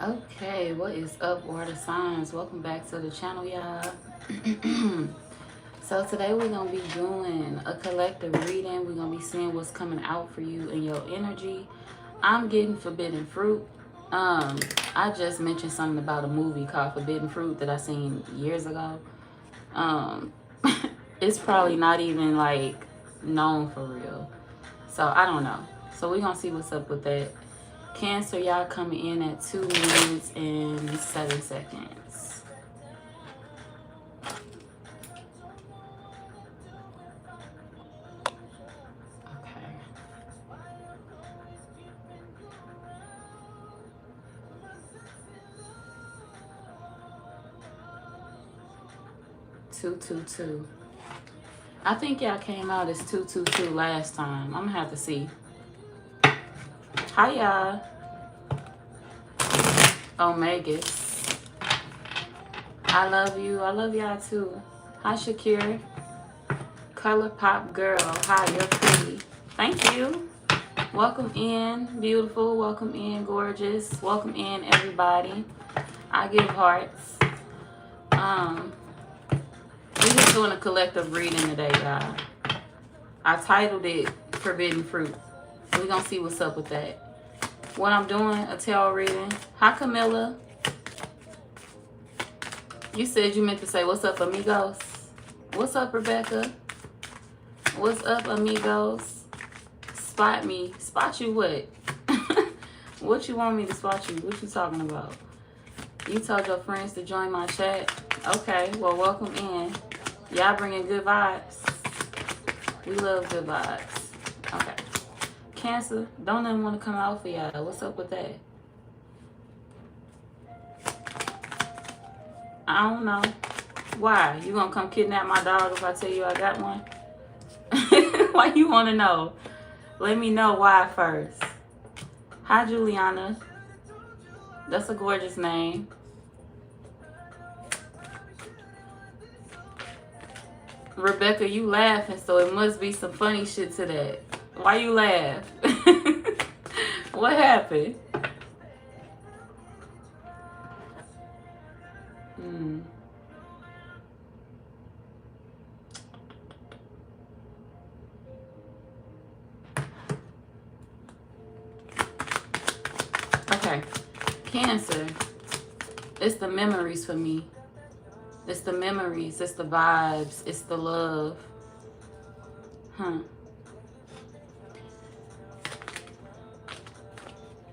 Okay, what is up, water signs? Welcome back to the channel, y'all. So today we're gonna be doing a collective reading. We're gonna be seeing what's coming out for you in your energy. I'm getting forbidden fruit. I just mentioned something about a movie called Forbidden Fruit that I seen years ago. Um, it's probably not even like known for real. So I don't know. So we're gonna see what's up with that. Cancer, y'all coming in at 2 minutes and 7 seconds. Okay. 222. I think y'all came out as 222 last time. I'm gonna have to see. Hi y'all. Omegas. I love you. I love y'all too. Hi Shakira. Color Pop Girl. Hi, you're pretty. Thank you. Welcome in, beautiful. Welcome in, gorgeous. Welcome in, everybody. I give hearts. We're just doing a collective reading today, y'all. I titled it Forbidden Fruit. We're gonna see what's up with that. What I'm doing, a tarot reading. Hi, Camilla. You said you meant to say, what's up, amigos? What's up, Rebecca? What's up, amigos? Spot me. Spot you what? What you want me to spot you? What you talking about? You told your friends to join my chat? Okay, well, welcome in. Y'all bringing good vibes. We love good vibes. Okay. Cancer, don't even want to come out for y'all. What's up with that? I don't know. Why? You gonna come kidnap my dog if I tell you I got one? Why you want to know? Let me know why first. Hi, Juliana. That's a gorgeous name. Rebecca, you laughing, so it must be some funny shit to that. Why you laugh? What happened? Okay. Cancer. It's the memories for me. It's the memories. It's the vibes. It's the love.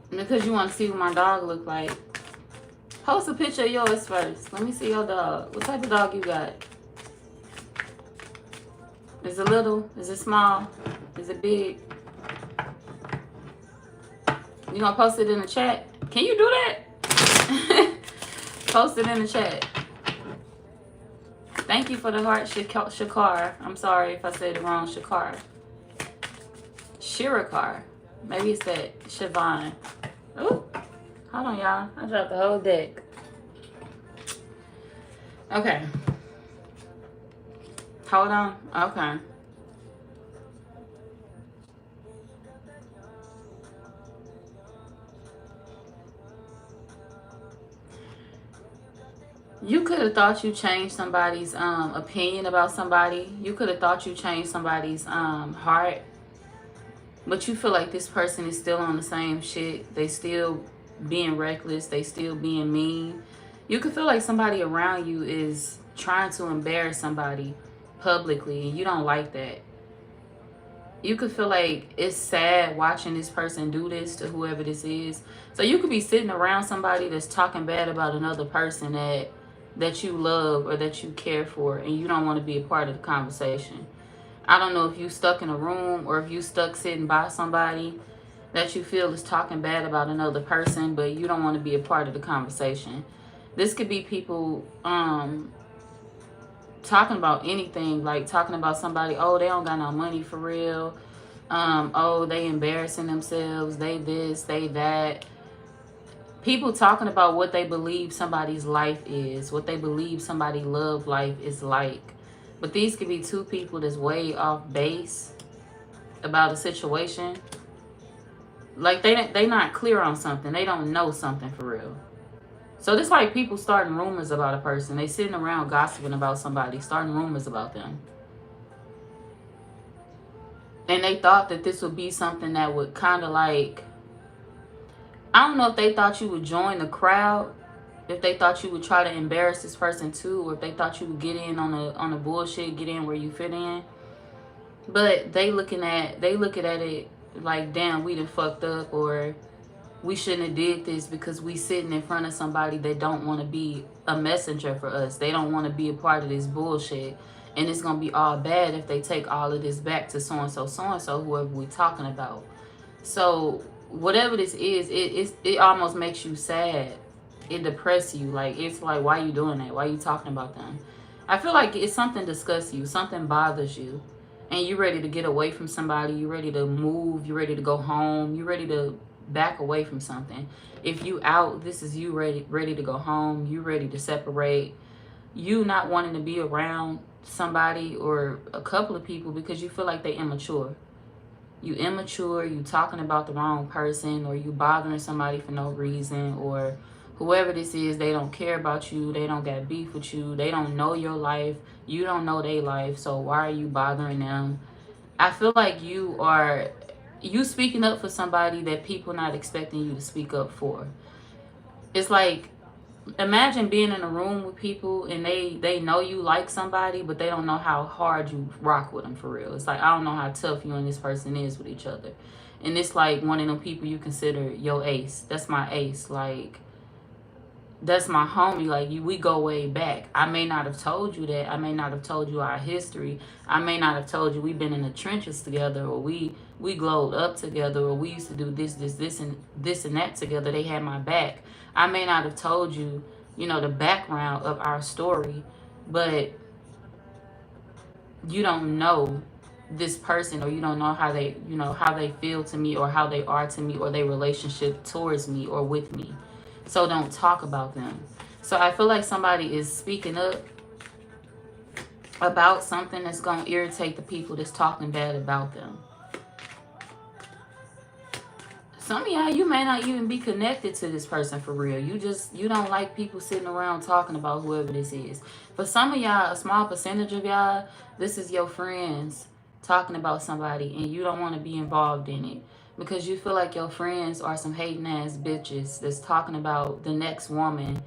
Because you want to see what my dog look like. Post a picture of yours first. Let me see your dog. What type of dog you got? Is it little? Is it small? Is it big? You gonna post it in the chat? Can you do that? Post it in the chat. Thank you for the heart, Shakar. I'm sorry if I said it wrong, Shakar. Shirakar. Maybe it's that. Siobhan. Ooh. Hold on, y'all. I dropped the whole deck. Okay. Hold on. Okay. You could have thought you changed somebody's opinion about somebody. You could have thought you changed somebody's heart. But you feel like this person is still on the same shit. They still being reckless. They still being mean. You could feel like somebody around you is trying to embarrass somebody publicly, and you don't like that. You could feel like it's sad watching this person do this to whoever this is. So you could be sitting around somebody that's talking bad about another person that you love or that you care for, and you don't want to be a part of the conversation. I don't know if you stuck in a room or if you stuck sitting by somebody that you feel is talking bad about another person, but you don't want to be a part of the conversation. This could be people talking about anything, like talking about somebody, oh, they don't got no money for real. Oh, they embarrassing themselves. They this, they that. People talking about what they believe somebody's life is, what they believe somebody's love life is like. But these could be two people that's way off base about a situation. Like they not clear on something. They don't know something for real. So this like people starting rumors about a person. They sitting around gossiping about somebody, starting rumors about them. And they thought that this would be something that would kind of like, I don't know if they thought you would join the crowd, if they thought you would try to embarrass this person too, or if they thought you would get in on the bullshit, get in where you fit in. But they looking at it like, damn, we done fucked up, or we shouldn't have did this because we sitting in front of somebody that don't want to be a messenger for us. They don't want to be a part of this bullshit. And it's going to be all bad if they take all of this back to so-and-so, whoever we talking about. So whatever this is, it almost makes you sad. It depresses you. Like, it's like, why you doing that? Why you talking about them? I feel like it's something disgusts you. Something bothers you. And you're ready to get away from somebody. You're ready to move. You're ready to go home. You're ready to back away from something. If you out, this is you ready to go home. You ready to separate. You not wanting to be around somebody or a couple of people because you feel like they immature. You immature, you talking about the wrong person, or you bothering somebody for no reason, or whoever this is, they don't care about you, they don't got beef with you, they don't know your life, you don't know their life, so why are you bothering them? I feel like you speaking up for somebody that people not expecting you to speak up for. It's like, imagine being in a room with people and they know you like somebody, but they don't know how hard you rock with them for real. It's like, I don't know how tough you and this person is with each other. And it's like one of them people you consider your ace. That's my ace. Like, that's my homie. Like, we go way back. I may not have told you that. I may not have told you our history. I may not have told you we've been in the trenches together, or we glowed up together, or we used to do this and that together. They had my back. I may not have told you, the background of our story, but you don't know this person, or you don't know how they feel to me, or how they are to me, or their relationship towards me or with me. So don't talk about them. So I feel like somebody is speaking up about something that's going to irritate the people that's talking bad about them. Some of y'all, you may not even be connected to this person for real. You don't like people sitting around talking about whoever this is. For some of y'all, a small percentage of y'all, this is your friends talking about somebody, and you don't want to be involved in it because you feel like your friends are some hating ass bitches that's talking about the next woman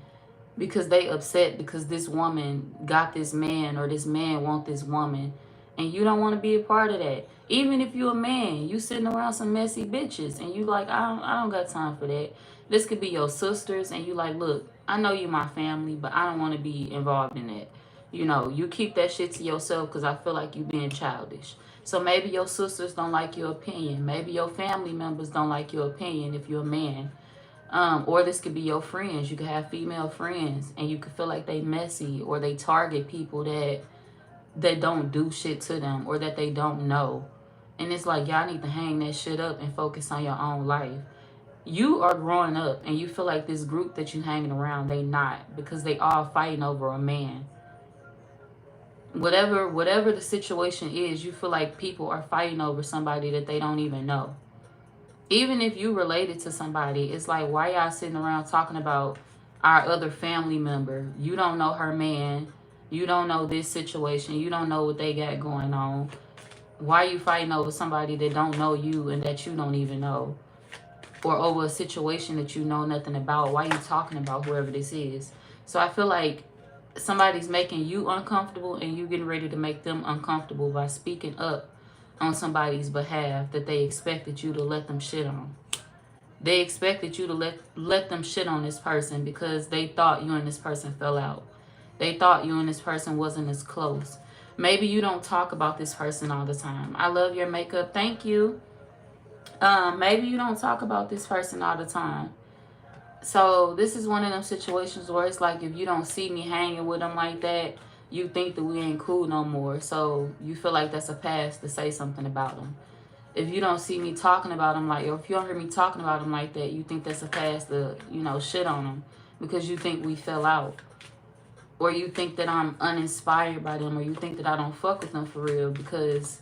because they upset because this woman got this man, or this man want this woman, and you don't want to be a part of that. Even if you're a man, you sitting around some messy bitches and you like, I don't got time for that. This could be your sisters, and you like, look, I know you my family, but I don't want to be involved in that. You keep that shit to yourself because I feel like you being childish. So maybe your sisters don't like your opinion. Maybe your family members don't like your opinion if you're a man. Or this could be your friends. You could have female friends, and you could feel like they messy, or they target people that don't do shit to them, or that they don't know. And it's like, y'all need to hang that shit up and focus on your own life. You are growing up, and you feel like this group that you hanging around, they not, because they all fighting over a man. Whatever the situation is, you feel like people are fighting over somebody that they don't even know. Even if you related to somebody, it's like, why y'all sitting around talking about our other family member? You don't know her man. You don't know this situation. You don't know what they got going on. Why are you fighting over somebody that don't know you and that you don't even know? Or over a situation that you know nothing about? Why are you talking about whoever this is? So I feel like somebody's making you uncomfortable, and you getting ready to make them uncomfortable by speaking up on somebody's behalf that they expected you to let them shit on. They expected you to let them shit on this person because they thought you and this person fell out. They thought you and this person wasn't as close. Maybe you don't talk about this person all the time. I love your makeup. Thank you. Maybe you don't talk about this person all the time. So this is one of them situations where it's like, if you don't see me hanging with them like that, you think that we ain't cool no more. So you feel like that's a pass to say something about them. If you don't see me talking about them or if you don't hear me talking about them like that, you think that's a pass to, shit on them because you think we fell out. Or you think that I'm uninspired by them, or you think that I don't fuck with them for real because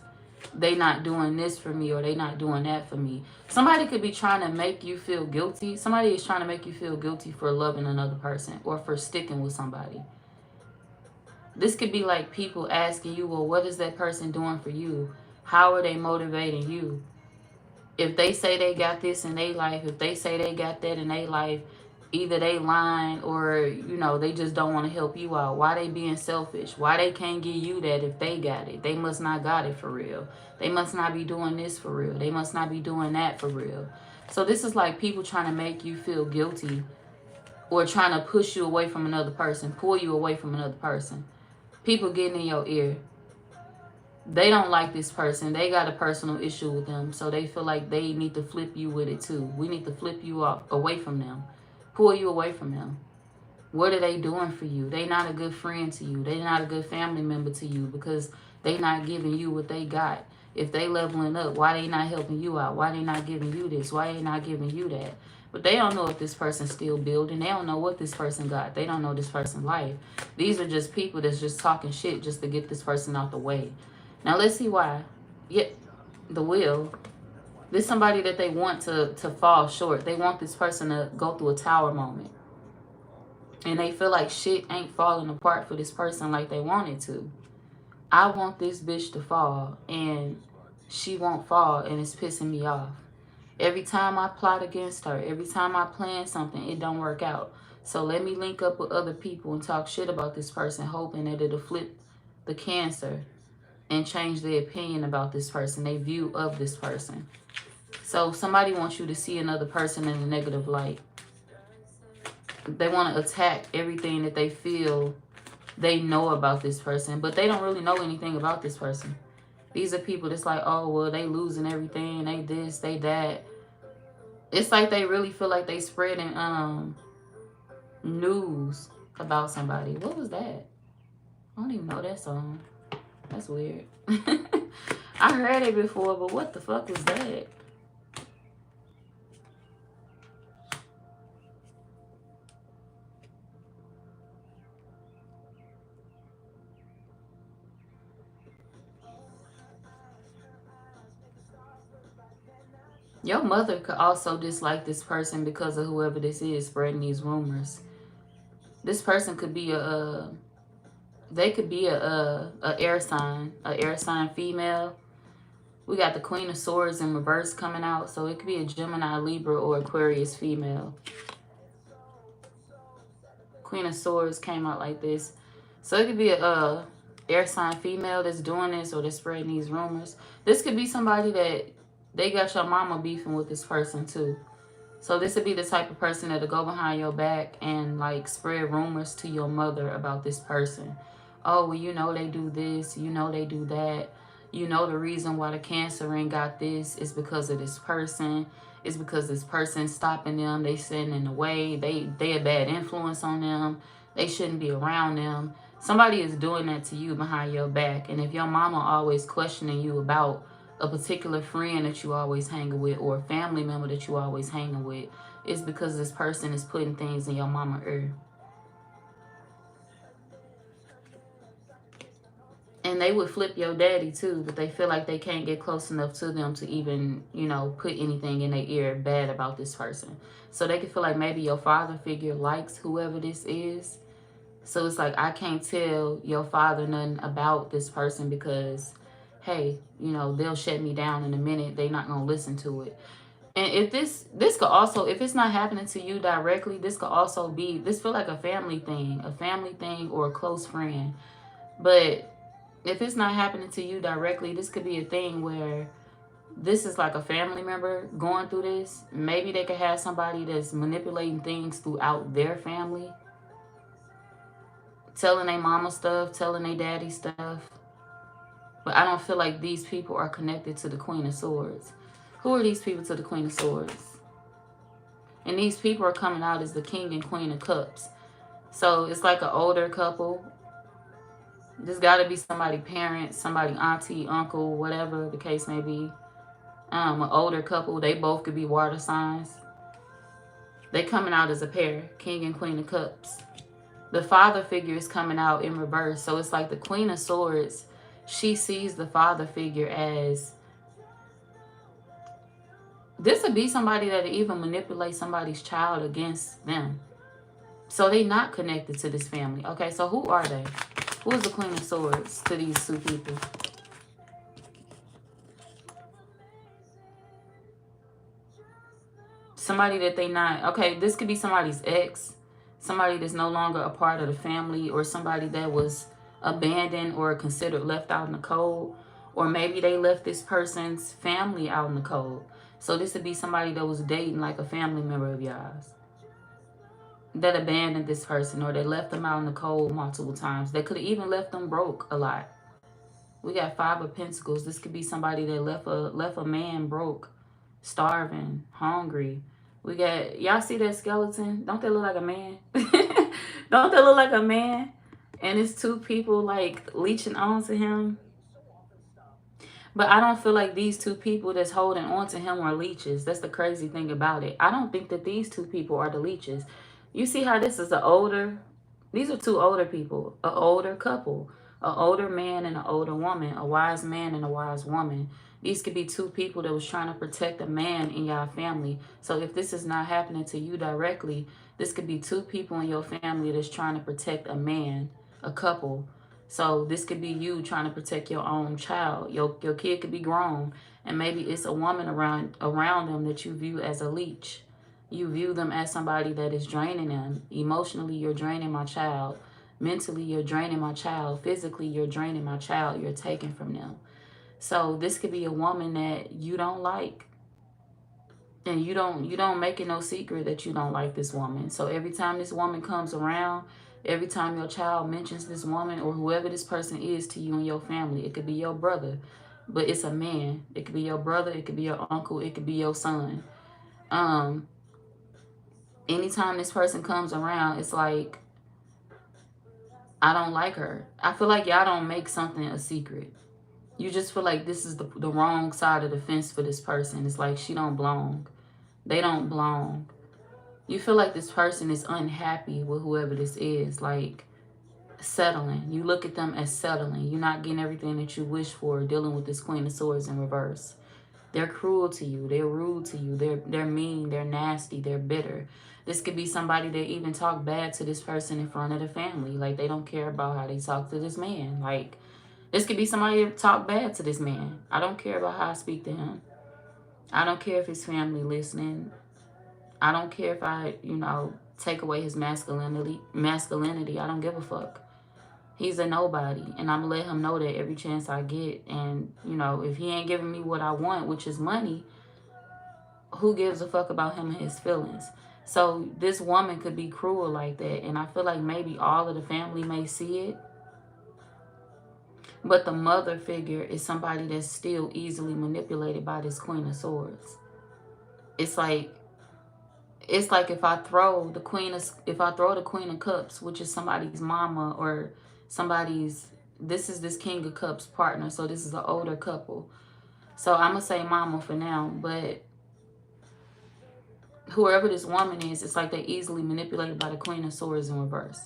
they not doing this for me or they not doing that for me. Somebody could be trying to make you feel guilty. Somebody is trying to make you feel guilty for loving another person or for sticking with somebody. This could be like people asking you, well, what is that person doing for you? How are they motivating you? If they say they got this in their life, if they say they got that in their life, either they lying or, they just don't want to help you out. Why they being selfish? Why they can't give you that if they got it? They must not got it for real. They must not be doing this for real. They must not be doing that for real. So this is like people trying to make you feel guilty or trying to push you away from another person, pull you away from another person. People getting in your ear. They don't like this person. They got a personal issue with them. So they feel like they need to flip you with it too. We need to flip you off, away from them. Pull you away from them. What are they doing for you? They not a good friend to you. They not a good family member to you because they not giving you what they got. If they leveling up, why they not helping you out? Why they not giving you this? Why they not giving you that? But they don't know if this person's still building. They don't know what this person got. They don't know this person's life. These are just people that's just talking shit just to get this person out the way. Now, let's see why. Yeah, the will. This somebody that they want to fall short. They want this person to go through a tower moment. And they feel like shit ain't falling apart for this person like they want it to. I want this bitch to fall, and she won't fall, and it's pissing me off. Every time I plot against her, every time I plan something, it don't work out. So let me link up with other people and talk shit about this person, hoping that it'll flip the cancer and change their opinion about this person, their view of this person. So somebody wants you to see another person in a negative light. They want to attack everything that they feel they know about this person, but they don't really know anything about this person. These are people that's like, oh, well, they losing everything, they this, they that. It's like they really feel like they spreading news about somebody. What was that? I don't even know that song. That's weird. I heard it before, but what the fuck was that? Your mother could also dislike this person because of whoever this is spreading these rumors. This person could be they could be a air sign female. We got the Queen of Swords in reverse coming out, so it could be a Gemini, Libra, or Aquarius female. Queen of Swords came out like this. So it could be a air sign female that's doing this or that's spreading these rumors. This could be somebody that they got your mama beefing with this person too. So this would be the type of person that'll go behind your back and like spread rumors to your mother about this person. Oh, well, they do this, they do that. The reason why the cancer ain't got this is because of this person. It's because this person's stopping them. They sitting in the way. They a bad influence on them. They shouldn't be around them. Somebody is doing that to you behind your back. And if your mama always questioning you about a particular friend that you always hanging with or a family member that you always hanging with, it's because this person is putting things in your mama's ear. And they would flip your daddy too, but they feel like they can't get close enough to them to even, put anything in their ear bad about this person. So they could feel like maybe your father figure likes whoever this is. So it's like, I can't tell your father nothing about this person because, hey, they'll shut me down in a minute. They're not going to listen to it. And if this could also, if it's not happening to you directly, this could also be, this feel like a family thing or a close friend. But if it's not happening to you directly, this could be a thing where this is like a family member going through this. Maybe they could have somebody that's manipulating things throughout their family. Telling their mama stuff, telling their daddy stuff. But I don't feel like these people are connected to the Queen of Swords. Who are these people to the Queen of Swords? And these people are coming out as the King and Queen of Cups. So it's like an older couple. There's got to be somebody parent, somebody auntie, uncle, whatever the case may be. An older couple. They both could be water signs. They coming out as a pair. King and Queen of Cups. The father figure is coming out in reverse. So it's like the Queen of Swords she sees the father figure as, this would be somebody that even manipulate somebody's child against them. So they not connected to this family. Okay, so who are they? Who is the Queen of Swords to these two people? Somebody that they not, okay, this could be somebody's ex, somebody that's no longer a part of the family, or somebody that was abandoned or considered left out in the cold, or maybe they left this person's family out in the cold. So this would be somebody that was dating like a family member of y'all's, that abandoned this person, or they left them out in the cold multiple times. They could have even left them broke a lot. We got Five of Pentacles. This could be somebody that left a man broke, starving, hungry. We got, y'all see that skeleton? Don't they look like a man? Don't they look like a man? And it's two people like leeching on to him. But I don't feel like these two people that's holding on to him are leeches. That's the crazy thing about it. I don't think that these two people are the leeches. You see how this is these are two older people, an older couple, an older man and an older woman, a wise man and a wise woman. These could be two people that was trying to protect a man in your family. So if this is not happening to you directly, this could be two people in your family that's trying to protect a man, a couple. So this could be you trying to protect your own child. Your kid could be grown, and maybe it's a woman around them that you view as a leech. You view them as somebody that is draining them. Emotionally, you're draining my child. Mentally, you're draining my child. Physically, you're draining my child. You're taking from them. So this could be a woman that you don't like. And you don't make it no secret that you don't like this woman. So every time this woman comes around, every time your child mentions this woman or whoever this person is to you and your family, it could be your brother, but it's a man. It could be your brother. It could be your uncle. It could be your son. Anytime this person comes around, it's like, I don't like her. I feel like y'all don't make something a secret. You just feel like this is the wrong side of the fence for this person. It's like she don't belong. They don't belong. You feel like this person is unhappy with whoever this is, like settling. You look at them as settling. You're not getting everything that you wish for, dealing with this Queen of Swords in reverse. They're cruel to you. They're rude to you. They're mean. They're nasty. They're bitter. This could be somebody that even talk bad to this person in front of the family. Like they don't care about how they talk to this man. Like this could be somebody that talk bad to this man. I don't care about how I speak to him. I don't care if his family listening. I don't care if I, take away his masculinity. I don't give a fuck. He's a nobody, and I'm going to let him know that every chance I get. And, if he ain't giving me what I want, which is money, who gives a fuck about him and his feelings? So this woman could be cruel like that, and I feel like maybe all of the family may see it. But the mother figure is somebody that's still easily manipulated by this Queen of Swords. It's like if I throw the Queen of Cups, which is somebody's mama or this is this King of Cups partner. So this is an older couple. So I'm going to say mama for now, but whoever this woman is, it's like they're easily manipulated by the Queen of Swords in reverse.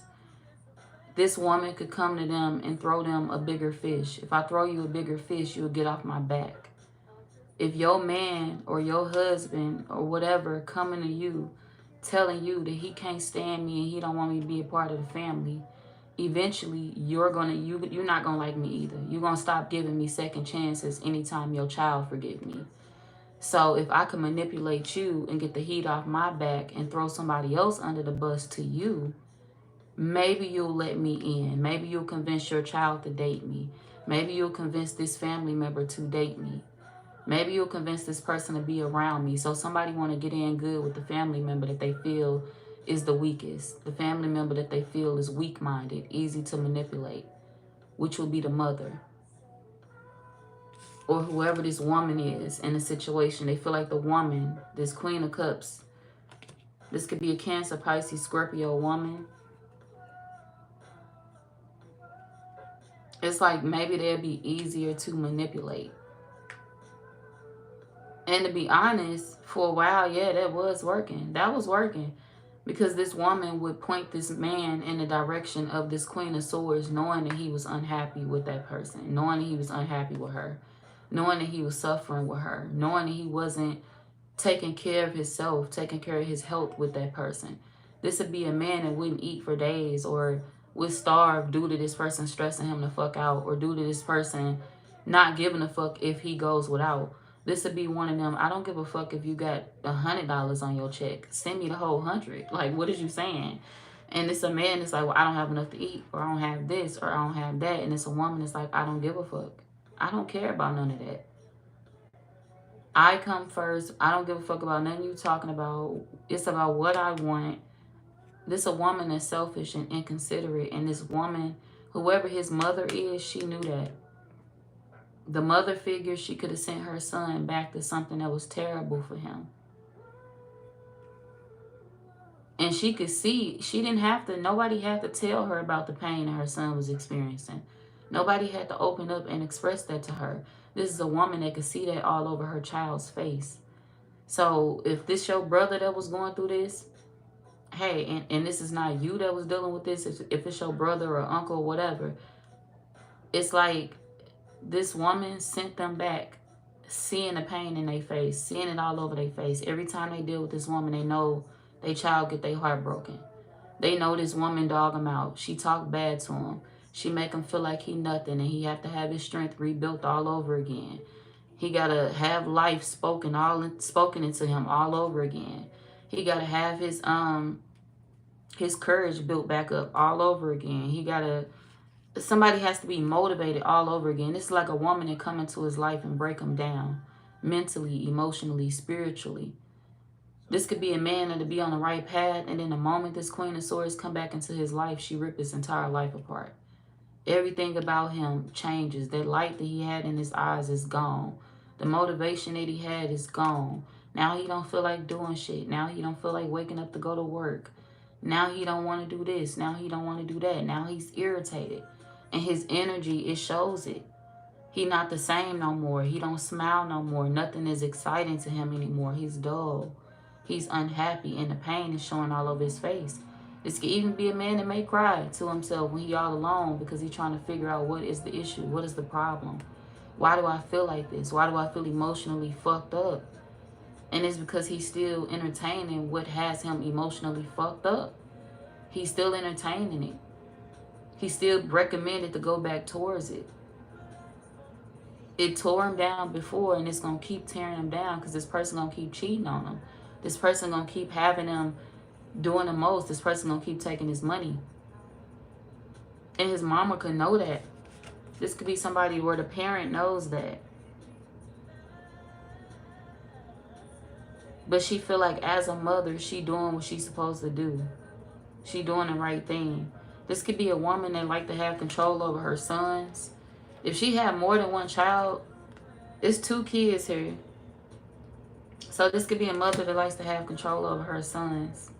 This woman could come to them and throw them a bigger fish. If I throw you a bigger fish, you'll get off my back. If your man or your husband or whatever coming to you, telling you that he can't stand me and he don't want me to be a part of the family, eventually you're not gonna like me either. You're gonna stop giving me second chances anytime your child forgive me. So if I can manipulate you and get the heat off my back and throw somebody else under the bus to you, maybe you'll let me in. Maybe you'll convince your child to date me. Maybe you'll convince this family member to date me. Maybe you'll convince this person to be around me. So somebody want to get in good with the family member that they feel is the weakest. The family member that they feel is weak-minded, easy to manipulate, which will be the mother. Or whoever this woman is in a situation. They feel like the woman, this Queen of Cups. This could be a Cancer, Pisces, Scorpio woman. It's like maybe they'll be easier to manipulate. And to be honest, for a while, yeah, that was working. That was working. Because this woman would point this man in the direction of this Queen of Swords, knowing that he was unhappy with that person, knowing that he was unhappy with her, knowing that he was suffering with her, knowing that he wasn't taking care of himself, taking care of his health with that person. This would be a man that wouldn't eat for days or would starve due to this person stressing him the fuck out, or due to this person not giving a fuck if he goes without. This would be one of them, I don't give a fuck if you got $100 on your check. Send me the whole 100. Like, what is you saying? And it's a man that's like, well, I don't have enough to eat, or I don't have this, or I don't have that. And it's a woman that's like, I don't give a fuck. I don't care about none of that. I come first. I don't give a fuck about nothing you talking about. It's about what I want. This a woman that's selfish and inconsiderate. And this woman, whoever his mother is, she knew that. The mother figure, she could have sent her son back to something that was terrible for him. And she could see, she didn't have to, nobody had to tell her about the pain that her son was experiencing. Nobody had to open up and express that to her. This is a woman that could see that all over her child's face. So if this your brother that was going through this, hey, and this is not you that was dealing with this, if it's your brother or uncle or whatever, it's like this woman sent them back seeing the pain in their face, seeing it all over their face. Every time they deal with this woman, they know their child get their heart broken. They know this woman dog him out. She talk bad to him. She make him feel like he nothing, and he have to have his strength rebuilt all over again. He got to have life spoken into him all over again. He got to have his courage built back up all over again. He got to, somebody has to be motivated all over again. It's like a woman that come into his life and break him down mentally, emotionally, spiritually. This could be a man that'll be on the right path, and then the moment this Queen of Swords come back into his life, she rip his entire life apart. Everything about him changes. That light that he had in his eyes is gone. The motivation that he had is gone. Now he don't feel like doing shit. Now he don't feel like waking up to go to work. Now he don't want to do this. Now he don't want to do that. Now he's irritated. And his energy, it shows it. He not the same no more. He don't smile no more. Nothing is exciting to him anymore. He's dull. He's unhappy, and the pain is showing all over his face. This could even be a man that may cry to himself when he all alone because he's trying to figure out what is the issue, what is the problem. Why do I feel like this? Why do I feel emotionally fucked up? And it's because he's still entertaining what has him emotionally fucked up. He's still entertaining it. He's still recommended to go back towards it. It tore him down before, and it's going to keep tearing him down because this person going to keep cheating on him. This person going to keep having him doing the most. This person going to keep taking his money. And his mama could know that. This could be somebody where the parent knows that. But she feel like as a mother, she doing what she's supposed to do. She doing the right thing. This could be a woman that like to have control over her sons. If she had more than one child, it's 2 kids here. So this could be a mother that likes to have control over her sons.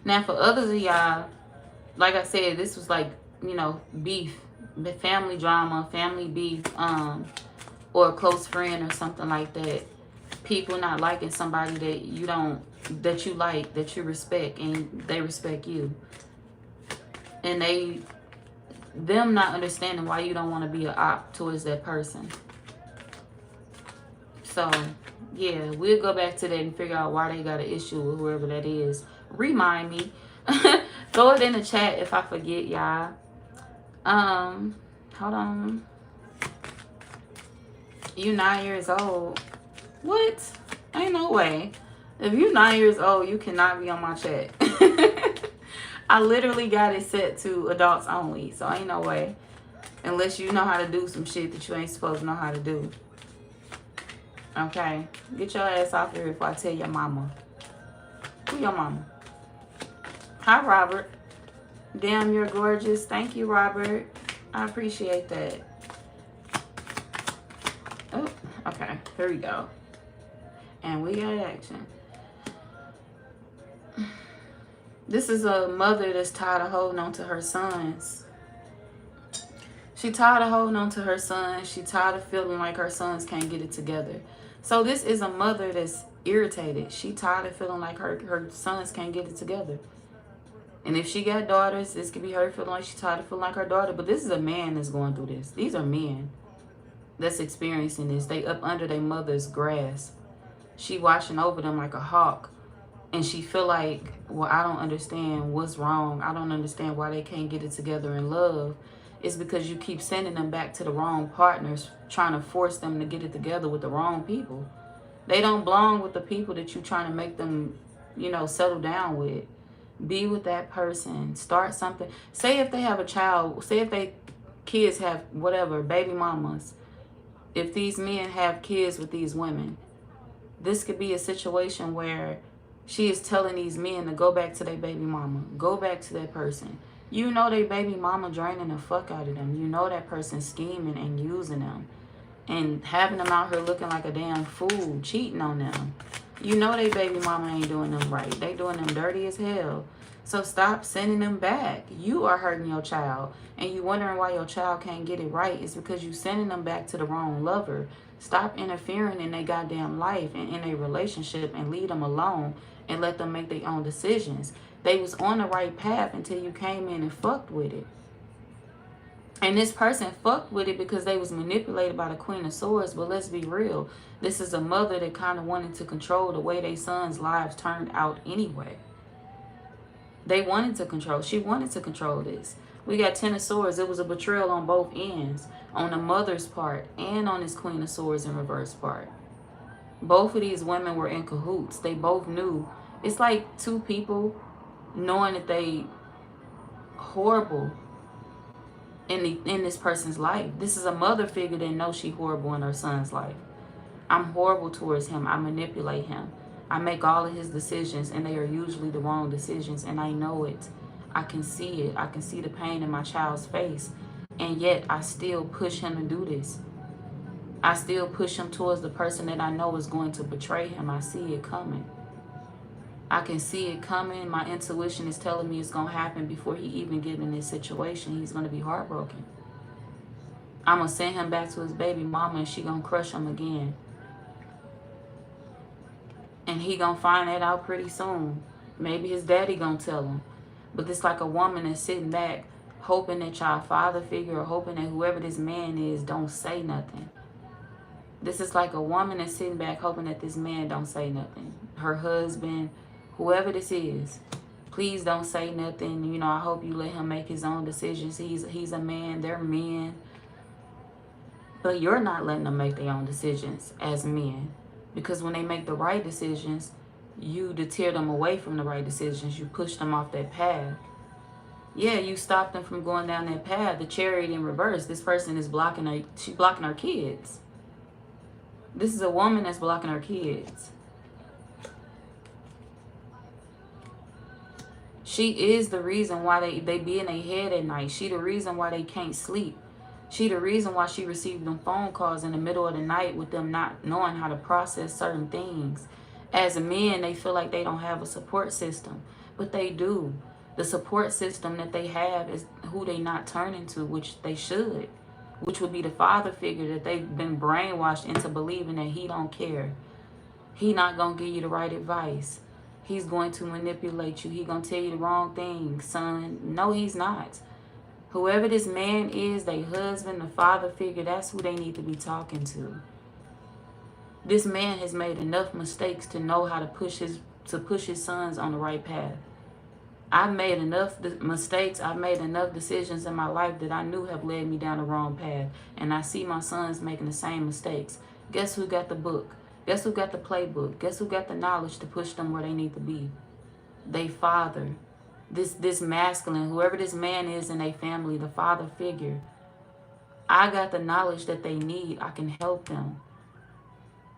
Now for others of y'all, like I said, this was like, you know, beef, family drama, family beef, or a close friend or something like that. People not liking somebody that you don't, that you like, that you respect, and they respect you. And them not understanding why you don't want to be an op towards that person. So, yeah, we'll go back to that and figure out why they got an issue with whoever that is. Remind me. Throw it in the chat if I forget, y'all. Hold on. You 9 years old. What? Ain't no way. If you 9 years old, you cannot be on my chat. I literally got it set to adults only, so ain't no way. Unless you know how to do some shit that you ain't supposed to know how to do. Okay? Get your ass off here before I tell your mama. Who your mama? Hi, Robert. Damn, you're gorgeous. Thank you, Robert. I appreciate that. Oh, okay. Here we go. And we got action. This is a mother that's tired of holding on to her sons. She tired of holding on to her son. She tired of feeling like her sons can't get it together. So this is a mother that's irritated. She tired of feeling like her sons can't get it together. And if she got daughters, this could be her feeling like she tired of feeling like her daughter. But this is a man that's going through this. These are men that's experiencing this. They up under their mother's grasp. She watching over them like a hawk. And she feel like, well, I don't understand what's wrong. I don't understand why they can't get it together in love. It's because you keep sending them back to the wrong partners, trying to force them to get it together with the wrong people. They don't belong with the people that you're trying to make them, you know, settle down with. Be with that person. Start something. Say if they have a child, say if they kids have whatever, baby mamas. If these men have kids with these women, this could be a situation where she is telling these men to go back to their baby mama. Go back to that person. You know they baby mama draining the fuck out of them. You know that person scheming and using them. And having them out here looking like a damn fool. Cheating on them. You know they baby mama ain't doing them right. They doing them dirty as hell. So stop sending them back. You are hurting your child. And you wondering why your child can't get it right. It's because you sending them back to the wrong lover. Stop interfering in their goddamn life and in their relationship and leave them alone and let them make their own decisions. They was on the right path until you came in and fucked with it. And this person fucked with it because they was manipulated by the Queen of Swords. But let's be real. This is a mother that kind of wanted to control the way their sons' lives turned out anyway. They wanted to control. She wanted to control this. We got Ten of Swords. It was a betrayal on both ends. On the mother's part and on this Queen of Swords in reverse part. Both of these women were in cahoots. They both knew. It's like two people knowing that they horrible in this person's life. This is a mother figure that knows she horrible in her son's life. I'm horrible towards him. I manipulate him. I make all of his decisions and they are usually the wrong decisions and I know it. I can see it. I can see the pain in my child's face. And yet I still push him to do this. I still push him towards the person that I know is going to betray him. I see it coming. I can see it coming. My intuition is telling me it's going to happen before he even get in this situation. He's going to be heartbroken. I'm going to send him back to his baby mama and she going to crush him again. And he going to find that out pretty soon. Maybe his daddy going to tell him. But it's like a woman that's sitting back hoping that y'all father figure or hoping that whoever this man is don't say nothing. This is like a woman that's sitting back hoping that this man don't say nothing. Her husband, whoever this is, please don't say nothing. You know, I hope you let him make his own decisions. He's a man. They're men. But you're not letting them make their own decisions as men. Because when they make the right decisions, you deter them away from the right decisions. You push them off that path. Yeah, you stop them from going down that path. The chariot in reverse. This person is she's blocking her kids. This is a woman that's blocking her kids. She is the reason why they be in their head at night. She the reason why they can't sleep. She the reason why she received them phone calls in the middle of the night with them not knowing how to process certain things. As men, they feel like they don't have a support system, but they do. The support system that they have is who they not turning to, which they should. Which would be the father figure that they've been brainwashed into believing that he don't care. He not going to give you the right advice. He's going to manipulate you. He going to tell you the wrong thing, son. No, he's not. Whoever this man is, their husband, the father figure, that's who they need to be talking to. This man has made enough mistakes to know how to push his sons on the right path. I've made enough mistakes. I've made enough decisions in my life that I knew have led me down the wrong path. And I see my sons making the same mistakes. Guess who got the book? Guess who got the playbook? Guess who got the knowledge to push them where they need to be? They father. This masculine, whoever this man is in their family, the father figure. I got the knowledge that they need. I can help them.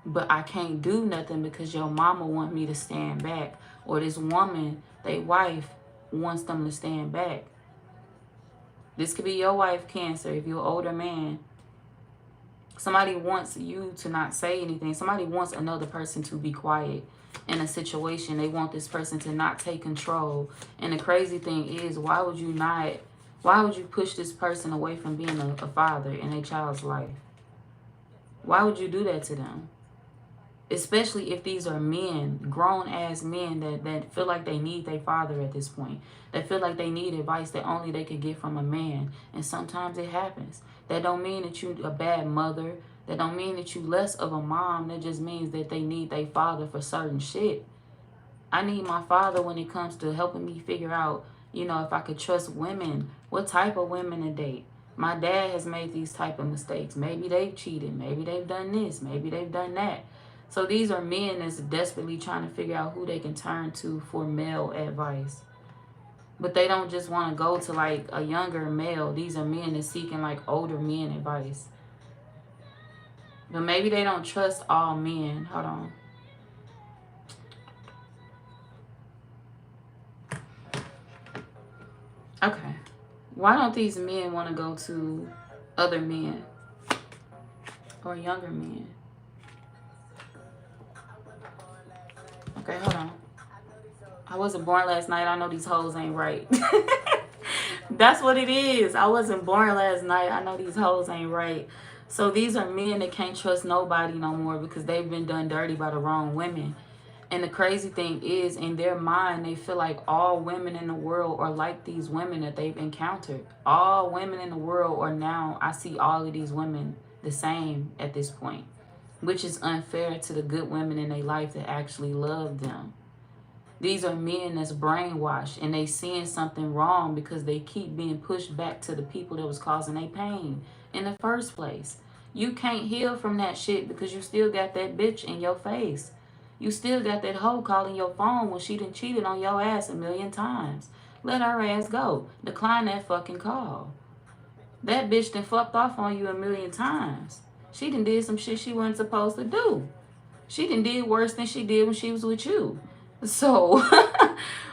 But I can't do nothing because your mama want me to stand back. Or this woman, their wife, wants them to stand back. This could be your wife, Cancer, if you're an older man. Somebody wants you to not say anything. Somebody wants another person to be quiet in a situation. They want this person to not take control. And the crazy thing is, why would you not Why would you push this person away from being a father in a child's life? Why would you do that to them? Especially if these are men, grown-ass men that feel like they need their father at this point. That feel like they need advice that only they could get from a man. And sometimes it happens. That don't mean that you a bad mother. That don't mean that you less of a mom. That just means that they need their father for certain shit. I need my father when it comes to helping me figure out, you know, if I could trust women, what type of women to date. My dad has made these type of mistakes. Maybe they've cheated. Maybe they've done this. Maybe they've done that. So these are men that's desperately trying to figure out who they can turn to for male advice. But they don't just want to go to like a younger male. These are men that's seeking like older men advice. But maybe they don't trust all men. Hold on. Okay. Why don't these men want to go to other men or younger men? Okay, hold on. I wasn't born last night. I know these hoes ain't right. That's what it is. I wasn't born last night. I know these hoes ain't right. So these are men that can't trust nobody no more because they've been done dirty by the wrong women. And the crazy thing is, in their mind, they feel like all women in the world are like these women that they've encountered. All women in the world are now, I see all of these women the same at this point, which is unfair to the good women in their life that actually love them. These are men that's brainwashed and they seeing something wrong because they keep being pushed back to the people that was causing their pain in the first place. You can't heal from that shit because you still got that bitch in your face. You still got that hoe calling your phone when she done cheated on your ass 1,000,000 times. Let her ass go. Decline that fucking call. That bitch done fucked off on you 1,000,000 times. She done did some shit she wasn't supposed to do. She done did worse than she did when she was with you. So,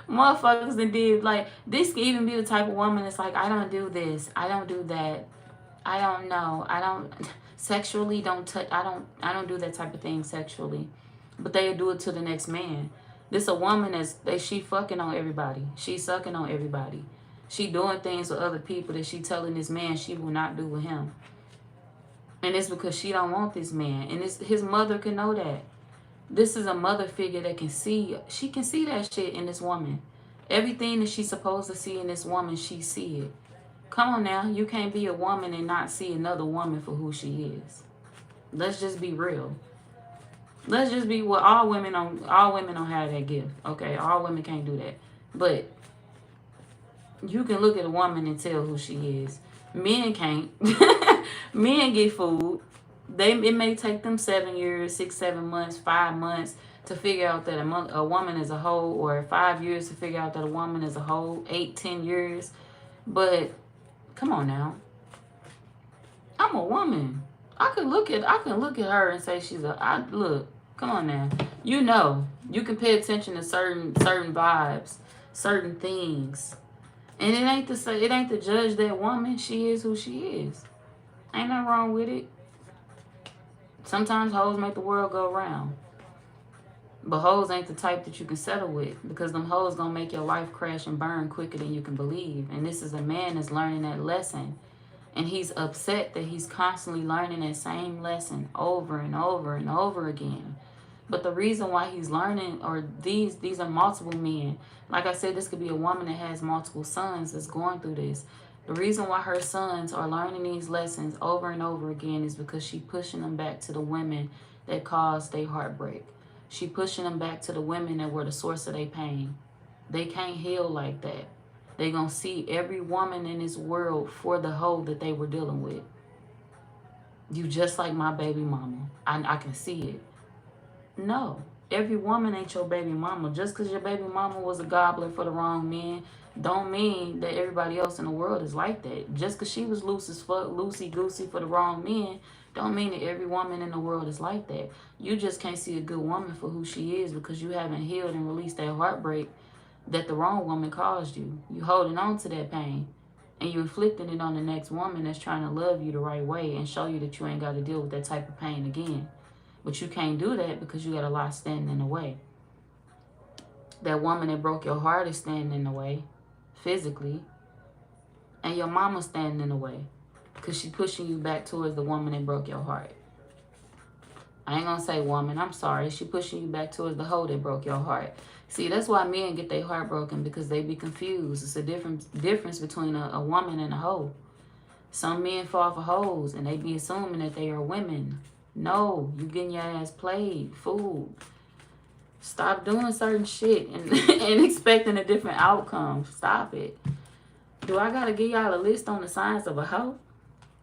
motherfuckers that did, like, this can even be the type of woman that's like, I don't do this, I don't do that, I don't know, I don't, sexually don't touch, I don't do that type of thing sexually. But they'll do it to the next man. This a woman she fucking on everybody. She sucking on everybody. She doing things with other people that she telling this man she will not do with him. And it's because she don't want this man. And his mother can know that. This is a mother figure that can see. She can see that shit in this woman. Everything that she's supposed to see in this woman, she see it. Come on now. You can't be a woman and not see another woman for who she is. Let's just be real. Let's just be what all women don't have that gift. Okay, all women can't do that. But you can look at a woman and tell who she is. Men can't. Men get fooled. It may take them 7 years, 6, 7 months, 5 months to figure out that a woman is a hoe, or 5 years to figure out that a woman is a hoe, 8, 10 years. But come on now. I'm a woman. I can look at her and say look, come on now. You know, you can pay attention to certain vibes, certain things. And it ain't to judge that woman. She is who she is. Ain't nothing wrong with it. Sometimes hoes make the world go round. But hoes ain't the type that you can settle with, because them hoes gonna make your life crash and burn quicker than you can believe. And this is a man that's learning that lesson. And he's upset that he's constantly learning that same lesson over and over and over again. But the reason why he's learning, or these are multiple men. Like I said, this could be a woman that has multiple sons that's going through this. The reason why her sons are learning these lessons over and over again is because she pushing them back to the women that caused their heartbreak. She pushing them back to the women that were the source of their pain. They can't heal like that. They gonna see every woman in this world for the hoe that they were dealing with. You just like my baby mama. I can see it. No, every woman ain't your baby mama. Just because your baby mama was a gobbler for the wrong men, don't mean that everybody else in the world is like that. Just because she was loose as fuck, loosey-goosey for the wrong men, don't mean that every woman in the world is like that. You just can't see a good woman for who she is because you haven't healed and released that heartbreak that the wrong woman caused you. You holding on to that pain, and you inflicting it on the next woman that's trying to love you the right way and show you that you ain't got to deal with that type of pain again. But you can't do that because you got a lot standing in the way. That woman that broke your heart is standing in the way, physically. And your mama standing in the way. Because she pushing you back towards the woman that broke your heart. I ain't gonna say woman, I'm sorry. She pushing you back towards the hoe that broke your heart. See, that's why men get their heart broken, because they be confused. It's a difference between a woman and a hoe. Some men fall for hoes and they be assuming that they are women. No, you getting your ass played, fooled. Stop doing certain shit and, and expecting a different outcome. Stop it. Do I gotta give y'all a list on the signs of a hoe?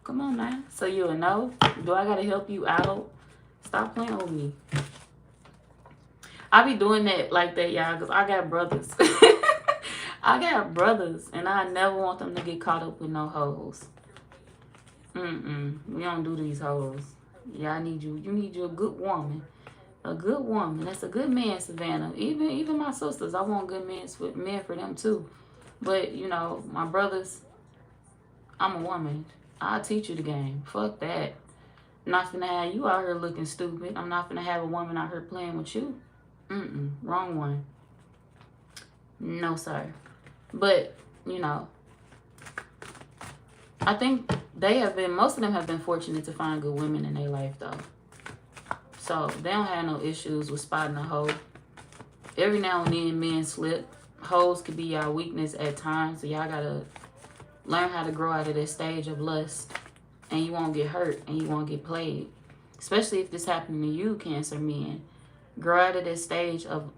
Come on now, so you'll know. Do I gotta help you out? Stop playing with me. I be doing that like that, y'all, because I got brothers. I got brothers, and I never want them to get caught up with no hoes. We don't do these hoes. Yeah, I need you. You need you a good woman. A good woman. That's a good man, Savannah. Even my sisters, I want good men for them too. But, you know, my brothers, I'm a woman. I'll teach you the game. Fuck that. I'm not finna have you out here looking stupid. I'm not finna have a woman out here playing with you. Wrong one. No, sir. But, you know, I think most of them have been fortunate to find good women in their life, though. So, they don't have no issues with spotting a hoe. Every now and then, men slip. Hoes could be y'all weakness at times, so y'all gotta learn how to grow out of this stage of lust. And you won't get hurt, and you won't get played. Especially if this happened to you, Cancer men. Grow out of this stage of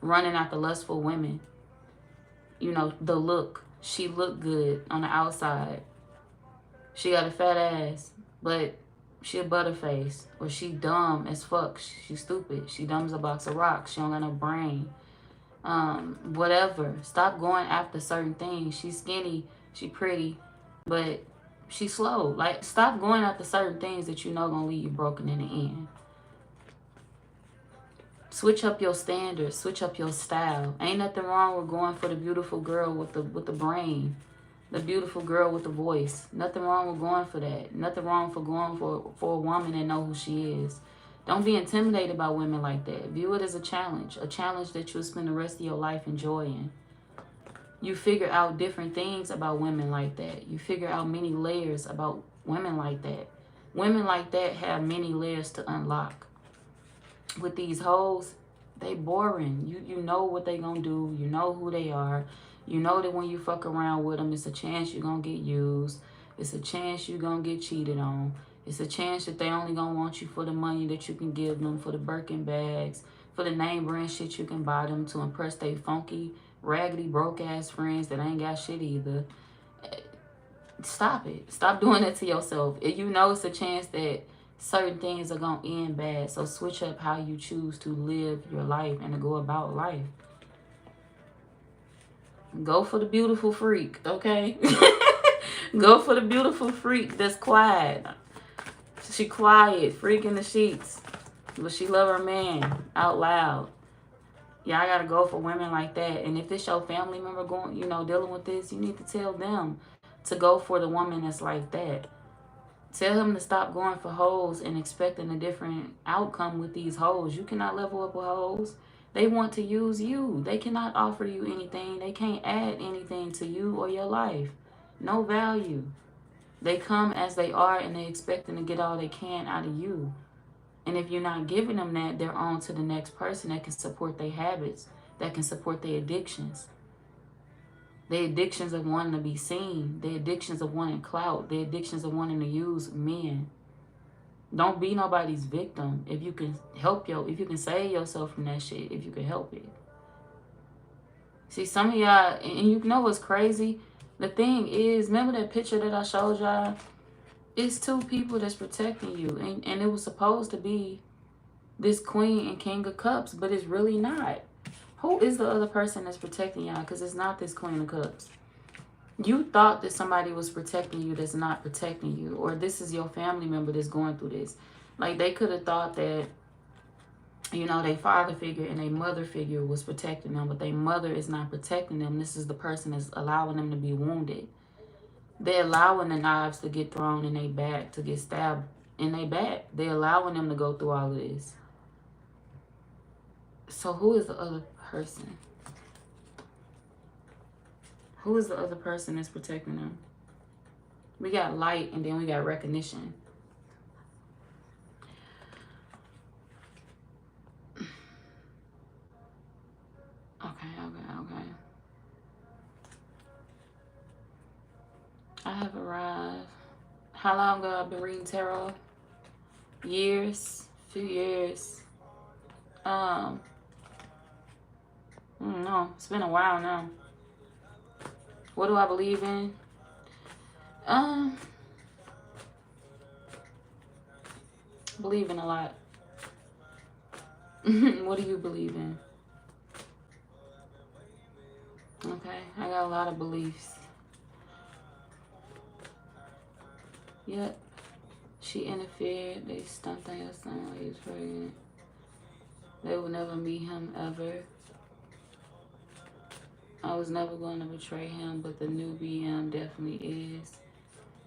running after lustful women. You know, the look. She looked good on the outside. She got a fat ass, but she a butterface. Or she dumb as fuck. She stupid. She dumb as a box of rocks. She don't got no brain. Whatever. Stop going after certain things. She's skinny. She pretty. But she's slow. Like, stop going after certain things that you know gonna leave you broken in the end. Switch up your standards. Switch up your style. Ain't nothing wrong with going for the beautiful girl with the brain. The beautiful girl with the voice. Nothing wrong with going for that. Nothing wrong for going for a woman that know who she is. Don't be intimidated by women like that. View it as a challenge that you'll spend the rest of your life enjoying. You figure out different things about women like that. You figure out many layers about women like that. Women like that have many layers to unlock. With these hoes, they boring. You know what they gonna do. You know who they are. You know that when you fuck around with them, it's a chance you're gonna get used. It's a chance you're gonna get cheated on. It's a chance that they only gonna want you for the money that you can give them, for the Birkin bags, for the name brand shit you can buy them to impress they funky, raggedy, broke-ass friends that ain't got shit either. Stop it. Stop doing that to yourself. If you know it's a chance that certain things are gonna end bad, so switch up how you choose to live your life and to go about life. Go for the beautiful freak, okay? Go for the beautiful freak that's quiet. She quiet, freak in the sheets, but she love her man out loud. Yeah, I gotta go for women like that. And if it's your family member going, you know, dealing with this, you need to tell them to go for the woman that's like that. Tell him to stop going for hoes and expecting a different outcome with these hoes. You cannot level up with hoes. They want to use you. They cannot offer you anything. They can't add anything to you or your life. No value. They come as they are and they expecting to get all they can out of you. And if you're not giving them that, they're on to the next person that can support their habits, that can support their addictions. The addictions of wanting to be seen. The addictions of wanting clout. The addictions of wanting to use men. Don't be nobody's victim. If you can if you can save yourself from that shit, if you can help it. See, some of y'all, and you know what's crazy? The thing is, remember that picture that I showed y'all? It's two people that's protecting you. And it was supposed to be this Queen and King of Cups, but it's really not. Who is the other person that's protecting y'all? Because it's not this Queen of Cups. You thought that somebody was protecting you that's not protecting you. Or this is your family member that's going through this. Like, they could have thought that, you know, their father figure and their mother figure was protecting them. But their mother is not protecting them. This is the person that's allowing them to be wounded. They're allowing the knives to get thrown in their back, to get stabbed in their back. They're allowing them to go through all of this. So who is the other person? Who is the other person that's protecting them? We got light and then we got recognition. Okay. I have arrived. How long ago I've been reading tarot? Years. Few years. I don't know. It's been a while now. What do I believe in? Believe in a lot. What do you believe in? Okay, I got a lot of beliefs. Yep. She interfered. They stumped on your son while he was pregnant. They will never meet him ever. I was never going to betray him, but the new BM definitely is.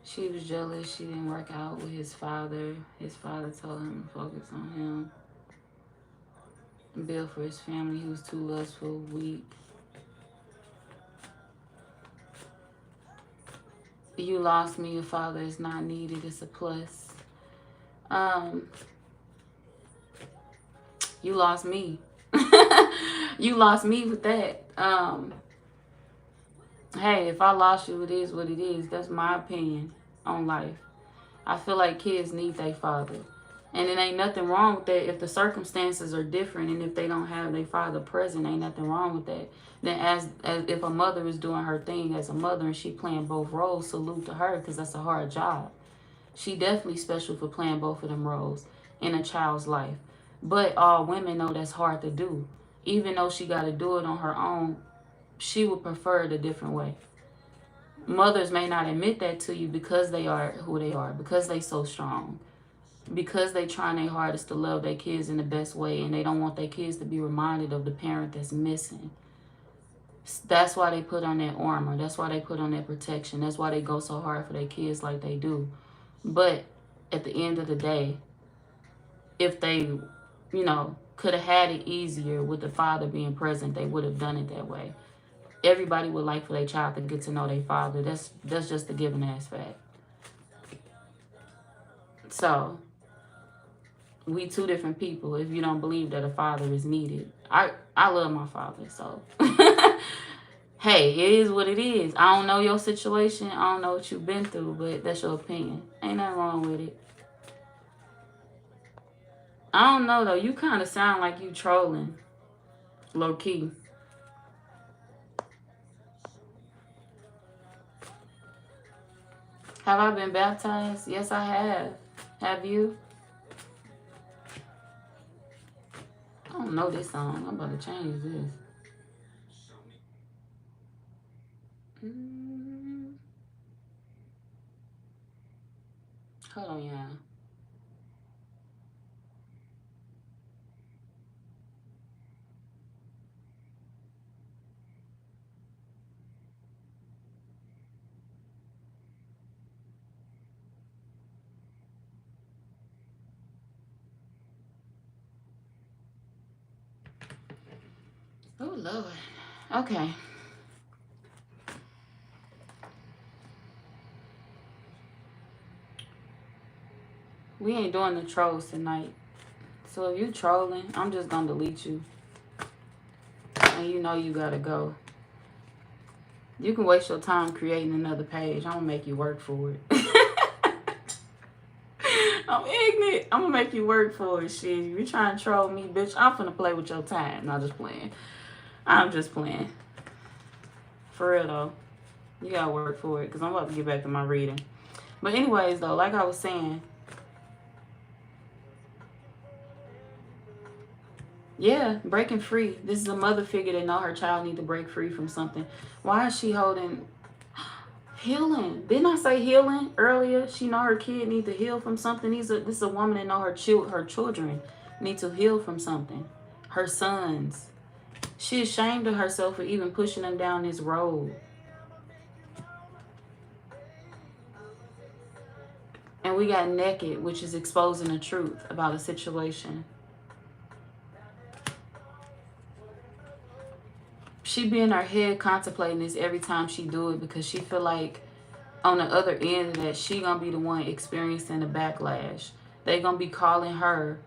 She was jealous. She didn't work out with his father. His father told him to focus on him and build for his family. He was too lustful, weak. You lost me. Your father is not needed. It's a plus. You lost me. You lost me with that. Hey, if I lost you, it is what it is. That's my opinion on life. I feel like kids need their father. And it ain't nothing wrong with that if the circumstances are different and if they don't have their father present, ain't nothing wrong with that. Then as if a mother is doing her thing as a mother and she playing both roles, salute to her because that's a hard job. She definitely special for playing both of them roles in a child's life. But all women know that's hard to do. Even though she got to do it on her own, she would prefer it a different way. Mothers may not admit that to you because they are who they are, because they so strong, because they trying their hardest to love their kids in the best way, and they don't want their kids to be reminded of the parent that's missing. That's why they put on that armor. That's why they put on that protection. That's why they go so hard for their kids like they do. But at the end of the day, if they, could have had it easier with the father being present, they would have done it that way. Everybody would like for their child to get to know their father. That's just a given ass fact. So, we two different people if you don't believe that a father is needed. I love my father, so. Hey, it is what it is. I don't know your situation. I don't know what you've been through, but that's your opinion. Ain't nothing wrong with it. I don't know, though. You kind of sound like you trolling. Low key. Have I been baptized? Yes, I have. Have you? I don't know this song. I'm about to change this. Hold on, y'all. Oh, Lord. Okay. We ain't doing the trolls tonight. So if you trolling, I'm just going to delete you. And you know you got to go. You can waste your time creating another page. I'm going to make you work for it. I'm ignorant. I'm going to make you work for it. Shit, if you trying to troll me, bitch, I'm finna play with your time. Not just playing. I'm just playing. For real, though. You got to work for it because I'm about to get back to my reading. But anyways, though, like I was saying, yeah, breaking free. This is a mother figure that know her child need to break free from something. Why is she holding healing? Didn't I say healing earlier? She know her kid need to heal from something. This is a woman that know her children need to heal from something. Her sons. She ashamed of herself for even pushing them down this road. And we got naked, which is exposing the truth about a situation. She be in her head contemplating this every time she do it because she feel like on the other end of that, she gonna be the one experiencing the backlash. They gonna be calling her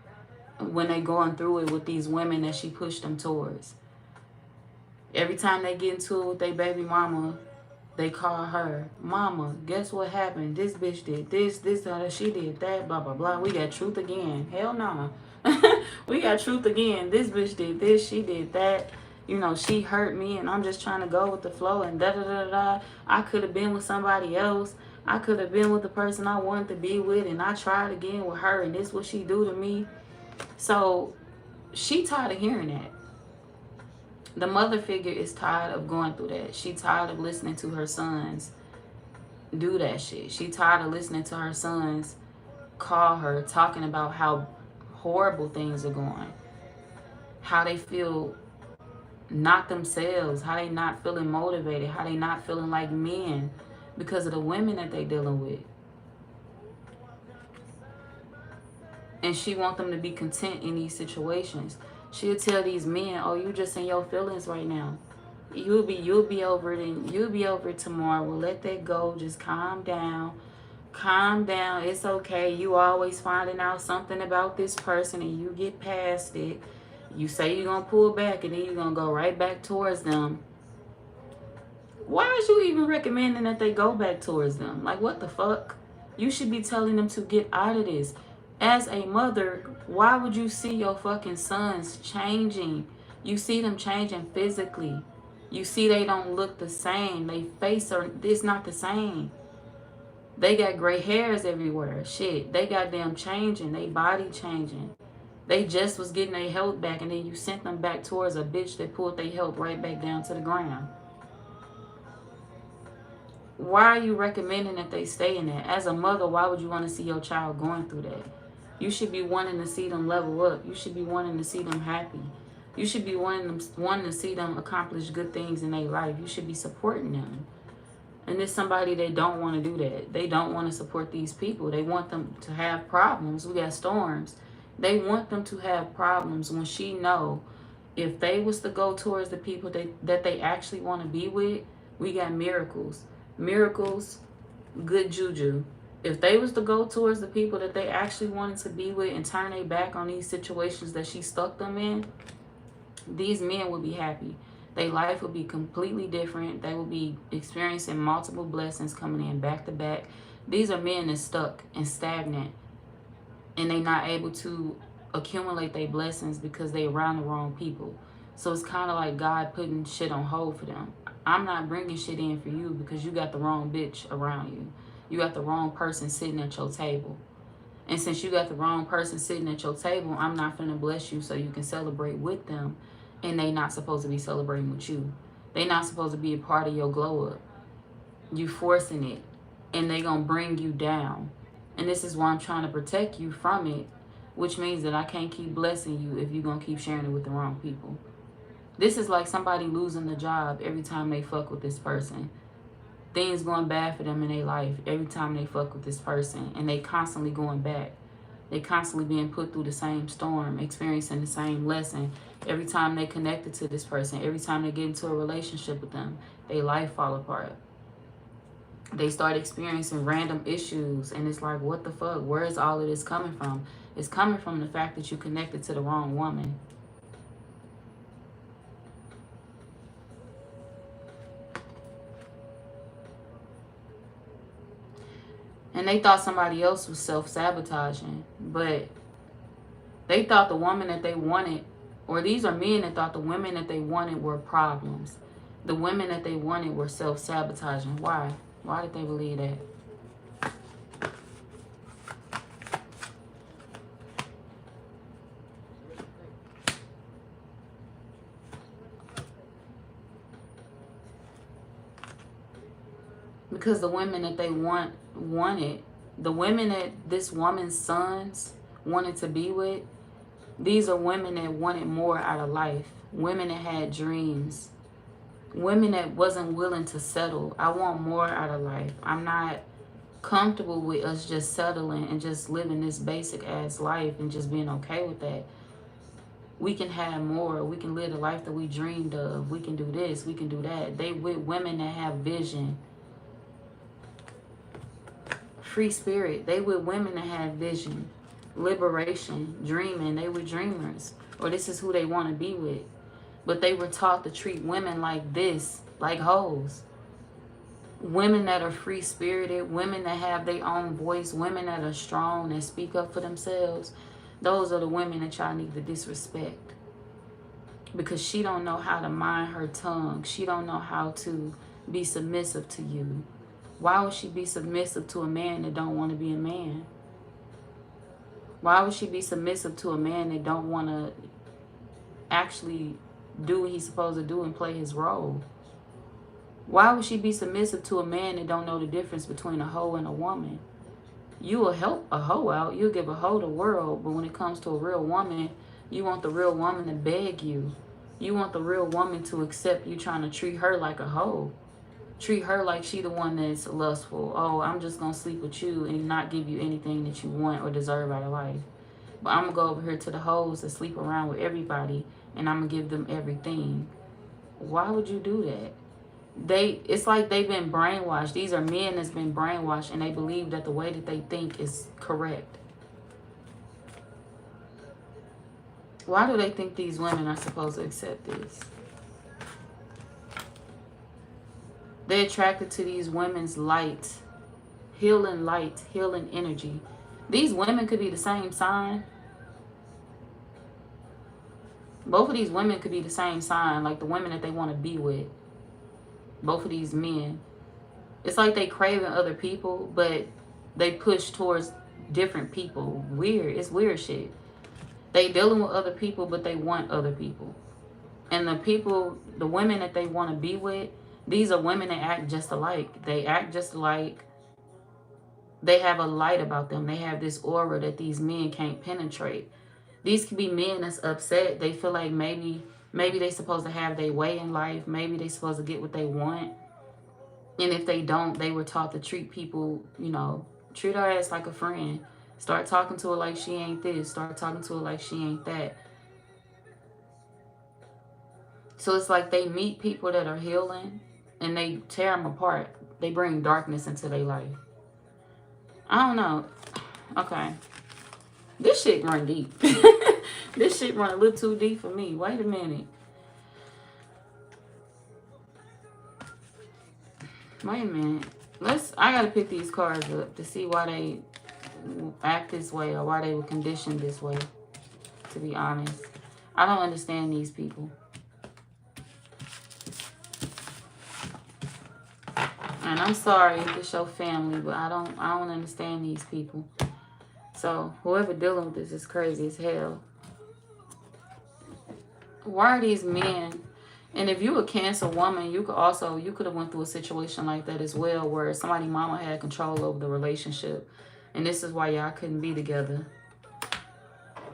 when they going through it with these women that she pushed them towards. Every time they get into it with their baby mama, they call her, mama, guess what happened? This bitch did this, she did that, blah, blah, blah. We got truth again. Hell no. We got truth again. This bitch did this, she did that. You know, she hurt me and I'm just trying to go with the flow and da-da-da-da. I could have been with somebody else. I could have been with the person I wanted to be with, and I tried again with her, and this what she do to me. So she tired of hearing that. The mother figure is tired of going through that. She tired of listening to her sons do that shit. She tired of listening to her sons call her, talking about how horrible things are going, how they feel not themselves, how they not feeling motivated, how they not feeling like men because of the women that they dealing with. And she want them to be content in these situations. She'll tell these men, oh, you just in your feelings right now. You'll be over it, and you'll be over it tomorrow. Well, let that go. Just calm down. Calm down. It's okay. You always finding out something about this person and you get past it. You say you're going to pull back and then you're going to go right back towards them. Why is you even recommending that they go back towards them? Like, what the fuck? You should be telling them to get out of this. As a mother, why would you see your fucking sons changing? You see them changing physically. You see they don't look the same. They face is not the same. They got gray hairs everywhere. Shit, they got them changing. They body changing. They just was getting their health back, and then you sent them back towards a bitch that pulled their health right back down to the ground. Why are you recommending that they stay in that? As a mother, why would you want to see your child going through that? You should be wanting to see them level up. You should be wanting to see them happy. You should be wanting to see them accomplish good things in their life. You should be supporting them. And there's somebody that don't want to do that. They don't want to support these people. They want them to have problems. We got storms. They want them to have problems when she know if they was to go towards the people that they actually want to be with, we got miracles. Miracles, good juju. If they was to go towards the people that they actually wanted to be with and turn their back on these situations that she stuck them in, these men would be happy. Their life would be completely different. They will be experiencing multiple blessings coming in back to back. These are men that's stuck and stagnant, and they not able to accumulate their blessings because they around the wrong people. So it's kind of like God putting shit on hold for them. I'm not bringing shit in for you because you got the wrong bitch around you. You got the wrong person sitting at your table. And since you got the wrong person sitting at your table, I'm not finna bless you so you can celebrate with them. And they not supposed to be celebrating with you. They not supposed to be a part of your glow up. You forcing it. And they gonna bring you down. And this is why I'm trying to protect you from it. Which means that I can't keep blessing you if you're gonna keep sharing it with the wrong people. This is like somebody losing the job every time they fuck with this person. Things going bad for them in their life every time they fuck with this person. And they constantly going back. They constantly being put through the same storm, experiencing the same lesson. Every time they connected to this person, every time they get into a relationship with them, their life fall apart. They start experiencing random issues, and it's like, what the fuck? Where is all of this coming from? It's coming from the fact that you connected to the wrong woman. And they thought somebody else was self-sabotaging, but they thought the woman that they wanted, or these are men that thought the women that they wanted were problems. The women that they wanted were self-sabotaging. Why? Why did they believe that? Because the women that they wanted, the women that this woman's sons wanted to be with, these are women that wanted more out of life. Women that had dreams. Women that wasn't willing to settle. I want more out of life. I'm not comfortable with us just settling and just living this basic ass life and just being okay with that. We can have more. We can live the life that we dreamed of. We can do this. We can do that. They with women that have vision. free spirit. They with women that have vision, liberation, dreaming. They were dreamers, or this is who they want to be with. But they were taught to treat women like this, like hoes. Women that are free spirited, women that have their own voice, women that are strong and speak up for themselves. Those are the women that y'all need to disrespect, because she don't know how to mind her tongue. She don't know how to be submissive to you. Why would she be submissive to a man that don't want to be a man? Why would she be submissive to a man that don't want to actually do what he's supposed to do and play his role? Why would she be submissive to a man that don't know the difference between a hoe and a woman? You will help a hoe out. You'll give a hoe the world. But when it comes to a real woman, you want the real woman to beg you. You want the real woman to accept you trying to treat her like a hoe. Treat her like she the one that's lustful. Oh, I'm just going to sleep with you and not give you anything that you want or deserve out of life. But I'm going to go over here to the hoes that sleep around with everybody and I'm going to give them everything. Why would you do that? It's like they've been brainwashed. These are men that's been brainwashed and they believe that the way that they think is correct. Why do they think these women are supposed to accept this? They're attracted to these women's light, healing energy. These women could be the same sign. Both of these women could be the same sign, like the women that they want to be with. Both of these men. It's like they craving other people, but they push towards different people. Weird. It's weird shit. They dealing with other people, but they want other people. And the women that they want to be with, these are women that act just alike. They act just alike. They have a light about them. They have this aura that these men can't penetrate. These could be men that's upset. They feel like maybe they're supposed to have their way in life. Maybe they're supposed to get what they want. And if they don't, they were taught to treat people, treat her ass like a friend. Start talking to her like she ain't this. Start talking to her like she ain't that. So it's like they meet people that are healing and they tear them apart. They bring darkness into their life. I don't know. Okay. This shit run deep. This shit run a little too deep for me. Wait a minute. I gotta pick these cards up to see why they act this way or why they were conditioned this way, to be honest. I don't understand these people. And I'm sorry if it's your family, but I don't understand these people. So whoever dealing with this is crazy as hell. Why are these men? And if you a Cancer woman, you could have went through a situation like that as well, where somebody mama had control over the relationship. And this is why y'all couldn't be together.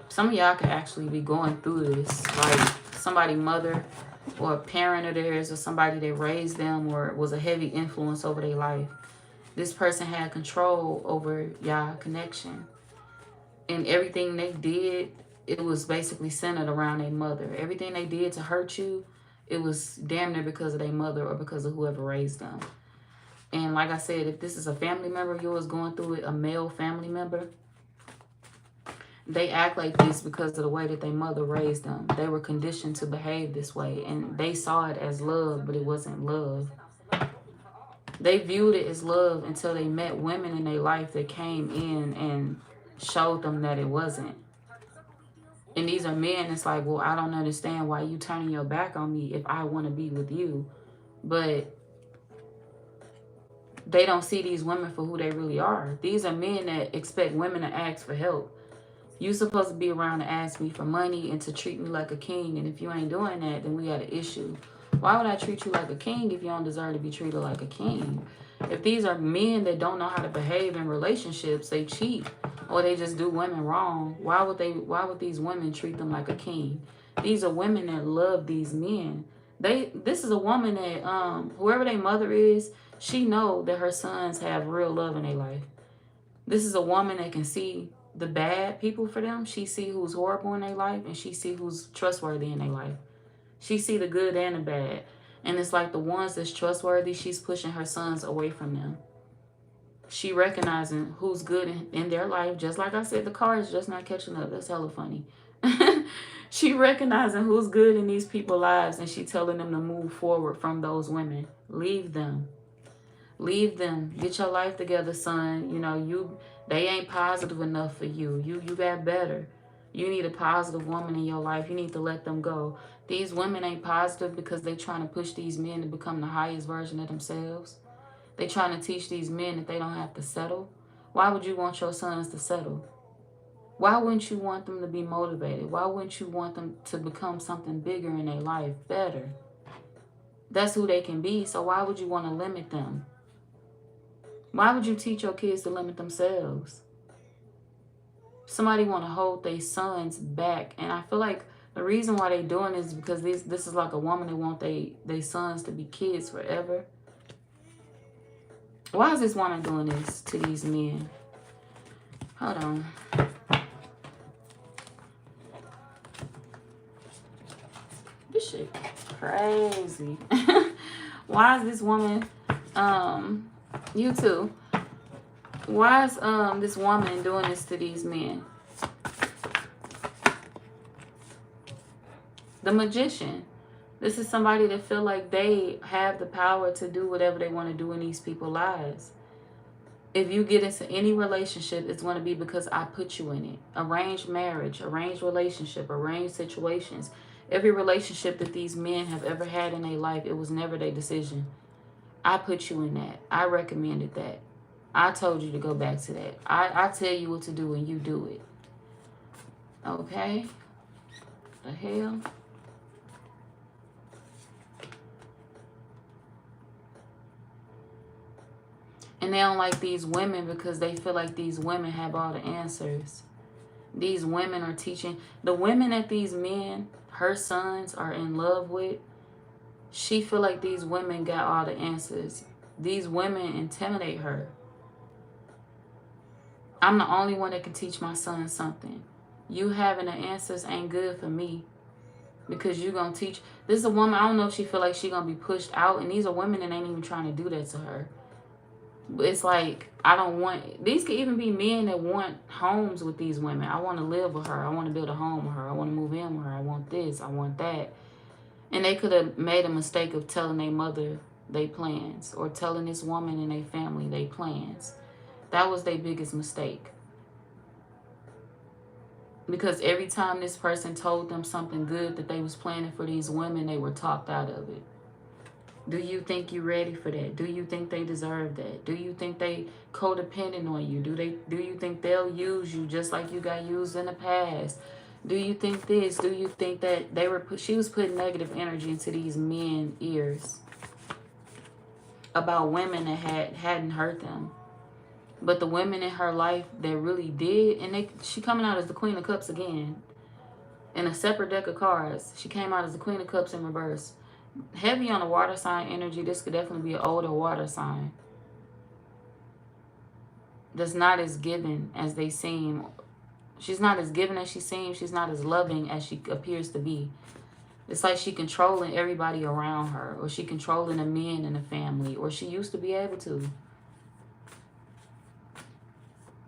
Some of y'all could actually be going through this. Like somebody mother or a parent of theirs or somebody that raised them or was a heavy influence over their life. This person had control over y'all connection. And everything they did, it was basically centered around their mother. Everything they did to hurt you, it was damn near because of their mother or because of whoever raised them. And like I said, if this is a family member of yours going through it, a male family member, they act like this because of the way that their mother raised them. They were conditioned to behave this way. And they saw it as love, but it wasn't love. They viewed it as love until they met women in their life that came in and showed them that it wasn't. And these are men, it's like, well, I don't understand why you turning your back on me if I want to be with you. But they don't see these women for who they really are. These are men that expect women to ask for help. You supposed to be around to ask me for money and to treat me like a king. And if you ain't doing that, then we got an issue. Why would I treat you like a king if you don't deserve to be treated like a king? If these are men that don't know how to behave in relationships, they cheat or they just do women wrong, why would these women treat them like a king? These are women that love these men. This is a woman that whoever their mother is, she know that her sons have real love in their life. This is a woman that can see the bad people for them. She see who's horrible in their life and she see who's trustworthy in their life. She see the good and the bad. And it's like the ones that's trustworthy, she's pushing her sons away from them. She recognizing who's good in their life. Just like I said, the car is just not catching up. That's hella funny. She recognizing who's good in these people's lives, and she telling them to move forward from those women. Leave them. Leave them. Get your life together, son. You know, they ain't positive enough for you. You got better. You need a positive woman in your life. You need to let them go. These women ain't positive because they trying to push these men to become the highest version of themselves. They trying to teach these men that they don't have to settle. Why would you want your sons to settle? Why wouldn't you want them to be motivated? Why wouldn't you want them to become something bigger in their life, better? That's who they can be, so why would you want to limit them? Why would you teach your kids to limit themselves? Somebody want to hold their sons back, and I feel like the reason why they doing this is because this is like a woman that want they sons to be kids forever. Why is this woman doing this to these men? Hold on. This shit crazy. Why is this woman, you too. Why is this woman doing this to these men? The Magician. This is somebody that feel like they have the power to do whatever they want to do in these people's lives. If you get into any relationship, it's going to be because I put you in it. Arranged marriage, arranged relationship, arranged situations. Every relationship that these men have ever had in their life, it was never their decision. I put you in that. I recommended that. I told you to go back to that. I tell you what to do and you do it. Okay? The hell? And they don't like these women because they feel like these women have all the answers. These women are teaching. The women that these men, her sons, are in love with, she feel like these women got all the answers. These women intimidate her. I'm the only one that can teach my son something. You having the answers ain't good for me. Because you going to teach. This is a woman, I don't know if she feel like she going to be pushed out. And these are women that ain't even trying to do that to her. It's like, I don't want, these could even be men that want homes with these women. I want to live with her. I want to build a home with her. I want to move in with her. I want this. I want that. And they could have made a mistake of telling their mother their plans, or telling this woman and their family their plans. That was their biggest mistake. Because every time this person told them something good that they was planning for these women, they were talked out of it. Do you think you're ready for that? Do you think they deserve that? Do you think they codependent on you? Do you think they'll use you just like you got used in the past? Do you think this? Do you think that she was putting negative energy into these men's ears about women that hadn't hurt them? But the women in her life that really did, and she coming out as the Queen of Cups again in a separate deck of cards. She came out as the Queen of Cups in reverse. Heavy on the water sign energy. This could definitely be an older water sign that's not as giving as they seem. She's not as giving as she seems. She's not as loving as she appears to be. It's like she controlling everybody around her, or she controlling the men in the family, or she used to be able to.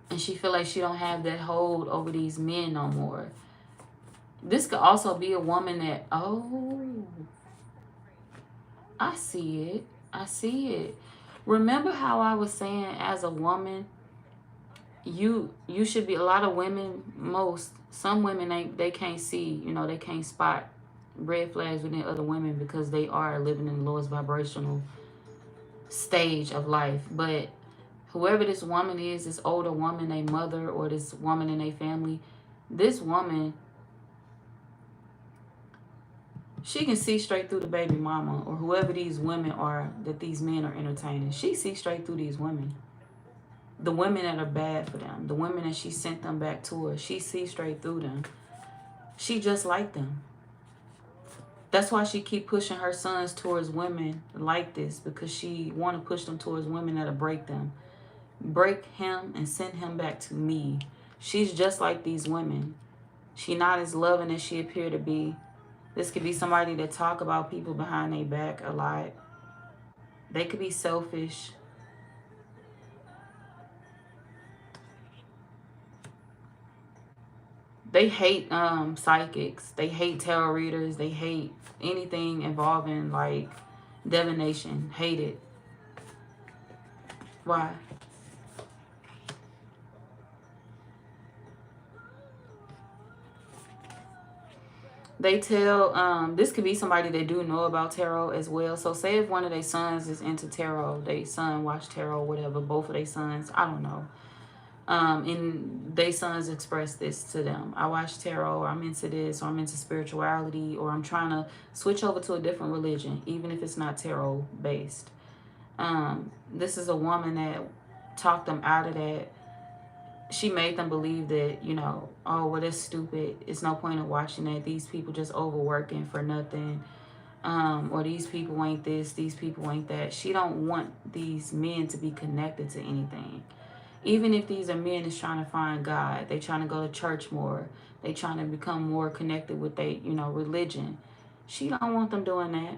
And she feel like she don't have that hold over these men no more. This could also be a woman that, oh, I see it. I see it. Remember how I was saying, as a woman, you should be, a lot of women, some women, they can't see, they can't spot red flags within other women because they are living in the lowest vibrational stage of life. But whoever this woman is, this older woman, a mother, or this woman in a family, this woman, she can see straight through the baby mama, or whoever these women are that these men are entertaining. She sees straight through these women. The women that are bad for them, the women that she sent them back to her, she sees straight through them. She just like them. That's why she keep pushing her sons towards women like this, because she want to push them towards women that'll break them. Break him and send him back to me. She's just like these women. She not as loving as she appear to be. This could be somebody that talk about people behind their back a lot. They could be selfish. They hate psychics. They hate tarot readers. They hate anything involving like divination. Hate it. Why? They tell, this could be somebody that do know about tarot as well. So say if one of their sons is into tarot, they son watch tarot, whatever, both of their sons, I don't know. And they sons express this to them. I watch tarot, or I'm into this, or I'm into spirituality, or I'm trying to switch over to a different religion, even if it's not tarot based. This is a woman that talked them out of that. She made them believe that, you know, oh, well, that's stupid. It's no point in watching that. These people just overworking for nothing. Or these people ain't this, these people ain't that. She don't want these men to be connected to anything. Even if these are men that's trying to find God, they trying to go to church more, they trying to become more connected with their, you know, religion. She don't want them doing that.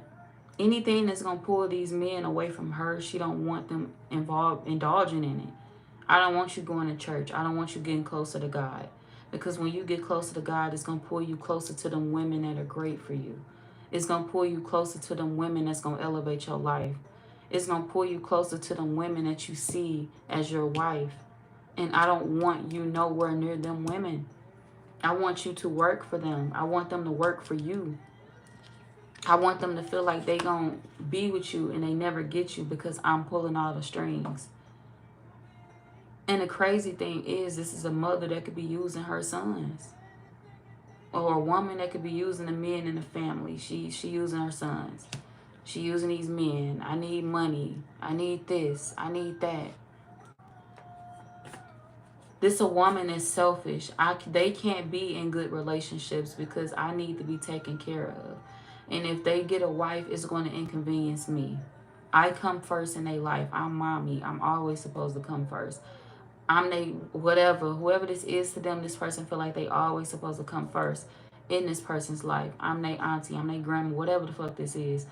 Anything that's going to pull these men away from her, she don't want them indulging in it. I don't want you going to church. I don't want you getting closer to God. Because when you get closer to God, it's going to pull you closer to them women that are great for you. It's going to pull you closer to them women that's going to elevate your life. It's going to pull you closer to them women that you see as your wife. And I don't want you nowhere near them women. I want you to work for them. I want them to work for you. I want them to feel like they going to be with you and they never get you because I'm pulling all the strings. And the crazy thing is, this is a mother that could be using her sons. Or a woman that could be using the men in the family. She using her sons. She using these men. I need money. I need this. I need that. This a woman that's selfish. They can't be in good relationships because I need to be taken care of. And if they get a wife, it's going to inconvenience me. I come first in their life. I'm mommy. I'm always supposed to come first. I'm they whatever. Whoever this is to them, this person feel like they always supposed to come first in this person's life. I'm their auntie. I'm their grandma. Whatever the fuck this is.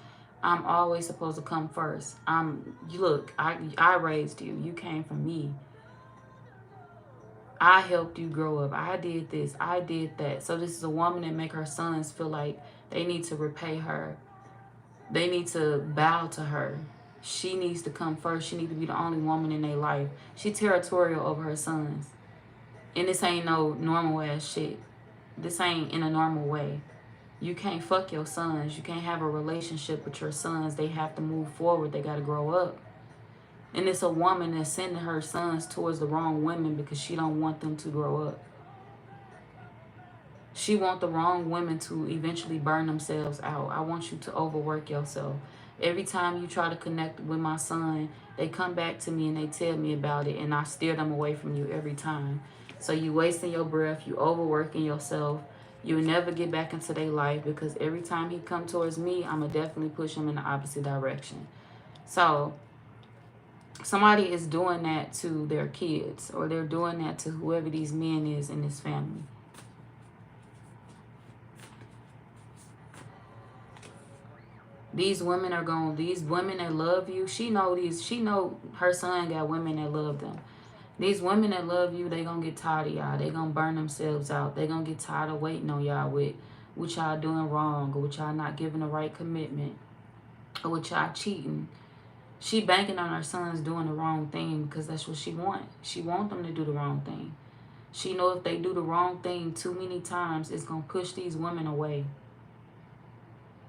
I'm always supposed to come first. Look, I raised you. You came from me. I helped you grow up. I did this. I did that. So this is a woman that make her sons feel like they need to repay her. They need to bow to her. She needs to come first. She needs to be the only woman in their life. She territorial over her sons. And this ain't no normal ass shit. This ain't in a normal way. You can't fuck your sons. You can't have a relationship with your sons. They have to move forward. They got to grow up. And it's a woman that's sending her sons towards the wrong women because she don't want them to grow up. She want the wrong women to eventually burn themselves out. I want you to overwork yourself. Every time you try to connect with my son, they come back to me and they tell me about it, and I steer them away from you every time. So you wasting your breath, you overworking yourself. You'll never get back into their life because every time he come towards me, I'm going to definitely push him in the opposite direction. So somebody is doing that to their kids, or they're doing that to whoever these men is in this family. These women that love you, she know her son got women that love them. These women that love you, they gonna get tired of y'all. They gonna burn themselves out. They gonna get tired of waiting on y'all with what y'all doing wrong, or what y'all not giving the right commitment, or what y'all cheating. She banking on her sons doing the wrong thing because that's what she want. She want them to do the wrong thing. She know if they do the wrong thing too many times, it's going to push these women away.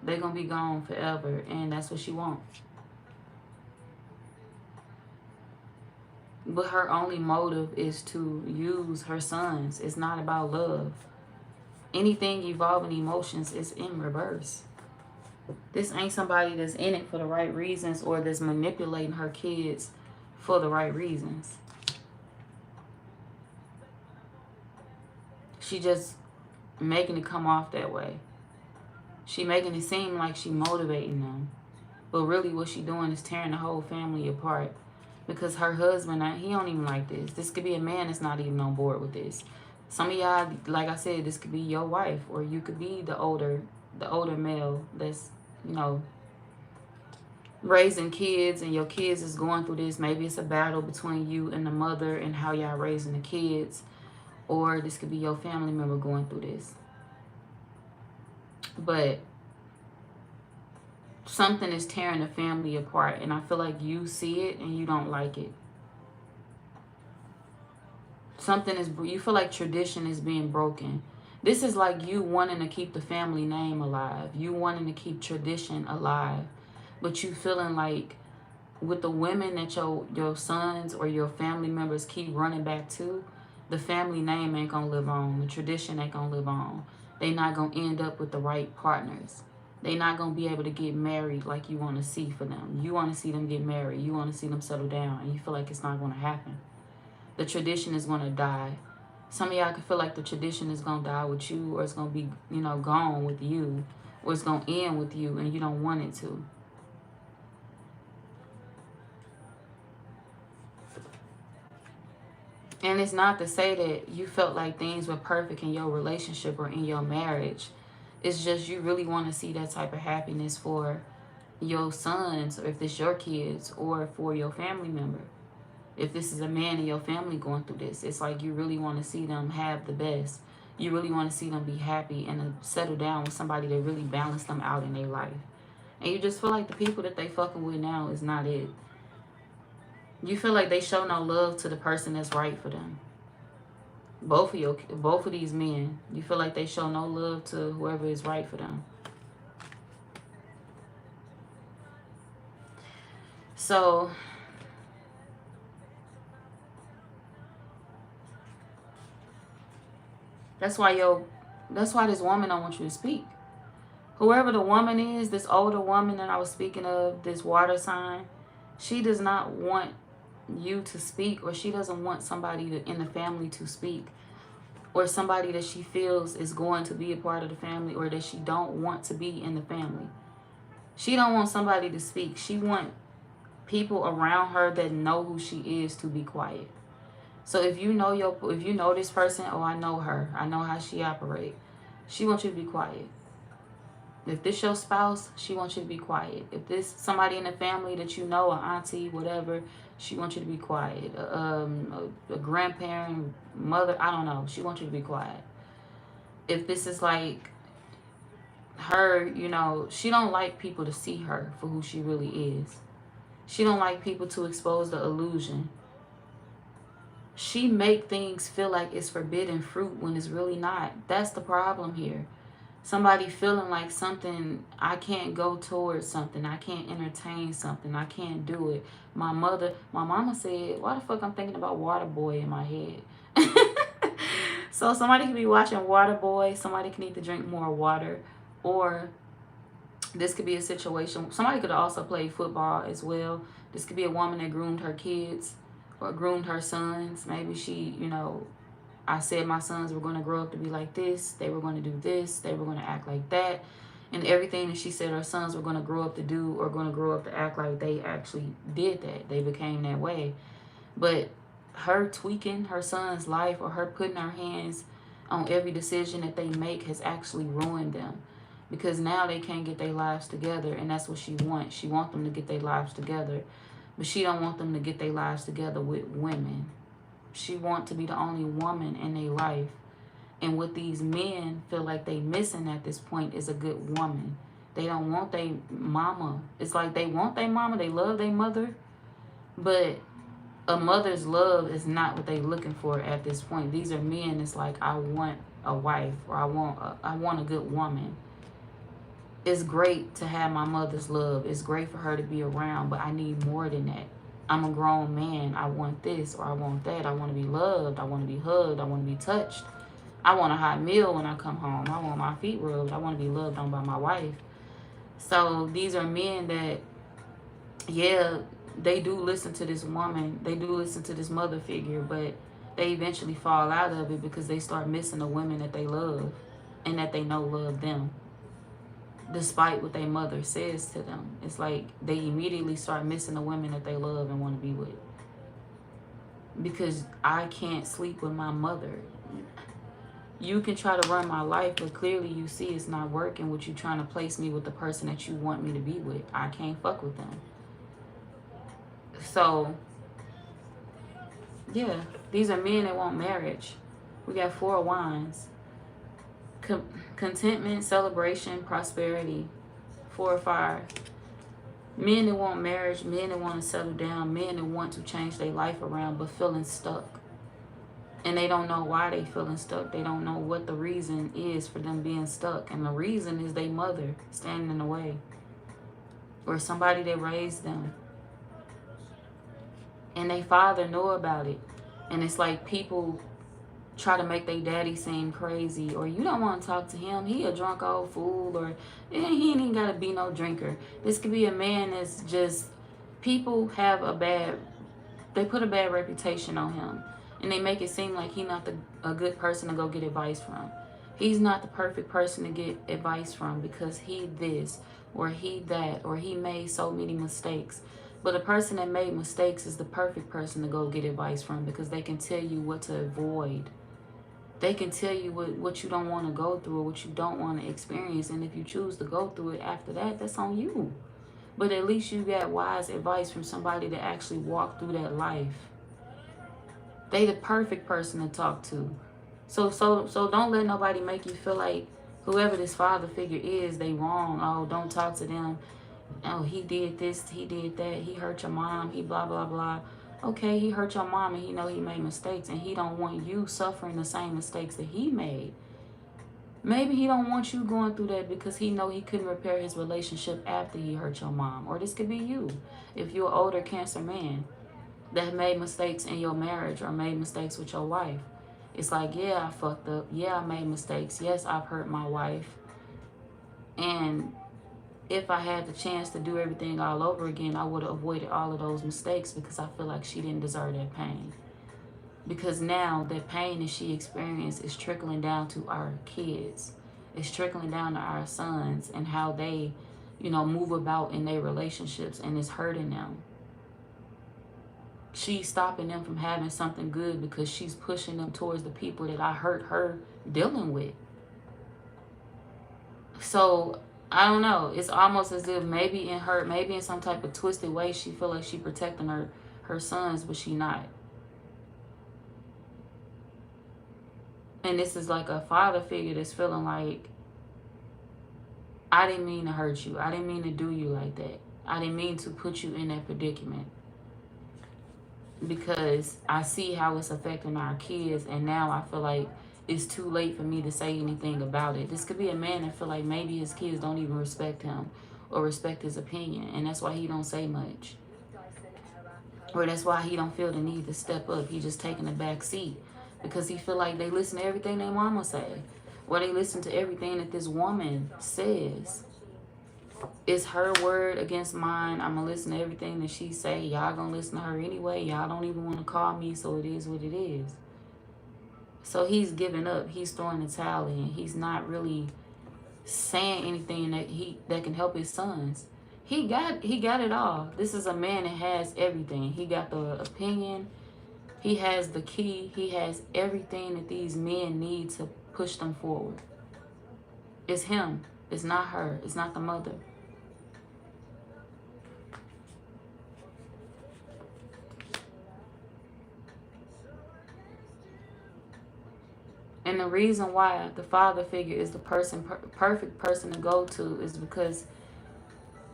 They're going to be gone forever, and that's what she wants. But her only motive is to use her sons. It's not about love. Anything involving emotions is in reverse. This ain't somebody that's in it for the right reasons or that's manipulating her kids for the right reasons. She just making it come off that way. She making it seem like she motivating them. But really what she doing is tearing the whole family apart. Because her husband, he don't even like this. This could be a man that's not even on board with this. Some of y'all, like I said, this could be your wife. Or you could be the older male that's, you know, raising kids, and your kids is going through this. Maybe it's a battle between you and the mother and how y'all raising the kids. or this could be your family member going through this. But something is tearing the family apart, and I feel like you see it and you don't like it. Something is, you feel like tradition is being broken. This is like you wanting to keep the family name alive. You wanting to keep tradition alive. But you feeling like with the women that your sons or your family members keep running back to, the family name ain't gonna live on. The tradition ain't gonna live on. They not gonna end up with the right partners. They not gonna be able to get married like you want to see for them. You want to see them get married. You want to see them settle down, and you feel like it's not gonna happen. The tradition is gonna die. Some of y'all can feel like the tradition is gonna die with you, or it's gonna be, you know, gone with you, or it's gonna end with you, and you don't want it to. And it's not to say that you felt like things were perfect in your relationship or in your marriage. It's just you really want to see that type of happiness for your sons, or if it's your kids, or for your family member. If this is a man in your family going through this, it's like you really want to see them have the best. You really want to see them be happy and settle down with somebody that really balance them out in their life. And you just feel like the people that they fucking with now is not it. You feel like they show no love to the person that's right for them. Both of these men, you feel like they show no love to whoever is right for them. So that's why this woman don't want you to speak. Whoever the woman is, this older woman that I was speaking of, this water sign, she does not want you to speak, or she doesn't want somebody in the family to speak, or somebody that she feels is going to be a part of the family, or that she don't want to be in the family. She don't want somebody to speak. She want people around her that know who she is to be quiet. So if you know this person, oh, I know her, I know how she operates, she wants you to be quiet. If this your spouse, she wants you to be quiet. If this somebody in the family that you know, an auntie, whatever, she wants you to be quiet. A grandparent, mother, I don't know. She wants you to be quiet. If this is like her, you know, she don't like people to see her for who she really is. She don't like people to expose the illusion. She make things feel like it's forbidden fruit when it's really not. That's the problem here. Somebody feeling like something, I can't go towards something, I can't entertain something, I can't do it. My mama said, why the fuck I'm thinking about Waterboy in my head? So somebody could be watching Waterboy, somebody can need to drink more water, or this could be a situation, somebody could also play football as well. This could be a woman that groomed her kids or groomed her sons. Maybe she, you know, I said my sons were going to grow up to be like this. They were going to do this. They were going to act like that. And everything that she said her sons were going to grow up to do or going to grow up to act like, they actually did that. They became that way. But her tweaking her son's life, or her putting her hands on every decision that they make, has actually ruined them. Because now they can't get their lives together. And that's what she wants. She wants them to get their lives together. But she don't want them to get their lives together with women. She want to be the only woman in their life. And what these men feel like they missing at this point is a good woman. They don't want their mama. It's like they want their mama. They love their mother. But a mother's love is not what they looking for at this point. These are men. It's like, I want a wife, or I want a good woman. It's great to have my mother's love. It's great for her to be around. But I need more than that. I'm a grown man. I want this, or I want that. I want to be loved. I want to be hugged. I want to be touched. I want a hot meal when I come home. I want my feet rubbed. I want to be loved on by my wife. So these are men that, yeah, they do listen to this woman. They do listen to this mother figure, but they eventually fall out of it because they start missing the women that they love and that they know love them. Despite what their mother says to them. It's like they immediately start missing the women that they love and want to be with. Because I can't sleep with my mother. You can try to run my life, but clearly you see it's not working with you trying to place me with the person that you want me to be with. I can't fuck with them. So, yeah, these are men that want marriage. We got 4 of Wands. Contentment, celebration, prosperity. 4 of Fire. Men that want marriage, men that want to settle down, men that want to change their life around but feeling stuck. And they don't know why they feeling stuck. They don't know what the reason is for them being stuck. And the reason is their mother standing in the way. Or somebody that raised them. And their father know about it. And it's like people try to make their daddy seem crazy, or you don't want to talk to him, he a drunk old fool, or he ain't even gotta be no drinker. This could be a man that's just, people have they put a bad reputation on him, and they make it seem like he's not a good person to go get advice from. He's not the perfect person to get advice from because he this or he that, or he made so many mistakes. But a person that made mistakes is the perfect person to go get advice from, because they can tell you what to avoid. They can tell you what you don't want to go through or what you don't want to experience. And if you choose to go through it after that, that's on you. But at least you got wise advice from somebody that actually walked through that life. They the perfect person to talk to. So don't let nobody make you feel like whoever this father figure is, they wrong. Oh, don't talk to them. Oh, he did this, he did that, he hurt your mom, he blah, blah, blah. Okay, he hurt your mom and he know he made mistakes, and he don't want you suffering the same mistakes that he made. Maybe he don't want you going through that because he know he couldn't repair his relationship after he hurt your mom. Or this could be you. If you're an older Cancer man that made mistakes in your marriage or made mistakes with your wife. It's like, yeah, I fucked up. Yeah, I made mistakes. Yes, I've hurt my wife. And if I had the chance to do everything all over again, I would have avoided all of those mistakes because I feel like she didn't deserve that pain. Because now that pain that she experienced is trickling down to our kids. It's trickling down to our sons and how they, move about in their relationships, and it's hurting them. She's stopping them from having something good because she's pushing them towards the people that I hurt her dealing with. So I don't know. It's almost as if maybe in some type of twisted way, she feel like she protecting her sons, but she not. And this is like a father figure that's feeling like, I didn't mean to hurt you. I didn't mean to do you like that. I didn't mean to put you in that predicament. Because I see how it's affecting our kids, and now I feel like it's too late for me to say anything about it. This could be a man that feel like maybe his kids don't even respect him or respect his opinion, and that's why he don't say much. Or that's why he don't feel the need to step up. He just taking the back seat because he feel like they listen to everything their mama say, or they listen to everything that this woman says. It's her word against mine. I'm going to listen to everything that she say. Y'all going to listen to her anyway. Y'all don't even want to call me, so it is what it is. So he's giving up. He's throwing the towel in. He's not really saying anything that can help his sons. He got it all. This is a man that has everything. He got the opinion. He has the key. He has everything that these men need to push them forward. It's him. It's not her. It's not the mother. And the reason why the father figure is the perfect person to go to is because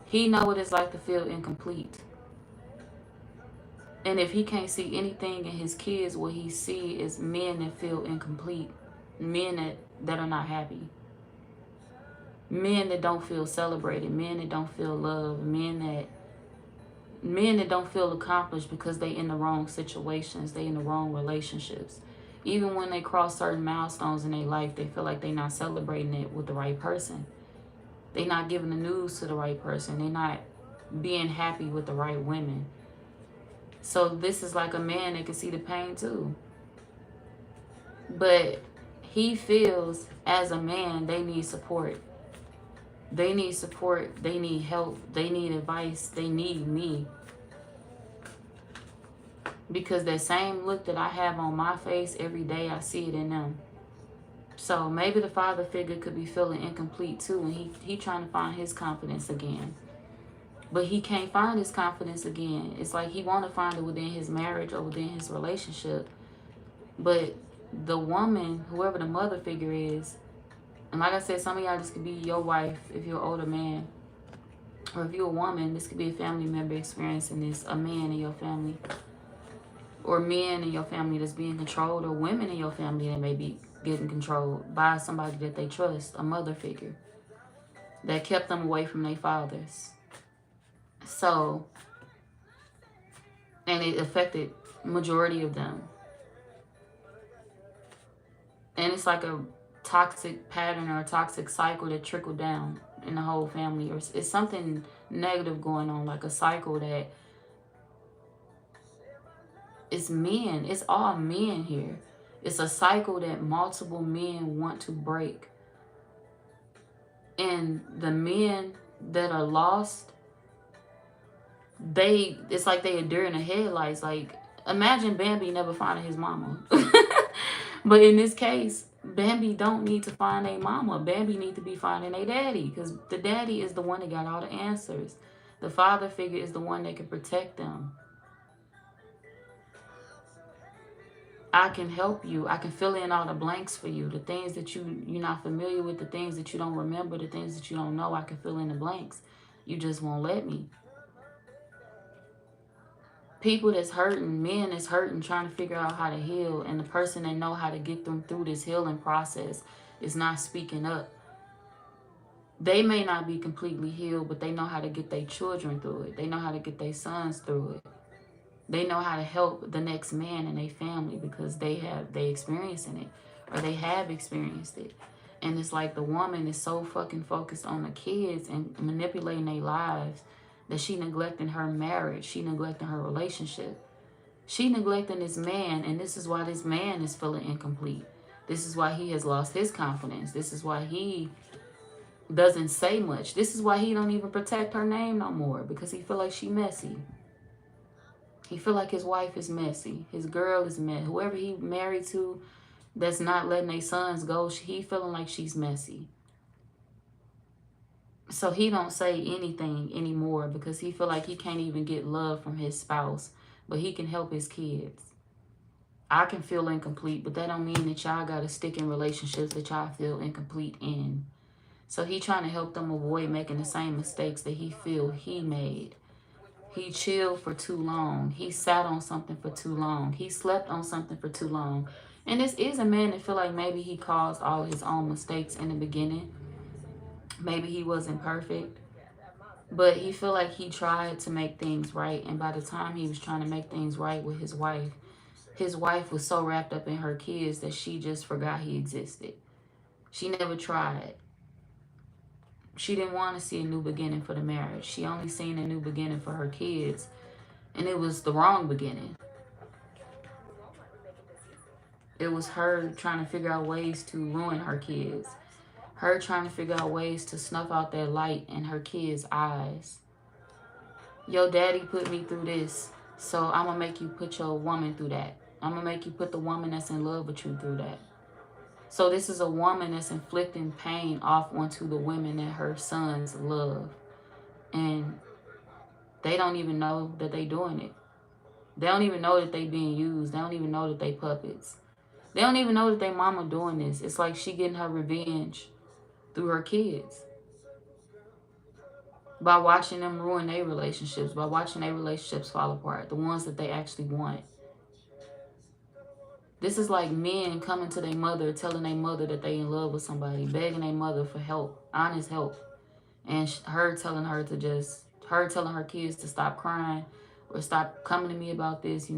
he knows what it's like to feel incomplete. And if he can't see anything in his kids, what he see is men that feel incomplete, men that are not happy, men that don't feel celebrated, men that don't feel loved, men that don't feel accomplished because they in the wrong situations, they in the wrong relationships. Even when they cross certain milestones in their life, they feel like they're not celebrating it with the right person. They're not giving the news to the right person. They're not being happy with the right women. So this is like a man that can see the pain too. But he feels as a man, they need support. They need support. They need help. They need advice. They need me. Because that same look that I have on my face every day, I see it in them. So maybe the father figure could be feeling incomplete too, and he trying to find his confidence again. But he can't find his confidence again. It's like he want to find it within his marriage or within his relationship. But the woman, whoever the mother figure is, and like I said, some of y'all, this could be your wife if you're an older man. Or if you're a woman, this could be a family member experiencing this, a man in your family. Or men in your family that's being controlled, or women in your family that may be getting controlled by somebody that they trust, a mother figure that kept them away from their fathers. So, and it affected majority of them. And it's like a toxic pattern or a toxic cycle that trickled down in the whole family. Or it's something negative going on, like a cycle that it's men. It's all men here. It's a cycle that multiple men want to break. And the men that are lost, it's like they are deer in the headlights. Like, imagine Bambi never finding his mama. But in this case, Bambi don't need to find a mama. Bambi need to be finding a daddy, because the daddy is the one that got all the answers. The father figure is the one that can protect them. I can help you. I can fill in all the blanks for you. The things that you're not familiar with, the things that you don't remember, the things that you don't know, I can fill in the blanks. You just won't let me. People that's hurting, men that's hurting, trying to figure out how to heal, and the person that know how to get them through this healing process is not speaking up. They may not be completely healed, but they know how to get their children through it. They know how to get their sons through it. They know how to help the next man in their family because they experiencing it, or they have experienced it. And it's like the woman is so fucking focused on the kids and manipulating their lives that she neglecting her marriage. She neglecting her relationship. She neglecting this man, and this is why this man is feeling incomplete. This is why he has lost his confidence. This is why he doesn't say much. This is why he don't even protect her name no more, because he feel like she messy. He feel like his wife is messy. His girl is messy. Whoever he married to that's not letting their sons go, he feeling like she's messy. So he don't say anything anymore because he feel like he can't even get love from his spouse, but he can help his kids. I can feel incomplete, but that don't mean that y'all got to stick in relationships that y'all feel incomplete in. So he trying to help them avoid making the same mistakes that he feel he made. He chilled for too long. He sat on something for too long. He slept on something for too long. And this is a man that feel like maybe he caused all his own mistakes in the beginning. Maybe he wasn't perfect. But he feel like he tried to make things right. And by the time he was trying to make things right with his wife was so wrapped up in her kids that she just forgot he existed. She never tried. She didn't want to see a new beginning for the marriage. She only seen a new beginning for her kids. And it was the wrong beginning. It was her trying to figure out ways to ruin her kids. Her trying to figure out ways to snuff out that light in her kids' eyes. Your daddy put me through this, so I'm going to make you put your woman through that. I'm going to make you put the woman that's in love with you through that. So this is a woman that's inflicting pain off onto the women that her sons love. And they don't even know that they doing it. They don't even know that they being used. They don't even know that they puppets. They don't even know that they mama doing this. It's like she getting her revenge through her kids. By watching them ruin their relationships. By watching their relationships fall apart. The ones that they actually want. This is like men coming to their mother, telling their mother that they in love with somebody, begging their mother for help, honest help. And her telling her kids to stop crying or stop coming to me about this,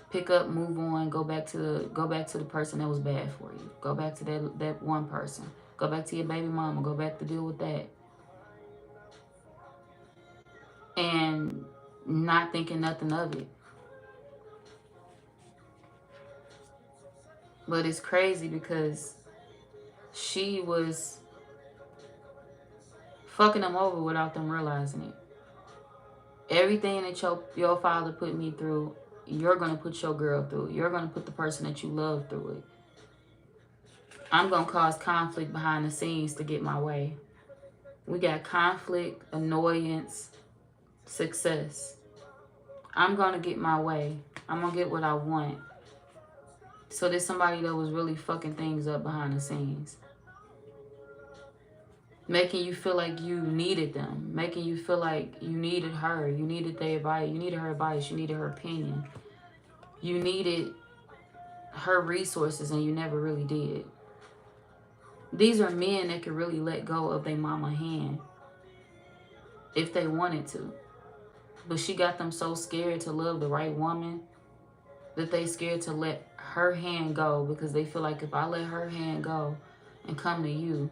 pick up, move on, go back to the person that was bad for you. Go back to that one person. Go back to your baby mama. Go back to deal with that. And not thinking nothing of it. But it's crazy because she was fucking them over without them realizing it. Everything that your father put me through, you're going to put your girl through. You're going to put the person that you love through it. I'm going to cause conflict behind the scenes to get my way. We got conflict, annoyance, success. I'm going to get my way. I'm going to get what I want So there's somebody that was really fucking things up behind the scenes. Making you feel like you needed them. Making you feel like you needed her. You needed their advice. You needed her advice. You needed her opinion. You needed her resources and you never really did. These are men that could really let go of their mama hand if they wanted to. But she got them so scared to love the right woman that they scared to let her hand go, because they feel like if I let her hand go and come to you,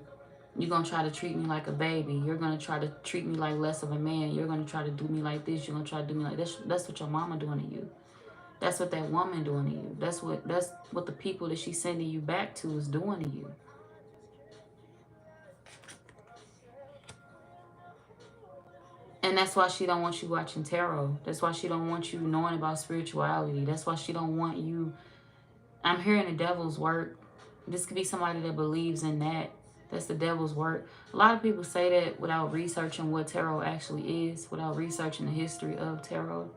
you're going to try to treat me like a baby. You're going to try to treat me like less of a man. You're going to try to do me like this. You're going to try to do me like this. That's what your mama doing to you. That's what that woman doing to you. That's what the people that she's sending you back to is doing to you. And that's why she don't want you watching tarot. That's why she don't want you knowing about spirituality. That's why she don't want you. I'm hearing the devil's work. This could be somebody that believes in that. That's the devil's work. A lot of people say that without researching what tarot actually is, without researching the history of tarot.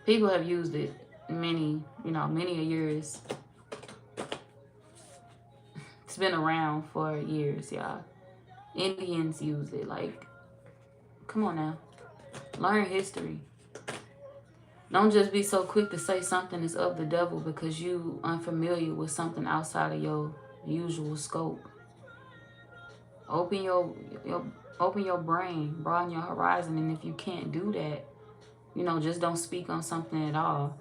People have used it many years. It's been around for years, y'all. Indians use it. Like, come on now. Learn history. Don't just be so quick to say something is of the devil because you unfamiliar with something outside of your usual scope. Open your brain, broaden your horizon, and if you can't do that, just don't speak on something at all.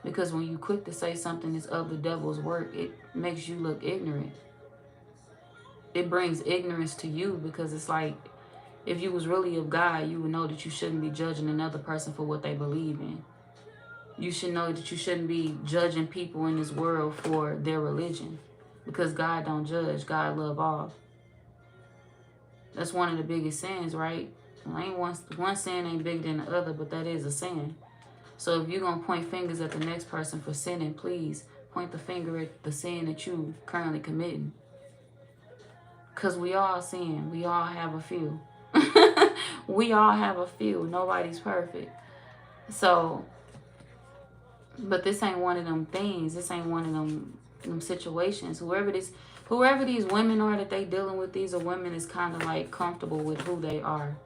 Because when you quick to say something is of the devil's work, it makes you look ignorant. It brings ignorance to you, because it's like, if you was really of God, you would know that you shouldn't be judging another person for what they believe in. You should know that you shouldn't be judging people in this world for their religion, because God don't judge. God love all. That's one of the biggest sins, right? Ain't one sin ain't bigger than the other, but that is a sin. So if you're going to point fingers at the next person for sinning, please point the finger at the sin that you currently committing. Because we all sin. We all have a few. We all have a few. Nobody's perfect. So, but this ain't one of them things. This ain't one of them situations. Whoever these women are that they dealing with, these are women that's kind of like comfortable with who they are.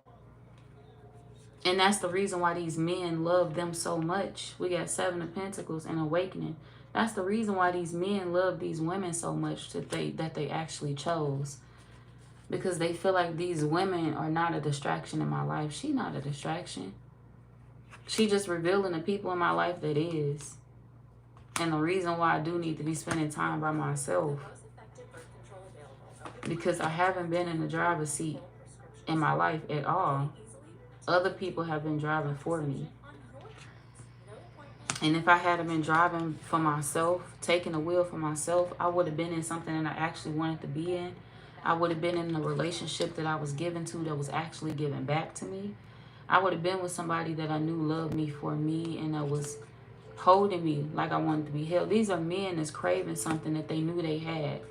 And that's the reason why these men love them so much. We got 7 of Pentacles and Awakening. That's the reason why these men love these women so much that they actually chose. Because they feel like these women are not a distraction in my life. She not a distraction. She just revealing the people in my life that is. And the reason why I do need to be spending time by myself, because I haven't been in the driver's seat in my life at all. Other people have been driving for me. And if I hadn't been driving for myself, taking the wheel for myself, I would have been in something that I actually wanted to be in. I would have been in a relationship that I was given to that was actually given back to me. I would have been with somebody that I knew loved me for me and that was holding me like I wanted to be held. These are men that's craving something that they knew they had,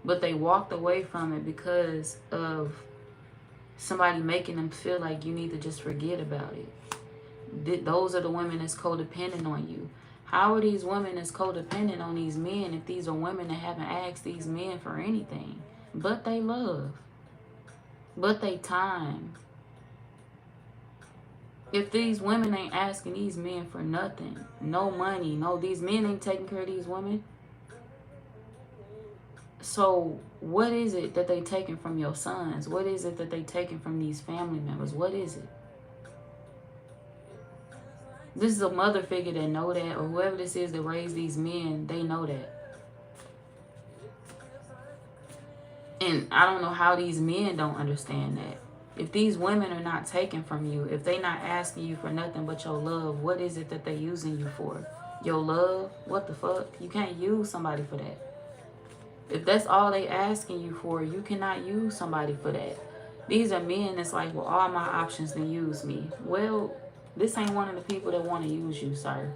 but they walked away from it because of somebody making them feel like you need to just forget about it. Those are the women that's codependent on you. How are these women that's codependent on these men if these are women that haven't asked these men for anything but they love, but they time? If these women ain't asking these men for nothing, no money, no, these men ain't taking care of these women. So what is it that they taking from your sons? What is it that they taking from these family members? What is it? This is a mother figure that know that, or whoever this is that raised these men, they know that. And I don't know how these men don't understand that. If these women are not taking from you, if they not asking you for nothing but your love, what is it that they using you for? Your love? What the fuck? You can't use somebody for that. If that's all they asking you for, you cannot use somebody for that. These are men that's like, well, all my options then use me. Well, this ain't one of the people that want to use you, sir.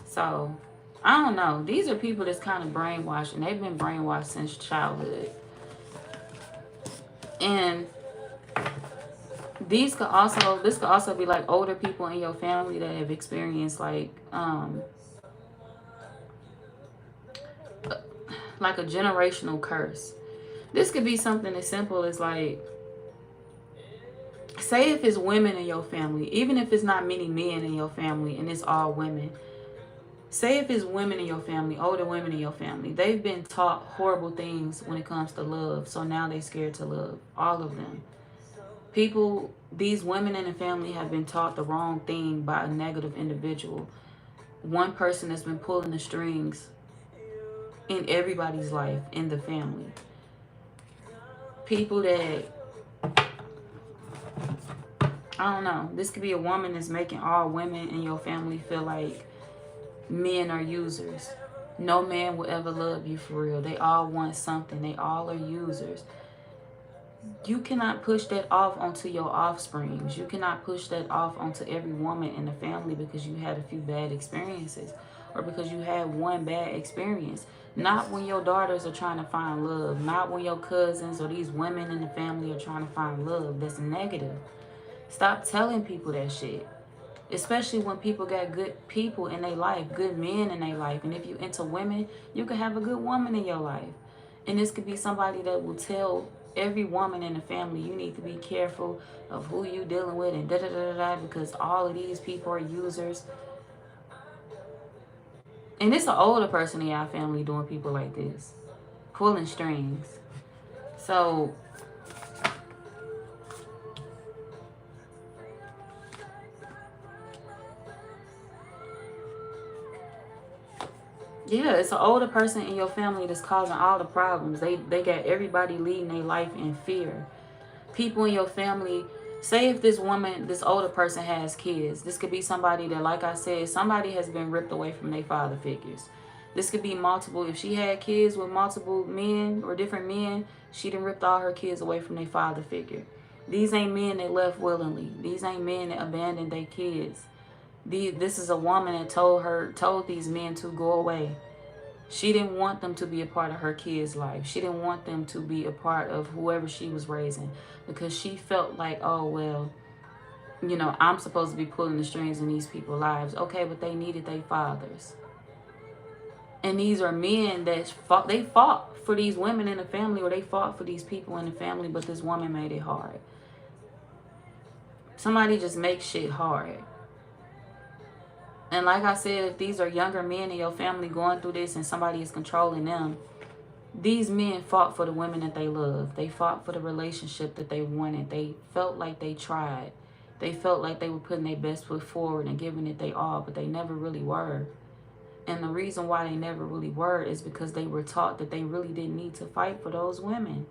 So, I don't know. These are people that's kind of brainwashed, and they've been brainwashed since childhood. And this could also be like older people in your family that have experienced like like a generational curse. This could be something as simple as like, say if it's women in your family, even if it's not many men in your family and it's all women. Say if it's women in your family, older women in your family, they've been taught horrible things when it comes to love. So now they're scared to love. All of them. People, these women in the family have been taught the wrong thing by a negative individual. One person has been pulling the strings in everybody's life in the family. People that, I don't know, this could be a woman that's making all women in your family feel like men are users. No man will ever love you for real. They all want something. They all are users. You cannot push that off onto your offsprings. You cannot push that off onto every woman in the family because you had a few bad experiences or because you had one bad experience. Not when your daughters are trying to find love. Not when your cousins or these women in the family are trying to find love. That's negative. Stop telling people that shit. Especially when people got good people in their life, good men in their life. And if you into women, you can have a good woman in your life. And this could be somebody that will tell every woman in the family, you need to be careful of who you dealing with and da-da-da-da-da, because all of these people are users. And it's an older person in your family doing people like this, pulling strings. So yeah, it's an older person in your family that's causing all the problems. They got everybody leading their life in fear. People in your family, say if this woman, this older person has kids. This could be somebody that, like I said, somebody has been ripped away from their father figures. This could be multiple. If she had kids with multiple men or different men, she done ripped all her kids away from their father figure. These ain't men that left willingly. These ain't men that abandoned their kids. This is a woman that told these men to go away. She didn't want them to be a part of her kids' life. She didn't want them to be a part of whoever she was raising, because she felt like, oh, well, you know, I'm supposed to be pulling the strings in these people's lives. Okay, but they needed their fathers. And these are men that fought for these women in the family, or they fought for these people in the family, but this woman made it hard. Somebody just makes shit hard. And like I said, if these are younger men in your family going through this and somebody is controlling them, these men fought for the women that they loved. They fought for the relationship that they wanted. They felt like they tried. They felt like they were putting their best foot forward and giving it their all, but they never really were. And the reason why they never really were is because they were taught that they really didn't need to fight for those women.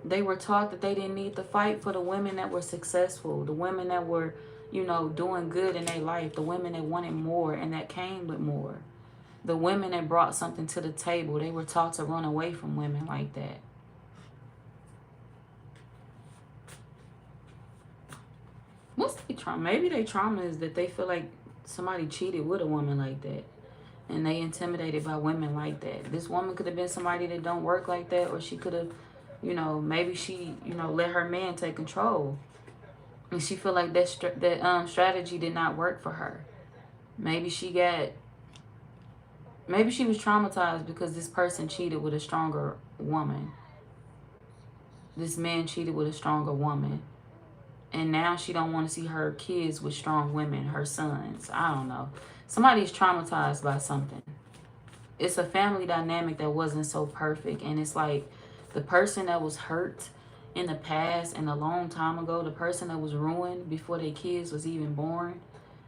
They were taught that they didn't need to fight for the women that were successful, the women that were, you know, doing good in their life, the women that wanted more and that came with more, the women that brought something to the table. They were taught to run away from women like that. What's their trauma? Maybe their trauma is that they feel like somebody cheated with a woman like that, and they intimidated by women like that. This woman could have been somebody that don't work like that, or she could have, you know, maybe she, you know, let her man take control. And she feel like that strategy did not work for her. Maybe she was traumatized because this person cheated with a stronger woman. This man cheated with a stronger woman. And now she don't want to see her kids with strong women, her sons. I don't know. Somebody's traumatized by something. It's a family dynamic that wasn't so perfect. And it's like the person that was hurt in the past and a long time ago, the person that was ruined before their kids was even born,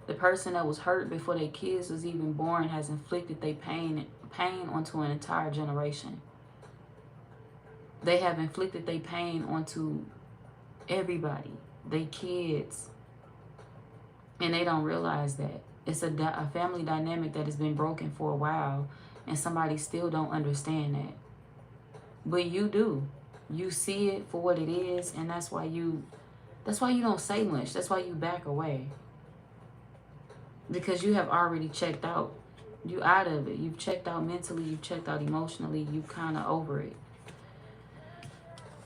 the person that was hurt before their kids was even born has inflicted their pain onto an entire generation. They have inflicted their pain onto everybody, their kids, and they don't realize that. It's a family dynamic that has been broken for a while, and somebody still don't understand that. But you do. You see it for what it is, and that's why you don't say much. That's why you back away. Because you have already checked out. You out of it. You've checked out mentally. You've checked out emotionally. You kind of over it.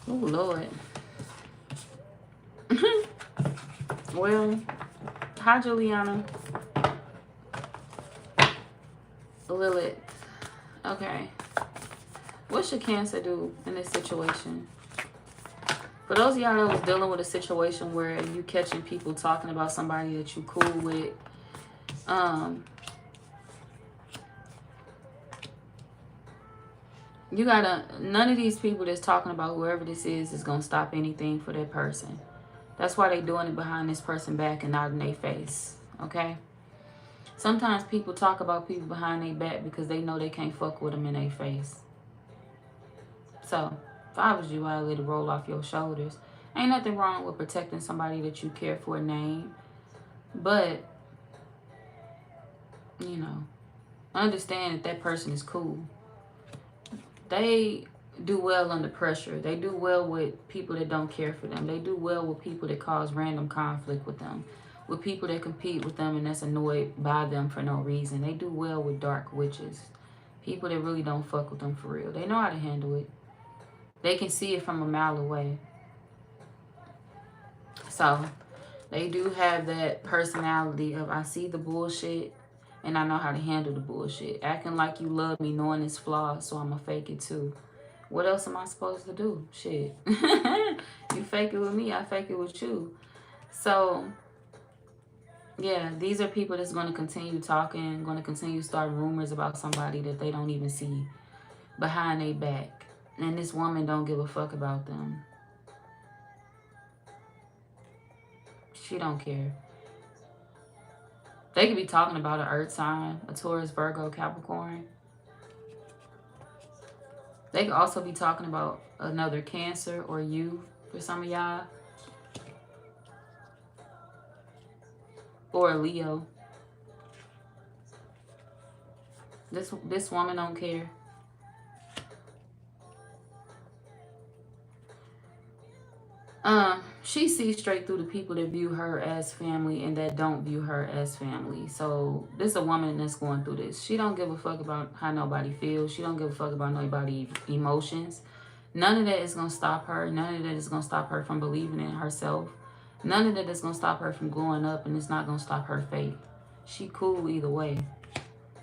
Oh, Lord. Well, hi, Juliana. Lilith. Okay. What should Cancer do in this situation? For those of y'all that was dealing with a situation where you catching people talking about somebody that you cool with, you gotta, none of these people that's talking about whoever this is gonna stop anything for that person. That's why they doing it behind this person back and not in their face, okay? Sometimes people talk about people behind their back because they know they can't fuck with them in their face. So, if I was you, I'd let it roll off your shoulders. Ain't nothing wrong with protecting somebody that you care for, name. But, you know, understand that that person is cool. They do well under pressure. They do well with people that don't care for them. They do well with people that cause random conflict with them. With people that compete with them and that's annoyed by them for no reason. They do well with dark witches. People that really don't fuck with them for real. They know how to handle it. They can see it from a mile away. So, they do have that personality of I see the bullshit and I know how to handle the bullshit. Acting like you love me knowing it's flawed, so I'm going to fake it too. What else am I supposed to do? Shit. You fake it with me, I fake it with you. So, yeah, these are people that's going to continue talking, going to continue starting rumors about somebody that they don't even see behind their back. And this woman don't give a fuck about them. She don't care. They could be talking about an earth sign, a Taurus, Virgo, Capricorn. They could also be talking about another Cancer or you for some of y'all. Or a Leo. This woman don't care. She sees straight through the people that view her as family and that don't view her as family. So this is a woman that's going through this. She don't give a fuck about how nobody feels. She don't give a fuck about nobody's emotions. None of that is going to stop her. None of that is going to stop her from believing in herself. None of that is going to stop her from growing up, and it's not going to stop her faith. She cool either way.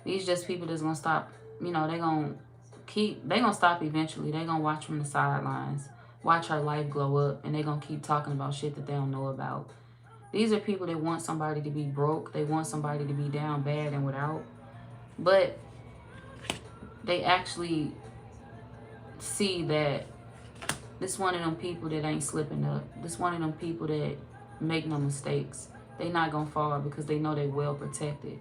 These just people that's going to stop, you know, they going to stop eventually. They going to watch from the sidelines. Watch her life glow up, and they're going to keep talking about shit that they don't know about. These are people that want somebody to be broke. They want somebody to be down bad and without. But they actually see that this one of them people that ain't slipping up. This one of them people that make no mistakes. They not going to fall because they know they well protected.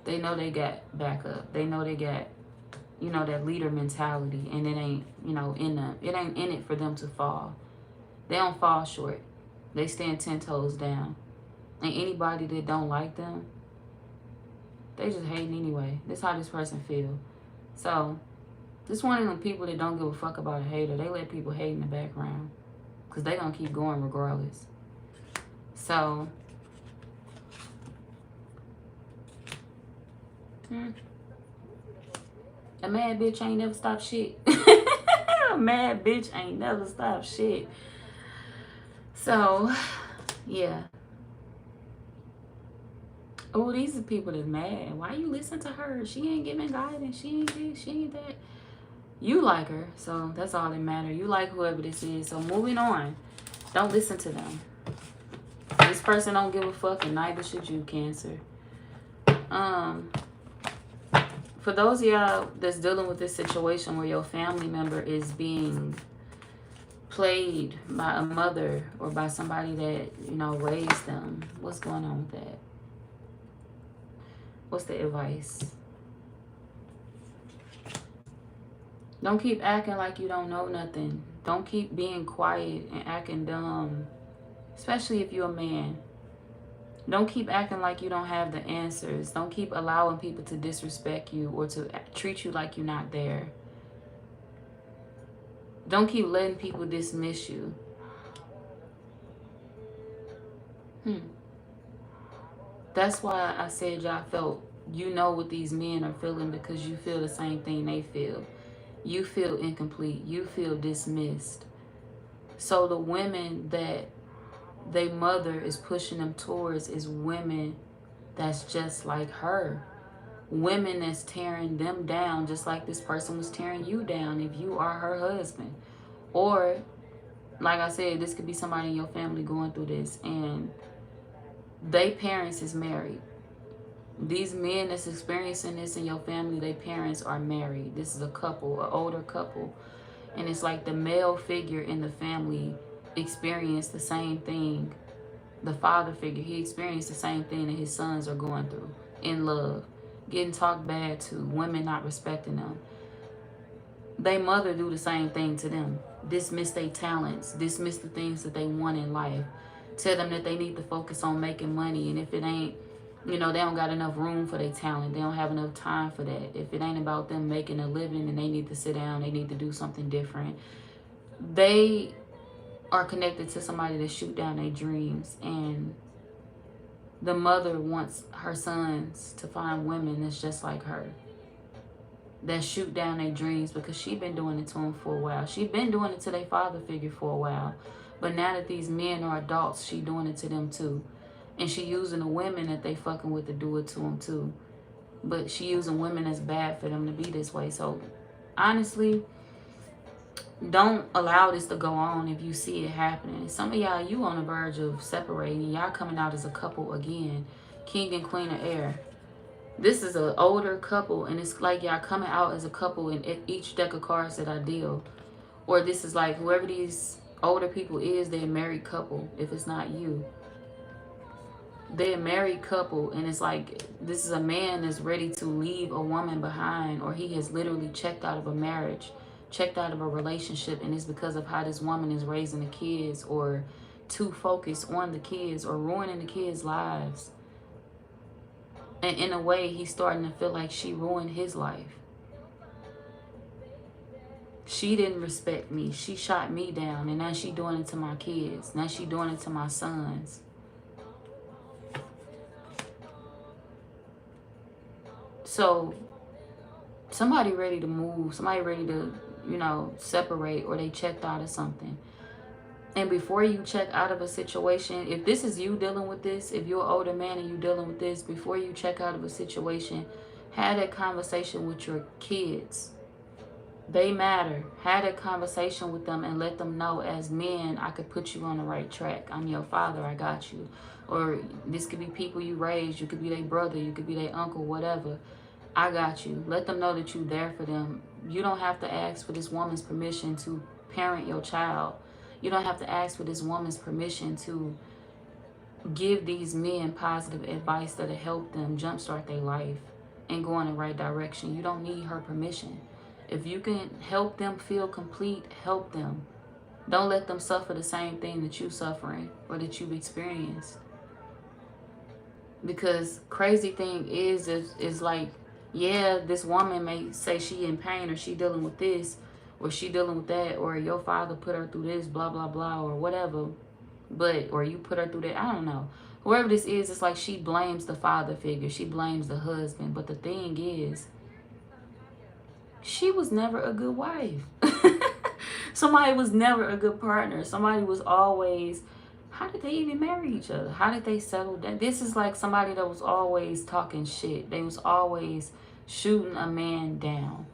They know they got backup. They know they got, you know, that leader mentality, and it ain't, you know, in them. It ain't in it for them to fall. They don't fall short. They stand 10 toes down. And anybody that don't like them, they just hating anyway. That's how this person feel. So, this one of them people that don't give a fuck about a hater. They let people hate in the background. Because they gonna keep going regardless. So, a mad bitch ain't never stopped shit. A mad bitch ain't never stopped shit. So, yeah. Oh, these are people that's mad. Why you listen to her? She ain't giving guidance. She ain't this. She ain't that. You like her. So, that's all that matters. You like whoever this is. So, moving on. Don't listen to them. This person don't give a fuck, and neither should you, Cancer. For those of y'all that's dealing with this situation where your family member is being played by a mother or by somebody that, you know, raised them, what's going on with that? What's the advice? Don't keep acting like you don't know nothing. Don't keep being quiet and acting dumb, especially if you're a man. Don't keep acting like you don't have the answers. Don't keep allowing people to disrespect you or to treat you like you're not there. Don't keep letting people dismiss you. That's why I said y'all felt, you know what these men are feeling, because you feel the same thing they feel. You feel incomplete. You feel dismissed. So the women that their mother is pushing them towards is women that's just like her. women that's tearing them down just like this person was tearing you down if you are her husband. Or, like I said, this could be somebody in your family going through this and they parents is married. These men that's experiencing this in your family, their parents are married. This is a couple, an older couple. And it's like the male figure in the family experienced the same thing. The father figure, he experienced the same thing that his sons are going through in love. Getting talked bad to, women not respecting them. They mother do the same thing to them. Dismiss their talents, dismiss the things that they want in life. Tell them that they need to focus on making money, and if it ain't, they don't got enough room for their talent. They don't have enough time for that. If it ain't about them making a living, then they need to sit down. They need to do something different. They are connected to somebody that shoot down their dreams, and the mother wants her sons to find women that's just like her, that shoot down their dreams, because she been doing it to them for a while. She been doing it to their father figure for a while. But now that these men are adults, she doing it to them too. And she using the women that they fucking with to do it to them too. But she using women as bad for them to be this way. So honestly, don't allow this to go on if you see it happening. Some of y'all, you on the verge of separating. Y'all coming out as a couple again. King and Queen of Air. This is an older couple, and it's like y'all coming out as a couple in each deck of cards that I deal. Or this is like whoever these older people is, they're a married couple. If it's not you, they're a married couple, and it's like this is a man that's ready to leave a woman behind, or he has literally checked out of a marriage, checked out of a relationship, and it's because of how this woman is raising the kids, or too focused on the kids, or ruining the kids' lives. And in a way, he's starting to feel like she ruined his life. She didn't respect me. She shot me down, and now she doing it to my kids. Now she doing it to my sons. So somebody ready to move, somebody ready to, separate, or they checked out of something. And before you check out of a situation, if this is you dealing with this, if you're an older man and you dealing with this, before you check out of a situation, have that conversation with your kids. They matter. Have that conversation with them and let them know, as men, I could put you on the right track. I'm your father. I got you. Or this could be people you raised. You could be their brother. You could be their uncle, whatever. I got you. Let them know that you're there for them. You don't have to ask for this woman's permission to parent your child. You don't have to ask for this woman's permission to give these men positive advice that'll help them jumpstart their life and go in the right direction. You don't need her permission. If you can help them feel complete, help them. Don't let them suffer the same thing that you're suffering or that you've experienced. Because crazy thing is like, yeah, this woman may say she in pain, or she dealing with this, or she dealing with that, or your father put her through this, blah, blah, blah, or whatever. But, or you put her through that, I don't know. Whoever this is, it's like she blames the father figure. She blames the husband. But the thing is, she was never a good wife. Somebody was never a good partner. Somebody was always, how did they even marry each other? How did they settle down? This is like somebody that was always talking shit. They was always shooting a man down.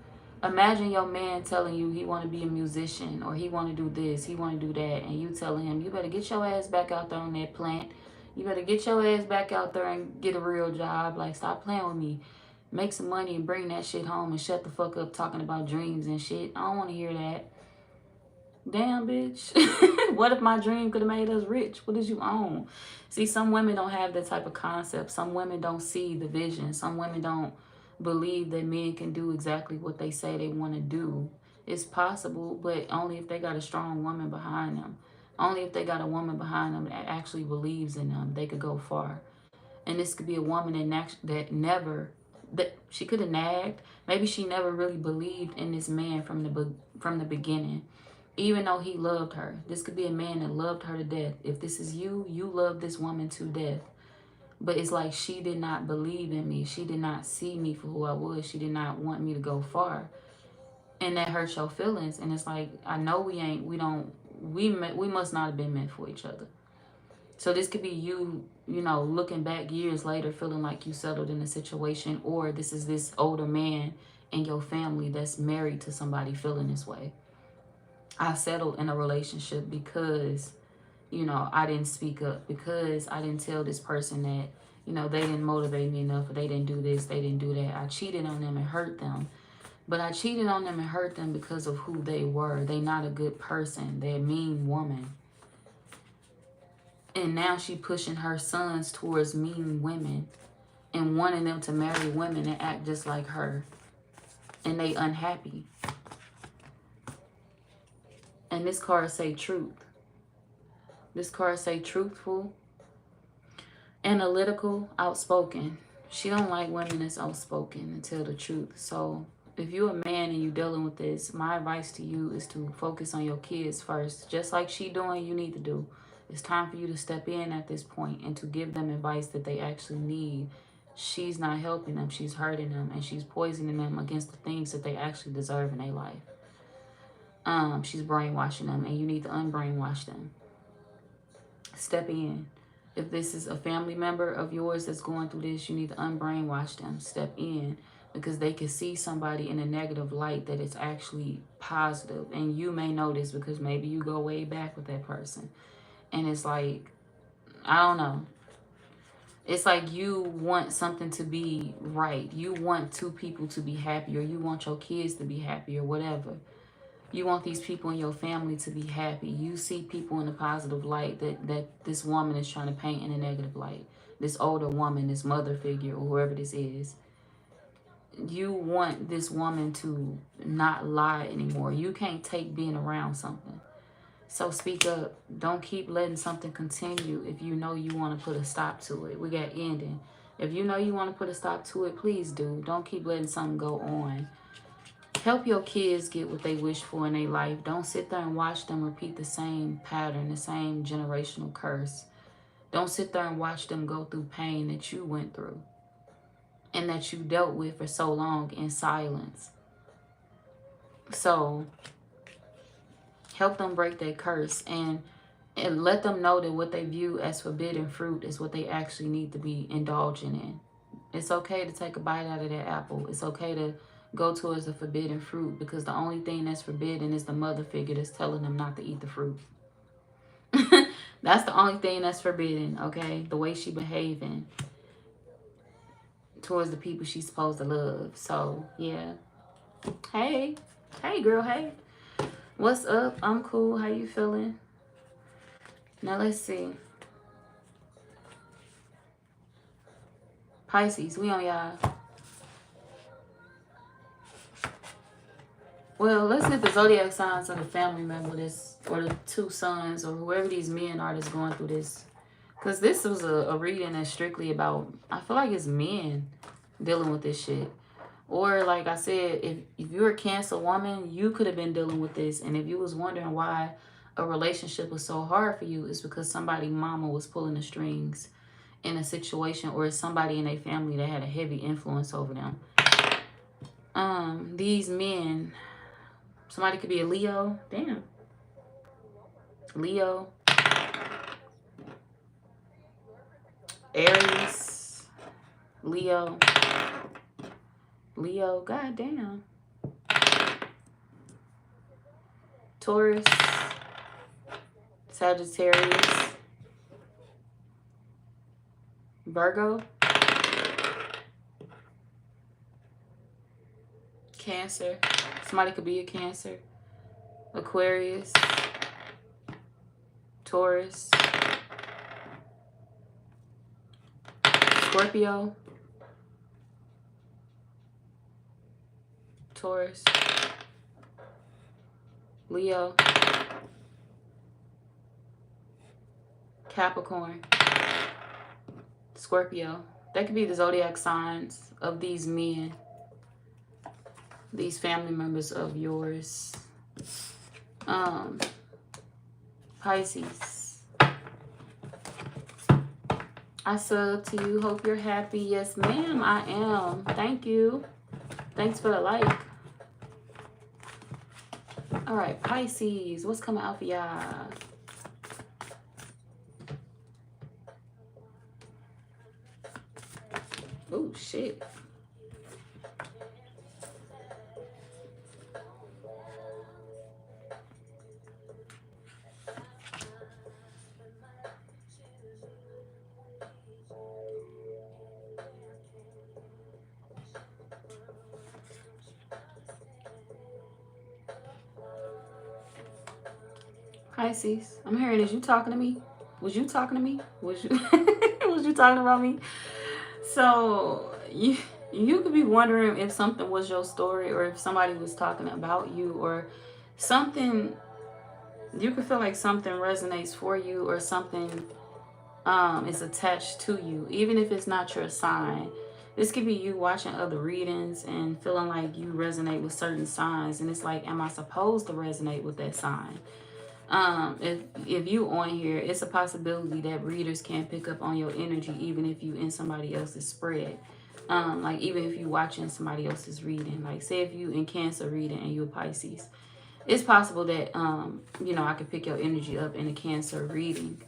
Imagine your man telling you he want to be a musician, or he want to do this, he want to do that, and you telling him, you better get your ass back out there on that plant. You better get your ass back out there and get a real job. Like, stop playing with me. Make some money and bring that shit home and shut the fuck up talking about dreams and shit. I don't want to hear that. Damn, bitch. What if my dream could have made us rich? What did you own? See, some women don't have that type of concept. Some women don't see the vision. Some women don't believe that men can do exactly what they say they want to do. It's possible, but only if they got a strong woman behind them. Only if they got a woman behind them that actually believes in them, they could go far. And this could be a woman that she could have nagged. Maybe she never really believed in this man from the beginning, even though he loved her. This could be a man that loved her to death. If this is you, you love this woman to death. But it's like she did not believe in me. She did not see me for who I was. She did not want me to go far. And that hurts your feelings. And it's like, I know we must not have been meant for each other. So this could be you, you know, looking back years later feeling like you settled in a situation, or this is this older man in your family that's married to somebody feeling this way. I settled in a relationship because, you know, I didn't speak up, because I didn't tell this person that, you know, they didn't motivate me enough, or they didn't do this, they didn't do that. I cheated on them and hurt them. But I cheated on them and hurt them because of who they were. They're not a good person. They're a mean woman. And now she pushing her sons towards mean women and wanting them to marry women and act just like her. And they unhappy. And this card say truth. This card say truthful, analytical, outspoken. She don't like women that's outspoken and tell the truth. So if you're a man and you're dealing with this, my advice to you is to focus on your kids first. Just like she doing, you need to do. It's time for you to step in at this point and to give them advice that they actually need. She's not helping them. She's hurting them, and she's poisoning them against the things that they actually deserve in their life. She's brainwashing them, and you need to unbrainwash them. Step in. If this is a family member of yours that's going through this, you need to unbrainwash them. Step in, because they can see somebody in a negative light that is actually positive. And you may know this because maybe you go way back with that person. And it's like, I don't know. It's like you want something to be right. You want two people to be happy, or you want your kids to be happy, or whatever. You want these people in your family to be happy. You see people in a positive light that this woman is trying to paint in a negative light. This older woman, this mother figure, or whoever this is. You want this woman to not lie anymore. You can't take being around something. So speak up. Don't keep letting something continue if you know you want to put a stop to it. We got ending. If you know you want to put a stop to it, please do. Don't keep letting something go on. Help your kids get what they wish for in their life. Don't sit there and watch them repeat the same pattern, the same generational curse. Don't sit there and watch them go through pain that you went through and that you dealt with for so long in silence. So help them break that curse, and let them know that what they view as forbidden fruit is what they actually need to be indulging in. It's okay to take a bite out of that apple. It's okay to go towards the forbidden fruit, because the only thing that's forbidden is the mother figure that's telling them not to eat the fruit. That's the only thing that's forbidden, okay? The way she behaving towards the people she's supposed to love. So, yeah. Hey. Hey, girl, hey. What's up? I'm cool. How you feeling? Now, let's see. Pisces, we on y'all. Well, let's get the zodiac signs of the family member, this, or the two sons, or whoever these men are that's going through this. Because this was a reading that's strictly about, I feel like it's men dealing with this shit. Or like I said, if you're a Cancer woman, you could have been dealing with this. And if you was wondering why a relationship was so hard for you, it's because somebody mama was pulling the strings in a situation, or somebody in their family that had a heavy influence over them. These men, somebody could be a Leo. Damn. Leo. Aries. Leo. Leo. God damn. Taurus. Sagittarius. Virgo. Cancer. Somebody could be a Cancer. Aquarius. Taurus. Scorpio. Taurus. Leo. Capricorn. Scorpio. That could be the zodiac signs of these men, these family members of yours. Pisces. I sub to you. Hope you're happy. Yes, ma'am, I am. Thank you. Thanks for the like. All right, Pisces. What's coming out for y'all? Oh, shit. Pisces, I'm hearing, is you talking to me? Was you talking to me? Was you was you talking about me? So you could be wondering if something was your story, or if somebody was talking about you, or something. You could feel like something resonates for you, or something is attached to you, even if it's not your sign. This could be you watching other readings and feeling like you resonate with certain signs, and it's like, am I supposed to resonate with that sign? If you on here, it's a possibility that readers can pick up on your energy, even if you in somebody else's spread. Like even if you watching somebody else's reading, like say if you in Cancer reading and you a Pisces, it's possible that I could pick your energy up in a Cancer reading.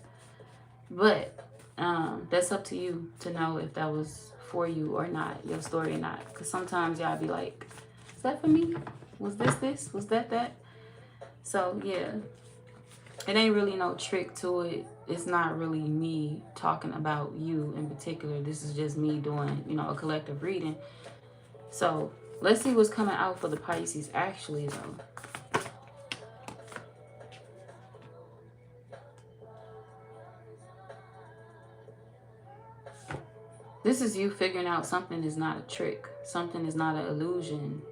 But that's up to you to know if that was for you or not, your story or not. Because sometimes y'all be like, is that for me? Was this? Was that? So yeah, it ain't really no trick to it. It's not really me talking about you in particular. This is just me doing, a collective reading. So let's see what's coming out for the Pisces actually though. This is you figuring out something is not a trick. Something is not an illusion.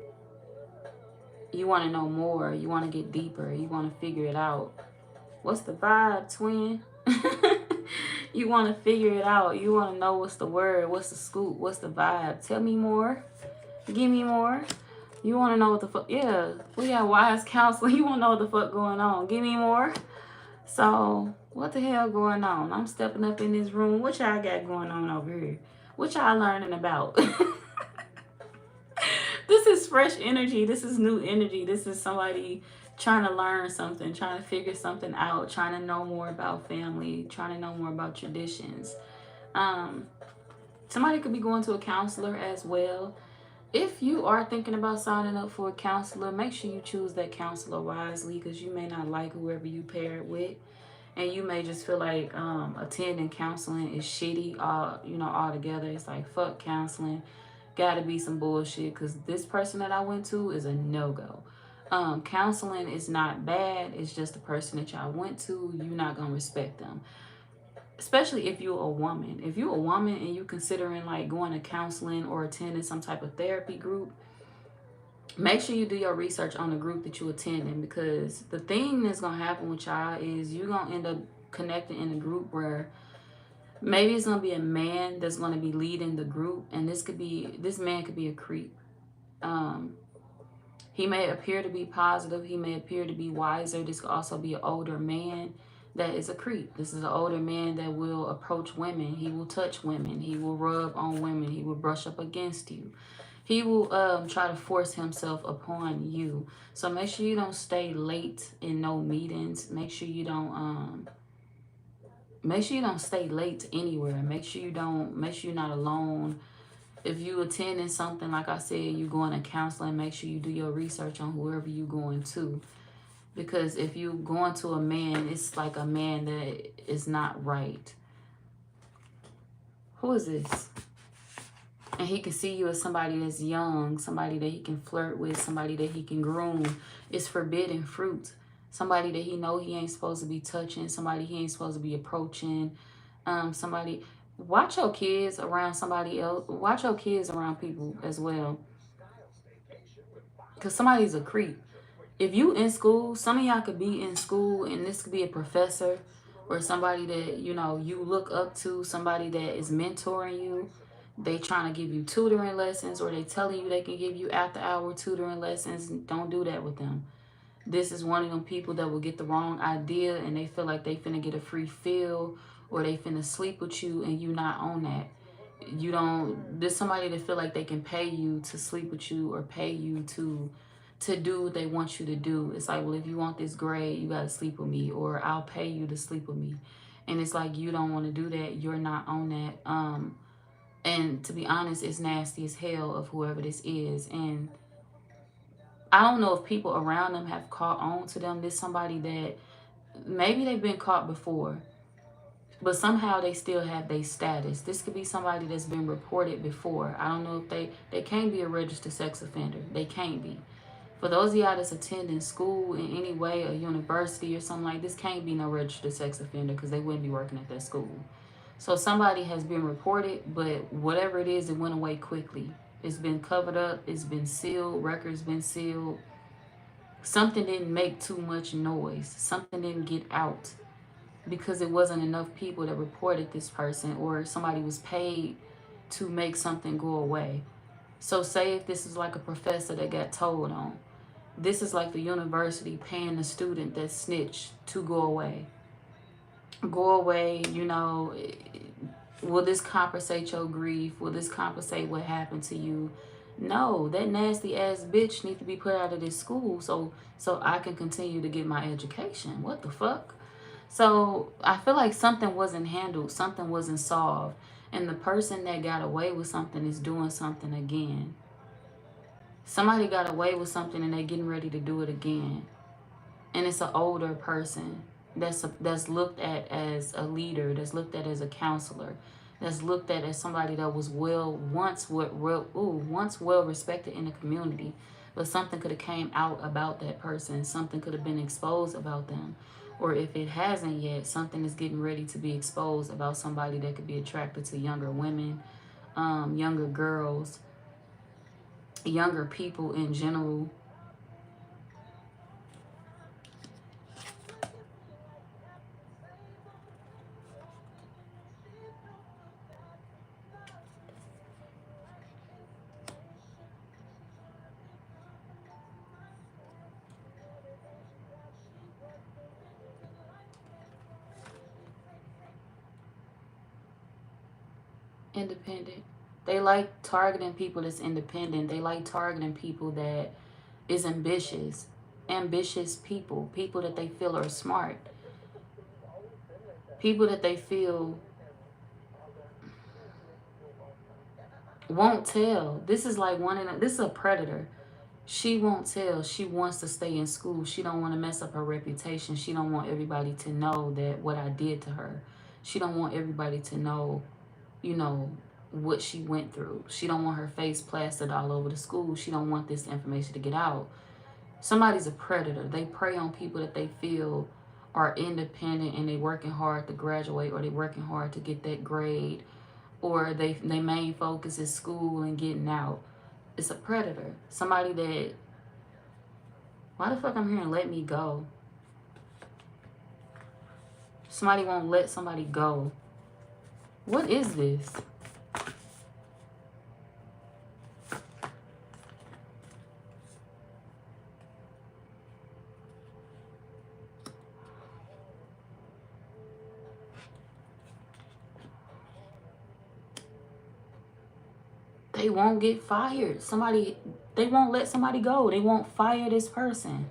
You want to know more. You want to get deeper. You want to figure it out. What's the vibe, twin? You want to figure it out. You want to know what's the word. What's the scoop? What's the vibe? Tell me more. Give me more. You want to know what the fuck. Yeah, we got wise counsel. You want to know what the fuck going on. Give me more. So, what the hell going on? I'm stepping up in this room. What y'all got going on over here? What y'all learning about? This is fresh energy. This is new energy. This is somebody trying to learn something, trying to figure something out, trying to know more about family, trying to know more about traditions. Somebody could be going to a counselor as well. If you are thinking about signing up for a counselor, make sure you choose that counselor wisely, because you may not like whoever you pair it with. And you may just feel like attending counseling is shitty altogether. It's like, fuck counseling. Gotta be some bullshit, because this person that I went to is a no-go. Counseling is not bad. It's just the person that y'all went to. You're not gonna respect them, especially if you're a woman. If you're a woman and you're considering like going to counseling or attending some type of therapy group, make sure you do your research on the group that you're attending, because the thing that's gonna happen with y'all is you're gonna end up connecting in a group where maybe it's gonna be a man that's gonna be leading the group, and this man could be a creep. He may appear to be positive. He may appear to be wiser. This could also be an older man that is a creep. This is an older man that will approach women. He will touch women. He will rub on women. He will brush up against you. He will try to force himself upon you. So make sure you don't stay late in no meetings. Make sure you don't stay late anywhere. Make sure you're not alone. If you attending something, like I said, you going to counseling, make sure you do your research on whoever you going to. Because if you going to a man, it's like a man that is not right. Who is this? And he can see you as somebody that's young, somebody that he can flirt with, somebody that he can groom. It's forbidden fruit. Somebody that he know he ain't supposed to be touching, somebody he ain't supposed to be approaching. Somebody, watch your kids around somebody else. Watch your kids around people as well. Because somebody's a creep. If you in school, some of y'all could be in school, and this could be a professor or somebody that, you look up to, somebody that is mentoring you. They trying to give you tutoring lessons, or they telling you they can give you after hour tutoring lessons. Don't do that with them. This is one of them people that will get the wrong idea, and they feel like they finna get a free feel, or they finna sleep with you, and you not on that. There's somebody that feel like they can pay you to sleep with you, or pay you to do what they want you to do. It's like, well, if you want this grade, you gotta sleep with me, or I'll pay you to sleep with me. And it's like, you don't want to do that. You're not on that. And to be honest, it's nasty as hell of whoever this is. And I don't know if people around them have caught on to them. This somebody that maybe they've been caught before, but somehow they still have their status. This could be somebody that's been reported before. I don't know if they can't be a registered sex offender. They can't be. For those of y'all that's attending school in any way, a university or something like this, can't be no registered sex offender because they wouldn't be working at that school. So somebody has been reported, but whatever it is, it went away quickly. It's been covered up. It's been sealed. Records been sealed. Something didn't make too much noise. Something didn't get out because it wasn't enough people that reported this person, or somebody was paid to make something go away. So say if this is like a professor that got told on, this is like the university paying the student that snitched to go away. Go away, you know, will this compensate your grief? Will this compensate what happened to you? No, that nasty ass bitch need to be put out of this school so I can continue to get my education. What the fuck? So I feel like something wasn't handled, something wasn't solved, and the person that got away with something is doing something again. Somebody got away with something and they're getting ready to do it again. And it's an older person that's looked at as a leader, that's looked at as a counselor, that's looked at as somebody that was once well respected in the community. But something could have came out about that person. Something could have been exposed about them. Or if it hasn't yet, something is getting ready to be exposed about somebody that could be attracted to younger women, younger girls, younger people in general. Independent. They like targeting people that's independent. They like targeting people that is ambitious. Ambitious people. People that they feel are smart. People that they feel won't tell. This is like this is a predator. She won't tell. She wants to stay in school. She don't want to mess up her reputation. She don't want everybody to know that what I did to her. She don't want everybody to know, you know, what she went through. She don't want her face plastered all over the school. She don't want this information to get out. Somebody's a predator. They prey on people that they feel are independent and they working hard to graduate, or they working hard to get that grade, or they main focus is school and getting out. It's a predator. Somebody that, why the fuck I'm hearing let me go? Somebody won't let somebody go. What is this? They won't get fired. They won't let somebody go. They won't fire this person.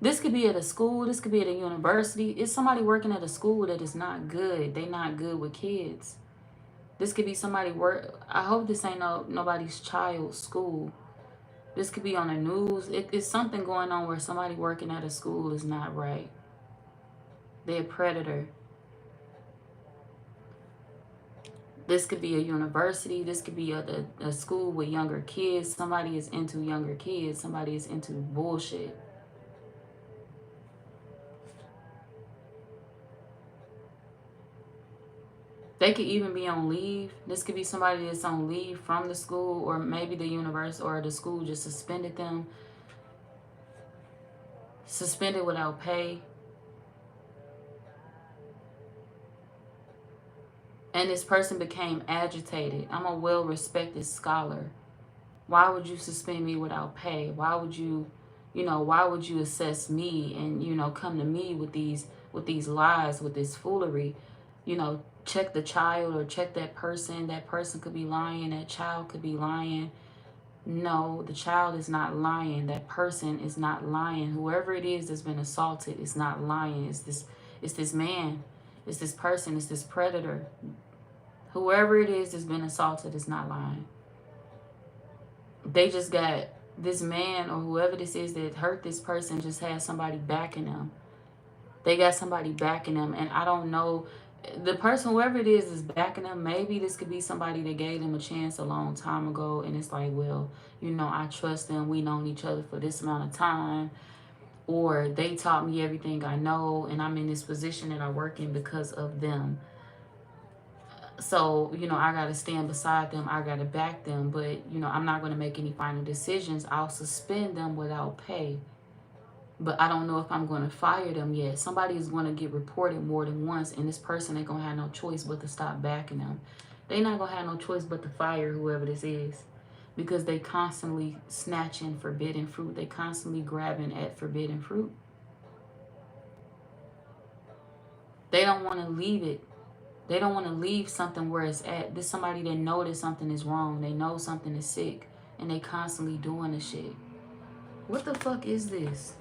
This could be at a school. This could be at a university. It's somebody working at a school that is not good. They not good with kids. This could be somebody I hope this ain't nobody's child's school. This could be on the news. It's something going on where somebody working at a school is not right. They're a predator. This could be a university. This could be a school with younger kids. Somebody is into younger kids. Somebody is into bullshit. They could even be on leave. This could be somebody that's on leave from the school, or maybe the university or the school just suspended them. Suspended without pay. And this person became agitated. I'm a well-respected scholar. Why would you suspend me without pay? Why would you, why would you assess me and, come to me with these lies, with this foolery? Check the child or check that person. That person could be lying. That child could be lying. No, the child is not lying. That person is not lying. Whoever it is that's been assaulted is not lying. It's this man. It's this person. It's this predator Whoever it is that's been assaulted is not lying. They just got this man or whoever this is that hurt this person just has somebody backing them. They got somebody backing them. And I don't know, the person, whoever it is backing them, maybe this could be somebody that gave them a chance a long time ago. And it's like, well, you know, I trust them. We known each other for this amount of time. Or they taught me everything I know. And I'm in this position that I work in because of them. So, you know, I got to stand beside them. I got to back them. But, you know, I'm not going to make any final decisions. I'll suspend them without pay. But I don't know if I'm going to fire them yet. Somebody is going to get reported more than once. And this person ain't going to have no choice but to stop backing them. They not going to have no choice but to fire whoever this is. Because they constantly snatching forbidden fruit. They constantly grabbing at forbidden fruit. They don't want to leave it. They don't want to leave something where it's at. This somebody that know that something is wrong. They know something is sick. And they constantly doing the shit. What the fuck is this?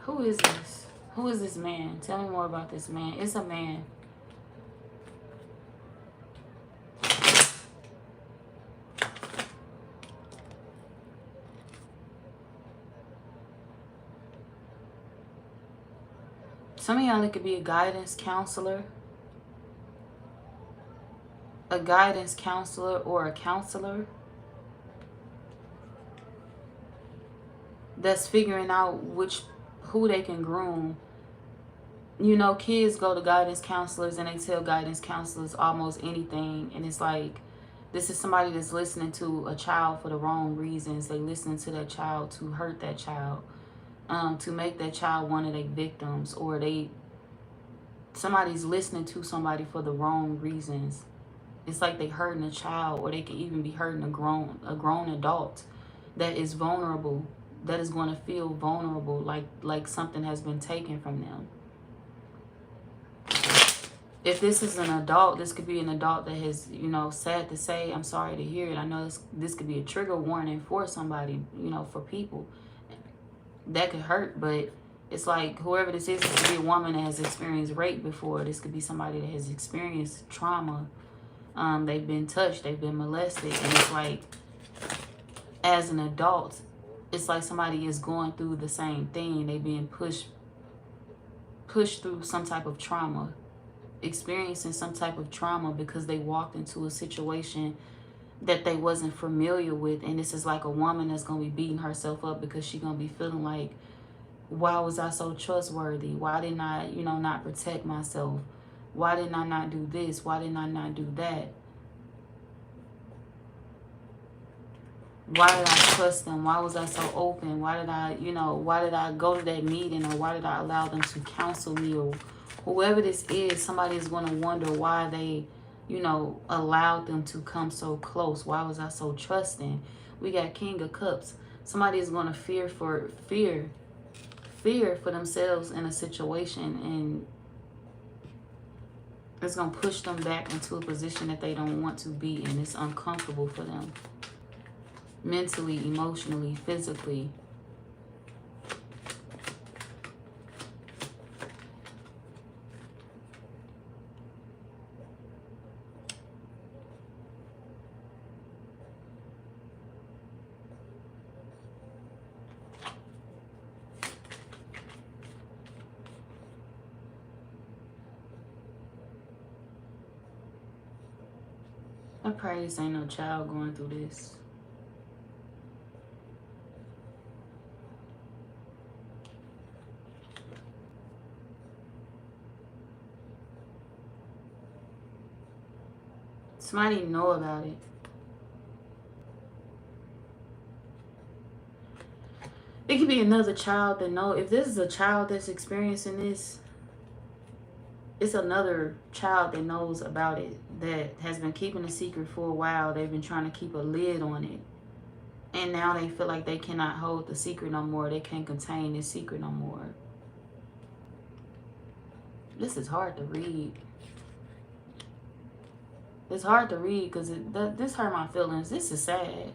Who is this? Who is this man? Tell me more about this man. It's a man. Some of y'all, it could be a guidance counselor. A guidance counselor or a counselor that's figuring out who they can groom. You know, kids go to guidance counselors and they tell guidance counselors almost anything. And it's like, this is somebody that's listening to a child for the wrong reasons. They listening to that child to hurt that child, to make that child one of their victims, or somebody's listening to somebody for the wrong reasons. It's like they hurting a child, or they could even be hurting a grown adult that is vulnerable, that is going to feel vulnerable, like something has been taken from them. If this is an adult, this could be an adult that has, you know, sad to say, I'm sorry to hear it. I know this could be a trigger warning for somebody, you know, for people. That could hurt, but it's like whoever this is, it could be a woman that has experienced rape before. This could be somebody that has experienced trauma. They've been touched, they've been molested. And it's like, as an adult, it's like somebody is going through the same thing. They've been pushed through some type of trauma, experiencing some type of trauma because they walked into a situation that they wasn't familiar with. And this is like a woman that's going to be beating herself up because she's going to be feeling like, why was I so trustworthy? Why didn't I, you know, not protect myself? Why didn't I not do this? Why didn't I not do that? Why did I trust them? Why was I so open? Why did I go to that meeting? Or why did I allow them to counsel me? Or whoever this is, somebody is going to wonder why they, you know, allowed them to come so close. Why was I so trusting? We got King of Cups. Somebody is going to fear for themselves in a situation, and it's going to push them back into a position that they don't want to be in. It's uncomfortable for them. Mentally, emotionally, physically. I pray this ain't no child going through this. Somebody know about it. It could be another child that know. If this is a child that's experiencing this, it's another child that knows about it, that has been keeping a secret for a while. They've been trying to keep a lid on it. And now they feel like they cannot hold the secret no more. They can't contain this secret no more. This is hard to read. It's hard to read because this hurt my feelings. This is sad.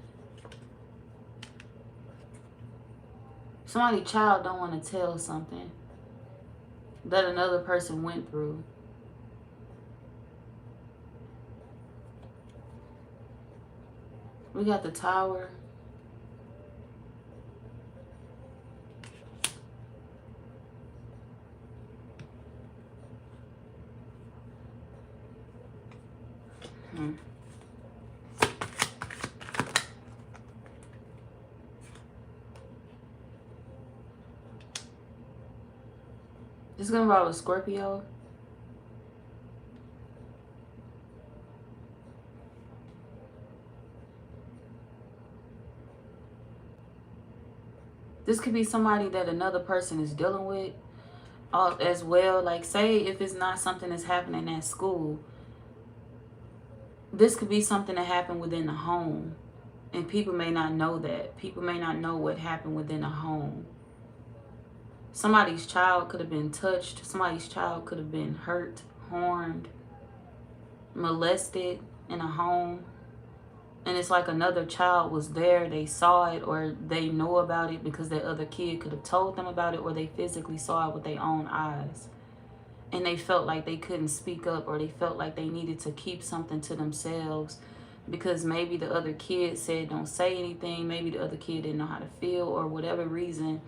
Somebody's child don't want to tell something that another person went through. We got the Tower. This is going to involve a Scorpio. This could be somebody that another person is dealing with as well. Like, say if it's not something that's happening at school, this could be something that happened within the home. And people may not know that. People may not know what happened within a home. Somebody's child could have been touched. Somebody's child could have been hurt, harmed, molested in a home. And it's like another child was there. They saw it, or they know about it because that other kid could have told them about it, or they physically saw it with their own eyes. And they felt like they couldn't speak up, or they felt like they needed to keep something to themselves because maybe the other kid said don't say anything. Maybe the other kid didn't know how to feel, or whatever reason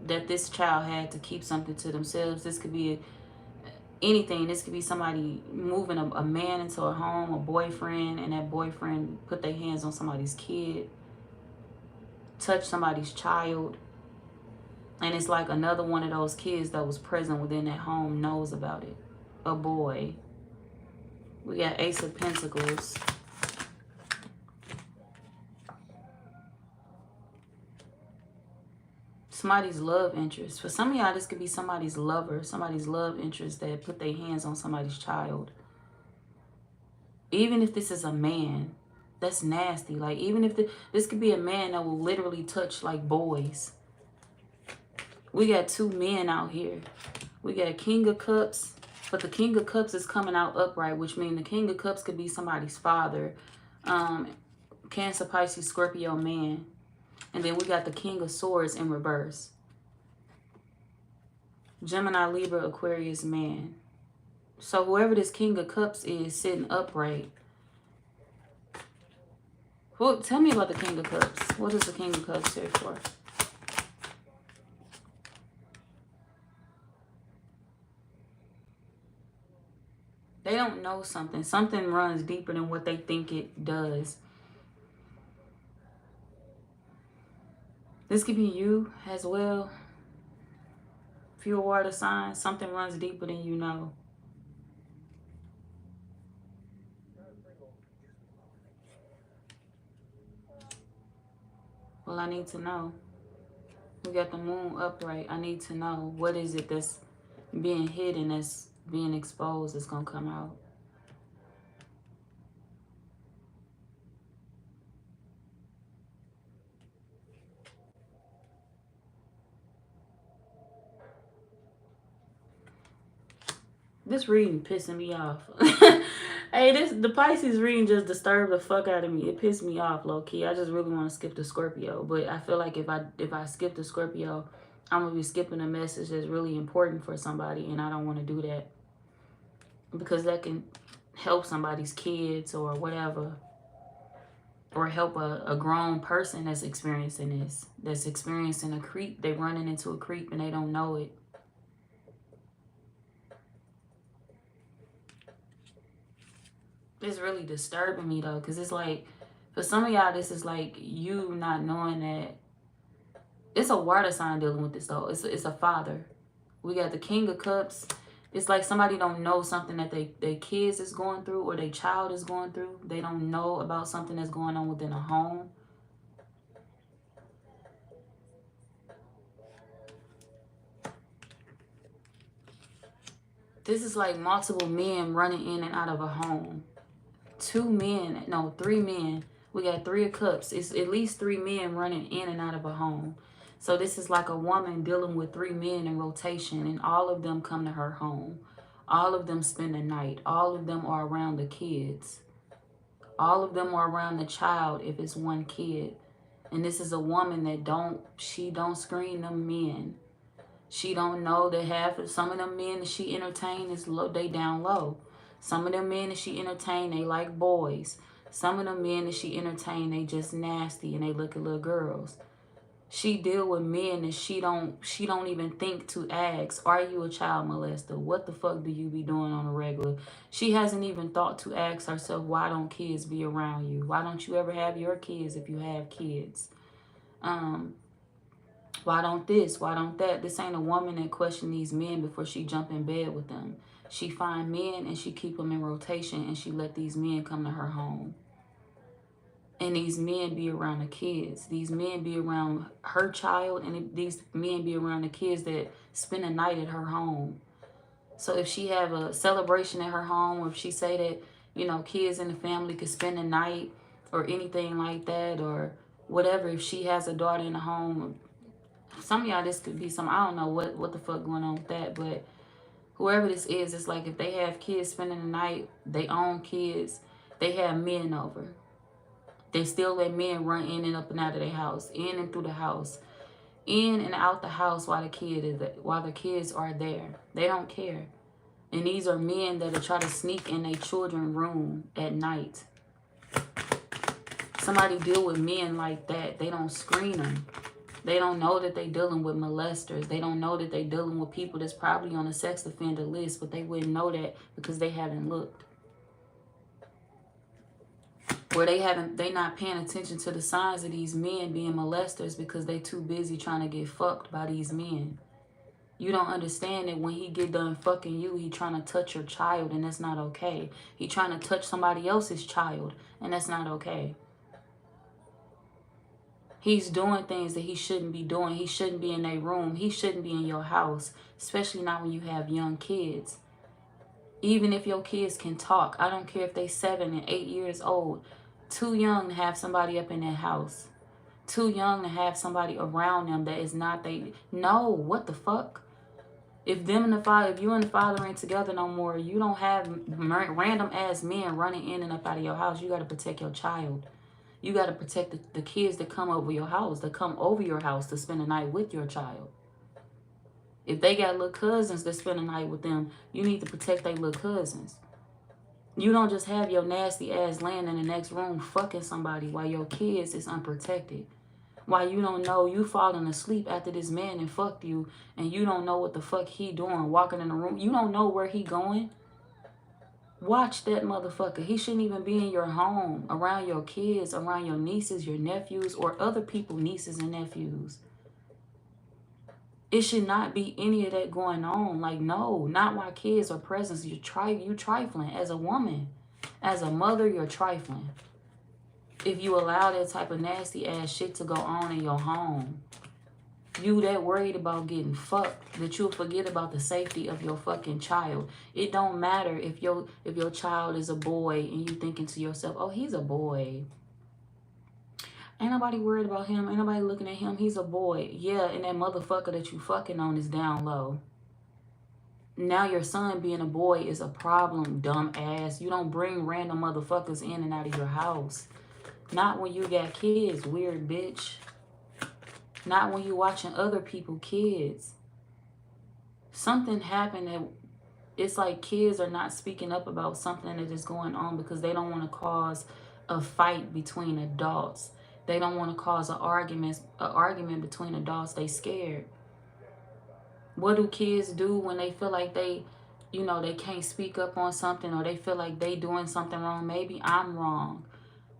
that this child had to keep something to themselves. This could be anything. This could be somebody moving a man into a home, a boyfriend, and that boyfriend put their hands on somebody's kid, touch somebody's child. And it's like another one of those kids that was present within that home knows about it. A boy. We got Ace of Pentacles. Somebody's love interest. For some of y'all, this could be somebody's lover, somebody's love interest that put their hands on somebody's child. Even if this is a man, that's nasty. Like, even if this could be a man that will literally touch like boys. We got two men out here. We got King of Cups, but the King of Cups is coming out upright, which means the King of Cups could be somebody's father. Cancer, Pisces, Scorpio man. And then we got the King of Swords in reverse. Gemini, Libra, Aquarius man. So whoever this King of Cups is sitting upright. Well, tell me about the King of Cups. What is the King of Cups here for? They don't know something. Something runs deeper than what they think it does. This could be you as well. If you're a water sign, something runs deeper than you know. Well, I need to know. We got the moon upright. I need to know, what is it that's being hidden, that's being exposed, that's going to come out. This reading pissing me off. Hey, the Pisces reading just disturbed the fuck out of me. It pissed me off, low key. I just really want to skip the Scorpio, but I feel like if I skip the Scorpio, I'm gonna be skipping a message that's really important for somebody, and I don't want to do that because that can help somebody's kids or whatever, or help a grown person that's experiencing this, that's experiencing a creep. They running into a creep and they don't know it. It's really disturbing me though, because it's like, for some of y'all, this is like you not knowing that it's a water sign dealing with this though. It's a father. We got the King of Cups. It's like somebody don't know something that their kids is going through, or their child is going through. They don't know about something that's going on within a home. This is like multiple men running in and out of a home. Two men, no, three men. We got 3 of Cups. It's at least 3 men running in and out of a home. So this is like a woman dealing with 3 men in rotation, and all of them come to her home. All of them spend the night. All of them are around the kids. All of them are around the child if it's one kid. And this is a woman that she don't screen them men. She don't know that some of them men that she entertain is low, they down low. Some of them men that she entertain, they like boys. Some of them men that she entertain, they just nasty and they look at little girls. She deal with men and she don't even think to ask, are you a child molester? What the fuck do you be doing on a regular? She hasn't even thought to ask herself, why don't kids be around you? Why don't you ever have your kids if you have kids? Why don't this? Why don't that? This ain't a woman that question these men before she jump in bed with them. She find men and she keep them in rotation and she let these men come to her home. And these men be around the kids. These men be around her child, and these men be around the kids that spend a night at her home. So if she have a celebration at her home, or if she say that, you know, kids in the family could spend a night or anything like that, or whatever, if she has a daughter in the home, some of y'all, this could be some, I don't know what the fuck going on with that, but whoever this is, it's like if they have kids spending the night, they own kids, they have men over. They still let men run in and up and out of their house, in and through the house, in and out the house while the kids are there. They don't care. And these are men that are trying to sneak in their children's room at night. Somebody deal with men like that. They don't screen them. They don't know that they dealing with molesters. They don't know that they dealing with people that's probably on a sex offender list, but they wouldn't know that because they haven't looked. Where they not paying attention to the signs of these men being molesters because they too busy trying to get fucked by these men. You don't understand that when he get done fucking you, he trying to touch your child, and that's not okay. He trying to touch somebody else's child, and that's not okay. He's doing things that he shouldn't be doing. He shouldn't be in a room. He shouldn't be in your house, especially not when you have young kids. Even if your kids can talk, I don't care if they 7 and 8 years old. Too young to have somebody up in their house. Too young to have somebody around them that is not they. No, what the fuck? If you and the father ain't together no more, you don't have random ass men running in and up out of your house. You got to protect your child. You got to protect the kids that come over your house, to spend the night with your child. If they got little cousins that spend the night with them, you need to protect their little cousins. You don't just have your nasty ass laying in the next room fucking somebody while your kids is unprotected. While you don't know, you falling asleep after this man and fucked you, and you don't know what the fuck he doing walking in the room. You don't know where he going. Watch that motherfucker. He shouldn't even be in your home, around your kids, around your nieces, your nephews, or other people's nieces and nephews. It should not be any of that going on. Like, no, not while kids are present. You trifling. As a woman, as a mother, you're trifling. If you allow that type of nasty ass shit to go on in your home, you that worried about getting fucked that you'll forget about the safety of your fucking child. It don't matter if your child is a boy and you thinking to yourself, oh, he's a boy. Ain't nobody worried about him. Ain't nobody looking at him. He's a boy. Yeah, and that motherfucker that you fucking on is down low. Now your son being a boy is a problem, dumb ass. You don't bring random motherfuckers in and out of your house. Not when you got kids, weird bitch. Not when you watching other people kids. Something happened that it's like kids are not speaking up about something that is going on because they don't want to cause a fight between adults. They don't want to cause an argument between adults. They scared. What do kids do when they feel like they can't speak up on something, or they feel like they doing something wrong? Maybe I'm wrong.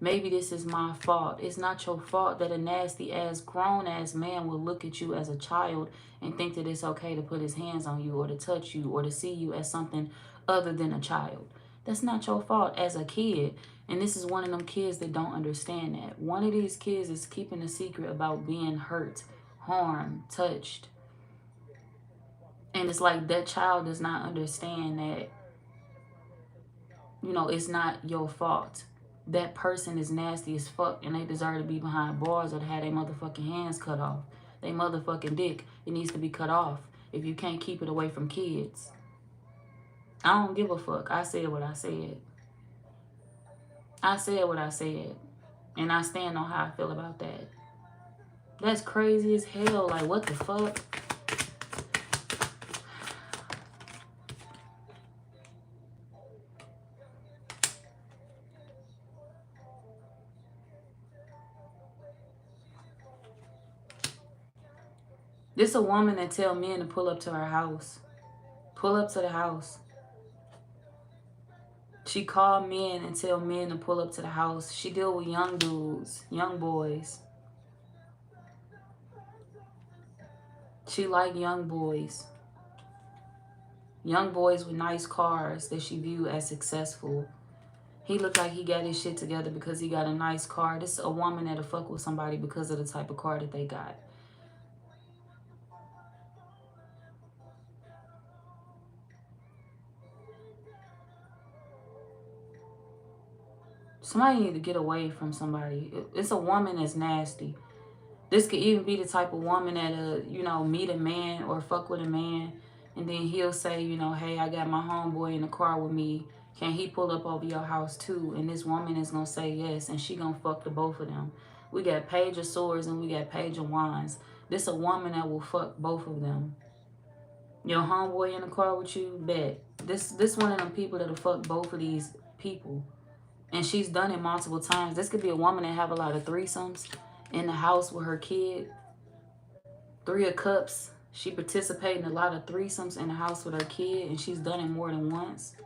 Maybe this is my fault. It's not your fault that a nasty ass, grown ass man will look at you as a child and think that it's okay to put his hands on you or to touch you or to see you as something other than a child. That's not your fault as a kid. And this is one of them kids that don't understand that. One of these kids is keeping a secret about being hurt, harmed, touched. And it's like that child does not understand that, it's not your fault. That person is nasty as fuck and they deserve to be behind bars or to have their motherfucking hands cut off. They motherfucking dick, it needs to be cut off if you can't keep it away from kids. I don't give a fuck. I said what I said. I said what I said. And I stand on how I feel about that. That's crazy as hell. Like, what the fuck? This a woman that tell men to pull up to her house. Pull up to the house. She called men and tell men to pull up to the house. She deal with young dudes, young boys. She like young boys. Young boys with nice cars that she view as successful. He looked like he got his shit together because he got a nice car. This is a woman that'll fuck with somebody because of the type of car that they got. Somebody need to get away from somebody. It's a woman that's nasty. This could even be the type of woman that, you know, meet a man or fuck with a man. And then he'll say, you know, hey, I got my homeboy in the car with me. Can he pull up over your house too? And this woman is going to say yes. And she going to fuck the both of them. We got Page of Swords and we got Page of Wands. This a woman that will fuck both of them. Your homeboy in the car with you, bet. This one of them people that'll fuck both of these people. And she's done it multiple times. This could be a woman that have a lot of threesomes in the house with her kid. 3 of Cups. She participated in a lot of threesomes in the house with her kid. And she's done it more than once.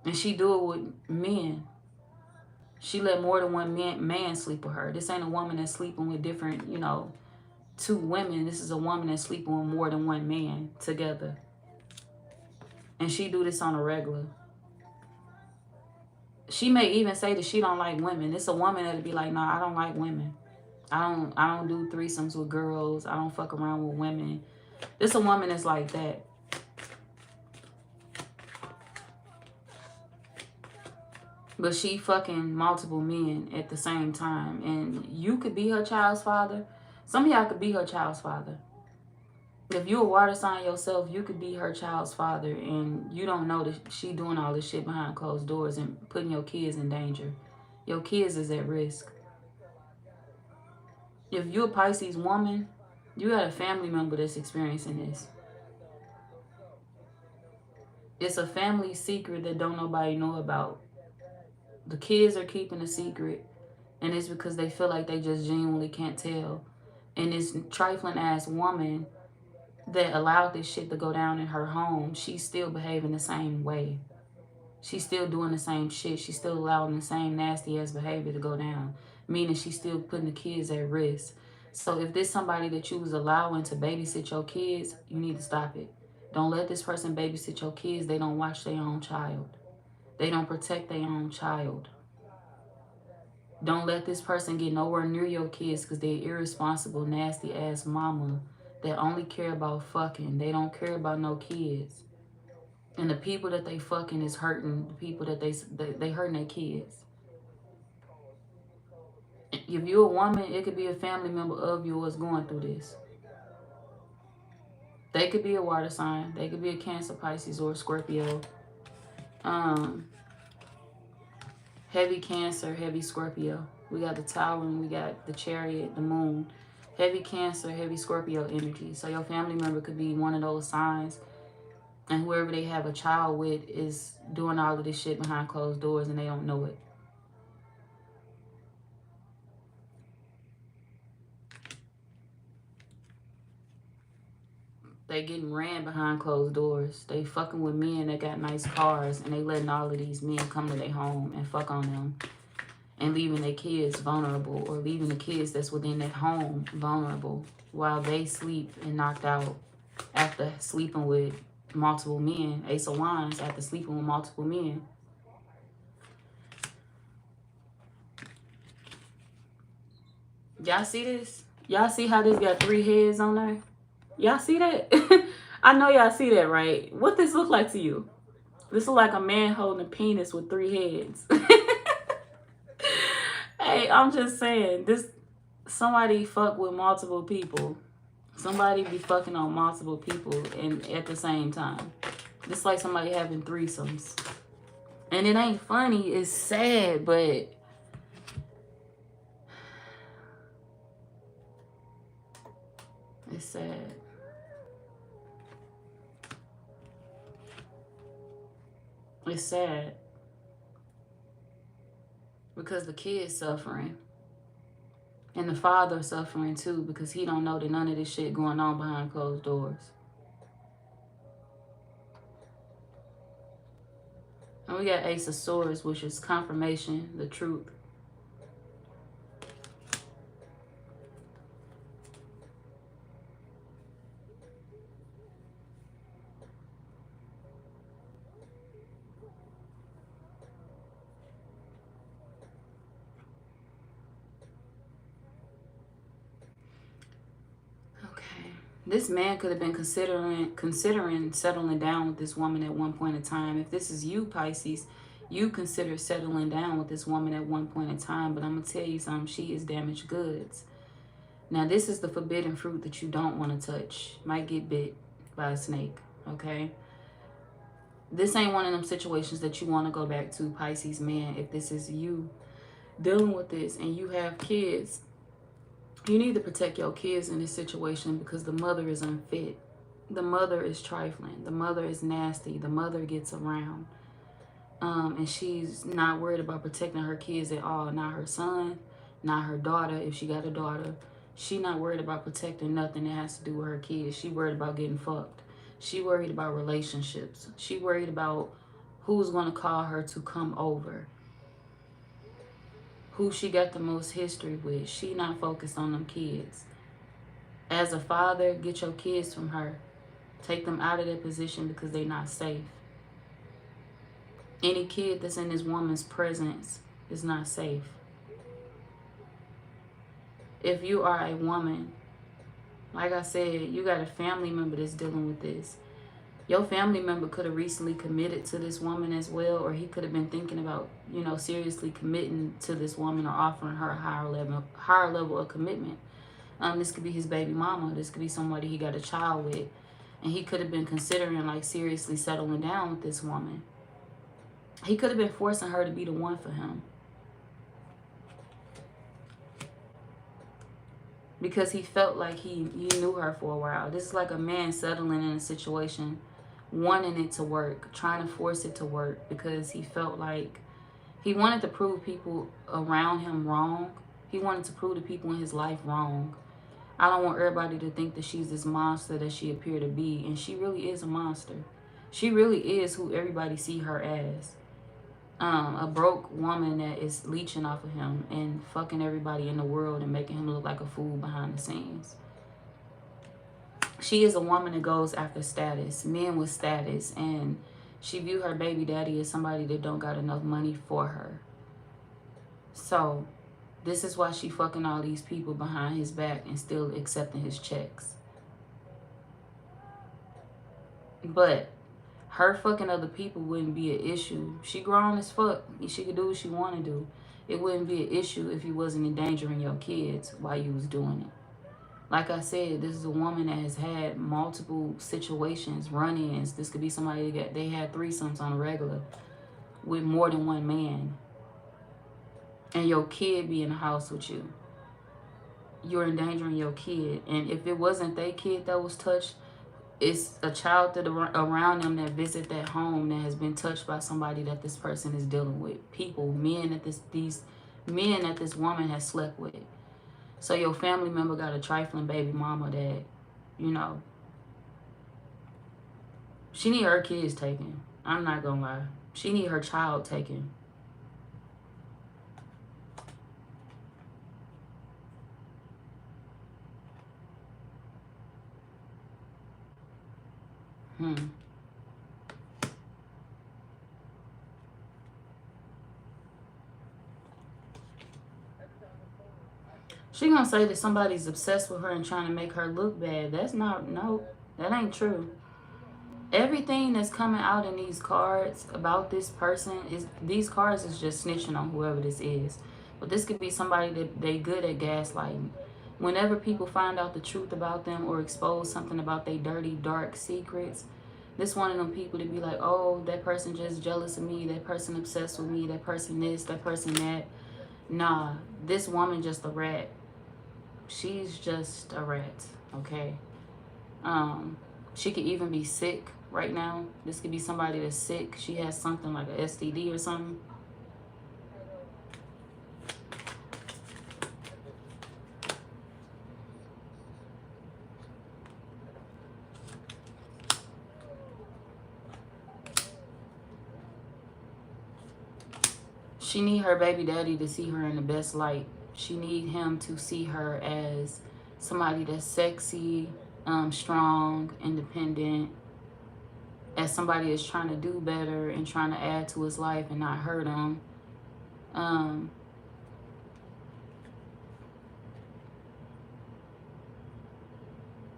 And she do it with men. She let more than one man sleep with her. This ain't a woman that's sleeping with different, you know, 2 women. This is a woman that's sleeping with more than one man together. And she do this on a regular. She may even say that she don't like women. It's a woman that'll be like, nah, I don't like women. I don't do threesomes with girls. I don't fuck around with women. This a woman that's like that. But she fucking multiple men at the same time. And you could be her child's father. Some of y'all could be her child's father. If you're a water sign yourself, you could be her child's father and you don't know that she doing all this shit behind closed doors and putting your kids in danger. Your kids is at risk. If you're a Pisces woman, you got a family member that's experiencing this. It's a family secret that don't nobody know about. The kids are keeping a secret and it's because they feel like they just genuinely can't tell. And this trifling ass woman that allowed this shit to go down in her home, she's still behaving the same way. She's still doing the same shit. She's still allowing the same nasty ass behavior to go down, meaning she's still putting the kids at risk. So if there's somebody that you was allowing to babysit your kids, you need to stop it. Don't let this person babysit your kids. They don't watch their own child. They don't protect their own child. Don't let this person get nowhere near your kids because they're irresponsible, nasty ass mama that only care about fucking. They don't care about no kids. And the people that they fucking is hurting the people that they hurting their kids. If you're a woman, it could be a family member of yours going through this. They could be a water sign. They could be a Cancer, Pisces, or a Scorpio. Heavy Cancer, heavy Scorpio. We got the Tower and we got the Chariot, the Moon. Heavy Cancer, heavy Scorpio energy. So your family member could be one of those signs. And whoever they have a child with is doing all of this shit behind closed doors and they don't know it. They getting ran behind closed doors. They fucking with men that got nice cars and they letting all of these men come to their home and fuck on them. And leaving their kids vulnerable or leaving the kids that's within that home vulnerable while they sleep and knocked out after sleeping with multiple men. Ace of Wands after sleeping with multiple men. Y'all see this? Y'all see how this got 3 heads on there? Y'all see that? I know y'all see that, right? What this look like to you? This look like a man holding a penis with 3 heads. Hey, I'm just saying, this somebody fuck with multiple people. Somebody be fucking on multiple people and at the same time. It's like somebody having threesomes. And it ain't funny. It's sad, but it's sad. It's sad. Because the kid's suffering. And the father suffering too, because he don't know that none of this shit going on behind closed doors. And we got Ace of Swords, which is confirmation, the truth. This man could have been considering settling down with this woman at one point in time. If this is you, Pisces, you consider settling down with this woman at one point in time. But I'm going to tell you something. She is damaged goods. Now, this is the forbidden fruit that you don't want to touch. Might get bit by a snake, okay? This ain't one of them situations that you want to go back to, Pisces man. If this is you dealing with this and you have kids, you need to protect your kids in this situation because the mother is unfit. The mother is trifling. The mother is nasty. The mother gets around. And she's not worried about protecting her kids at all. Not her son, not her daughter, if she got a daughter. She not worried about protecting nothing that has to do with her kids. She worried about getting fucked. She worried about relationships. She worried about who's going to call her to come over. Who she got the most history with. She not focused on them kids. As a father, get your kids from her. Take them out of their position because they're not safe. Any kid that's in this woman's presence is not safe. If you are a woman, like I said, you got a family member that's dealing with this. Your family member could have recently committed to this woman as well, or he could have been thinking about, you know, seriously committing to this woman or offering her a higher level of commitment. This could be his baby mama. This could be somebody he got a child with. And he could have been considering, like, seriously settling down with this woman. He could have been forcing her to be the one for him. Because he felt like he knew her for a while. This is like a man settling in a situation, wanting it to work, trying to force it to work because he felt like he wanted to prove people around him wrong. He wanted to prove the people in his life wrong. I don't want everybody to think that she's this monster that she appeared to be. And she really is a monster. She really is who everybody see her as. A broke woman that is leeching off of him and fucking everybody in the world and making him look like a fool behind the scenes. She is a woman that goes after status, men with status, and she view her baby daddy as somebody that don't got enough money for her. So this is why she fucking all these people behind his back and still accepting his checks. But her fucking other people wouldn't be an issue. She grown as fuck. She could do what she want to do. It wouldn't be an issue if you wasn't endangering your kids while you was doing it. Like I said, this is a woman that has had multiple situations, run-ins. This could be somebody that they had threesomes on a regular with more than one man. And your kid be in the house with you. You're endangering your kid. And if it wasn't their kid that was touched, it's a child that around them that visit that home that has been touched by somebody that this person is dealing with. People, men that these men that this woman has slept with. So your family member got a trifling baby mama that, you know, she need her kids taken. I'm not gonna lie. She need her child taken. She gonna say that somebody's obsessed with her and trying to make her look bad. That's not, no, that ain't true. Everything that's coming out in these cards about this person is, these cards is just snitching on whoever this is. But this could be somebody that they good at gaslighting. Whenever people find out the truth about them or expose something about their dirty, dark secrets, this one of them people to be like, oh, that person just jealous of me, that person obsessed with me, that person this, that person that. Nah, this woman just a rat. She's just a rat, okay? She could even be sick right now. This could be somebody that's sick. She has something like a STD or something. She need her baby daddy to see her in the best light. She need him to see her as somebody that's sexy, strong, independent, as somebody that's trying to do better and trying to add to his life and not hurt him.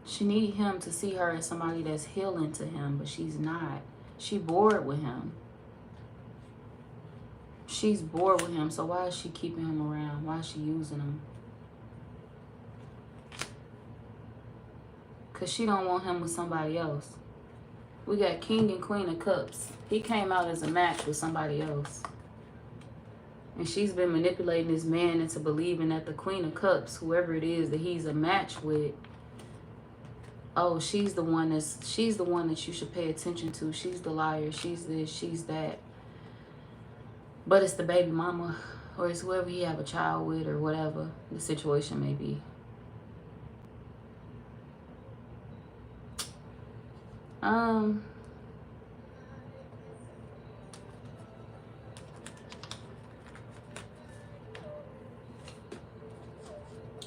She need him to see her as somebody that's healing to him, but she's not. She bored with him. She's bored with him, so why is she keeping him around? Why is she using him? Because she don't want him with somebody else. We got King and Queen of Cups. He came out as a match with somebody else. And she's been manipulating this man into believing that the Queen of Cups, whoever it is that he's a match with, oh, she's the one that you should pay attention to. She's the liar. She's this, she's that. But it's the baby mama, or it's whoever he have a child with, or whatever the situation may be.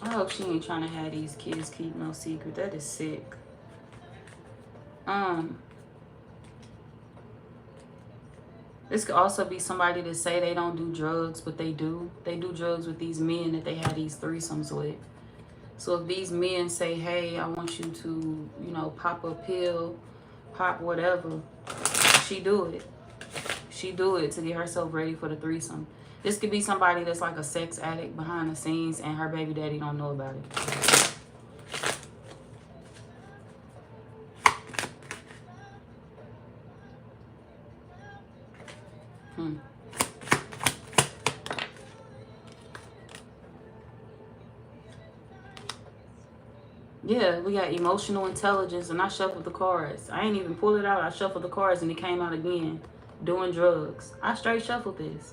I hope she ain't trying to have these kids keep no secret. That is sick. This could also be somebody that say they don't do drugs, but they do. They do drugs with these men that they have these threesomes with. So if these men say, hey, I want you to, you know, pop a pill, pop whatever, she do it. She do it to get herself ready for the threesome. This could be somebody that's like a sex addict behind the scenes and her baby daddy don't know about it. Yeah, we got emotional intelligence, and I shuffled the cards. I ain't even pull it out. I shuffled the cards, and it came out again. Doing drugs. I straight shuffled this.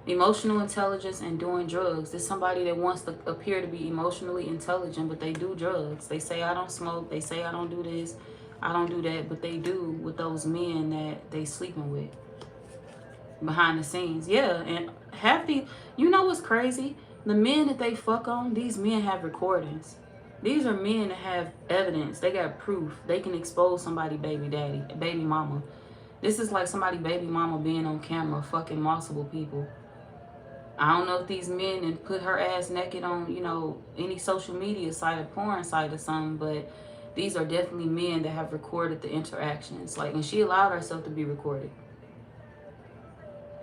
Emotional intelligence and doing drugs. There's somebody that wants to appear to be emotionally intelligent, but they do drugs. They say, I don't smoke. They say, I don't do this. I don't do that. But they do with those men that they sleeping with. Behind the scenes. Yeah, and half the... You know what's crazy? The men that they fuck on, these men have recordings. These are men that have evidence. They got proof. They can expose somebody baby daddy, baby mama. This is like somebody baby mama being on camera fucking multiple people. I don't know if these men and put her ass naked on, you know, any social media site or porn site or something, but these are definitely men that have recorded the interactions. Like, and she allowed herself to be recorded.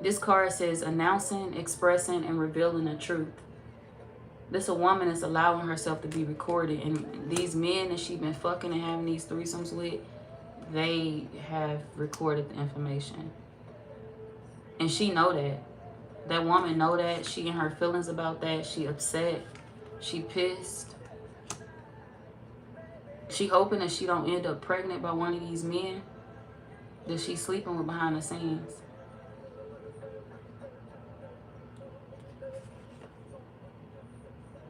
This card says announcing, expressing, and revealing the truth. This a woman that's allowing herself to be recorded, and these men that she been fucking and having these threesomes with, they have recorded the information. And she know that. That woman know that. She in her feelings about that. She upset. She pissed. She hoping that she don't end up pregnant by one of these men that she's sleeping with behind the scenes.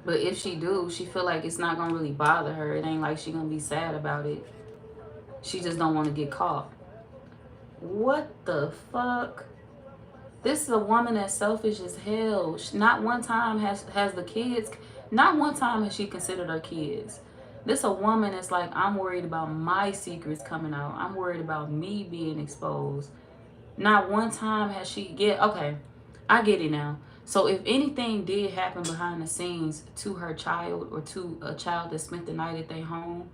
But if she do, she feel like it's not going to really bother her. It ain't like she going to be sad about it. She just don't want to get caught. What the fuck? This is a woman that's selfish as hell. Not one time has the kids. Not one time has she considered her kids. This a woman that's like, I'm worried about my secrets coming out. I'm worried about me being exposed. Not one time has she okay, I get it now. So if anything did happen behind the scenes to her child or to a child that spent the night at their home,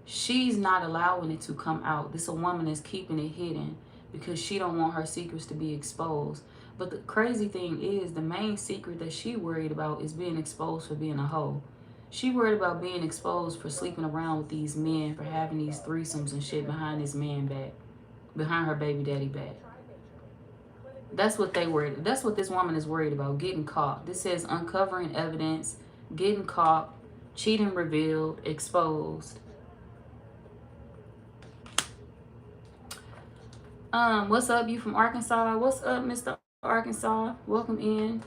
she's not allowing it to come out. This a woman that's keeping it hidden because she don't want her secrets to be exposed. But the crazy thing is the main secret that she worried about is being exposed for being a hoe. She worried about being exposed for sleeping around with these men, for having these threesomes and shit behind this man back, behind her baby daddy back. That's what they worried. That's what this woman is worried about, getting caught. This says uncovering evidence, getting caught, cheating revealed, exposed. What's up? You from Arkansas? What's up, Mr. Arkansas? Welcome in.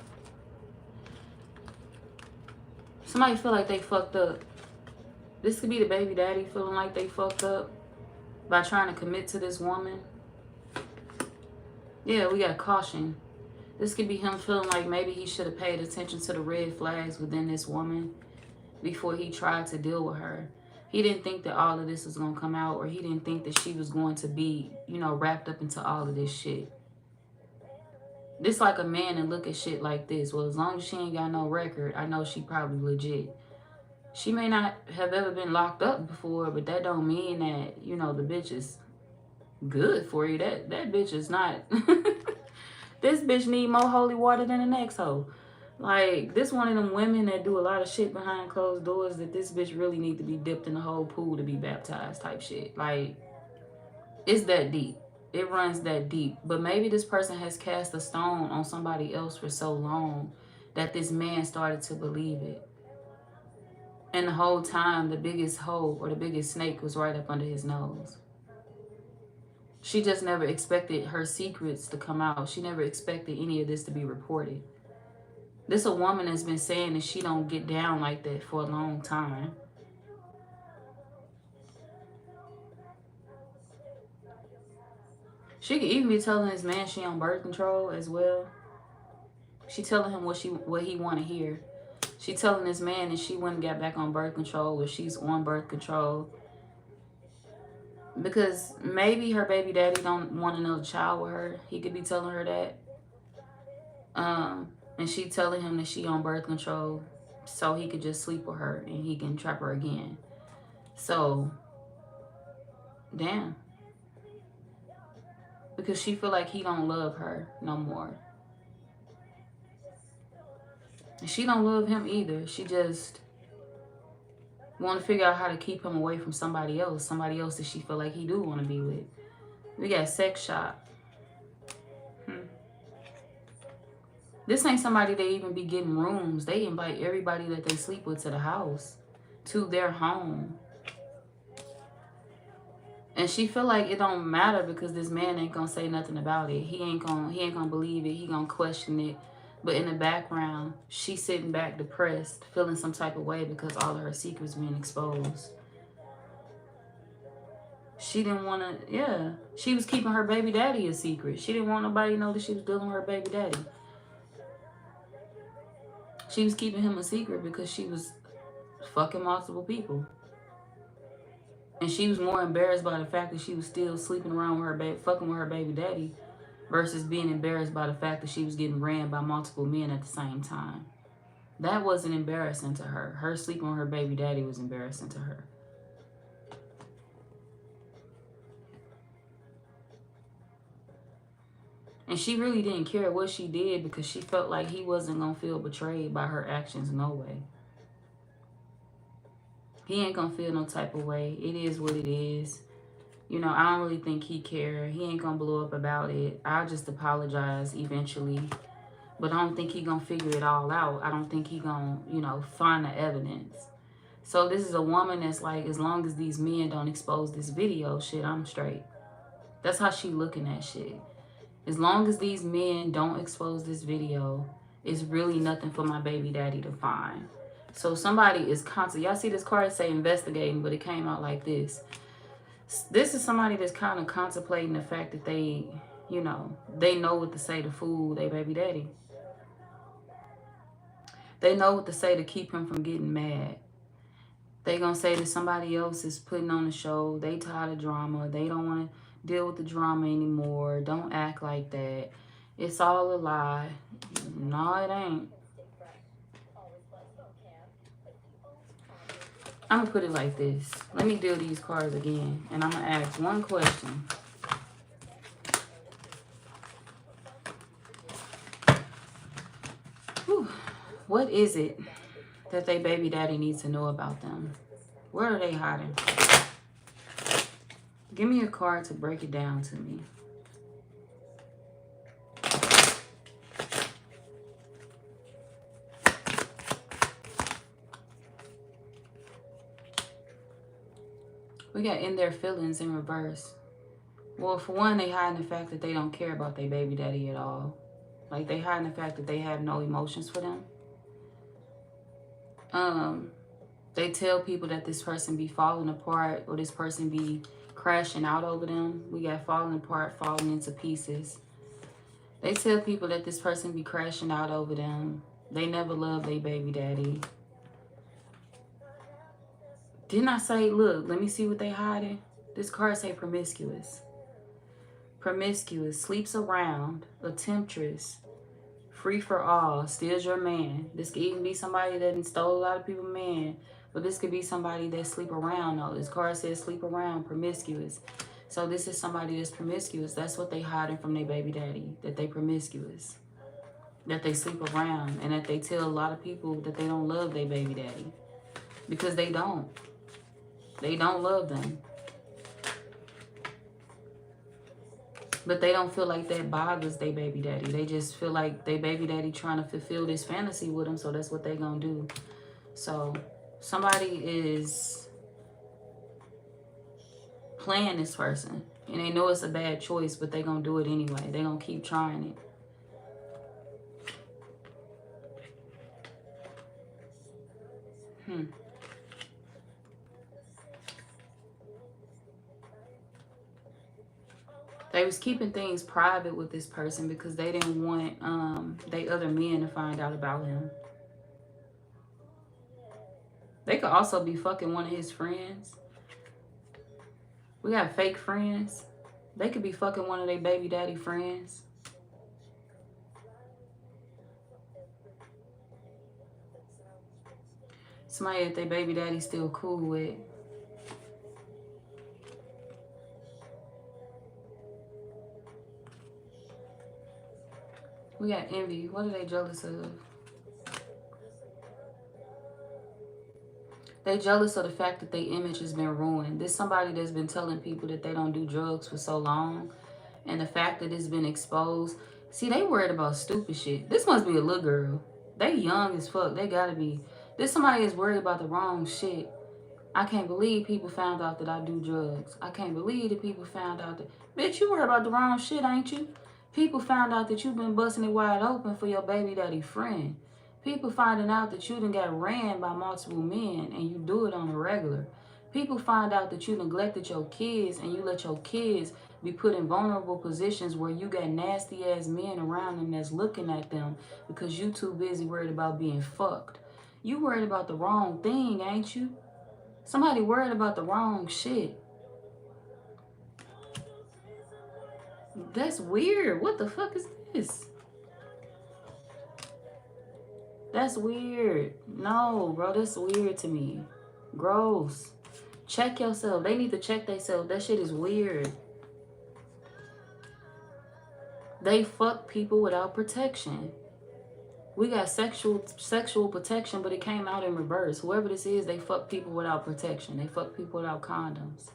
Somebody feel like they fucked up. This could be the baby daddy feeling like they fucked up by trying to commit to this woman. Yeah, we got caution. This could be him feeling like maybe he should have paid attention to the red flags within this woman before he tried to deal with her. He didn't think that all of this was going to come out, or he didn't think that she was going to be, you know, wrapped up into all of this shit. This like a man and look at shit like this. Well, as long as she ain't got no record, I know she probably legit. She may not have ever been locked up before, but that don't mean that, you know, the bitch is good for you. That bitch is not. This bitch need more holy water than the next hoe. Like, this one of them women that do a lot of shit behind closed doors that this bitch really need to be dipped in the whole pool to be baptized type shit. Like, it's that deep. It runs that deep. But maybe this person has cast a stone on somebody else for so long that this man started to believe it. And the whole time, the biggest hoe or the biggest snake was right up under his nose. She just never expected her secrets to come out. She never expected any of this to be reported. This a woman that's been saying that she don't get down like that for a long time. She could even be telling this man she on birth control as well. She telling him what he want to hear. She telling this man that she wouldn't get back on birth control, or she's on birth control. Because maybe her baby daddy don't want another child with her. He could be telling her that. And she telling him that she on birth control so he could just sleep with her and he can trap her again. So, damn. Because she feel like he don't love her no more. And she don't love him either. She just want to figure out how to keep him away from somebody else. Somebody else that she feel like he do want to be with. We got sex shop. This ain't somebody they even be getting rooms. They invite everybody that they sleep with to the house, to their home. And she feel like it don't matter because this man ain't gonna say nothing about it. He ain't gonna believe it. He gonna question it. But in the background, she's sitting back depressed, feeling some type of way because all of her secrets being exposed. She didn't want to, yeah. She was keeping her baby daddy a secret. She didn't want nobody to know that she was dealing with her baby daddy. She was keeping him a secret because she was fucking multiple people. And she was more embarrassed by the fact that she was still sleeping around with her baby, fucking with her baby daddy, versus being embarrassed by the fact that she was getting ran by multiple men at the same time. That wasn't embarrassing to her. Her sleeping with her baby daddy was embarrassing to her. And she really didn't care what she did because she felt like he wasn't going to feel betrayed by her actions no way. He ain't going to feel no type of way. It is what it is. You know, I don't really think he cared. He ain't going to blow up about it. I'll just apologize eventually. But I don't think he going to figure it all out. I don't think he going to, you know, find the evidence. So this is a woman that's like, as long as these men don't expose this video, shit, I'm straight. That's how she looking at shit. As long as these men don't expose this video, it's really nothing for my baby daddy to find. So somebody is constantly, y'all see this card say investigating, but it came out like this. This is somebody that's kind of contemplating the fact that they, you know what to say to fool their baby daddy. They know what to say to keep him from getting mad. They gonna say that somebody else is putting on the show. They tired of drama. They don't want to deal with the drama anymore. Don't act like that. It's all a lie. No, it ain't. I'm gonna put it like this. Let me deal these cards again, and I'm gonna ask one question. Whew. What is it that they baby daddy needs to know about them. Where are they hiding? Give me a card to break it down to me. We got in their feelings in reverse. Well, for one, they hide the fact that they don't care about their baby daddy at all. Like, they hide the fact that they have no emotions for them. They tell people that this person be falling apart or this person be crashing out over them. We got falling apart, falling into pieces. They tell people that this person be crashing out over them. They never love their baby daddy. Didn't I say, look, let me see what they hiding? This card say promiscuous. Promiscuous, sleeps around, a temptress, free for all, steals your man. This could even be somebody that stole a lot of people's man. But this could be somebody that sleep around though. This card says sleep around, promiscuous. So this is somebody that's promiscuous. That's what they hiding from their baby daddy. That they promiscuous. That they sleep around. And that they tell a lot of people that they don't love their baby daddy. Because they don't. They don't love them. But they don't feel like that bothers their baby daddy. They just feel like their baby daddy trying to fulfill this fantasy with them. So that's what they gonna do. So somebody is playing this person. And they know it's a bad choice, but they gonna do it anyway. They gonna keep trying it. They was keeping things private with this person because they didn't want they other men to find out about him. They could also be fucking one of his friends. We got fake friends. They could be fucking one of their baby daddy friends. Somebody that their baby daddy still cool with. We got envy. What are they jealous of? They jealous of the fact that their image has been ruined. There's somebody that's been telling people that they don't do drugs for so long. And the fact that it's been exposed. See, they worried about stupid shit. This must be a little girl. They young as fuck. They gotta be. There's somebody that's worried about the wrong shit. I can't believe people found out that I do drugs. I can't believe that people found out that... Bitch, you worried about the wrong shit, ain't you? People found out that you've been busting it wide open for your baby daddy friend. People finding out that you done got ran by multiple men and you do it on a regular. People find out that you neglected your kids and you let your kids be put in vulnerable positions where you got nasty ass men around them that's looking at them because you too busy worried about being fucked. You worried about the wrong thing, ain't you? Somebody worried about the wrong shit. That's weird. What the fuck is this? That's weird. No, bro, that's weird to me. Gross. Check yourself. They need to check themselves. That shit is weird. They fuck people without protection. We got sexual protection, but it came out in reverse. Whoever this is, they fuck people without protection. They fuck people without condoms.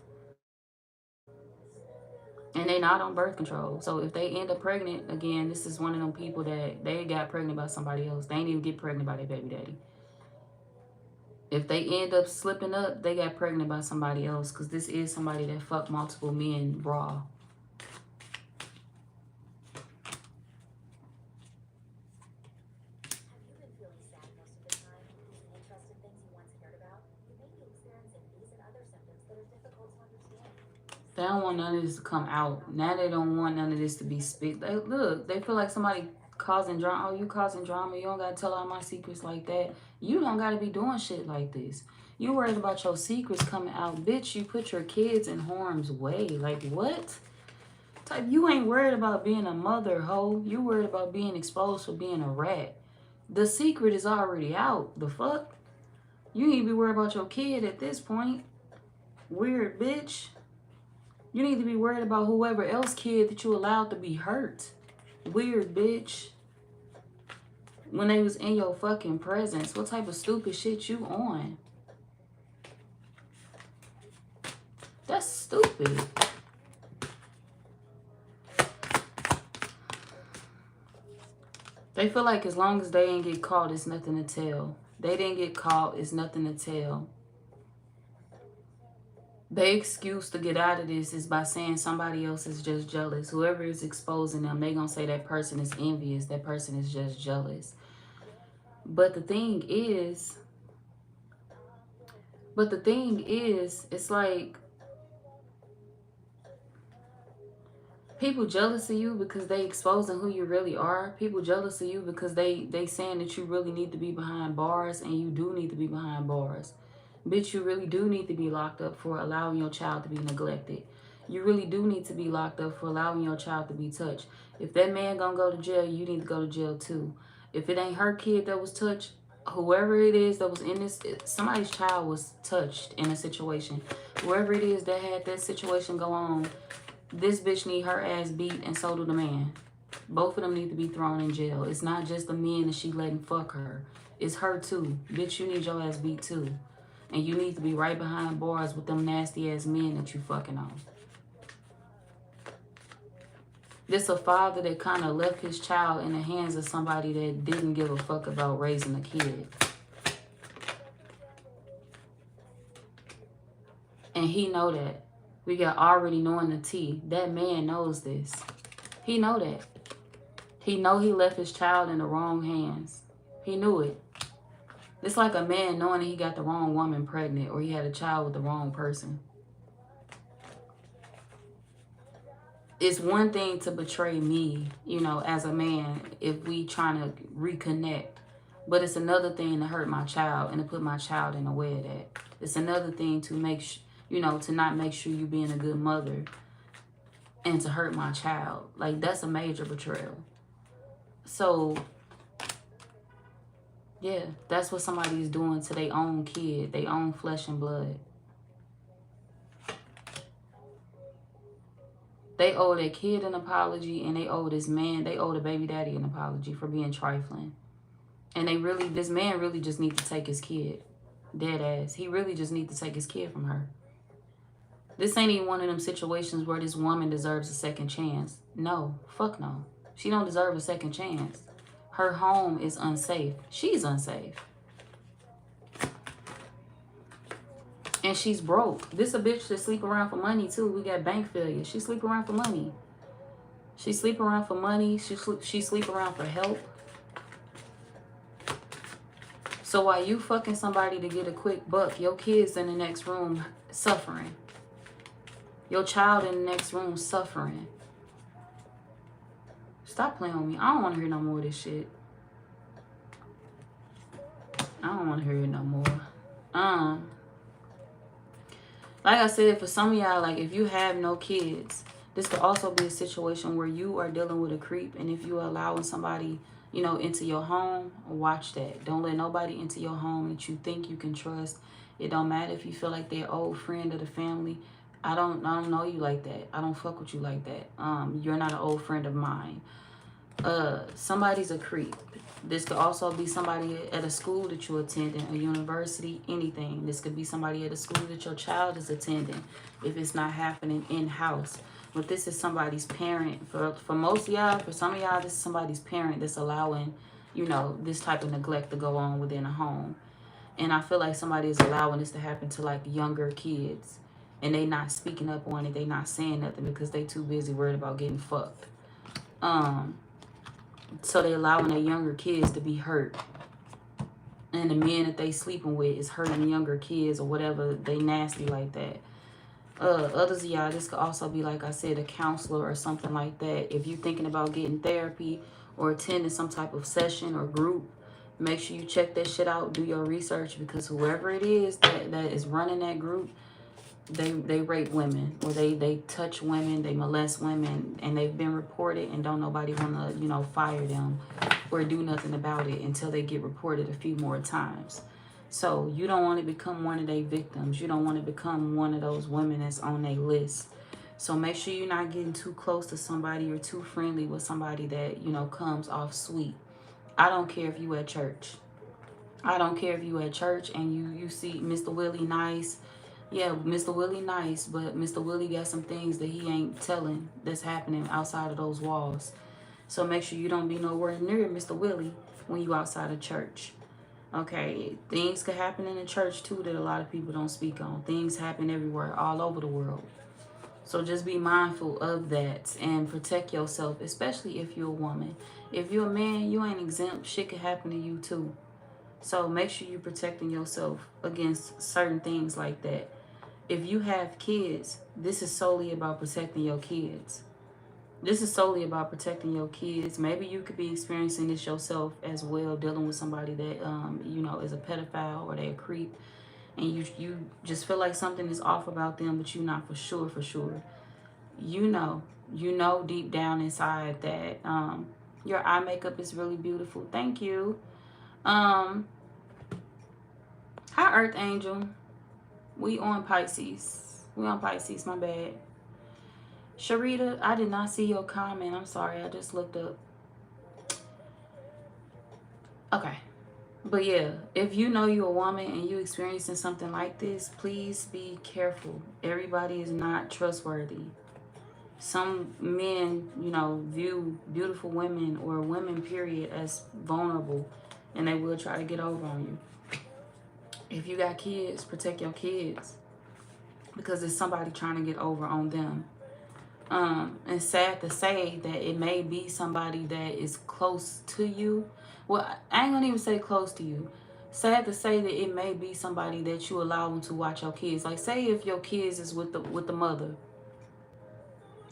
And they not on birth control. So if they end up pregnant, again, this is one of them people that they got pregnant by somebody else. They ain't even get pregnant by their baby daddy. If they end up slipping up, they got pregnant by somebody else. Because this is somebody that fucked multiple men raw. They don't want none of this to come out. Now they don't want none of this to be spit. Look, they feel like somebody causing drama. Oh, you causing drama. You don't got to tell all my secrets like that. You don't got to be doing shit like this. You worried about your secrets coming out. Bitch, you put your kids in harm's way. Like, what? You ain't worried about being a mother, hoe. You worried about being exposed for being a rat. The secret is already out. The fuck? You need to be worried about your kid at this point. Weird bitch. You need to be worried about whoever else kid that you allowed to be hurt. Weird bitch. when they was in your fucking presence? What type of stupid shit you on? That's stupid. They feel like as long as they ain't get caught, it's nothing to tell. They didn't get caught, it's nothing to tell. Their excuse to get out of this is by saying somebody else is just jealous. Whoever is exposing them, they gonna say that person is envious, that person is just jealous. But the thing is, it's like people jealous of you because they exposing who you really are. People jealous of you because they saying that you really need to be behind bars, and you do need to be behind bars. Bitch, you really do need to be locked up for allowing your child to be neglected. You really do need to be locked up for allowing your child to be touched. If that man gonna go to jail, you need to go to jail too. If it ain't her kid that was touched, whoever it is that was in this, somebody's child was touched in a situation. Whoever it is that had that situation go on, this bitch need her ass beat, and so do the man. Both of them need to be thrown in jail. It's not just the men that she letting fuck her. It's her too. Bitch, you need your ass beat too. And you need to be right behind bars with them nasty ass men that you fucking on. This a father that kind of left his child in the hands of somebody that didn't give a fuck about raising a kid. And he know that. We got already knowing the tea. That man knows this. He know that. He know he left his child in the wrong hands. He knew it. It's like a man knowing that he got the wrong woman pregnant, or he had a child with the wrong person. It's one thing to betray me, you know, as a man, if we trying to reconnect. But it's another thing to hurt my child and to put my child in the way of that. It's another thing to make, you know, to not make sure you being a good mother and to hurt my child. Like, that's a major betrayal. So, yeah, that's what somebody is doing to their own kid, their own flesh and blood. They owe their kid an apology, and they owe this man, they owe the baby daddy an apology for being trifling. And they really, this man really just needs to take his kid. Dead ass. He really just needs to take his kid from her. This ain't even one of them situations where this woman deserves a second chance. No, fuck no. She don't deserve a second chance. Her home is unsafe. She's unsafe. And she's broke. This a bitch that sleep around for money too. We got bank failure. She sleep around for money. She sleep around for money. She sleep around for help. So while you fucking somebody to get a quick buck, your kid's in the next room suffering. Your child in the next room suffering. Stop playing with me. I don't want to hear no more of this shit. I don't want to hear it no more. Like I said, for some of y'all, like, if you have no kids, this could also be a situation where you are dealing with a creep. And if you are allowing somebody, you know, into your home, watch that. Don't let nobody into your home that you think you can trust. It don't matter if you feel like they're an old friend of the family. I don't know you like that. I don't fuck with you like that. You're not an old friend of mine. Somebody's a creep. This could also be somebody at a school that you're attending, a university, anything. This could be somebody at a school that your child is attending, if it's not happening in-house. But this is somebody's parent. For most of y'all, for some of y'all, this is somebody's parent that's allowing, you know, this type of neglect to go on within a home. And I feel like somebody is allowing this to happen to, like, younger kids. And they not speaking up on it. They not saying nothing because they too busy worried about getting fucked. So they allowing their younger kids to be hurt. And the men that they sleeping with is hurting younger kids or whatever. They nasty like that. Others of y'all, this could also be, like I said, a counselor or something like that. If you're thinking about getting therapy or attending some type of session or group, make sure you check that shit out. Do your research, because whoever it is that is running that group, they rape women, or they touch women, they molest women, and they've been reported, and don't nobody want to, you know, fire them or do nothing about it until they get reported a few more times. So you don't want to become one of their victims. You don't want to become one of those women that's on their list. So make sure you're not getting too close to somebody or too friendly with somebody that, you know, comes off sweet. I don't care if you at church. I don't care if you at church and you see Mr. Willie nice. Yeah, Mr. Willie nice, but Mr. Willie got some things that he ain't telling that's happening outside of those walls. So make sure you don't be nowhere near Mr. Willie when you outside of church. Okay, things could happen in the church too that a lot of people don't speak on. Things happen everywhere, all over the world. So just be mindful of that and protect yourself, especially if you're a woman. If you're a man, you ain't exempt. Shit could happen to you too. So make sure you're protecting yourself against certain things like that. If you have kids, this is solely about protecting your kids. This is solely about protecting your kids. Maybe you could be experiencing this yourself as well, dealing with somebody that, you know, is a pedophile or they're a creep. And you just feel like something is off about them, but you're not for sure. You know deep down inside that your eye makeup is really beautiful. Thank you. Hi, Earth Angel. We on Pisces. We on Pisces, my bad. Sharita, I did not see your comment. I'm sorry. I just looked up. Okay. But yeah, if you know you're a woman and you experiencing something like this, please be careful. Everybody is not trustworthy. Some men, you know, view beautiful women or women, period, as vulnerable, and they will try to get over on you. If you got kids, protect your kids, because there's somebody trying to get over on them. And sad to say that it may be somebody that is close to you. Well, I ain't gonna even say close to you. Sad to say that it may be somebody that you allow them to watch your kids. Like, say if your kids is with the mother,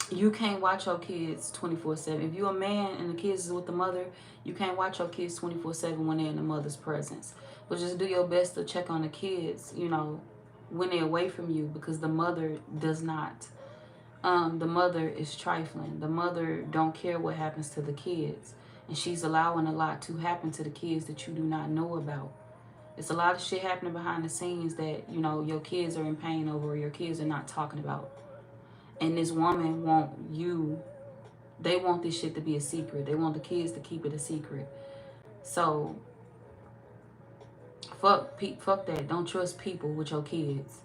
you can't watch your kids 24/7. If you're a man and the kids is with the mother, you can't watch your kids 24/7 when they're in the mother's presence. But just do your best to check on the kids, you know, when they're away from you, because the mother does not. The mother is trifling. The mother don't care what happens to the kids. And she's allowing a lot to happen to the kids that you do not know about. It's a lot of shit happening behind the scenes that, you know, your kids are in pain over, or your kids are not talking about. And this woman they want this shit to be a secret. They want the kids to keep it a secret. So, fuck that. Don't trust people with your kids.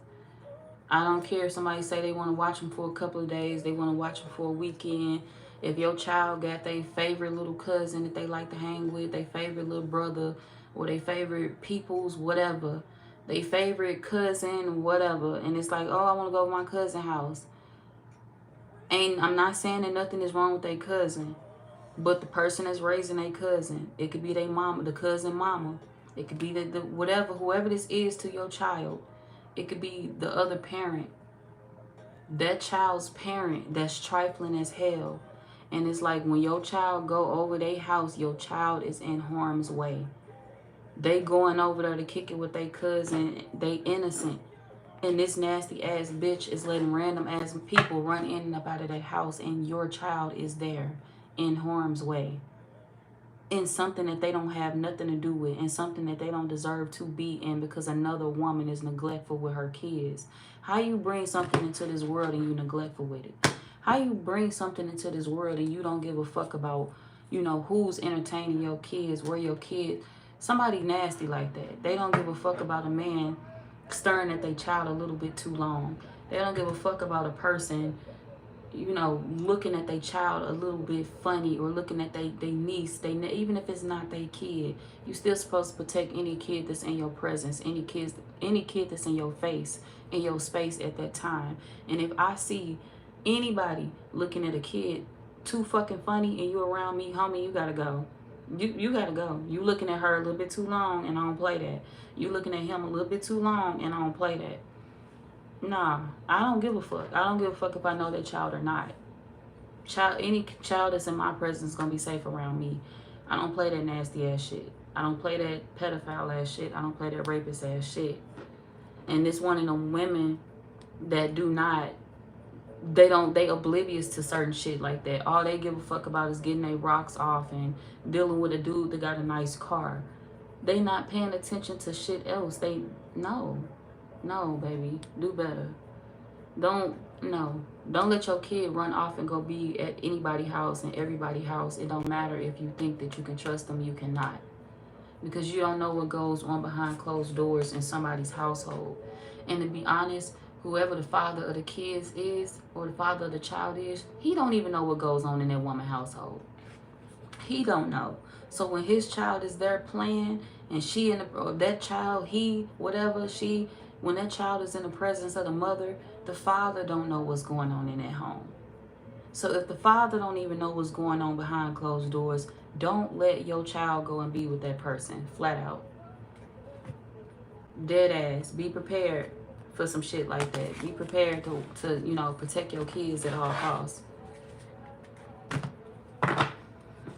I don't care if somebody say they want to watch them for a couple of days. They want to watch them for a weekend. If your child got their favorite little cousin that they like to hang with, their favorite little brother, or their favorite peoples, whatever, their favorite cousin, whatever, and it's like, oh, I want to go to my cousin's house. And I'm not saying that nothing is wrong with their cousin, but the person that's raising their cousin, it could be their mama, the cousin mama. It could be the whatever, whoever this is to your child. It could be the other parent, that child's parent that's trifling as hell. And it's like when your child go over their house, your child is in harm's way. They going over there to kick it with their cousin. They innocent. And this nasty ass bitch is letting random ass people run in and up out of their house, and your child is there in harm's way. In something that they don't have nothing to do with, and something that they don't deserve to be in, because another woman is neglectful with her kids. How you bring something into this world and you neglectful with it? How you bring something into this world and you don't give a fuck about, you know, who's entertaining your kids, where your kid, somebody nasty like that. They don't give a fuck about a man staring at their child a little bit too long. They don't give a fuck about a person, you know, looking at their child a little bit funny, or looking at their niece, even if it's not their kid. You still supposed to protect any kid that's in your presence, any kid that's in your face, in your space at that time. And if I see anybody looking at a kid too fucking funny and you around me, homie, you gotta go. You gotta go. You looking at her a little bit too long, and I don't play that. You looking at him a little bit too long, and I don't play that. Nah, I don't give a fuck. I don't give a fuck if I know that child or not. Any child that's in my presence is gonna be safe around me. I don't play that nasty ass shit. I don't play that pedophile ass shit. I don't play that rapist ass shit. And this one of them women that do not, they oblivious to certain shit like that. All they give a fuck about is getting their rocks off and dealing with a dude that got a nice car. They not paying attention to shit else. No, baby, do better. Don't No, don't let your kid run off and go be at anybody's house and everybody's house. It don't matter if you think that you can trust them, you cannot. Because you don't know what goes on behind closed doors in somebody's household. And to be honest, whoever the father of the kids is, or the father of the child is, he don't even know what goes on in that woman's household. He don't know. So when his child is there playing, and she in the, or that child, he, whatever, she, when that child is in the presence of the mother, the father don't know what's going on in that home. So if the father don't even know what's going on behind closed doors, don't let your child go and be with that person. Flat out. Dead ass. Be prepared for some shit like that. Be prepared to you know, protect your kids at all costs.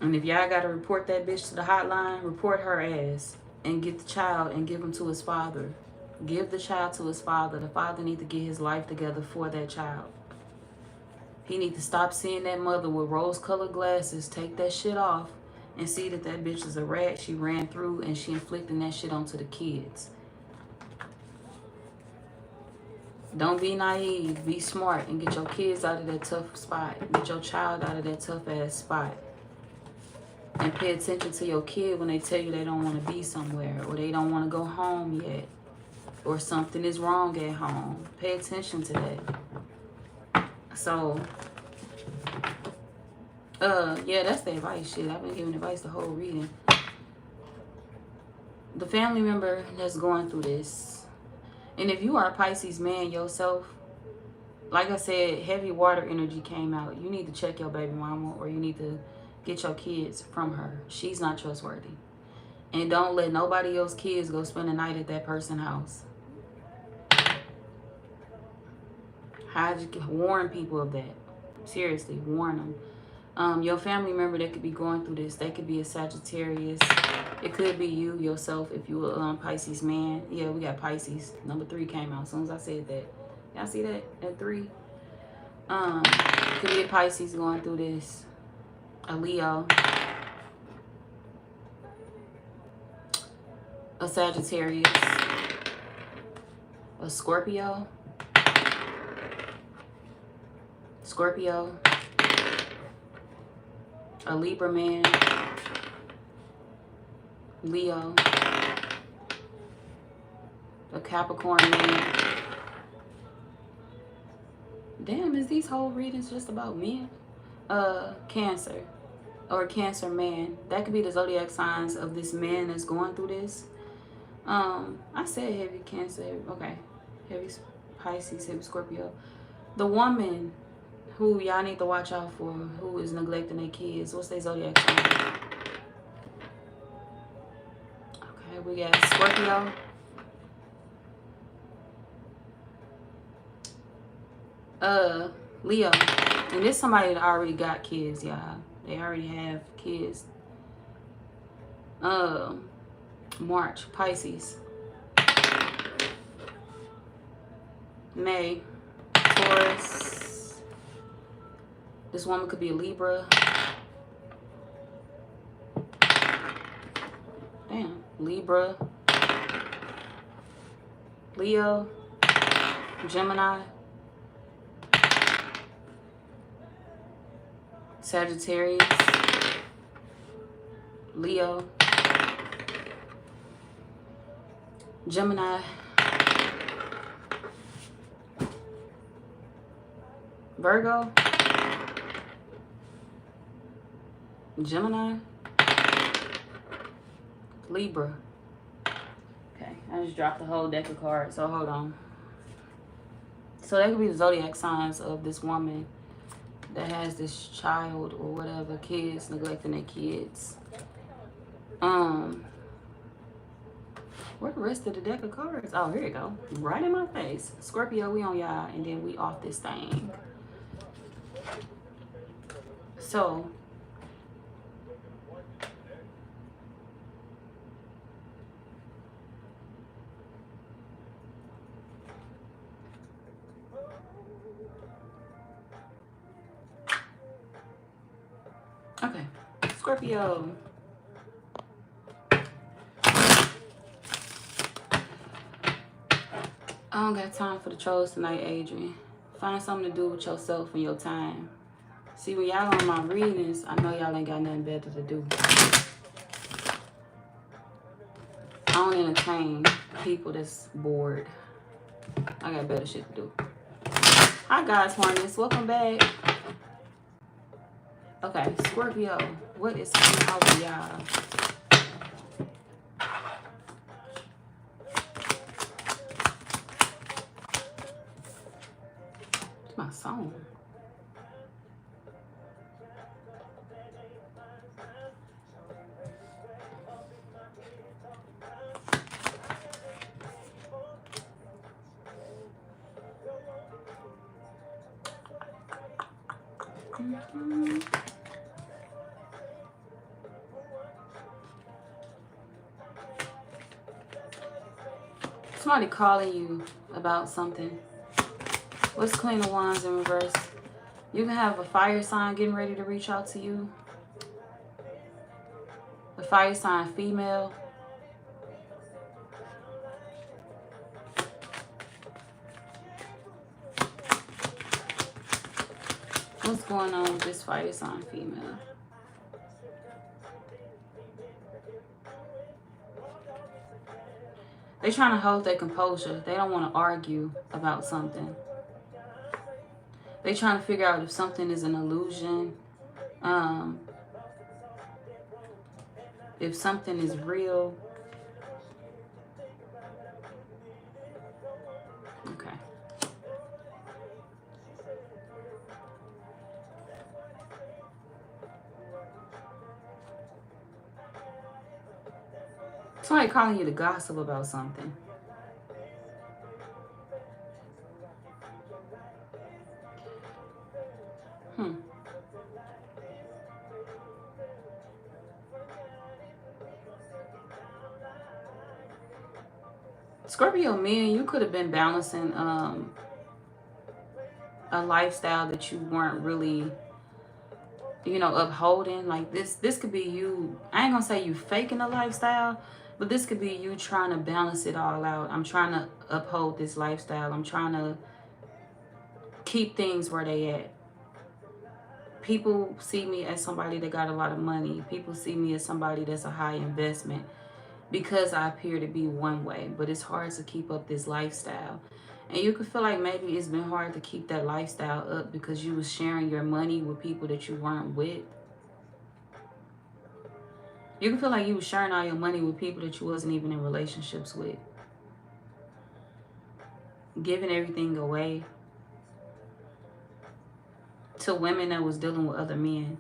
And if y'all gotta report that bitch to the hotline, report her ass. And get the child and give him to his father. Give the child to his father. The father needs to get his life together for that child. He need to stop seeing that mother with rose-colored glasses, take that shit off, and see that that bitch is a rat she ran through and she inflicting that shit onto the kids. Don't be naive. Be smart and get your kids out of that tough spot. Get your child out of that tough-ass spot. And pay attention to your kid when they tell you they don't want to be somewhere or they don't want to go home yet or something is wrong at home. Pay attention to that. So, yeah, that's the advice. Shit, I've been giving advice the whole reading. The family member that's going through this. And if you are a Pisces man yourself, like I said, heavy water energy came out. You need to check your baby mama or you need to get your kids from her. She's not trustworthy. And don't let nobody else's kids go spend the night at that person's house. Warn people of that. Seriously, warn them. Your family member that could be going through this, they could be a Sagittarius. It could be you yourself if you a Pisces man. Yeah, we got Pisces. Number 3 came out as soon as I said that. Y'all see that? At 3. Could be a Pisces going through this. A Leo. A Sagittarius. A Scorpio. A Libra man. Leo. A Capricorn man. Damn, is these whole readings just about men? Cancer. Or Cancer man. That could be the zodiac signs of this man that's going through this. I said heavy Cancer. Okay. Heavy Pisces, heavy Scorpio. The woman who y'all need to watch out for, who is neglecting their kids. What's their zodiac sign? Okay, we got Scorpio. Leo. And this somebody that already got kids, y'all. They already have kids. March, Pisces. May, Taurus. This woman could be a Libra. Damn. Libra. Leo. Gemini. Sagittarius. Leo. Gemini. Virgo. Gemini. Libra. Okay, I just dropped the whole deck of cards, so hold on. So that could be the zodiac signs of this woman that has this child or whatever, kids, neglecting their kids. Where the rest of the deck of cards? Oh, here you go. Right in my face. Scorpio, we on y'all, and then we off this thing. So, okay, Scorpio. I don't got time for the trolls tonight, Adrian. Find something to do with yourself and your time. See, when y'all on my readings, I know y'all ain't got nothing better to do. I don't entertain people that's bored. I got better shit to do. Hi guys, Hornets. Welcome back. Okay, Scorpio. What is coming out for y'all? It's my song. Somebody calling you about something. What's Queen of Wands in reverse? You can have a fire sign getting ready to reach out to you. A fire sign female. What's going on with this fire sign female? They're trying to hold their composure. They don't want to argue about something. They're trying to figure out if something is an illusion. If something is real. Okay. Somebody calling you to gossip about something. Scorpio men, you could have been balancing a lifestyle that you weren't really, upholding. Like this could be you. I ain't gonna say you faking a lifestyle, but this could be you trying to balance it all out. I'm trying to uphold this lifestyle. I'm trying to keep things where they at. People see me as somebody that got a lot of money. People see me as somebody that's a high investment because I appear to be one way, but it's hard to keep up this lifestyle. And you could feel like maybe it's been hard to keep that lifestyle up because you was sharing your money with people that you weren't with. You can feel like you was sharing all your money with people that you wasn't even in relationships with. Giving everything away to women that was dealing with other men.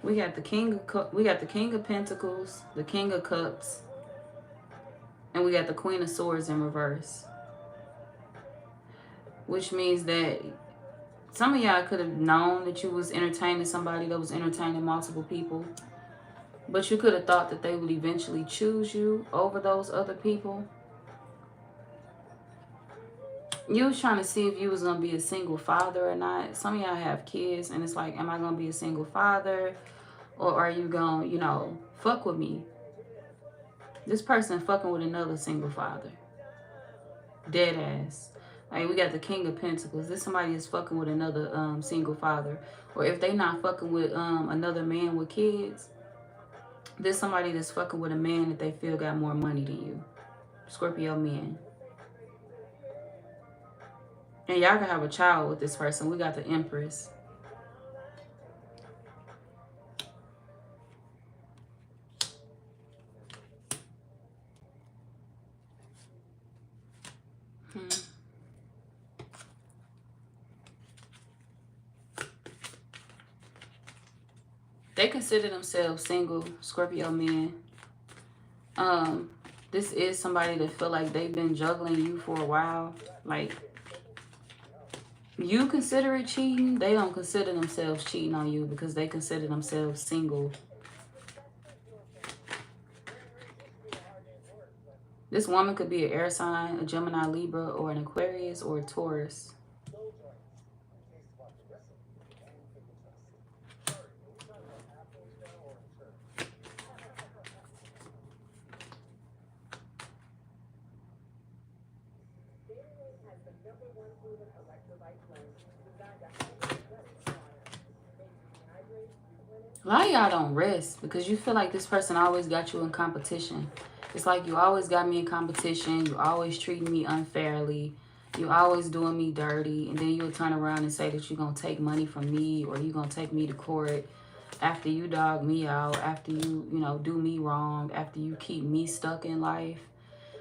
We got the King of Pentacles, the King of Cups, and we got the Queen of Swords in reverse. Which means that some of y'all could have known that you was entertaining somebody that was entertaining multiple people. But you could have thought that they would eventually choose you over those other people. You was trying to see if you was going to be a single father or not. Some of y'all have kids and it's like, am I going to be a single father? Or are you going to, fuck with me? This person fucking with another single father. Dead ass. Like, we got the King of Pentacles. This somebody is fucking with another single father. Or if they not fucking with another man with kids, this somebody that's fucking with a man that they feel got more money than you. Scorpio men. And y'all can have a child with this person. We got the Empress. They consider themselves single, Scorpio men. This is somebody that feel like they've been juggling you for a while. Like, you consider it cheating. They don't consider themselves cheating on you because they consider themselves single. This woman could be an air sign, a Gemini, Libra, or an Aquarius, or a Taurus. A lot of y'all don't rest because you feel like this person always got you in competition. It's like you always got me in competition. You always treating me unfairly. You always doing me dirty. And then you'll turn around and say that you're going to take money from me or you're going to take me to court after you dog me out, after you know, do me wrong, after you keep me stuck in life.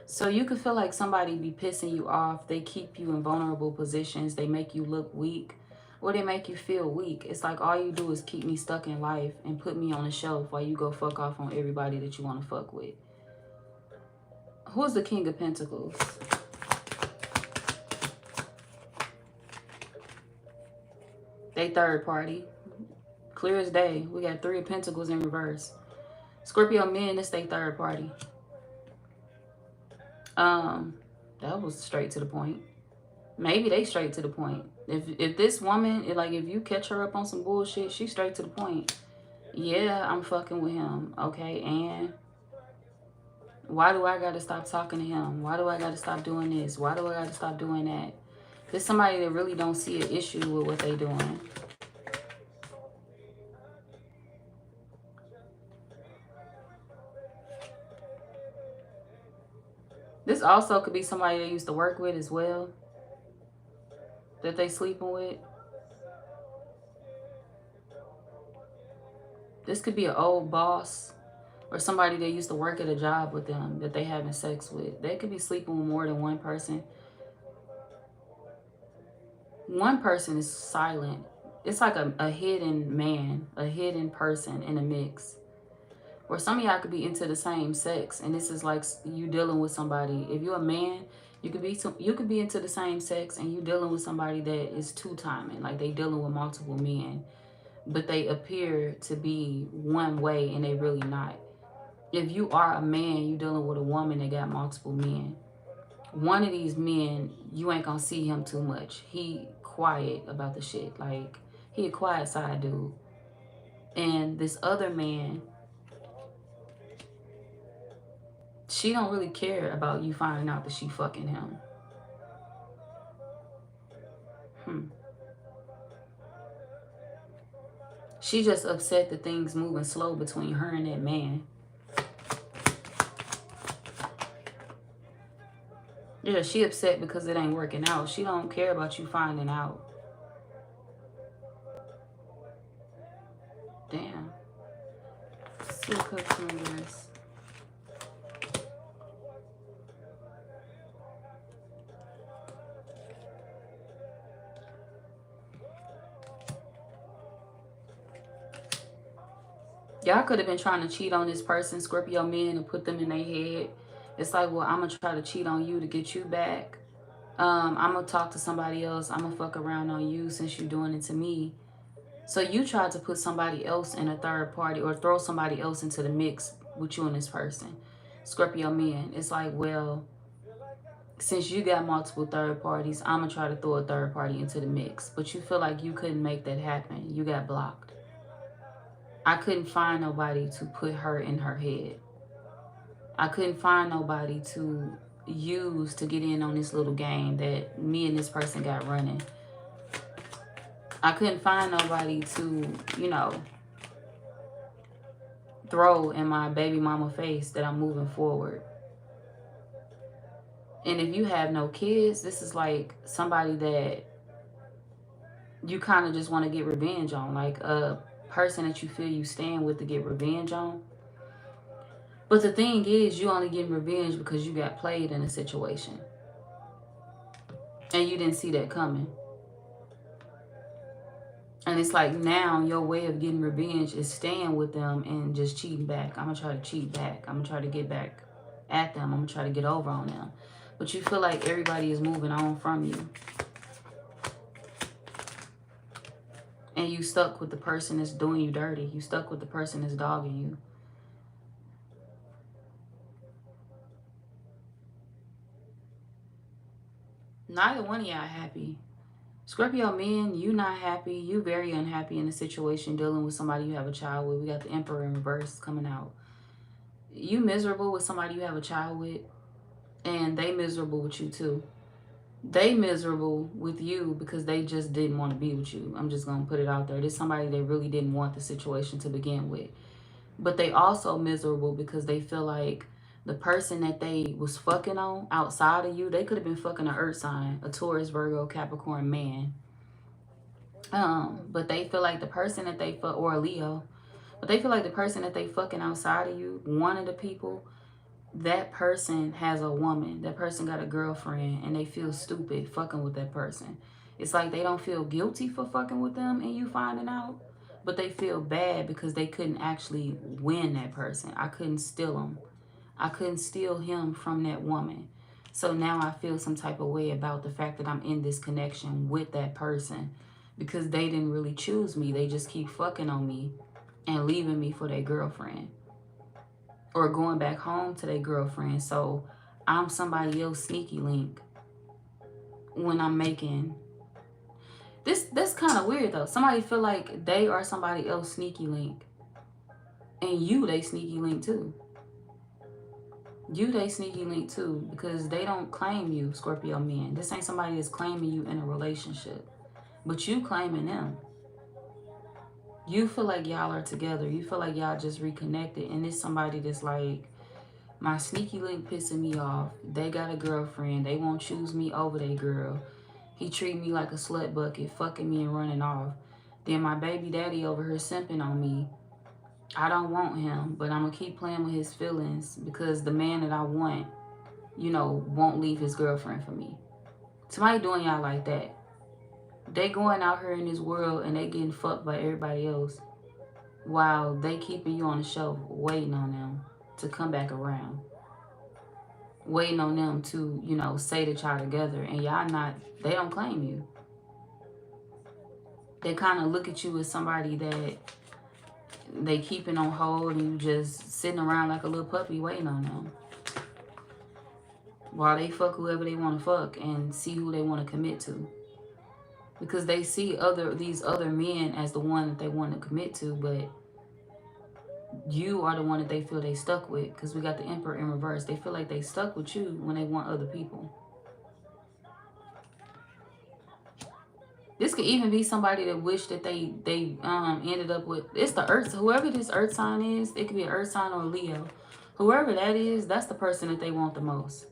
So you could feel like somebody be pissing you off. They keep you in vulnerable positions. They make you look weak or they make you feel weak. It's like all you do is keep me stuck in life and put me on a shelf while you go fuck off on everybody that you want to fuck with. Who's the King of Pentacles? They third party. Clear as day. We got 3 of Pentacles in reverse. Scorpio men, it's their third party. That was straight to the point. Maybe they straight to the point. If this woman, if you catch her up on some bullshit, she's straight to the point. Yeah, I'm fucking with him. Okay, and why do I gotta stop talking to him? Why do I gotta stop doing this? Why do I gotta stop doing that? There's somebody that really don't see an issue with what they doing. This also could be somebody they used to work with as well, that they sleeping with. This could be an old boss or somebody that used to work at a job with them that they having sex with. They could be sleeping with more than one person. One person is silent. It's like a hidden man, a hidden person in a mix. Or some of y'all could be into the same sex, and this is like you dealing with somebody. If you're a man, you could be into the same sex, and you dealing with somebody that is two-timing, like they dealing with multiple men, but they appear to be one way, and they really not. If you are a man, you dealing with a woman that got multiple men. One of these men, you ain't gonna see him too much. He quiet about the shit, like he a quiet side dude. And this other man, she don't really care about you finding out that she fucking him. She just upset that things moving slow between her and that man. Yeah, she upset because it ain't working out. She don't care about you finding out. Damn. See what cups in reverse. Y'all could have been trying to cheat on this person, Scorpio men, and put them in their head. It's like, well, I'm going to try to cheat on you to get you back. I'm going to talk to somebody else. I'm going to fuck around on you since you're doing it to me. So you tried to put somebody else in a third party or throw somebody else into the mix with you and this person. Scorpio men, it's like, well, since you got multiple third parties, I'm going to try to throw a third party into the mix. But you feel like you couldn't make that happen. You got blocked. I couldn't find nobody to put her in her head. I couldn't find nobody to use to get in on this little game that me and this person got running. I couldn't find nobody to, you know, throw in my baby mama face that I'm moving forward. And if you have no kids, this is like somebody that you kind of just want to get revenge on, like a person that you feel you stand with to get revenge on. But the thing is, you only getting revenge because you got played in a situation. And you didn't see that coming. And it's like now your way of getting revenge is staying with them and just cheating back. I'm going to try to cheat back. I'm going to try to get back at them. I'm going to try to get over on them. But you feel like everybody is moving on from you. And you stuck with the person that's doing you dirty. You stuck with the person that's dogging you. Neither one of y'all happy. Scorpio men, you not happy. You very unhappy in the situation dealing with somebody you have a child with. We got the Emperor in reverse coming out. You miserable with somebody you have a child with. And they miserable with you too. They miserable with you because they just didn't want to be with you. I'm just going to put it out there. There's somebody that really didn't want the situation to begin with. But they also miserable because they feel like the person that they was fucking on outside of you, they could have been fucking an earth sign, a Taurus, Virgo, Capricorn man. But they feel like the person that they fuck, or a Leo, but they feel like the person that they fucking outside of you, one of the people, that person has a woman, that person got a girlfriend, and they feel stupid fucking with that person. It's like they don't feel guilty for fucking with them and you finding out, but they feel bad because they couldn't actually win that person. I couldn't steal him. I couldn't steal him from that woman. So now I feel some type of way about the fact that I'm in this connection with that person because they didn't really choose me. They just keep fucking on me and leaving me for their girlfriend or going back home to their girlfriend. So I'm somebody else sneaky link when I'm making this. That's kind of weird though. Somebody feel like they are somebody else sneaky link, and you they sneaky link too. You they sneaky link too because they don't claim you, Scorpio men. This ain't somebody that's claiming you in a relationship, but you claiming them. You feel like y'all are together. You feel like y'all just reconnected, and it's somebody that's like, my sneaky link pissing me off. They got a girlfriend. They won't choose me over their girl. He treat me like a slut bucket, fucking me and running off. Then my baby daddy over here simping on me. I don't want him, but I'm going to keep playing with his feelings because the man that I want, you know, won't leave his girlfriend for me. Somebody doing y'all like that. They going out here in this world and they getting fucked by everybody else while they keeping you on the shelf waiting on them to come back around. Waiting on them to, you know, say that y'all together and y'all not, they don't claim you. They kind of look at you as somebody that they keeping on hold and you just sitting around like a little puppy waiting on them. While they fuck whoever they want to fuck and see who they want to commit to. Because they see these other men as the one that they want to commit to, but you are the one that they feel they stuck with. Because we got the Emperor in reverse. They feel like they stuck with you when they want other people. This could even be somebody that wished that they ended up with, it's the earth, whoever this earth sign is, it could be an earth sign or a Leo. Whoever that is, that's the person that they want the most.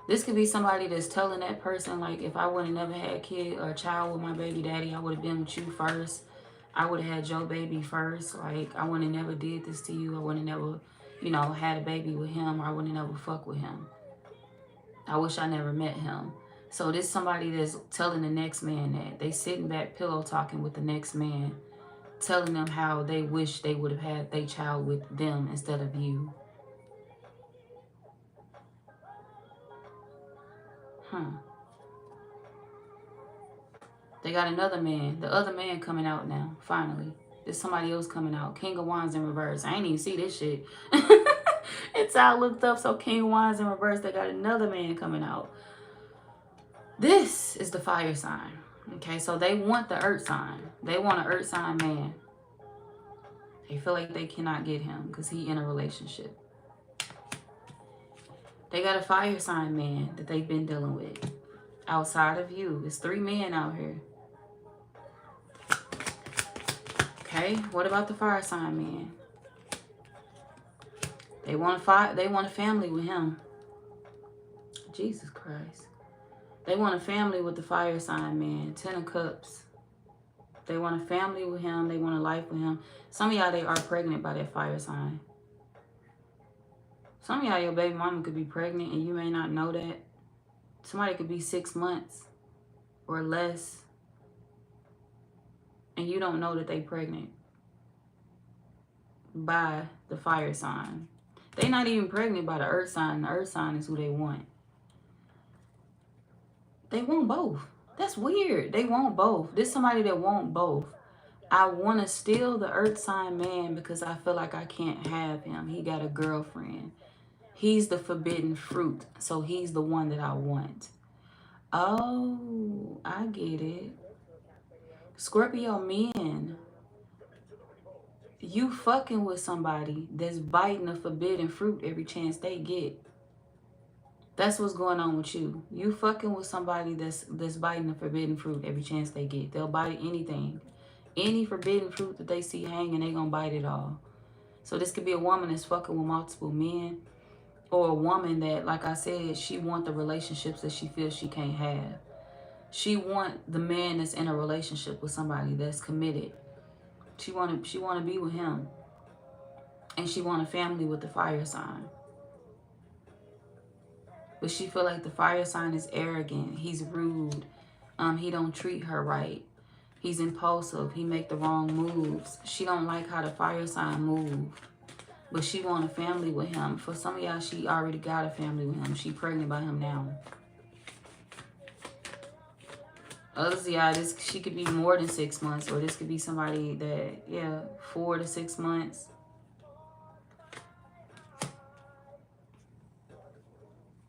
This could be somebody that's telling that person, like, if I would have never had a kid or a child with my baby daddy, I would have been with you first. I would have had your baby first. Like, I would have never did this to you. I would have never, you know, had a baby with him. Or I would have never fucked with him. I wish I never met him. So this somebody that's telling the next man that. They sitting back pillow talking with the next man, telling them how they wish they would have had their child with them instead of you. They got another man. The other man coming out now, finally. There's somebody else coming out. King of Wands in reverse. I ain't even see this shit. It's all looked up, so King of Wands in reverse. They got another man coming out. This is the fire sign. Okay, so they want the earth sign. They want an earth sign man. They feel like they cannot get him because he in a relationship. They got a fire sign man that they've been dealing with. Outside of you. It's 3 men out here. Okay, what about the fire sign man? They want a family with him. Jesus Christ. They want a family with the fire sign man. 10 of Cups. They want a family with him. They want a life with him. Some of y'all, they are pregnant by that fire sign. Some of y'all, your baby mama could be pregnant and you may not know that. Somebody could be 6 months or less and you don't know that they pregnant by the fire sign. They not even pregnant by the earth sign. The earth sign is who they want. They want both. That's weird. They want both. This is somebody that want both. I want to steal the earth sign man because I feel like I can't have him. He got a girlfriend. He's the forbidden fruit. So he's the one that I want. Oh, I get it. Scorpio men, you fucking with somebody that's biting the forbidden fruit every chance they get. That's what's going on with you. You fucking with somebody that's biting the forbidden fruit every chance they get. They'll bite anything. Any forbidden fruit that they see hanging, they gonna bite it all. So this could be a woman that's fucking with multiple men, or a woman that, like I said, she want the relationships that she feels she can't have. She want the man that's in a relationship with somebody that's committed. She wanna be with him. And she want a family with the fire sign. But she feel like the fire sign is arrogant. He's rude. He don't treat her right. He's impulsive. He make the wrong moves. She don't like how the fire sign move. But she want a family with him. For some of y'all, she already got a family with him. She pregnant by him now. Others of y'all, she could be more than 6 months. Or this could be somebody that, yeah, 4 to 6 months.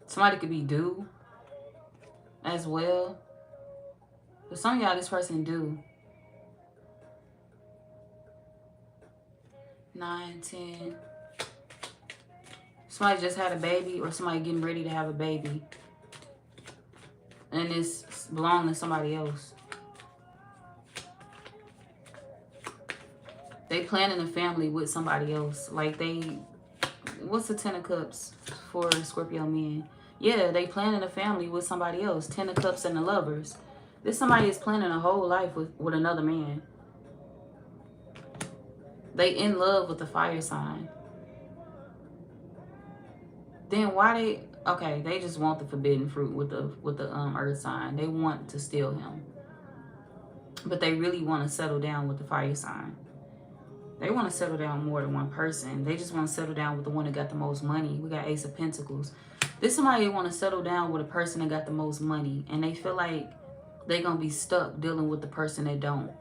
Somebody could be due as well. But some of y'all, this person due. 9, 10. Somebody just had a baby, or somebody getting ready to have a baby. And it's belonging to somebody else. They planning a family with somebody else. Like they, what's the 10 of Cups for Scorpio men? Yeah, they planning a family with somebody else. 10 of Cups and the Lovers. This somebody is planning a whole life with another man. They in love with the fire sign. Then why they, okay, they just want the forbidden fruit with the earth sign. They want to steal him. But they really want to settle down with the fire sign. They want to settle down more than one person. They just want to settle down with the one that got the most money. We got Ace of Pentacles. This somebody want to settle down with a person that got the most money. And they feel like they're going to be stuck dealing with the person that don't.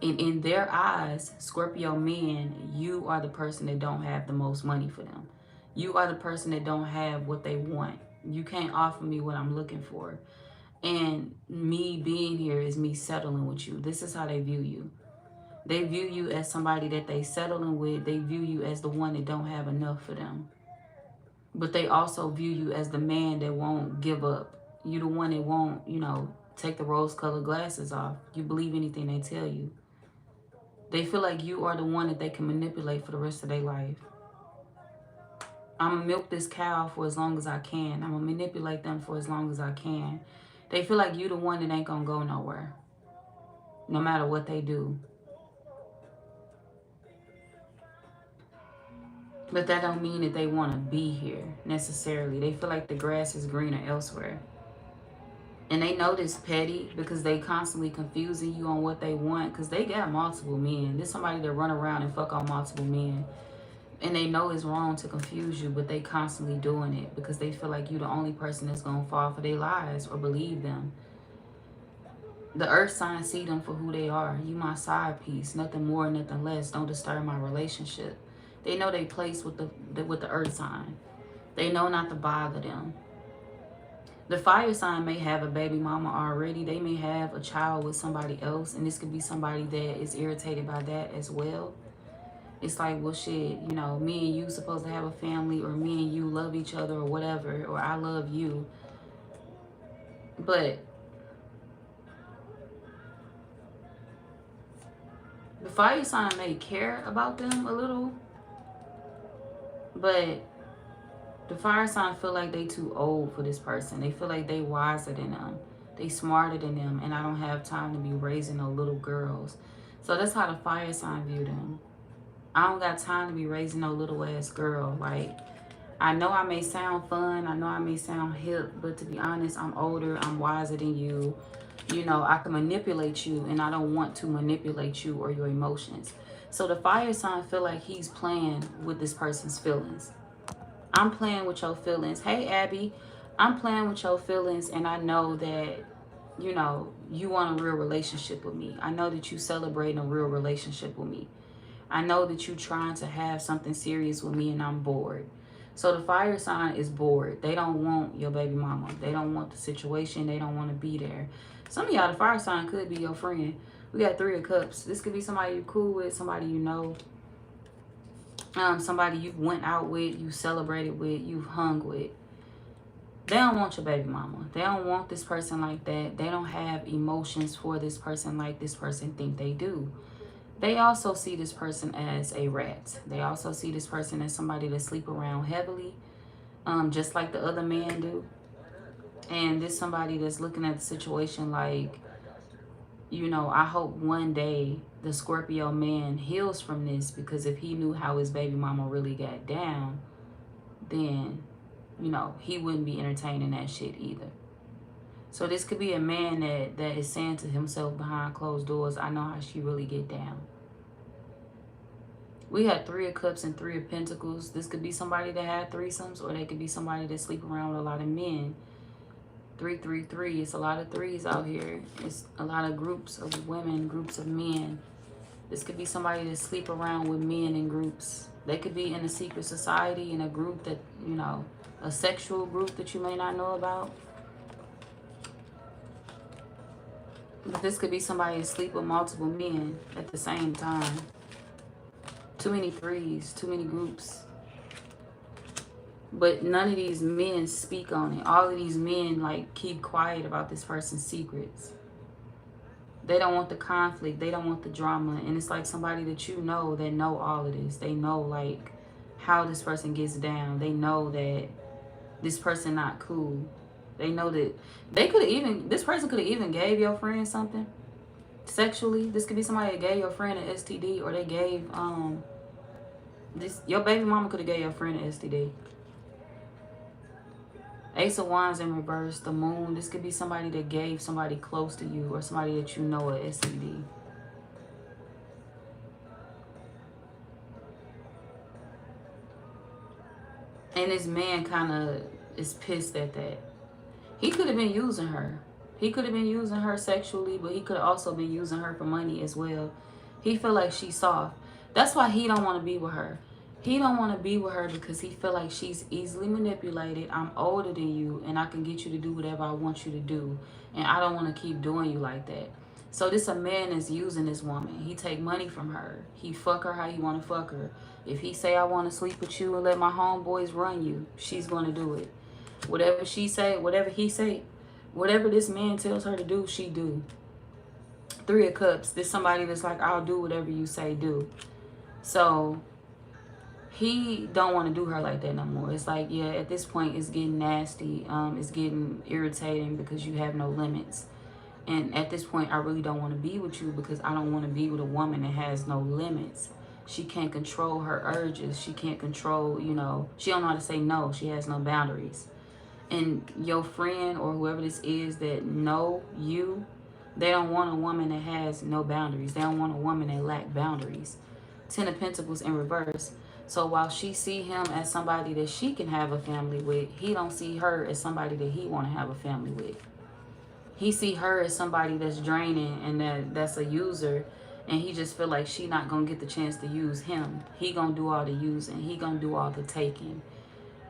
And in their eyes, Scorpio men, you are the person that don't have the most money for them. You are the person that don't have what they want. You can't offer me what I'm looking for. And me being here is me settling with you. This is how they view you. They view you as somebody that they settling with. They view you as the one that don't have enough for them. But they also view you as the man that won't give up. You the one that won't, you know, take the rose-colored glasses off. You believe anything they tell you. They feel like you are the one that they can manipulate for the rest of their life. I'm going to milk this cow for as long as I can. I'm going to manipulate them for as long as I can. They feel like you the one that ain't going to go nowhere. No matter what they do. But that don't mean that they want to be here necessarily. They feel like the grass is greener elsewhere. And they know this petty because they constantly confusing you on what they want. Because they got multiple men. There's somebody that run around and fuck on multiple men. And they know it's wrong to confuse you, but they constantly doing it because they feel like you the only person that's going to fall for their lies or believe them. The earth sign see them for who they are. You my side piece. Nothing more, nothing less. Don't disturb my relationship. They know they place with the earth sign. They know not to bother them. The fire sign may have a baby mama already. They may have a child with somebody else. And this could be somebody that is irritated by that as well. It's like, well, shit, you know, me and you supposed to have a family, or me and you love each other or whatever, or I love you. But the fire sign may care about them a little, but the fire sign feel like they too old for this person. They feel like they wiser than them. They smarter than them, and I don't have time to be raising no little girls. So that's how the fire sign view them. I don't got time to be raising no little ass girl. Like, I know I may sound fun. I know I may sound hip. But to be honest, I'm older. I'm wiser than you. You know, I can manipulate you. And I don't want to manipulate you or your emotions. So the fire sign feel like he's playing with this person's feelings. I'm playing with your feelings. Hey, Abby. I'm playing with your feelings. And I know that, you know, you want a real relationship with me. I know that you celebrating a real relationship with me. I know that you're trying to have something serious with me and I'm bored. So the fire sign is bored. They don't want your baby mama. They don't want the situation. They don't want to be there. Some of y'all, the fire sign could be your friend. We got 3 of Cups. This could be somebody you're cool with, somebody you know. Somebody you went out with, you celebrated with, you've hung with. They don't want your baby mama. They don't want this person like that. They don't have emotions for this person like this person think they do. They also see this person as a rat. They also see this person as somebody that sleep around heavily, just like the other man do. And this somebody that's looking at the situation like, you know, I hope one day the Scorpio man heals from this, because if he knew how his baby mama really got down, then, you know, he wouldn't be entertaining that shit either. So this could be a man that is saying to himself behind closed doors, I know how she really get down. We had 3 of Cups and 3 of Pentacles. This could be somebody that had threesomes, or they could be somebody that sleep around with a lot of men. 333. It's a lot of threes out here. It's a lot of groups of women, groups of men. This could be somebody that sleep around with men in groups. They could be in a secret society, in a group that, you know, a sexual group that you may not know about. But this could be somebody that sleep with multiple men at the same time. Too many threes, too many groups. But none of these men speak on it. All of these men, like, keep quiet about this person's secrets. They don't want the conflict. They don't want the drama. And it's like somebody that you know that know all of this. They know, like, how this person gets down. They know that this person not cool. They know that they could have even, this person could have even gave your friend something sexually. This could be somebody that gave your friend an STD, or they gave, your baby mama could have gave your friend an STD. Ace of Wands in reverse, the moon. This could be somebody that gave somebody close to you, or somebody that you know a STD. And this man kind of is pissed at that. He could have been using her. He could have been using her sexually, but he could have also been using her for money as well. He feel like she's soft. That's why he don't want to be with her. He don't want to be with her because he feel like she's easily manipulated. I'm older than you, and I can get you to do whatever I want you to do. And I don't want to keep doing you like that. So this a man is using this woman. He take money from her. He fuck her how he want to fuck her. If he say, I want to sleep with you and let my homeboys run you, she's going to do it. Whatever she say, whatever he say, whatever this man tells her to do, she do. 3 of Cups. This somebody that's like, I'll do whatever you say do. So he don't want to do her like that no more. It's like, yeah, at this point it's getting nasty. It's getting irritating because you have no limits. And at this point, I really don't want to be with you because I don't want to be with a woman that has no limits. She can't control her urges. She can't control, you know, she don't know how to say no. She has no boundaries. And your friend or whoever this is that know you, they don't want a woman that has no boundaries. They don't want a woman that lack boundaries. 10 of Pentacles in reverse. So while she see him as somebody that she can have a family with, he don't see her as somebody that he want to have a family with. He see her as somebody that's draining and that's a user, and he just feel like she not going to get the chance to use him. He going to do all the using. He going to do all the taking.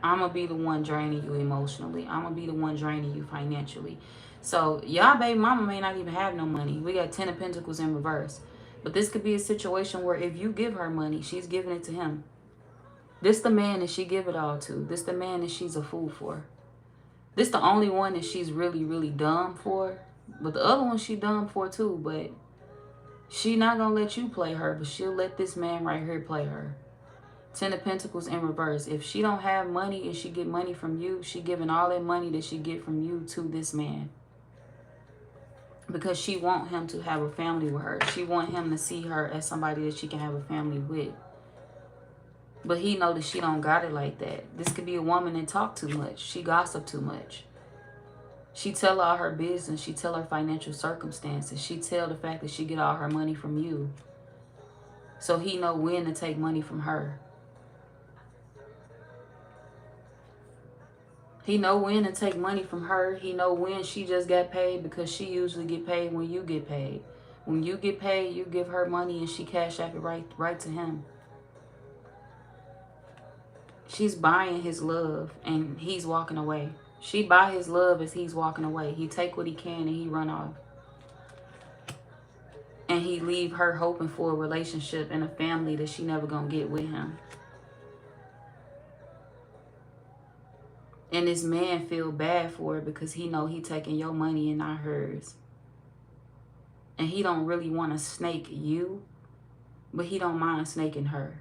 I'm going to be the one draining you emotionally. I'm going to be the one draining you financially. So y'all baby mama may not even have no money. We got 10 of Pentacles in reverse. But this could be a situation where if you give her money, she's giving it to him. This the man that she give it all to. This the man that she's a fool for. This the only one that she's really, really dumb for. But the other one she dumb for too. But she not going to let you play her. But she'll let this man right here play her. 10 of Pentacles in reverse. If she don't have money and she get money from you, she giving all that money that she get from you to this man. Because she want him to have a family with her. She want him to see her as somebody that she can have a family with. But he know that she don't got it like that. This could be a woman that talk too much. She gossip too much. She tell all her business. She tell her financial circumstances. She tell the fact that she get all her money from you. So he know when to take money from her. He know when to take money from her. He know when she just got paid, because she usually get paid when you get paid. When you get paid, you give her money and she cash app it right to him. She's buying his love and he's walking away. She buy his love as he's walking away. He take what he can and he run off. And he leave her hoping for a relationship and a family that she never gonna get with him. And this man feel bad for it because he know he taking your money and not hers. And he don't really want to snake you, but he don't mind snaking her.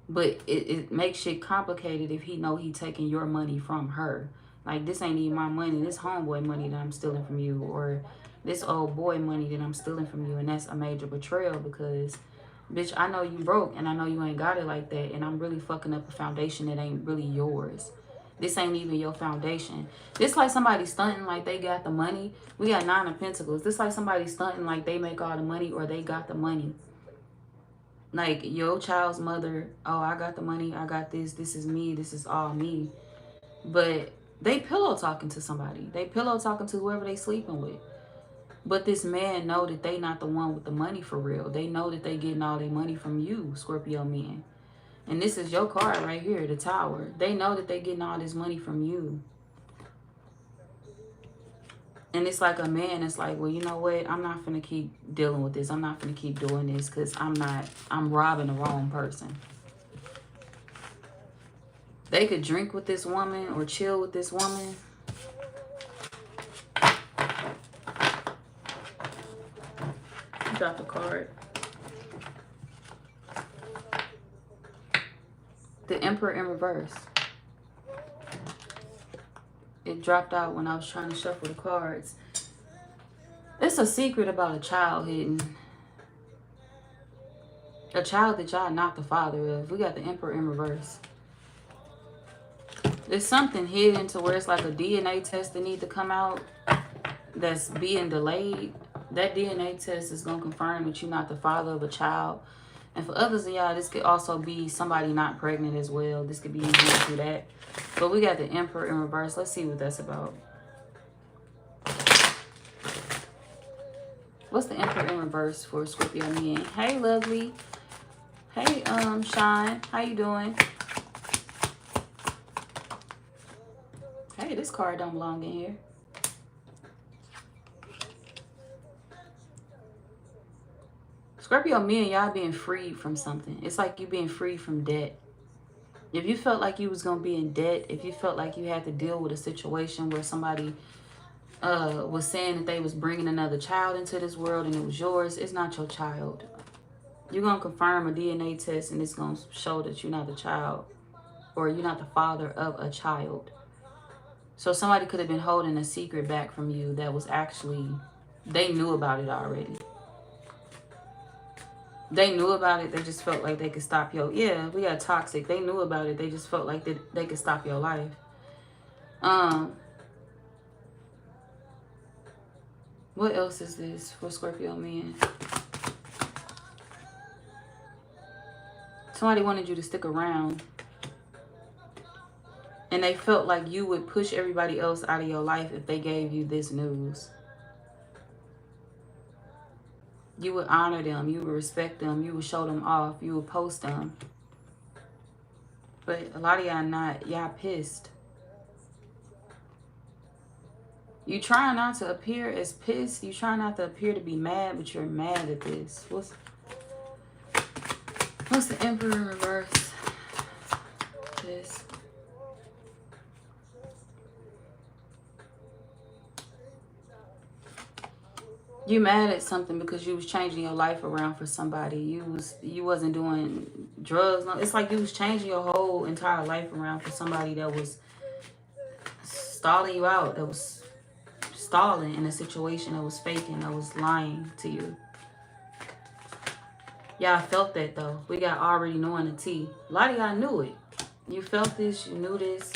But it makes shit complicated if he know he taking your money from her. Like, this ain't even my money. This homeboy money that I'm stealing from you. Or this old boy money that I'm stealing from you. And that's a major betrayal because, bitch, I know you broke and I know you ain't got it like that. And I'm really fucking up a foundation that ain't really yours. This ain't even your foundation. This like somebody stunting like they got the money. We got 9 of Pentacles. This like somebody stunting like they make all the money or they got the money. Like your child's mother, oh, I got the money, I got this is me, this is all me. But they pillow talking to somebody. They pillow talking to whoever they sleeping with. But this man know that they not the one with the money for real. They know that they getting all their money from you, Scorpio men. And this is your card right here, the Tower. They know that they getting all this money from you. And it's like a man that's like, well, you know what? I'm not finna keep dealing with this. I'm not finna keep doing this because I'm robbing the wrong person. They could drink with this woman or chill with this woman. Drop a card. The Emperor in reverse. It dropped out when I was trying to shuffle the cards. It's a secret about a child hidden. A child that y'all not the father of. We got the Emperor in reverse. There's something hidden to where it's like a DNA test that need to come out that's being delayed. That DNA test is going to confirm that you're not the father of a child. And for others of y'all, this could also be somebody not pregnant as well. This could be you going through that. But we got the Emperor in reverse. Let's see what that's about. What's the Emperor in reverse for Scorpio men? Hey, lovely. Hey, Shine. How you doing? Hey, this card don't belong in here. Scorpio men, y'all being freed from something. It's like you being freed from debt. If you felt like you was going to be in debt, if you felt like you had to deal with a situation where somebody was saying that they was bringing another child into this world and it was yours, it's not your child. You're going to confirm a DNA test and it's going to show that you're not the child or you're not the father of a child. So somebody could have been holding a secret back from you that was actually, they knew about it already. They knew about it. They just felt like they could stop your... Yeah, we got toxic. They knew about it. They just felt like they could stop your life. What else is this for Scorpio men? Somebody wanted you to stick around. And they felt like you would push everybody else out of your life if they gave you this news. You would honor them. You would respect them. You would show them off. You would post them. But a lot of y'all not. Y'all pissed. You try not to appear as pissed. You try not to appear to be mad, but you're mad at this. What's the Emperor in reverse? This. You mad at something because you was changing your life around for somebody. You wasn't doing drugs. No, it's like you was changing your whole entire life around for somebody that was stalling you out, that was stalling in a situation, that was faking, that was lying to you. Y'all felt that though. We got already knowing the tea. A lot of y'all knew it. You felt this, you knew this,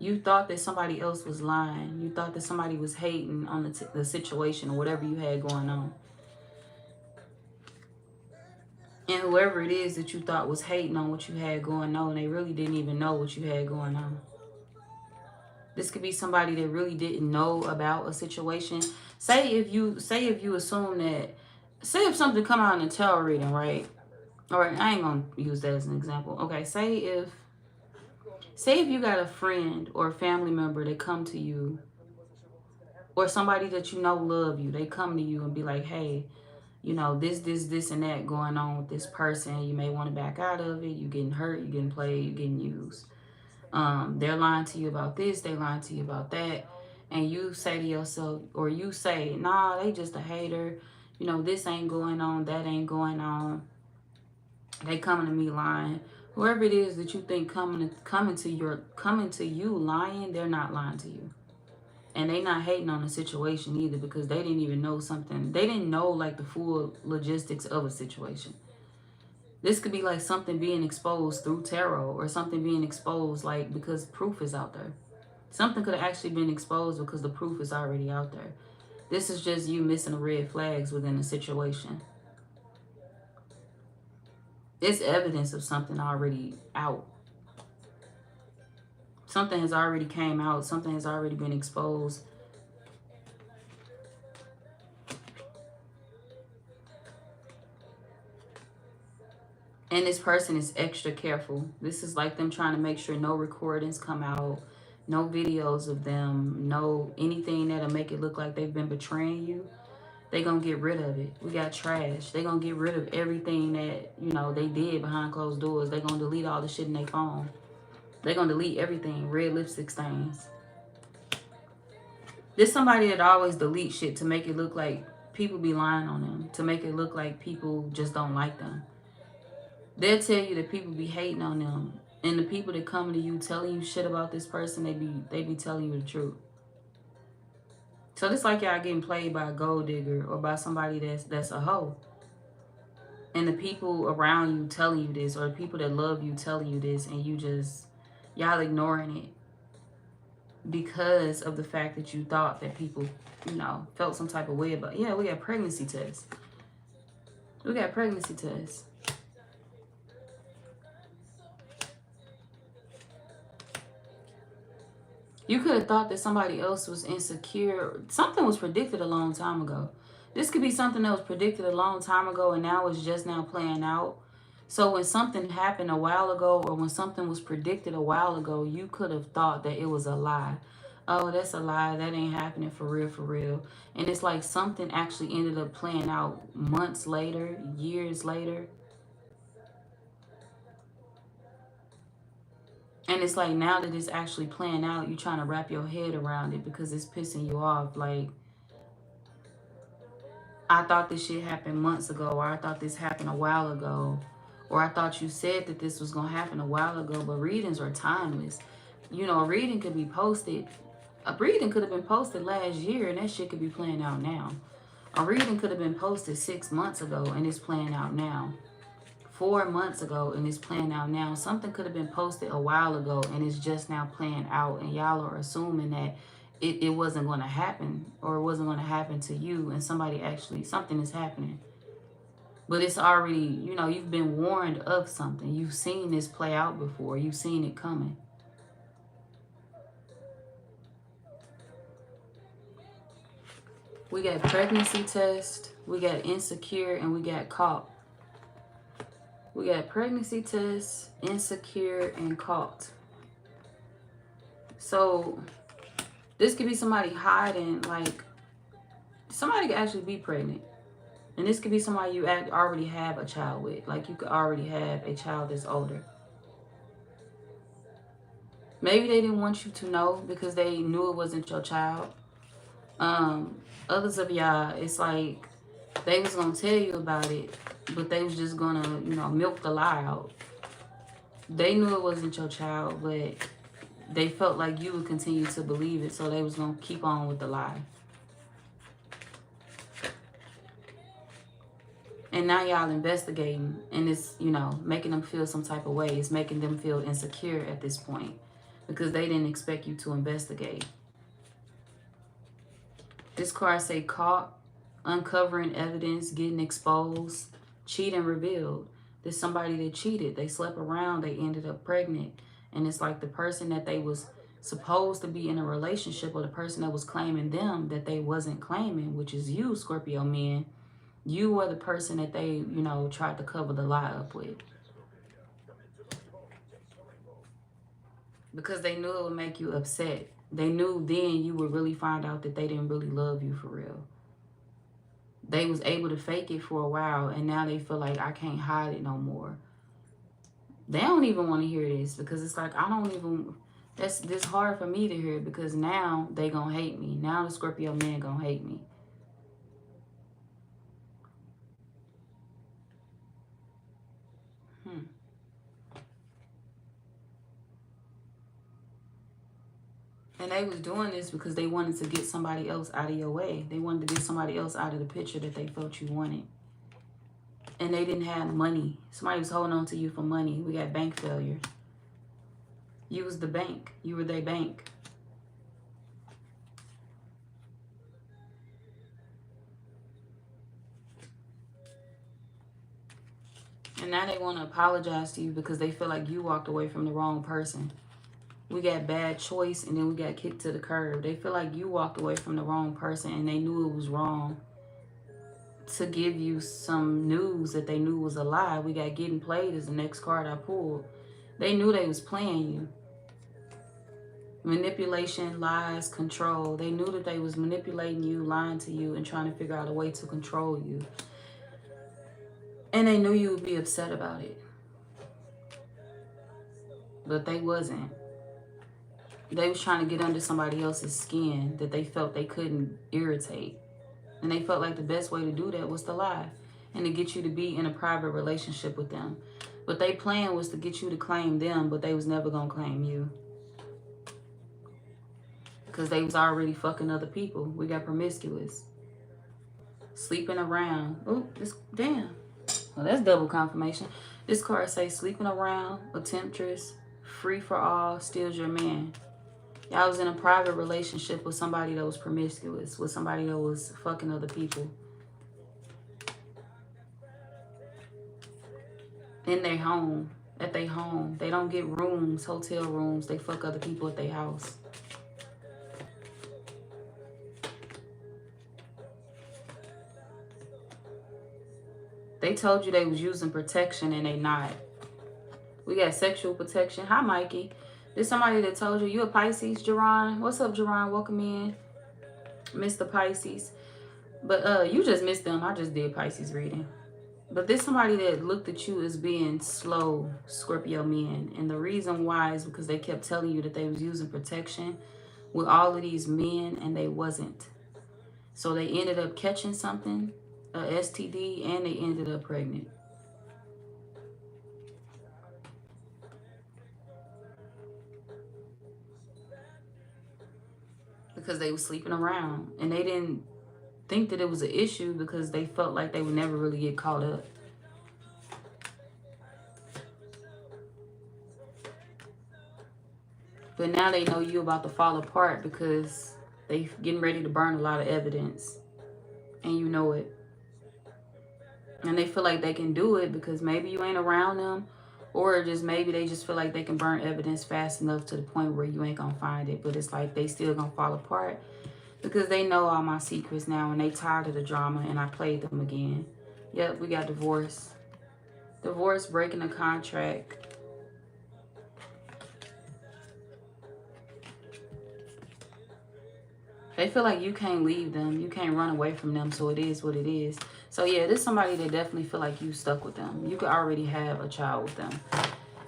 you thought that somebody else was lying. You thought that somebody was hating on the situation or whatever you had going on. And whoever it is that you thought was hating on what you had going on, they really didn't even know what you had going on. This could be somebody that really didn't know about a situation. Say if you assume that, say if something come out in a tarot reading, right? Or I ain't gonna use that as an example. Okay, say if you got a friend or a family member that come to you, or somebody that you know love you, they come to you and be like, hey, you know, this and that going on with this person. You may want to back out of it. You getting hurt, you getting played, you getting used. They're lying to you about this, they lying to you about that. And you say to yourself, or you say, nah, they just a hater. You know, this ain't going on, that ain't going on. They coming to me lying. Whoever it is that you think coming to you lying, they're not lying to you. And they not hating on the situation either, because they didn't even know something. They didn't know like the full logistics of a situation. This could be like something being exposed through tarot, or something being exposed like because proof is out there. Something could have actually been exposed because the proof is already out there. This is just you missing the red flags within the situation. It's evidence of something already out. Something has already came out. Something has already been exposed. And this person is extra careful. This is like them trying to make sure no recordings come out, no videos of them, no anything that'll make it look like they've been betraying you. They gonna get rid of it. We got trash. They gonna get rid of everything that, you know, they did behind closed doors. They gonna delete all the shit in their phone. They gonna delete everything. Red lipstick stains. There's somebody that always delete shit to make it look like people be lying on them, to make it look like people just don't like them. They'll tell you that people be hating on them, and the people that come to you telling you shit about this person, they be telling you the truth. So it's like y'all getting played by a gold digger, or by somebody that's a hoe. And the people around you telling you this, or the people that love you telling you this, and y'all ignoring it because of the fact that you thought that people, you know, felt some type of way about. Yeah, we got pregnancy tests. We got pregnancy tests. You could have thought that somebody else was insecure. Something was predicted a long time ago. This could be something that was predicted a long time ago, and now it's just now playing out. So when something happened a while ago, or when something was predicted a while ago, you could have thought that it was a lie. Oh, that's a lie. That ain't happening for real, for real. And it's like something actually ended up playing out months later, years later. And it's like now that it's actually playing out, you're trying to wrap your head around it because it's pissing you off. Like, I thought this shit happened months ago, or I thought this happened a while ago, or I thought you said that this was going to happen a while ago. But readings are timeless. You know, a reading could be posted. A reading could have been posted last year, and that shit could be playing out now. A reading could have been posted 6 months ago, and it's playing out now. 4 months ago, and it's playing out now. Something could have been posted a while ago, and it's just now playing out. And y'all are assuming that it wasn't going to happen, or it wasn't going to happen to you, and something is happening. But it's already, you know, you've been warned of something. You've seen this play out before. You've seen it coming. We got pregnancy test, we got insecure, and we got caught. We got pregnancy test, insecure, and caught. So this could be somebody hiding, like somebody could actually be pregnant. And this could be somebody you already have a child with. Like you could already have a child that's older. Maybe they didn't want you to know because they knew it wasn't your child. Others of y'all, it's like they was going to tell you about it, but they was just going to, you know, milk the lie out. They knew it wasn't your child, but they felt like you would continue to believe it, so they was going to keep on with the lie. And now y'all investigating, and it's, you know, making them feel some type of way. It's making them feel insecure at this point because they didn't expect you to investigate. This card say caught, uncovering evidence, getting exposed, cheating revealed. There's somebody that cheated. They slept around. They ended up pregnant. And it's like the person that they was supposed to be in a relationship, or the person that was claiming them that they wasn't claiming, which is you, Scorpio men. You were the person that they, you know, tried to cover the lie up with. Because they knew it would make you upset. They knew then you would really find out that they didn't really love you for real. They was able to fake it for a while, and now they feel like I can't hide it no more. They don't even want to hear this because it's like, I don't even, that's this hard for me to hear because now they gonna hate me. Now the Scorpio man gonna hate me. And they was doing this because they wanted to get somebody else out of your way. They wanted to get somebody else out of the picture that they felt you wanted. And they didn't have money. Somebody was holding on to you for money. We got bank failure. You was the bank. You were their bank. And now they want to apologize to you because they feel like you walked away from the wrong person. We got bad choice and then we got kicked to the curb. They feel like you walked away from the wrong person and they knew it was wrong to give you some news that they knew was a lie. We got getting played as the next card I pulled. They knew they was playing you. Manipulation, lies, control. They knew that they was manipulating you, lying to you, and trying to figure out a way to control you. And they knew you would be upset about it. But they wasn't. They was trying to get under somebody else's skin that they felt they couldn't irritate. And they felt like the best way to do that was to lie and to get you to be in a private relationship with them. But their plan was to get you to claim them, but they was never going to claim you. Because they was already fucking other people. We got promiscuous. Sleeping around. Oh, this, damn. Well, that's double confirmation. This card says sleeping around, a temptress, free for all, steals your man. Y'all was in a private relationship with somebody that was promiscuous, with somebody that was fucking other people. In their home, at their home. They don't get rooms, hotel rooms. They fuck other people at their house. They told you they was using protection and they not. We got sexual protection. Hi, Mikey. There's somebody that told you a Pisces, Jerron. What's up, Jerron? Welcome in, Mr. Pisces. But you just missed them. I just did Pisces reading. But there's somebody that looked at you as being slow, Scorpio men. And the reason why is because they kept telling you that they was using protection with all of these men and they wasn't. So they ended up catching something, a STD, and they ended up pregnant. Because they were sleeping around and they didn't think that it was an issue because they felt like they would never really get caught up. But now they know you about to fall apart because they getting ready to burn a lot of evidence and you know it. And they feel like they can do it because maybe you ain't around them, or just maybe they just feel like they can burn evidence fast enough to the point where you ain't gonna find it. But it's like they still gonna fall apart because they know all my secrets now and they tired of the drama and I played them again. Yep, we got divorce. Divorce, breaking a contract. They feel like you can't leave them. You can't run away from them. So it is what it is. So yeah, there's somebody that definitely feel like you stuck with them. You could already have a child with them.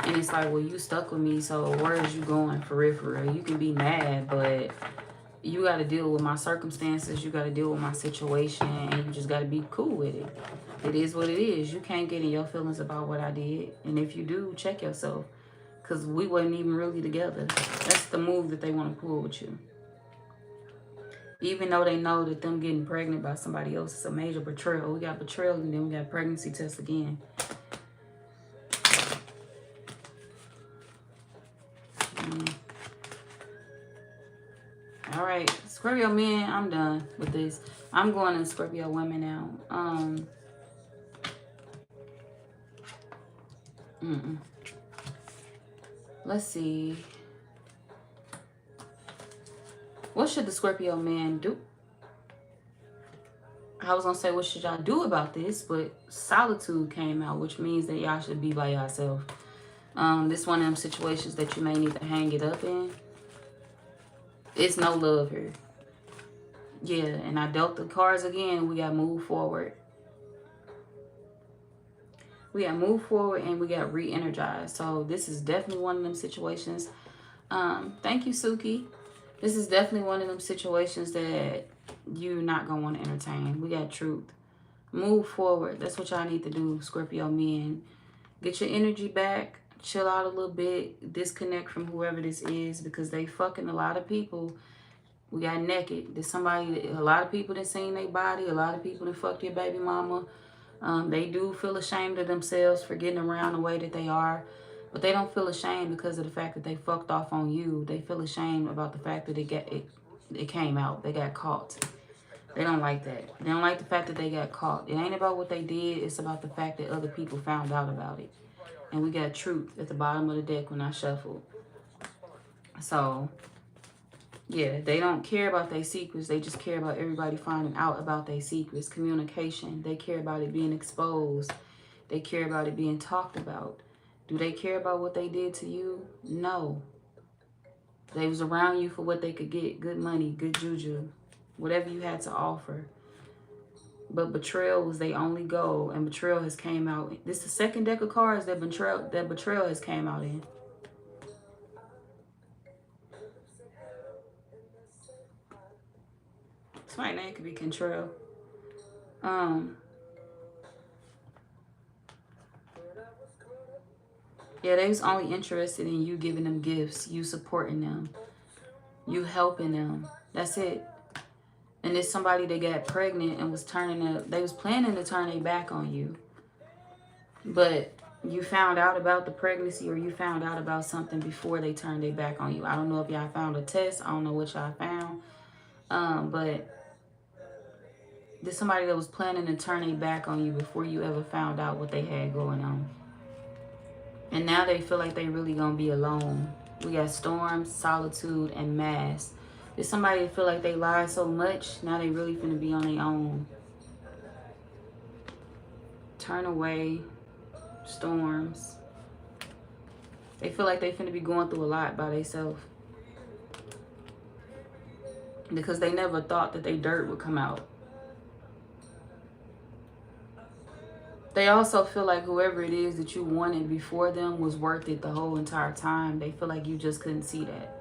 And it's like, well, you stuck with me. So where is you going for real, for real? You can be mad, but you got to deal with my circumstances. You got to deal with my situation. And you just got to be cool with it. It is what it is. You can't get in your feelings about what I did. And if you do, check yourself. Because we wasn't even really together. That's the move that they want to pull with you. Even though they know that them getting pregnant by somebody else is a major betrayal. We got betrayal and then we got pregnancy test again. All right, Scorpio men, I'm done with this. I'm going to Scorpio women now. Let's see. What should the Scorpio man do? I was going to say, what should y'all do about this? But solitude came out, which means that y'all should be by yourself. This one of them situations that you may need to hang it up in. It's no love here. Yeah, and I dealt the cards again. We got to move forward. We got move forward and we got re-energized. So this is definitely one of them situations. Thank you, Suki. This is definitely one of them situations that you're not going to want to entertain. We got truth. Move forward. That's what y'all need to do, Scorpio men. Get your energy back. Chill out a little bit. Disconnect from whoever this is because they fucking a lot of people. We got naked. There's somebody, a lot of people that seen their body. A lot of people that fucked your baby mama. They do feel ashamed of themselves for getting around the way that they are. But they don't feel ashamed because of the fact that they fucked off on you. They feel ashamed about the fact that it came out. They got caught. They don't like that. They don't like the fact that they got caught. It ain't about what they did. It's about the fact that other people found out about it. And we got truth at the bottom of the deck when I shuffled. So, yeah, they don't care about their secrets. They just care about everybody finding out about their secrets. Communication. They care about it being exposed. They care about it being talked about. Do they care about what they did to you? No. They was around you for what they could get. Good money, good juju. Whatever you had to offer. But betrayal was their only goal. And betrayal has came out. This is the second deck of cards that betrayal has came out in. Somebody's name could be Control. Yeah, they was only interested in you giving them gifts, you supporting them, you helping them. That's it. And there's somebody that got pregnant and was they was planning to turn their back on you. But you found out about the pregnancy or you found out about something before they turned their back on you. I don't know if y'all found a test. I don't know what y'all found. But there's somebody that was planning to turn their back on you before you ever found out what they had going on. And now they feel like they really gonna be alone. We got storms, solitude, and mass. There's somebody that feel like they lied so much, now they really finna be on their own. Turn away, storms. They feel like they finna be going through a lot by themselves. Because they never thought that their dirt would come out. They also feel like whoever it is that you wanted before them was worth it the whole entire time. They feel like you just couldn't see that.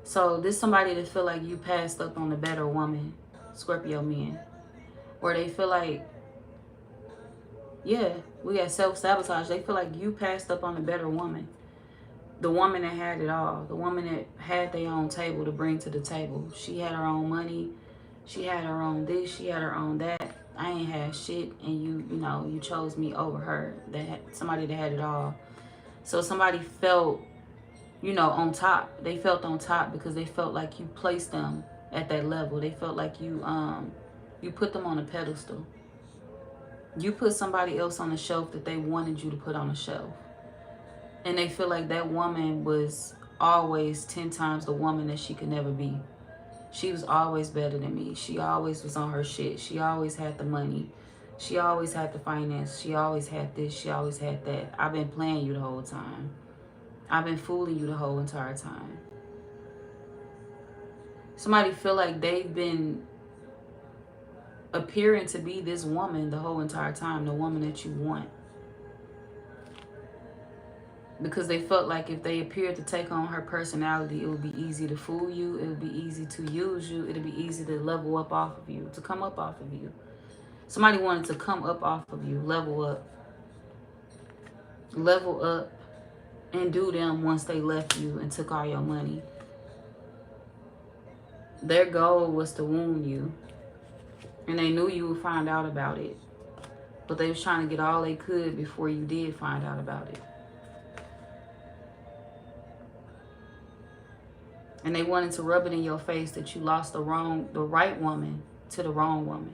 So there's somebody that feel like you passed up on a better woman, Scorpio men. Or they feel like, yeah, we got self-sabotage. They feel like you passed up on a better woman. The woman that had it all. The woman that had their own table to bring to the table. She had her own money. She had her own this. She had her own that. I ain't had shit, and you chose me over her. Somebody that had it all. So somebody felt, on top. They felt on top because they felt like you placed them at that level. They felt like you put them on a pedestal. You put somebody else on the shelf that they wanted you to put on a shelf. And they feel like that woman was always 10 times the woman that she could never be. She was always better than me. She always was on her shit. She always had the money. She always had the finance. She always had this. She always had that. I've been playing you the whole time. I've been fooling you the whole entire time. Somebody feel like they've been appearing to be this woman the whole entire time. The woman that you want. Because they felt like if they appeared to take on her personality, it would be easy to fool you. It would be easy to use you. It would be easy to level up off of you, to come up off of you. Somebody wanted to come up off of you, level up. Level up and do them once they left you and took all your money. Their goal was to wound you. And they knew you would find out about it. But they was trying to get all they could before you did find out about it. And they wanted to rub it in your face that you lost the right woman to the wrong woman.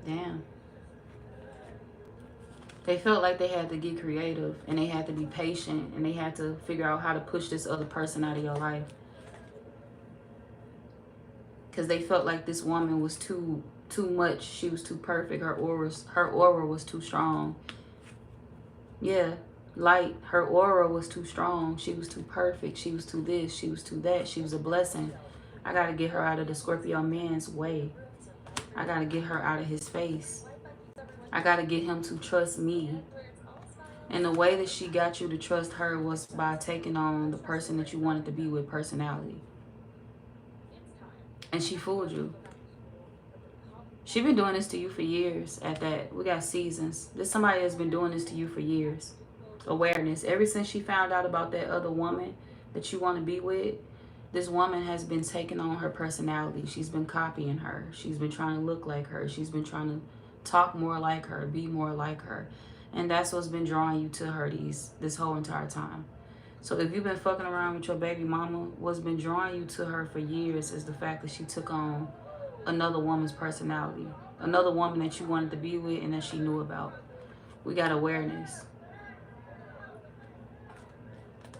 Damn. They felt like they had to get creative and they had to be patient and they had to figure out how to push this other person out of your life. Because they felt like this woman was too much. She was too perfect. Her aura was too strong. Yeah. Light, her aura was too strong. She was too perfect. She was too this. She was too that. She was a blessing. I got to get her out of the Scorpio man's way. I got to get her out of his face. I got to get him to trust me. And the way that she got you to trust her was by taking on the person that you wanted to be with personality. And she fooled you. She been doing this to you for years at that. We got seasons. This somebody has been doing this to you for years. Awareness. Ever since she found out about that other woman that you want to be with, this woman has been taking on her personality. She's been copying her. She's been trying to look like her. She's been trying to talk more like her, be more like her. And that's what's been drawing you to her this whole entire time. So if you've been fucking around with your baby mama, what's been drawing you to her for years is the fact that she took on another woman's personality. Another woman that you wanted to be with and that she knew about. We got awareness.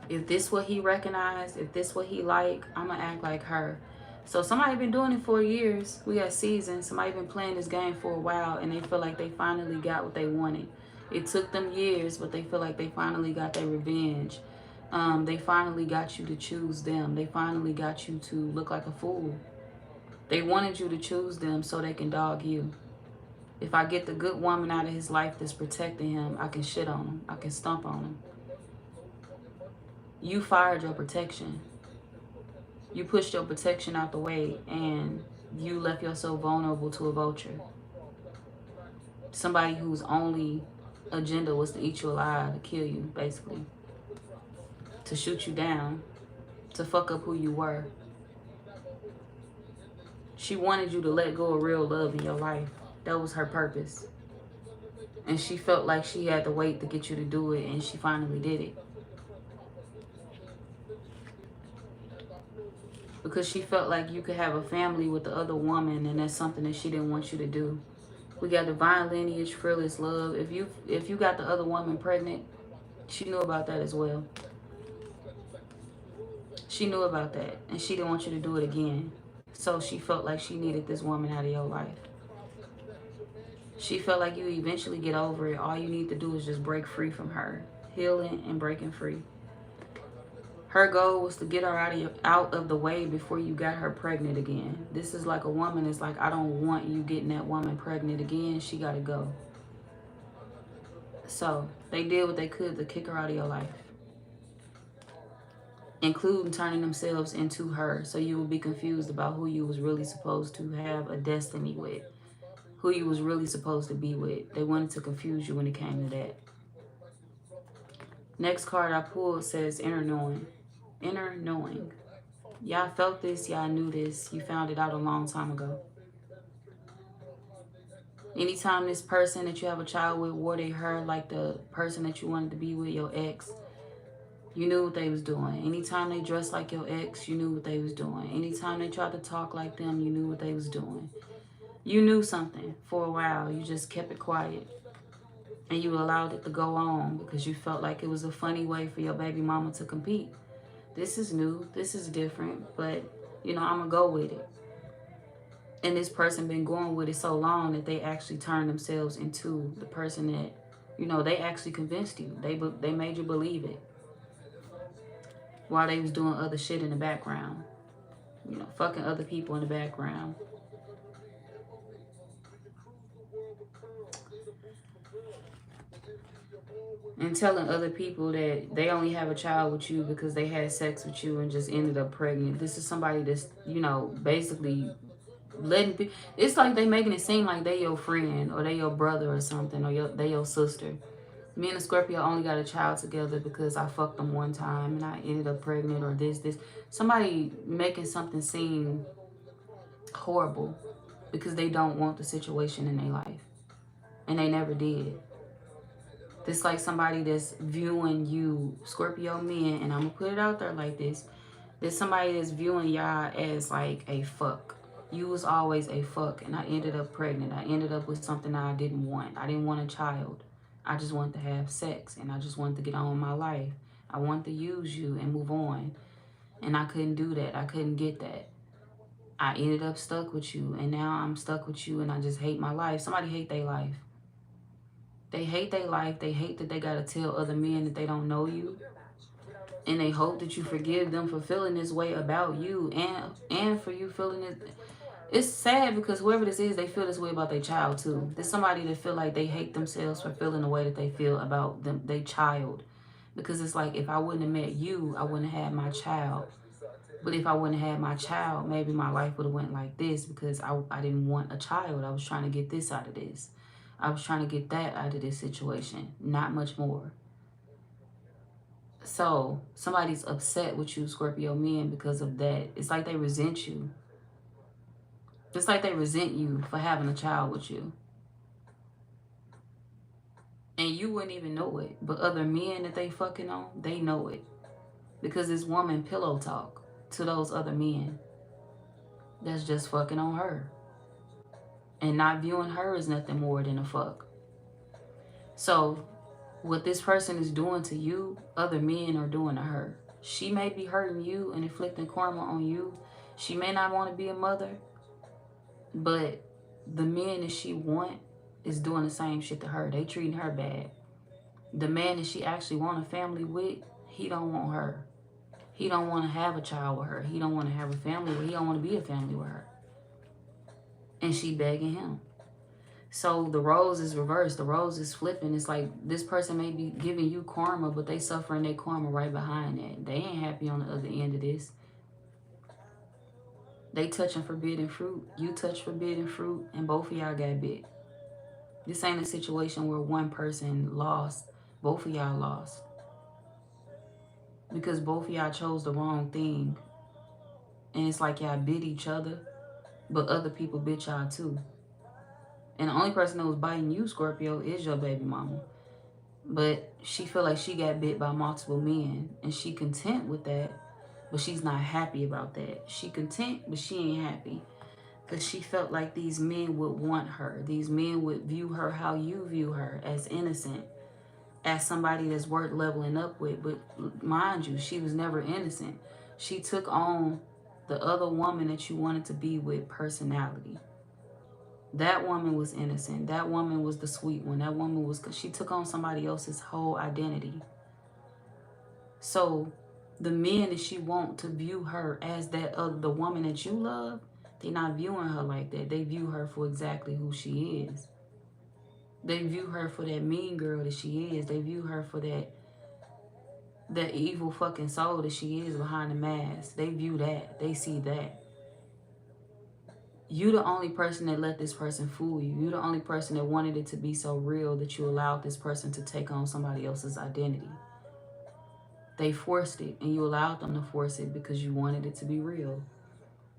If this what he recognized, if this what he like, I'm going to act like her. So somebody been doing it for years. We got seasons. Somebody been playing this game for a while and they feel like they finally got what they wanted. It took them years, but they feel like they finally got their revenge. They finally got you to choose them. They finally got you to look like a fool. They wanted you to choose them so they can dog you. If I get the good woman out of his life that's protecting him, I can shit on him. I can stomp on him. You fired your protection. You pushed your protection out the way and you left yourself vulnerable to a vulture. Somebody whose only agenda was to eat you alive, to kill you, basically. To shoot you down. To fuck up who you were. She wanted you to let go of real love in your life. That was her purpose. And she felt like she had to wait to get you to do it, and she finally did it. Because she felt like you could have a family with the other woman, and that's something that she didn't want you to do. We got divine lineage, fearless love. If you got the other woman pregnant, she knew about that as well. She knew about that, and she didn't want you to do it again. So she felt like she needed this woman out of your life. She felt like you eventually get over it. All you need to do is just break free from her. Healing and breaking free. Her goal was to get her out of the way before you got her pregnant again. This is like a woman is like, I don't want you getting that woman pregnant again. She got to go. So they did what they could to kick her out of your life. Including turning themselves into her. So you will be confused about who you was really supposed to have a destiny with. Who you was really supposed to be with. They wanted to confuse you when it came to that. Next card I pulled says inner knowing. Inner knowing. Y'all felt this. Y'all knew this. You found it out a long time ago. Anytime this person that you have a child with wore their hair like the person that you wanted to be with, your ex, you knew what they was doing. Anytime they dressed like your ex, you knew what they was doing. Anytime they tried to talk like them, you knew what they was doing. You knew something for a while. You just kept it quiet. And you allowed it to go on because you felt like it was a funny way for your baby mama to compete. This is new. This is different. But, you know, I'm going to go with it. And this person been going with it so long that they actually turned themselves into the person that, you know, they actually convinced you. They made you believe it. While they was doing other shit in the background. You know, fucking other people in the background. And telling other people that they only have a child with you because they had sex with you and just ended up pregnant. This is somebody that's, you know, basically letting people... It's like they making it seem like they your friend or they your brother or something, or they your sister. Me and the Scorpio only got a child together because I fucked them one time and I ended up pregnant or this. Somebody making something seem horrible because they don't want the situation in their life. And they never did. This like somebody that's viewing you, Scorpio men, and I'm going to put it out there like this. There's somebody that's viewing y'all as like a fuck. You was always a fuck and I ended up pregnant. I ended up with something I didn't want. I didn't want a child. I just wanted to have sex and I just wanted to get on with my life. I wanted to use you and move on. And I couldn't do that. I couldn't get that. I ended up stuck with you and now I'm stuck with you and I just hate my life. Somebody hate their life. They hate their life. They hate that they got to tell other men that they don't know you. And they hope that you forgive them for feeling this way about you and for you feeling it. It's sad because whoever this is, they feel this way about their child too. There's somebody that feel like they hate themselves for feeling the way that they feel about them, their child. Because it's like, if I wouldn't have met you, I wouldn't have had my child. But if I wouldn't have had my child, maybe my life would have went like this, because I didn't want a child. I was trying to get this out of this. I was trying to get that out of this situation. Not much more. So somebody's upset with you, Scorpio men, because of that. It's like they resent you. It's like they resent you for having a child with you. And you wouldn't even know it. But other men that they fucking on, they know it. Because this woman pillow talk to those other men that's just fucking on her. And not viewing her as nothing more than a fuck. So what this person is doing to you, other men are doing to her. She may be hurting you and inflicting karma on you. She may not want to be a mother. But the men that she want is doing the same shit to her. They treating her bad. The man that she actually want a family with, he don't want her. He don't want to have a child with her. He don't want to have a family with her. He don't want to be a family with her. And she begging him. So the roles is reversed. The roles is flipping. It's like this person may be giving you karma, but they suffering their karma right behind that. They ain't happy on the other end of this. They touching forbidden fruit. You touch forbidden fruit, and both of y'all got bit. This ain't a situation where one person lost. Both of y'all lost. Because both of y'all chose the wrong thing. And it's like y'all bit each other, but other people bit y'all too. And the only person that was biting you, Scorpio, is your baby mama. But she feel like she got bit by multiple men. And she content with that, but she's not happy about that. She content, but she ain't happy. Because she felt like these men would want her. These men would view her how you view her, as innocent, as somebody that's worth leveling up with. But mind you, she was never innocent. She took on the other woman that you wanted to be with personality. That woman was innocent. That woman was the sweet one. That woman was, she took on somebody else's whole identity. So the men that she want to view her as that the woman that you love, they're not viewing her like that. They view her for exactly who she is. They view her for that mean girl that she is. They view her for that evil fucking soul that she is behind the mask. They view that. They see that. You the only person that let this person fool you. You the only person that wanted it to be so real that you allowed this person to take on somebody else's identity. They forced it, and you allowed them to force it because you wanted it to be real.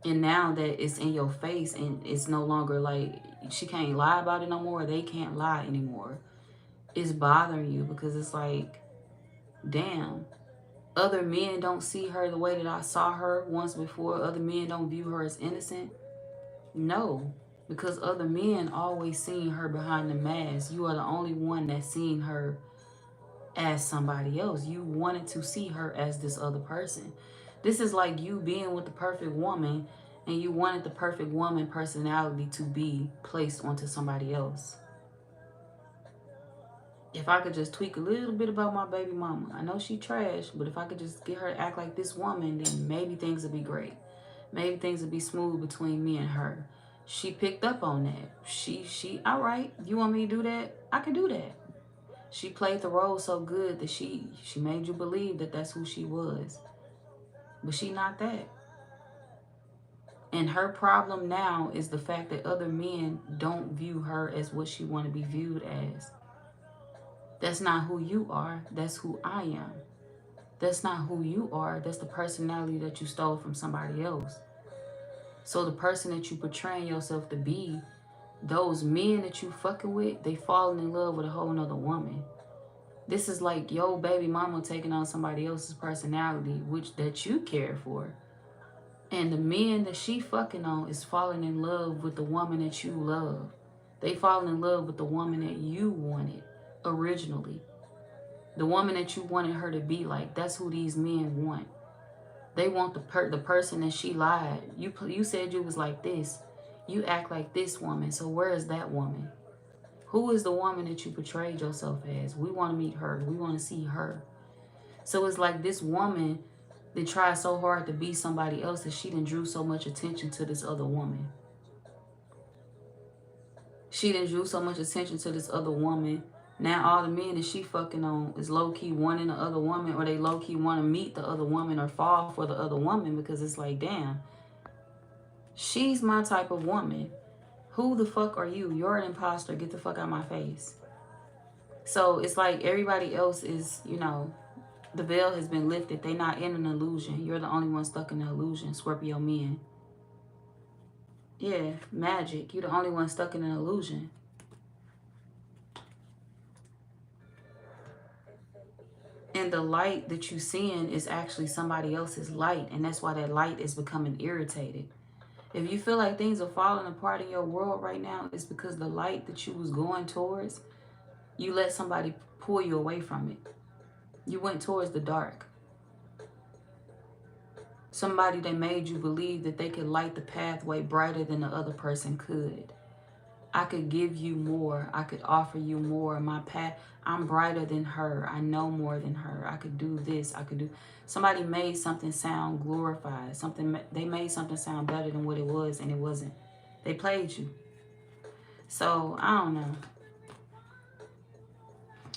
And now that it's in your face and it's no longer like she can't lie about it no more, they can't lie anymore. It's bothering you because it's like, damn, other men don't see her the way that I saw her once before. Other men don't view her as innocent. No, because other men always seen her behind the mask. You are the only one that's seen her as somebody else. You wanted to see her as this other person. This is like you being with the perfect woman and you wanted the perfect woman personality to be placed onto somebody else. If I could just tweak a little bit about my baby mama, I know she trash, but if I could just get her to act like this woman, then maybe things would be great. Maybe things would be smooth between me and her. She picked up on that. She, all right, you want me to do that? I can do that. She played the role so good that she made you believe that that's who she was. But she not that. And her problem now is the fact that other men don't view her as what she want to be viewed as. That's not who you are. That's who I am. That's not who you are. That's the personality that you stole from somebody else. So the person that you portraying yourself to be, those men that you fucking with, they falling in love with a whole nother woman. This is like your baby mama taking on somebody else's personality, which that you care for. And the men that she fucking on is falling in love with the woman that you love. They falling in love with the woman that you wanted originally. The woman that you wanted her to be like. That's who these men want. They want the person that she lied. You said you was like this. You act like this woman. So where is that woman? Who is the woman that you portrayed yourself as? We want to meet her. We want to see her. So it's like this woman that tried so hard to be somebody else that she done drew so much attention to this other woman. She didn't drew so much attention to this other woman. Now all the men that she fucking on is low-key wanting the other woman, or they low-key want to meet the other woman or fall for the other woman, because it's like, damn, she's my type of woman. Who the fuck are you? You're an imposter. Get the fuck out of my face. So it's like everybody else is, you know, the veil has been lifted. They not in an illusion. You're the only one stuck in the illusion, Scorpio men. Yeah, magic. You're the only one stuck in an illusion. And the light that you're seeing is actually somebody else's light. And that's why that light is becoming irritated. If you feel like things are falling apart in your world right now, it's because the light that you was going towards, you let somebody pull you away from it. You went towards the dark. Somebody that made you believe that they could light the pathway brighter than the other person could. I could give you more. I could offer you more. My path, I'm brighter than her. I know more than her. I could do this. I could do. Somebody made something sound glorified. They made something sound better than what it was, and it wasn't. They played you. So, I don't know.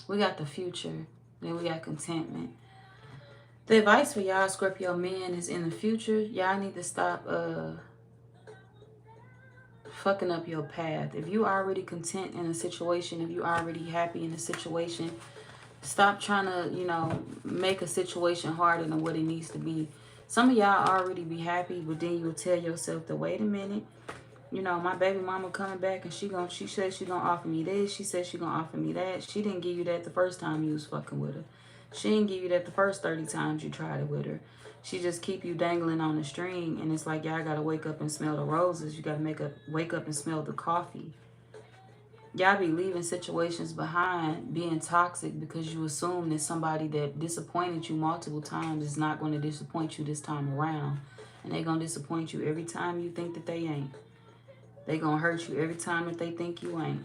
We got the future. Then we got contentment. The advice for y'all Scorpio men is, in the future, y'all need to stop fucking up your path. If you already content in a situation, if you already happy in a situation, stop trying to, you know, make a situation harder than what it needs to be. Some of y'all already be happy, but then you'll tell yourself to wait a minute. You know, my baby mama coming back and she said she gonna offer me this. She said she gonna offer me that. She didn't give you that the first time you was fucking with her. She didn't give you that the first 30 times you tried it with her. She just keep you dangling on the string, and it's like y'all gotta wake up and smell the roses. You gotta wake up and smell the coffee. Y'all be leaving situations behind, being toxic, because you assume that somebody that disappointed you multiple times is not going to disappoint you this time around. And they going to disappoint you every time you think that they ain't. They going to hurt you every time that they think you ain't.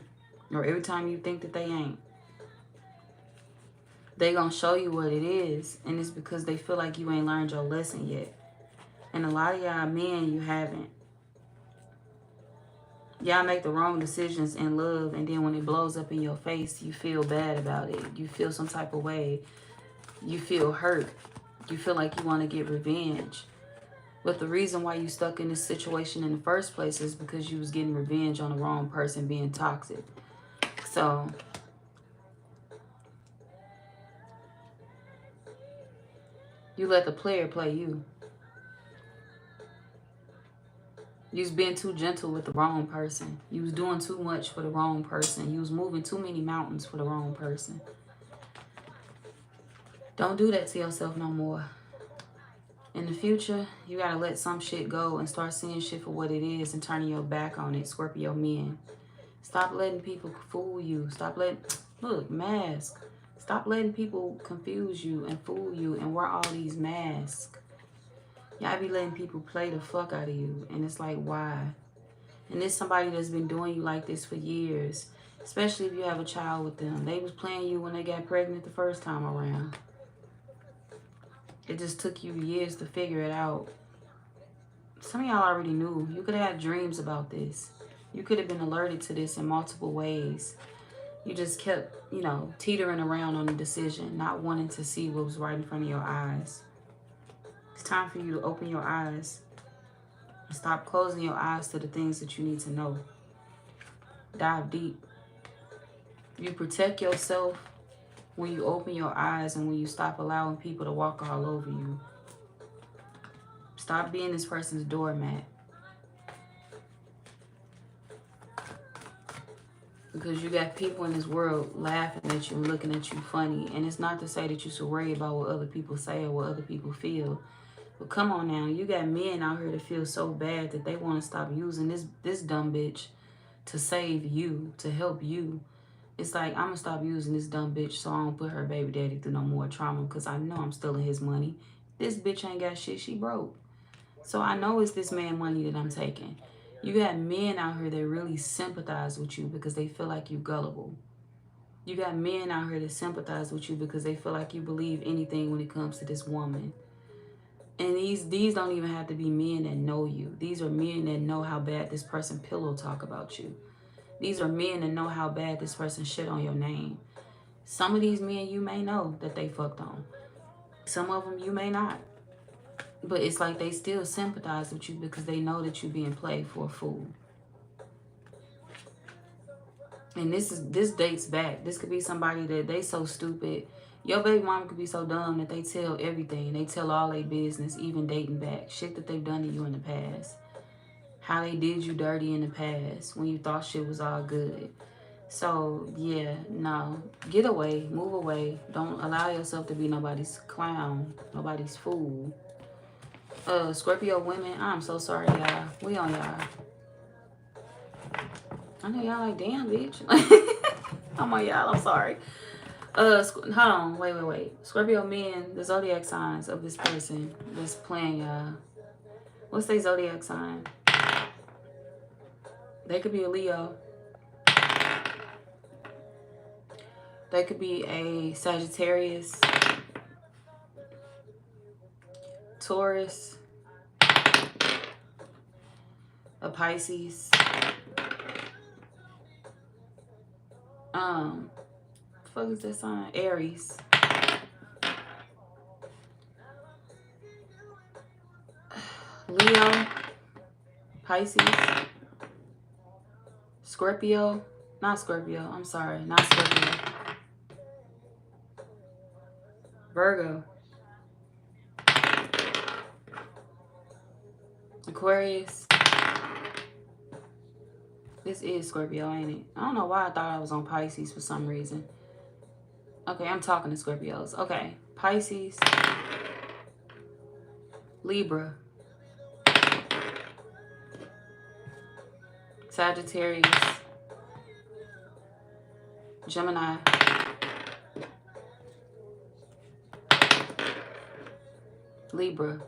Or every time you think that they ain't. They gonna show you what it is, and it's because they feel like you ain't learned your lesson yet. And a lot of y'all men, you haven't. Y'all make the wrong decisions in love, and then when it blows up in your face, you feel bad about it. You feel some type of way. You feel hurt. You feel like you want to get revenge. But the reason why you stuck in this situation in the first place is because you was getting revenge on the wrong person being toxic. So you let the player play you. You was being too gentle with the wrong person. You was doing too much for the wrong person. You was moving too many mountains for the wrong person. Don't do that to yourself no more. In the future, you gotta let some shit go and start seeing shit for what it is and turning your back on it, Scorpio men. Stop letting people fool you. Look, mask. Stop letting people confuse you and fool you and wear all these masks. Y'all be letting people play the fuck out of you. And it's like, why? And there's somebody that's been doing you like this for years. Especially if you have a child with them. They was playing you when they got pregnant the first time around. It just took you years to figure it out. Some of y'all already knew. You could have had dreams about this. You could have been alerted to this in multiple ways. You just kept, you know, teetering around on the decision, not wanting to see what was right in front of your eyes. It's time for you to open your eyes and stop closing your eyes to the things that you need to know. Dive deep. You protect yourself when you open your eyes and when you stop allowing people to walk all over you. Stop being this person's doormat. Because you got people in this world laughing at you and looking at you funny. And it's not to say that you should worry about what other people say or what other people feel. But come on now, you got men out here that feel so bad that they want to stop using this dumb bitch to save you, to help you. It's like, I'm going to stop using this dumb bitch so I don't put her baby daddy through no more trauma because I know I'm stealing his money. This bitch ain't got shit, she broke. So I know it's this man money that I'm taking. You got men out here that really sympathize with you because they feel like you gullible. You got men out here that sympathize with you because they feel like you believe anything when it comes to this woman. And these don't even have to be men that know you. These are men that know how bad this person pillow talk about you. These are men that know how bad this person shit on your name. Some of these men you may know that they fucked on. Some of them you may not. But it's like they still sympathize with you because they know that you're being played for a fool. And this dates back. This could be somebody that they so stupid. Your baby mama could be so dumb that they tell everything. They tell all their business, even dating back. Shit that they've done to you in the past. How they did you dirty in the past when you thought shit was all good. So, yeah, no. Get away. Move away. Don't allow yourself to be nobody's clown. Nobody's fool. Scorpio women, I'm so sorry, y'all. We on y'all. I know y'all like, damn, bitch. I'm on y'all. I'm sorry. Hold on. Wait. Scorpio men, the zodiac signs of this person that's playing y'all. What's their zodiac sign? They could be a Leo. They could be a Sagittarius, Taurus, a Pisces. What the fuck is that sign? Aries. Leo, Pisces, Scorpio, not Scorpio, I'm sorry, not Scorpio. Virgo, Aquarius. This is Scorpio, ain't it? I don't know why I thought I was on Pisces for some reason. Okay, I'm talking to Scorpios. Okay, Pisces, Libra, Sagittarius, Gemini, Libra.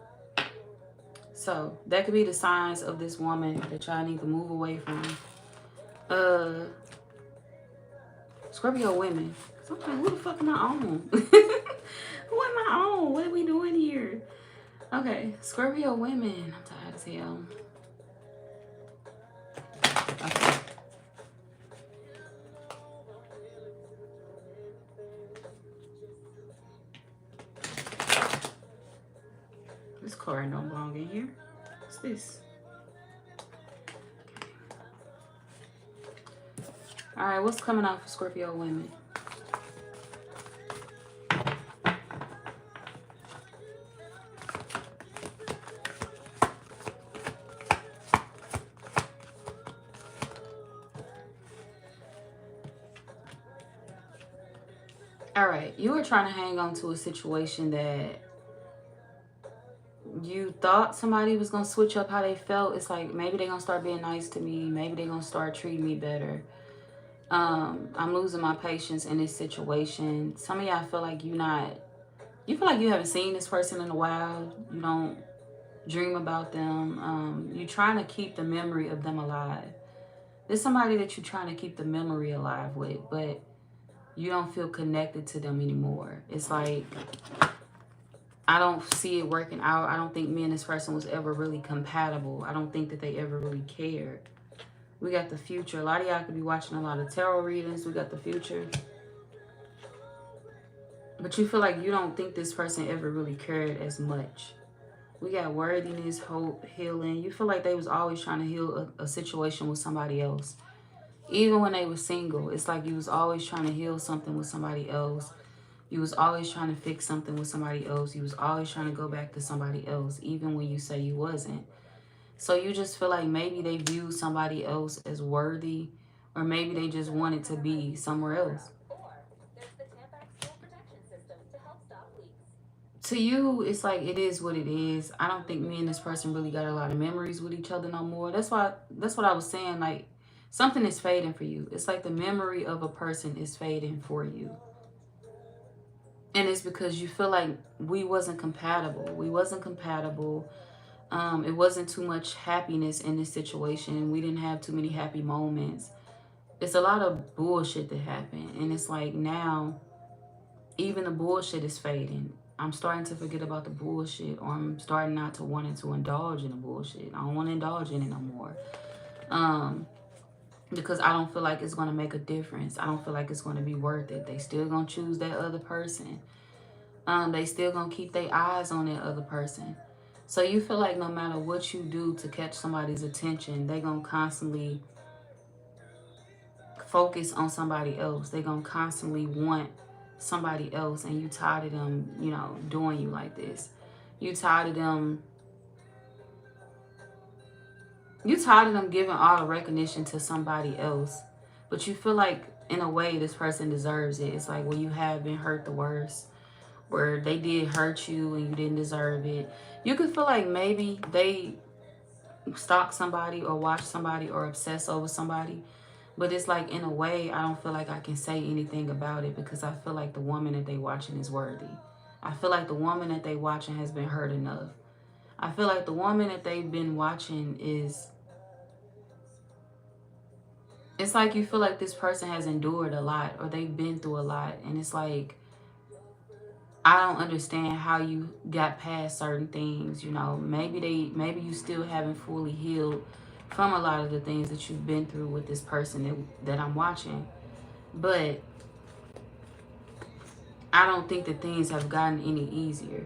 So that could be the signs of this woman that y'all need to move away from. Scorpio women. So I'm like, who the fuck am I on? Who am I on? What are we doing here? Okay, Scorpio women. I'm tired as hell. Okay. This card don't belong in here. What's this? All right, what's coming out for Scorpio women? All right, you were trying to hang on to a situation that you thought somebody was going to switch up how they felt. It's like, maybe they're going to start being nice to me. Maybe they're going to start treating me better. I'm losing my patience in this situation. Some of y'all feel like you feel like you haven't seen this person in a while. You don't dream about them. You're trying to keep the memory of them alive. There's somebody that you're trying to keep the memory alive with, but you don't feel connected to them anymore. It's like, I don't see it working out. I don't think me and this person was ever really compatible. I don't think that they ever really cared. We got the future. A lot of y'all could be watching a lot of tarot readings. We got the future. But you feel like you don't think this person ever really cared as much. We got worthiness, hope, healing. You feel like they was always trying to heal a situation with somebody else. Even when they were single, it's like you was always trying to heal something with somebody else. You was always trying to fix something with somebody else. You was always trying to go back to somebody else, even when you say you wasn't. So you just feel like maybe they viewed somebody else as worthy, or maybe they just wanted to be somewhere else. To you, it's like, it is what it is. I don't think me and this person really got a lot of memories with each other no more. That's what I was saying. Like, something is fading for you. It's like the memory of a person is fading for you. And it's because you feel like we wasn't compatible. We wasn't compatible. It wasn't too much happiness in this situation. We didn't have too many happy moments. It's a lot of bullshit that happened. And it's like, now, even the bullshit is fading. I'm starting to forget about the bullshit, or I'm starting not to want to indulge in the bullshit. I don't want to indulge in it no more. because I don't feel like it's going to make a difference. I don't feel like it's going to be worth it. They still going to choose that other person. They still going to keep their eyes on that other person. So you feel like no matter what you do to catch somebody's attention, they going to constantly focus on somebody else. They going to constantly want somebody else, and you tired of them, you know, doing you like this. You tired of them giving all the recognition to somebody else. But you feel like in a way this person deserves it. It's like, well, you have been hurt the worst, where they did hurt you and you didn't deserve it. You could feel like maybe they stalk somebody or watch somebody or obsess over somebody. But it's like, in a way, I don't feel like I can say anything about it, because I feel like the woman that they watching is worthy. I feel like the woman that they watching has been hurt enough. I feel like the woman that they've been watching is... It's like you feel like this person has endured a lot, or they've been through a lot. And it's like, I don't understand how you got past certain things. You know, maybe you still haven't fully healed from a lot of the things that you've been through with this person that I'm watching. But I don't think that things have gotten any easier.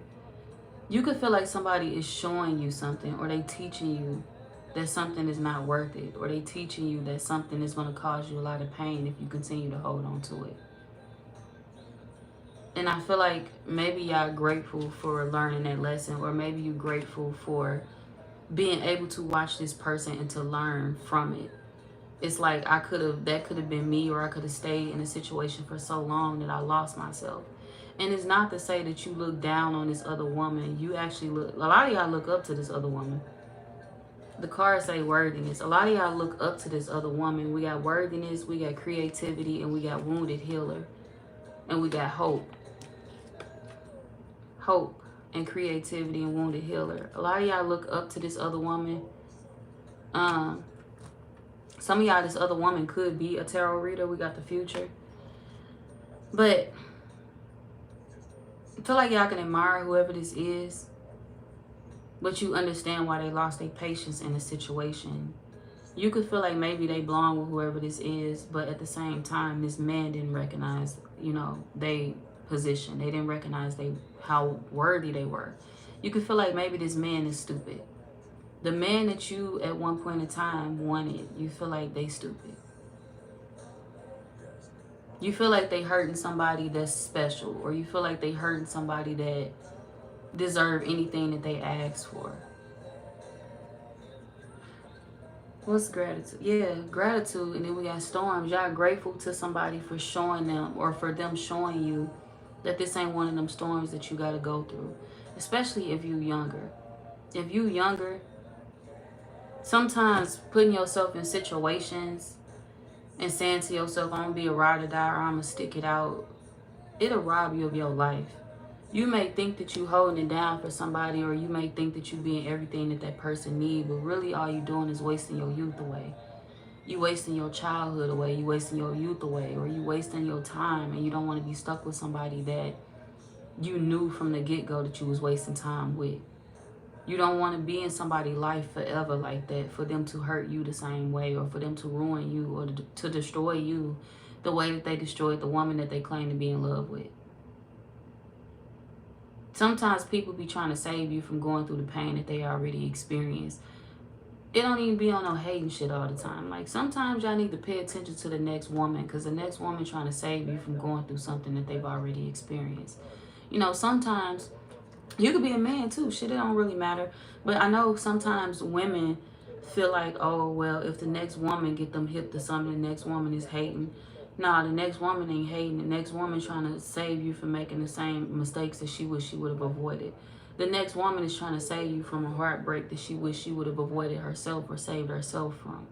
You could feel like somebody is showing you something, or they teaching you that something is not worth it, or they teaching you that something is going to cause you a lot of pain if you continue to hold on to it. And I feel like maybe y'all grateful for learning that lesson, or maybe you're grateful for being able to watch this person and to learn from it. It's like, that could have been me, or I could have stayed in a situation for so long that I lost myself. And it's not to say that you look down on this other woman. You actually look... A lot of y'all look up to this other woman. The cards say worthiness. A lot of y'all look up to this other woman. We got worthiness, we got creativity, and we got wounded healer. And we got hope. Hope and creativity and wounded healer. A lot of y'all look up to this other woman. Some of y'all, this other woman could be a tarot reader. We got the future. But I feel like y'all can admire whoever this is, but you understand why they lost their patience in the situation. You could feel like maybe they belong with whoever this is, but at the same time, this man didn't recognize, you know, they position. They didn't recognize how worthy they were. You could feel like maybe this man is stupid. The man that you at one point in time wanted, you feel like they stupid. You feel like they hurting somebody that's special, or you feel like they hurting somebody that deserve anything that they ask for. What's gratitude? Yeah, gratitude. And then we got storms. Y'all grateful to somebody for showing them, or for them showing you that this ain't one of them storms that you got to go through. Especially if you younger. If you younger, sometimes putting yourself in situations and saying to yourself, I'm going to be a ride or die, or I'm going to stick it out, it'll rob you of your life. You may think that you holding it down for somebody, or you may think that you being everything that person needs, but really all you doing is wasting your youth away. You wasting your childhood away. You wasting your youth away, or you wasting your time, and you don't want to be stuck with somebody that you knew from the get-go that you was wasting time with. You don't want to be in somebody's life forever like that, for them to hurt you the same way, or for them to ruin you, or to destroy you the way that they destroyed the woman that they claim to be in love with. Sometimes people be trying to save you from going through the pain that they already experienced. It don't even be on no hating shit all the time. Like, sometimes y'all need to pay attention to the next woman, because the next woman trying to save you from going through something that they've already experienced. You know, sometimes you could be a man too. Shit, it don't really matter. But I know sometimes women feel like, oh, well, if the next woman get them hip to something, the next woman is hating. Nah, the next woman ain't hating. The next woman trying to save you from making the same mistakes that she wish she would have avoided. The next woman is trying to save you from a heartbreak that she wish she would have avoided herself, or saved herself from.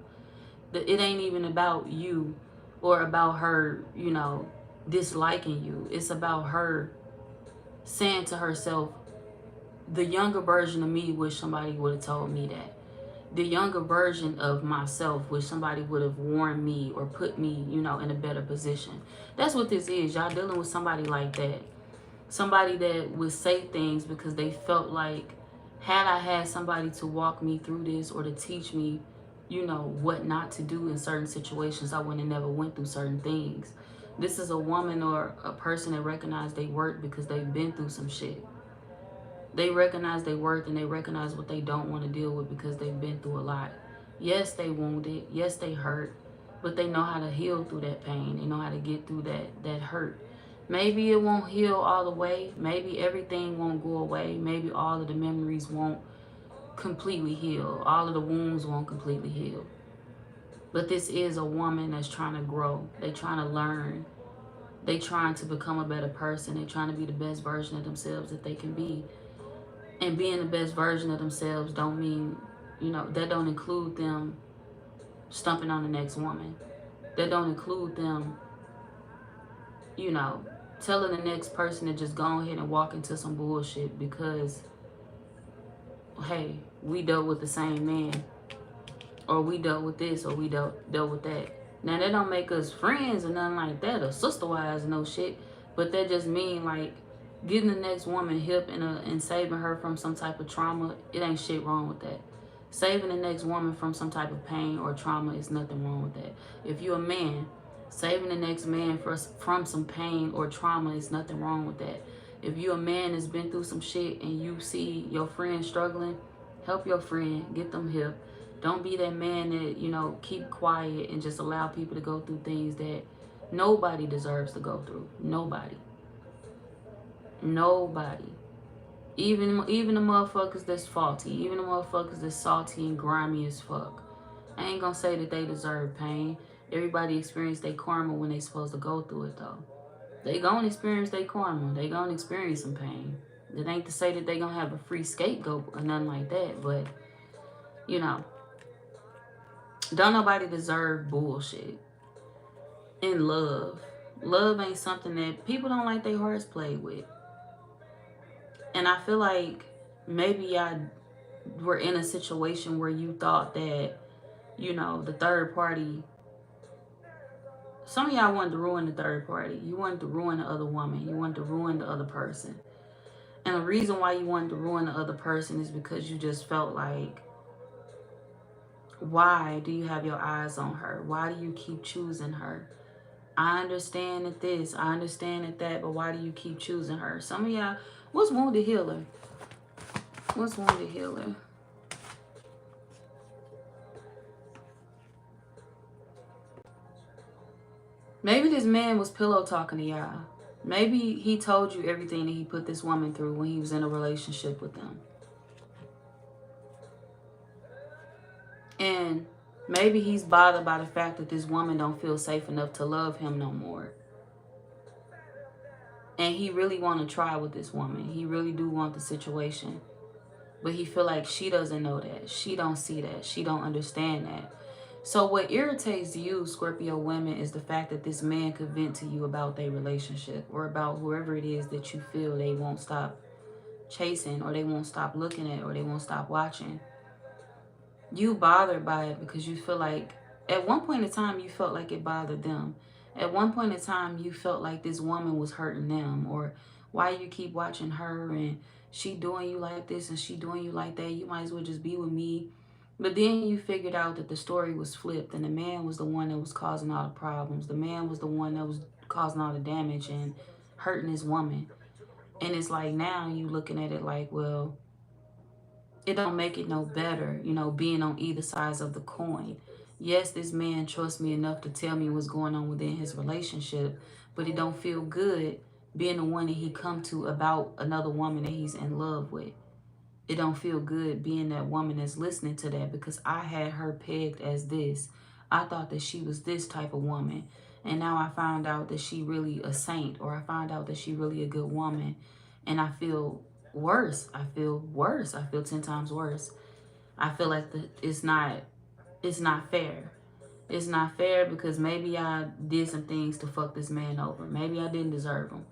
It ain't even about you, or about her, you know, disliking you. It's about her saying to herself, the younger version of me wish somebody would have told me that. The younger version of myself wish somebody would have warned me, or put me, you know, in a better position. That's what this is. Y'all dealing with somebody like that. Somebody that would say things because they felt like, had I had somebody to walk me through this, or to teach me you know, what not to do in certain situations. I wouldn't have never went through certain things. This is a woman or a person that recognize they worth because they've been through some shit. They recognize their worth and they recognize what they don't want to deal with because they've been through a lot. Yes, they wounded. Yes, they hurt. But they know how to heal through that pain. They know how to get through that hurt. Maybe it won't heal all the way. Maybe everything won't go away. Maybe all of the memories won't completely heal. All of the wounds won't completely heal. But this is a woman that's trying to grow. They trying to learn. They trying to become a better person. They trying to be the best version of themselves that they can be. And being the best version of themselves don't mean, you know, that don't include them stumping on the next woman. That don't include them, you know, telling the next person to just go ahead and walk into some bullshit because, hey, we dealt with the same man, or we dealt with this, or we dealt with that. Now, that don't make us friends or nothing like that, or sister-wise, no shit, but that just mean, like, getting the next woman hip and saving her from some type of trauma, it ain't shit wrong with that. Saving the next woman from some type of pain or trauma is nothing wrong with that. If you're a man, saving the next man from some pain or trauma is nothing wrong with that. If you're a man that's been through some shit and you see your friend struggling, help your friend, get them hip. Don't be that man that, you know, keep quiet and just allow people to go through things that nobody deserves to go through. Nobody. Nobody. Even the motherfuckers that's faulty, even the motherfuckers that's salty and grimy as fuck. I ain't gonna say that they deserve pain. Everybody experience their karma when they supposed to go through it though. They gonna experience their karma. They gonna experience some pain. It ain't to say that they gonna have a free scapegoat or nothing like that, but you know, don't nobody deserve bullshit. In love. Love ain't something that people don't like their hearts played with. And I feel like maybe y'all were in a situation where you thought that, you know, the third party, some of y'all wanted to ruin the third party. You wanted to ruin the other woman. You wanted to ruin the other person. And the reason why you wanted to ruin the other person is because you just felt like, why do you have your eyes on her? Why do you keep choosing her? I understand that this, I understand that, but why do you keep choosing her? Some of y'all, what's wounded healer? What's wounded healer? Maybe this man was pillow talking to y'all. Maybe he told you everything that he put this woman through when he was in a relationship with them. And maybe he's bothered by the fact that this woman don't feel safe enough to love him no more. And he really want to try with this woman. He really do want the situation. But he feel like she doesn't know that. She don't see that. She don't understand that. So what irritates you, Scorpio women, is the fact that this man could vent to you about their relationship or about whoever it is that you feel they won't stop chasing or they won't stop looking at or they won't stop watching. You bothered by it because you feel like at one point in time you felt like it bothered them. At one point in time you felt like this woman was hurting them, or why you keep watching her and she doing you like this and she doing you like that. You might as well just be with me. But then you figured out that the story was flipped and the man was the one that was causing all the problems. The man was the one that was causing all the damage and hurting his woman. And it's like now you looking at it like, well, it don't make it no better, you know, being on either sides of the coin. Yes, this man trusts me enough to tell me what's going on within his relationship, but it don't feel good being the one that he come to about another woman that he's in love with. It don't feel good being that woman that's listening to that because I had her pegged as this. I thought that she was this type of woman. And now I found out that she really a saint, or I found out that she really a good woman. And I feel worse. I feel worse. I feel 10 times worse. I feel like it's not fair. It's not fair because maybe I did some things to fuck this man over. Maybe I didn't deserve him.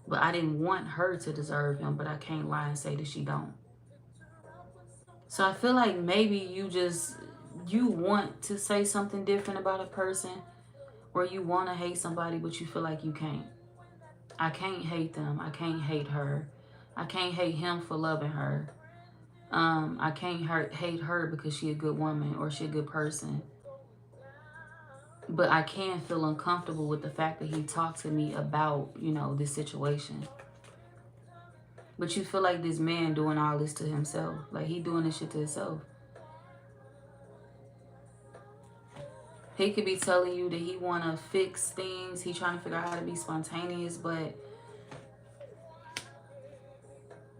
But I didn't want her to deserve him, but I can't lie and say that she don't. So I feel like maybe you want to say something different about a person, or you want to hate somebody, but you feel like you can't. I can't hate them. I can't hate her. I can't hate him for loving her. I can't hate her because she a good woman or she a good person. But I can feel uncomfortable with the fact that he talked to me about, you know, this situation. But you feel like this man doing all this to himself. Like he doing this shit to himself. He could be telling you that he want to fix things. He trying to figure out how to be spontaneous, but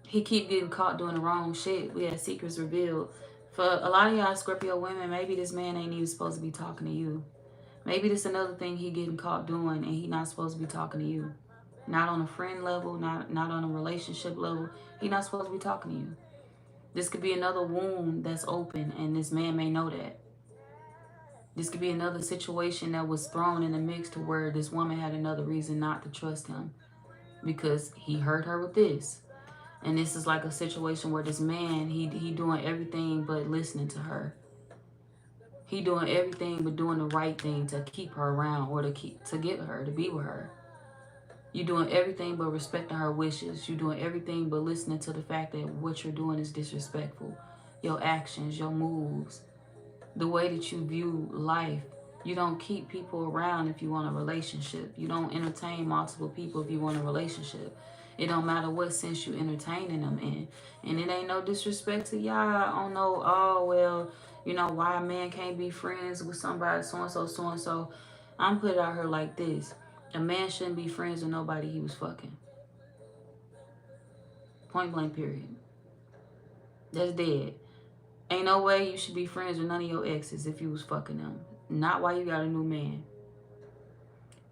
he keep getting caught doing the wrong shit. We had secrets revealed. For a lot of y'all Scorpio women, maybe this man ain't even supposed to be talking to you. Maybe this another thing he getting caught doing and he not supposed to be talking to you. Not on a friend level, not on a relationship level. He not supposed to be talking to you. This could be another wound that's open and this man may know that. This could be another situation that was thrown in the mix to where this woman had another reason not to trust him because he hurt her with this. And this is like a situation where this man, he doing everything but listening to her. He doing everything but doing the right thing to keep her around or to get her, to be with her. You doing everything but respecting her wishes. You doing everything but listening to the fact that what you're doing is disrespectful. Your actions, your moves, the way that you view life. You don't keep people around if you want a relationship. You don't entertain multiple people if you want a relationship. It don't matter what sense you entertaining them in. And it ain't no disrespect to y'all. I don't know, oh, well, you know, why a man can't be friends with somebody so-and-so, so-and-so. I'm put it out here like this. A man shouldn't be friends with nobody he was fucking. Point blank period. That's dead. Ain't no way you should be friends with none of your exes if you was fucking them. Not while you got a new man.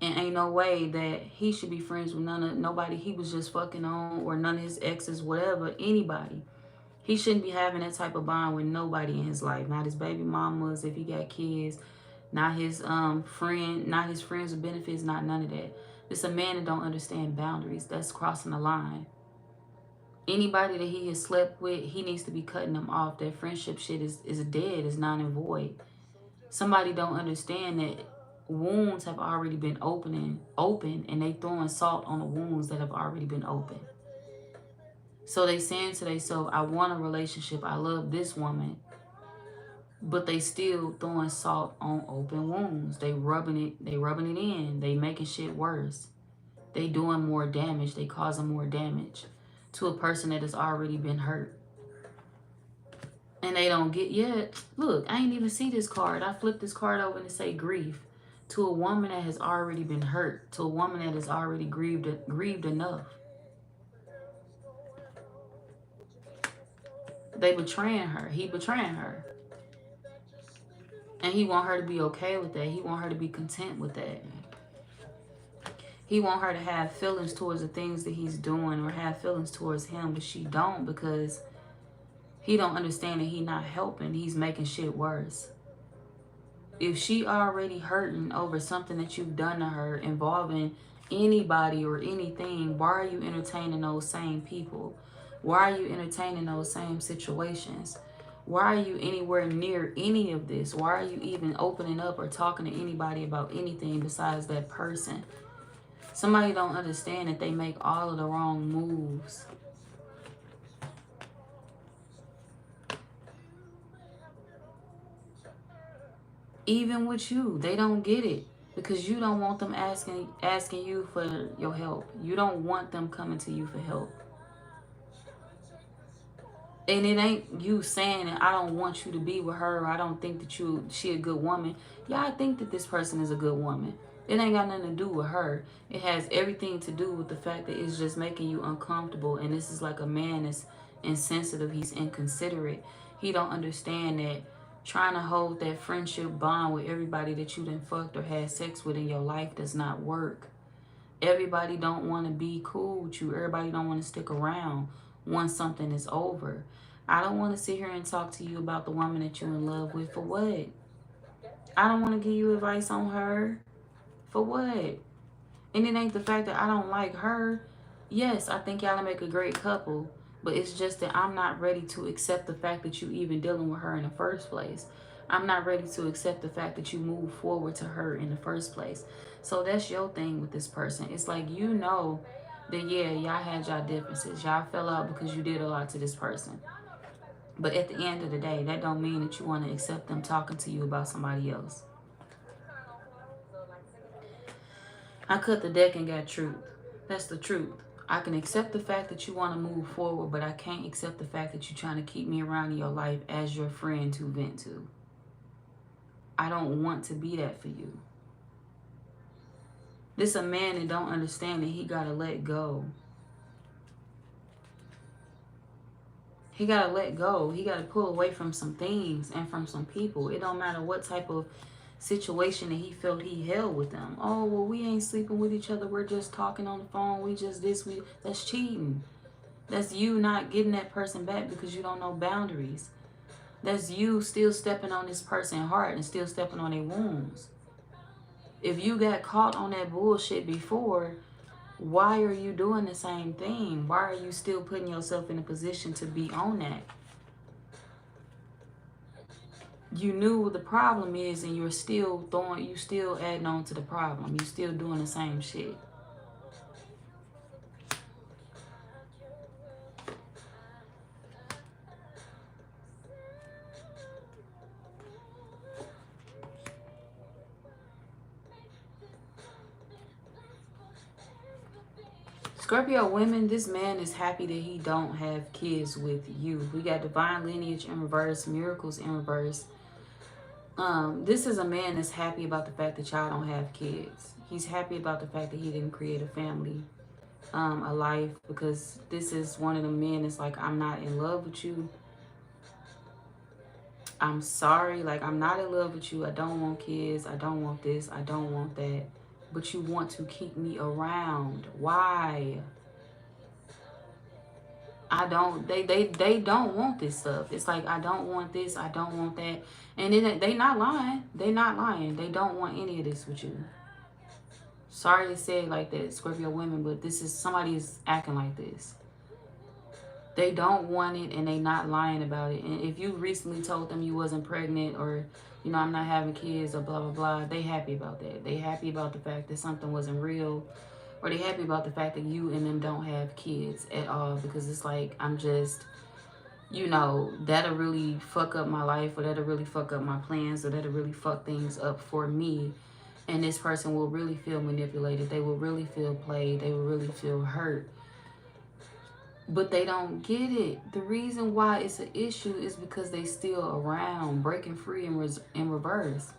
And ain't no way that he should be friends with nobody he was just fucking on or none of his exes, whatever, anybody. He shouldn't be having that type of bond with nobody in his life. Not his baby mamas, if he got kids, not his friend, not his friends with benefits, not none of that. It's a man that don't understand boundaries. That's crossing the line. Anybody that he has slept with, he needs to be cutting them off. That friendship shit is dead, is non and void. Somebody don't understand that wounds have already been open and they throwing salt on the wounds that have already been open. So they saying to themselves, I want a relationship, I love this woman, but they still throwing salt on open wounds. They rubbing it in. They making shit worse. They doing more damage. They causing more damage to a person that has already been hurt. And they don't get, yet. Look, I ain't even see this card. I flipped this card over and it say grief. To a woman that has already been hurt. To a woman that has already grieved enough. They betraying her. He betraying her. And he want her to be okay with that. He want her to be content with that. He want her to have feelings towards the things that he's doing or have feelings towards him, but she don't because he don't understand that he not helping. He's making shit worse. If she already hurting over something that you've done to her involving anybody or anything, why are you entertaining those same people? Why are you entertaining those same situations? Why are you anywhere near any of this? Why are you even opening up or talking to anybody about anything besides that person? Somebody don't understand that they make all of the wrong moves. Even with you, they don't get it because you don't want them asking you for your help. You don't want them coming to you for help. And it ain't you saying that I don't want you to be with her or I don't think that she a good woman. Yeah, I think that this person is a good woman. It ain't got nothing to do with her. It has everything to do with the fact that it's just making you uncomfortable. And this is like a man that's insensitive. He's inconsiderate. He don't understand that trying to hold that friendship bond with everybody that you done fucked or had sex with in your life does not work. Everybody don't want to be cool with you. Everybody don't want to stick around once something is over. I don't want to sit here and talk to you about the woman that you're in love with. For what? I don't want to give you advice on her. For what? And it ain't the fact that I don't like her. Yes, I think y'all make a great couple. But it's just that I'm not ready to accept the fact that you even dealing with her in the first place. I'm not ready to accept the fact that you move forward to her in the first place. So that's your thing with this person. It's like, you know that, yeah, y'all had y'all differences. Y'all fell out because you did a lot to this person. But at the end of the day, that don't mean that you want to accept them talking to you about somebody else. I cut the deck and got truth. That's the truth. I can accept the fact that you want to move forward, but I can't accept the fact that you're trying to keep me around in your life as your friend to vent to. I don't want to be that for you. This a man that don't understand that he got to let go. He got to let go. He got to pull away from some things and from some people. It don't matter what type of situation that he felt he held with them. Oh, well, we ain't sleeping with each other. We're just talking on the phone. We just this. That's cheating. That's you not getting that person back because you don't know boundaries. That's you still stepping on this person's heart and still stepping on their wounds. If you got caught on that bullshit before, why are you doing the same thing? Why are you still putting yourself in a position to be on that? You knew what the problem is and you still adding on to the problem. You still doing the same shit. Scorpio women, this man is happy that he don't have kids with you. We got divine lineage in reverse, miracles in reverse. This is a man that's happy about the fact that y'all don't have kids. He's happy about the fact that he didn't create a family, a life, because this is one of the men that's like, I'm not in love with you. I'm sorry, like, I'm not in love with you. I don't want kids. I don't want this. I don't want that. But you want to keep me around. Why? They don't want this stuff. It's like, I don't want this, I don't want that. And then they not lying. They not lying. They don't want any of this with you. Sorry to say it like that, Scorpio women, but this is, somebody's acting like this. They don't want it and they not lying about it. And if you recently told them you wasn't pregnant or, you know, I'm not having kids or blah, blah, blah, they happy about that. They happy about the fact that something wasn't real. Or they happy about the fact that you and them don't have kids at all. Because it's like, I'm just, you know, that'll really fuck up my life. Or that'll really fuck up my plans. Or that'll really fuck things up for me. And this person will really feel manipulated. They will really feel played. They will really feel hurt. But they don't get it. The reason why it's an issue is because they still around, breaking free in reverse.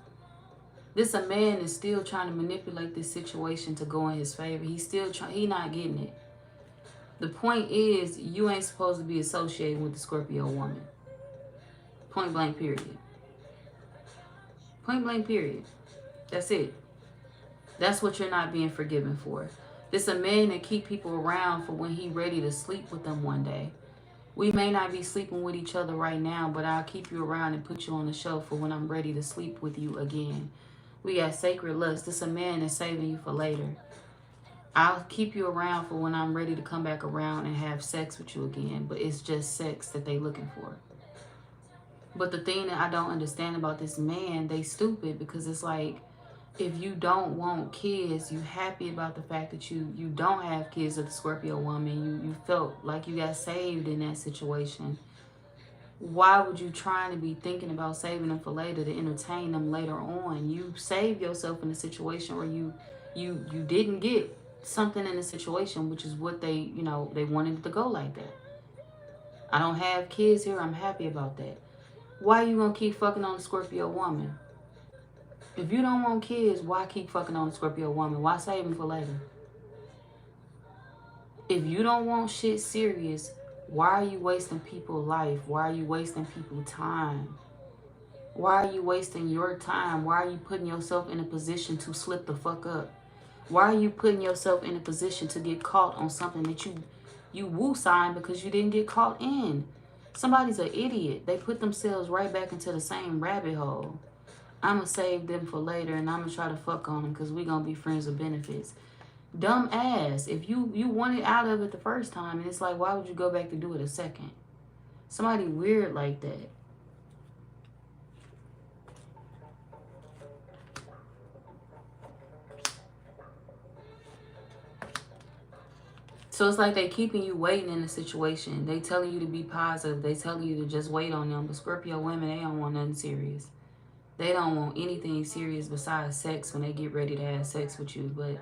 This a man is still trying to manipulate this situation to go in his favor. He's still trying. He not getting it. The point is, you ain't supposed to be associated with the Scorpio woman. Point blank period. Point blank period. That's it. That's what you're not being forgiven for. This a man that keep people around for when he ready to sleep with them one day. We may not be sleeping with each other right now, but I'll keep you around and put you on the shelf for when I'm ready to sleep with you again. We got sacred lust. This a man that's saving you for later. I'll keep you around for when I'm ready to come back around and have sex with you again. But it's just sex that they looking for. But the thing that I don't understand about this man, they stupid, because it's like, if you don't want kids, you happy about the fact that you don't have kids with the Scorpio woman. You felt like you got saved in that situation. Why would you try to be thinking about saving them for later to entertain them later on? You saved yourself in a situation where you didn't get something in the situation, which is what they, you know, they wanted it to go like that. I don't have kids here. I'm happy about that. Why you gonna keep fucking on the Scorpio woman? If you don't want kids, why keep fucking on the Scorpio woman? Why save them for later? If you don't want shit serious, why are you wasting people's life? Why are you wasting people's time? Why are you wasting your time? Why are you putting yourself in a position to slip the fuck up? Why are you putting yourself in a position to get caught on something that you woo signed because you didn't get caught in? Somebody's an idiot. They put themselves right back into the same rabbit hole. I'm going to save them for later and I'm going to try to fuck on them because we're going to be friends with benefits. Dumb ass. If you wanted out of it the first time, and it's like, why would you go back to do it a second? Somebody weird like that. So it's like they keeping you waiting in the situation. They telling you to be positive. They telling you to just wait on them. But Scorpio women, they don't want nothing serious. They don't want anything serious besides sex when they get ready to have sex with you. But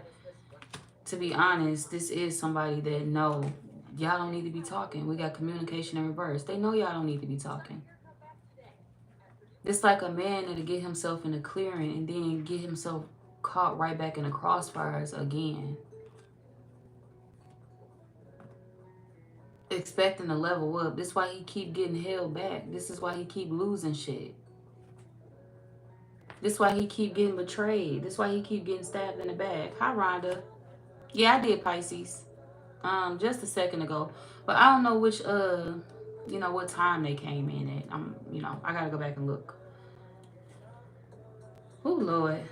to be honest, this is somebody that know y'all don't need to be talking. We got communication in reverse. They know y'all don't need to be talking. It's like a man that'll get himself in a clearing and then get himself caught right back in the crossfires again. Expecting to level up. This is why he keep getting held back. This is why he keep losing shit. This is why he keep getting betrayed. This is why he keep getting stabbed in the back. Hi, Rhonda. Yeah, I did Pisces. Just a second ago. But I don't know which what time they came in at. I gotta go back and look. Oh Lord.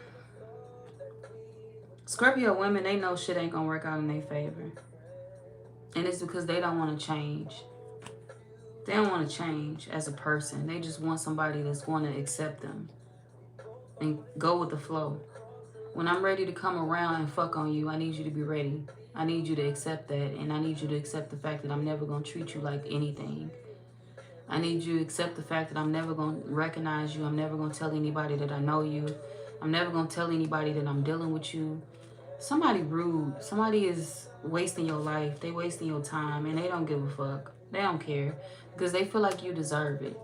Scorpio women, they know shit ain't gonna work out in their favor. And it's because they don't want to change. They don't want to change as a person. They just want somebody that's going to accept them and go with the flow. When I'm ready to come around and fuck on you, I need you to be ready. I need you to accept that, and I need you to accept the fact that I'm never going to treat you like anything. I need you to accept the fact that I'm never going to recognize you. I'm never going to tell anybody that I know you. I'm never going to tell anybody that I'm dealing with you. Somebody rude. Somebody is wasting your life. They wasting your time, and they don't give a fuck. They don't care because they feel like you deserve it.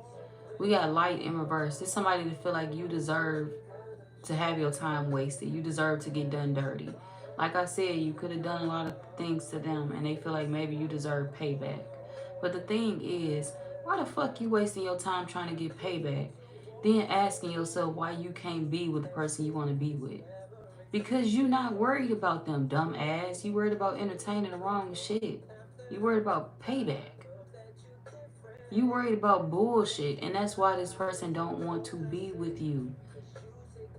We got light in reverse. There's somebody that feel like you deserve to have your time wasted. You deserve to get done dirty. Like I said, you could have done a lot of things to them, and they feel like maybe you deserve payback. But the thing is, why the fuck you wasting your time trying to get payback? Then asking yourself why you can't be with the person you want to be with. Because you're not worried about them, dumb ass. You worried about entertaining the wrong shit. You worried about payback. You worried about bullshit. And that's why this person don't want to be with you.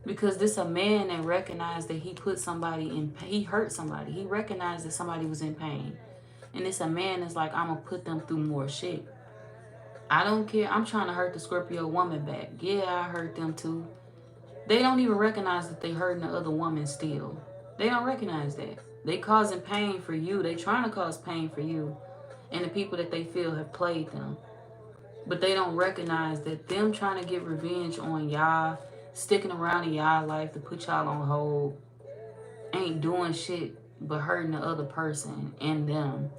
Because this a man that recognized that he put somebody in, he hurt somebody. He recognized that somebody was in pain. And it's a man that's like, I'm going to put them through more shit. I don't care. I'm trying to hurt the Scorpio woman back. Yeah, I hurt them too. They don't even recognize that they hurting the other woman still. They don't recognize that. They causing pain for you. They trying to cause pain for you and the people that they feel have played them. But they don't recognize that them trying to get revenge on y'all, sticking around in y'all life to put y'all on hold, ain't doing shit but hurting the other person and them.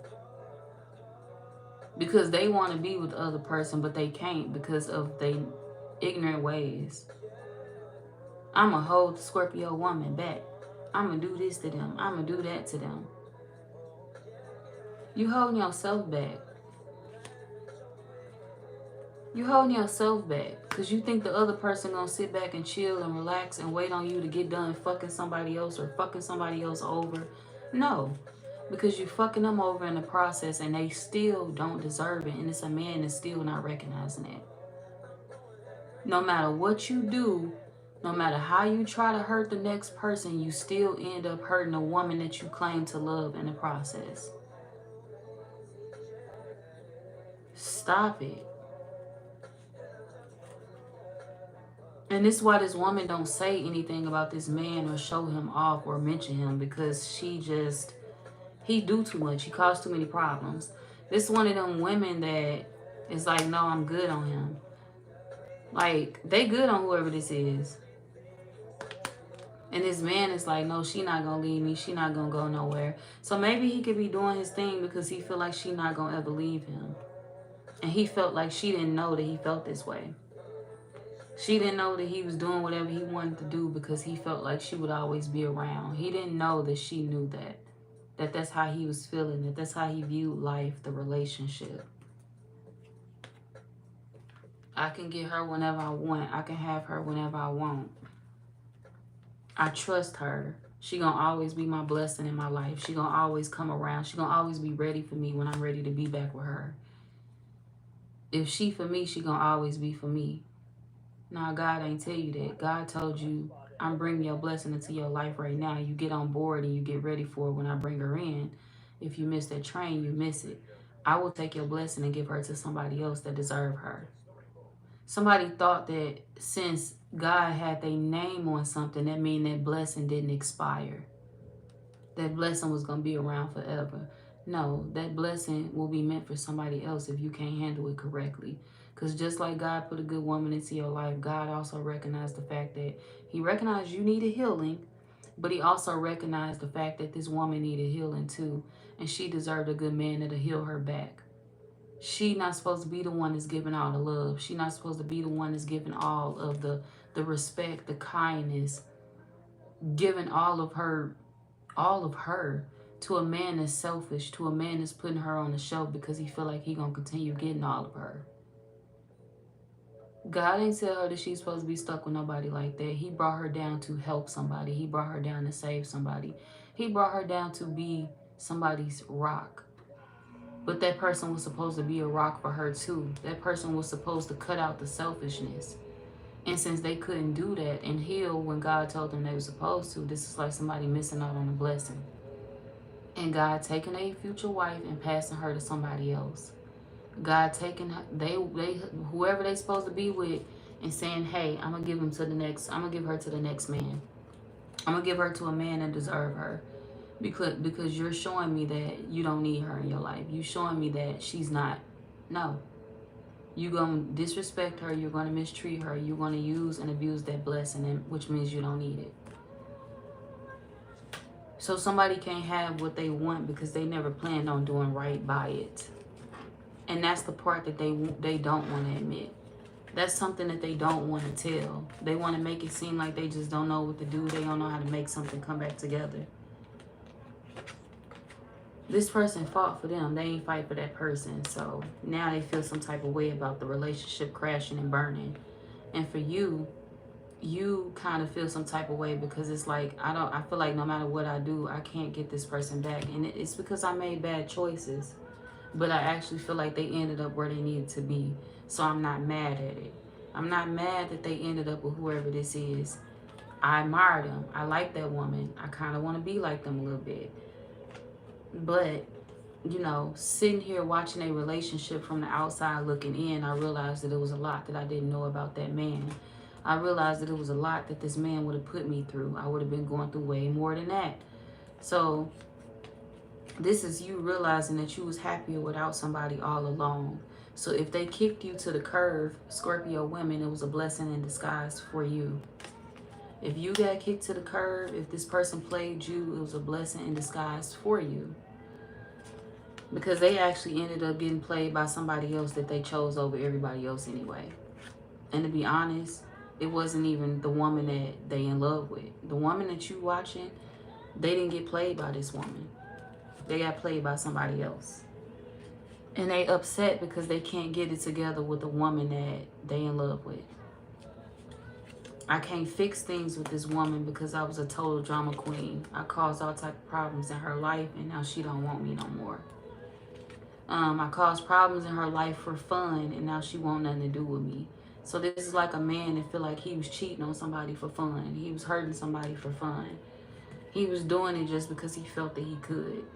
Because they want to be with the other person, but they can't because of their ignorant ways. I'm going to hold the Scorpio woman back. I'm going to do this to them. I'm going to do that to them. You holding yourself back. You holding yourself back because you think the other person going to sit back and chill and relax and wait on you to get done fucking somebody else or fucking somebody else over. No, because you fucking them over in the process and they still don't deserve it. And it's a man that's still not recognizing it. No matter what you do, no matter how you try to hurt the next person, you still end up hurting a woman that you claim to love in the process. Stop it. And this is why this woman don't say anything about this man or show him off or mention him, because he do too much. He caused too many problems. This is one of them women that is like, no, I'm good on him. Like, they good on whoever this is. And this man is like, no, she not going to leave me. She not going to go nowhere. So maybe he could be doing his thing because he feel like she not going to ever leave him. And he felt like she didn't know that he felt this way. She didn't know that he was doing whatever he wanted to do because he felt like she would always be around. He didn't know that she knew that that's how he was feeling, that that's how he viewed life, the relationship. I can get her whenever I want. I can have her whenever I want. I trust her. She gonna always be my blessing in my life. She gonna always come around. She gonna always be ready for me when I'm ready to be back with her. If she for me, she gonna always be for me. Now, God ain't tell you that. God told you, I'm bringing your blessing into your life right now. You get on board and you get ready for it when I bring her in. If you miss that train, you miss it. I will take your blessing and give her to somebody else that deserve her. Somebody thought that since God had their name on something, that mean that blessing didn't expire. That blessing was going to be around forever. No, that blessing will be meant for somebody else if you can't handle it correctly. Because just like God put a good woman into your life, God also recognized the fact that he recognized you needed healing, but he also recognized the fact that this woman needed healing too. And she deserved a good man that'll heal her back. She not supposed to be the one that's giving all the love. She not supposed to be the one that's giving all of the respect, the kindness, giving all of her to a man that's selfish, to a man that's putting her on the shelf because he feel like he gonna continue getting all of her. God ain't tell her that she's supposed to be stuck with nobody like that. He brought her down to help somebody. He brought her down to save somebody. He brought her down to be somebody's rock. But that person was supposed to be a rock for her too. That person was supposed to cut out the selfishness. And since they couldn't do that and heal when God told them they were supposed to, this is like somebody missing out on a blessing. And God taking a future wife and passing her to somebody else. God taking her, whoever they supposed to be with, and saying, hey, I'm gonna give her to the next man. I'm gonna give her to a man that deserve her. Because you're showing me that you don't need her in your life. You showing me that she's not. No. You're gonna disrespect her, you're gonna mistreat her, you're gonna use and abuse that blessing, which means you don't need it. So somebody can't have what they want because they never planned on doing right by it. And that's the part that they don't want to admit. That's something that they don't want to tell. They want to make it seem like they just don't know what to do. They don't know how to make something come back together. This person fought for them. They ain't fight for that person. So now they feel some type of way about the relationship crashing and burning. And for you kind of feel some type of way because it's like, I feel like no matter what I do, I can't get this person back. And it's because I made bad choices. But I actually feel like they ended up where they needed to be. So I'm not mad at it. I'm not mad that they ended up with whoever this is. I admire them. I like that woman. I kind of want to be like them a little bit. But, you know, sitting here watching a relationship from the outside looking in, I realized that it was a lot that I didn't know about that man. I realized that it was a lot that this man would have put me through. I would have been going through way more than that. So this is you realizing that you was happier without somebody all along. So if they kicked you to the curb, Scorpio women, it was a blessing in disguise for you. If you got kicked to the curb, if this person played you, it was a blessing in disguise for you. Because they actually ended up getting played by somebody else that they chose over everybody else anyway. And to be honest, it wasn't even the woman that they in love with. The woman that you watching, they didn't get played by this woman. They got played by somebody else. And they upset because they can't get it together with the woman that they in love with. I can't fix things with this woman because I was a total drama queen. I caused all type of problems in her life and now she don't want me no more. I caused problems in her life for fun and now she want nothing to do with me. So this is like a man that feel like he was cheating on somebody for fun. He was hurting somebody for fun. He was doing it just because he felt that he could.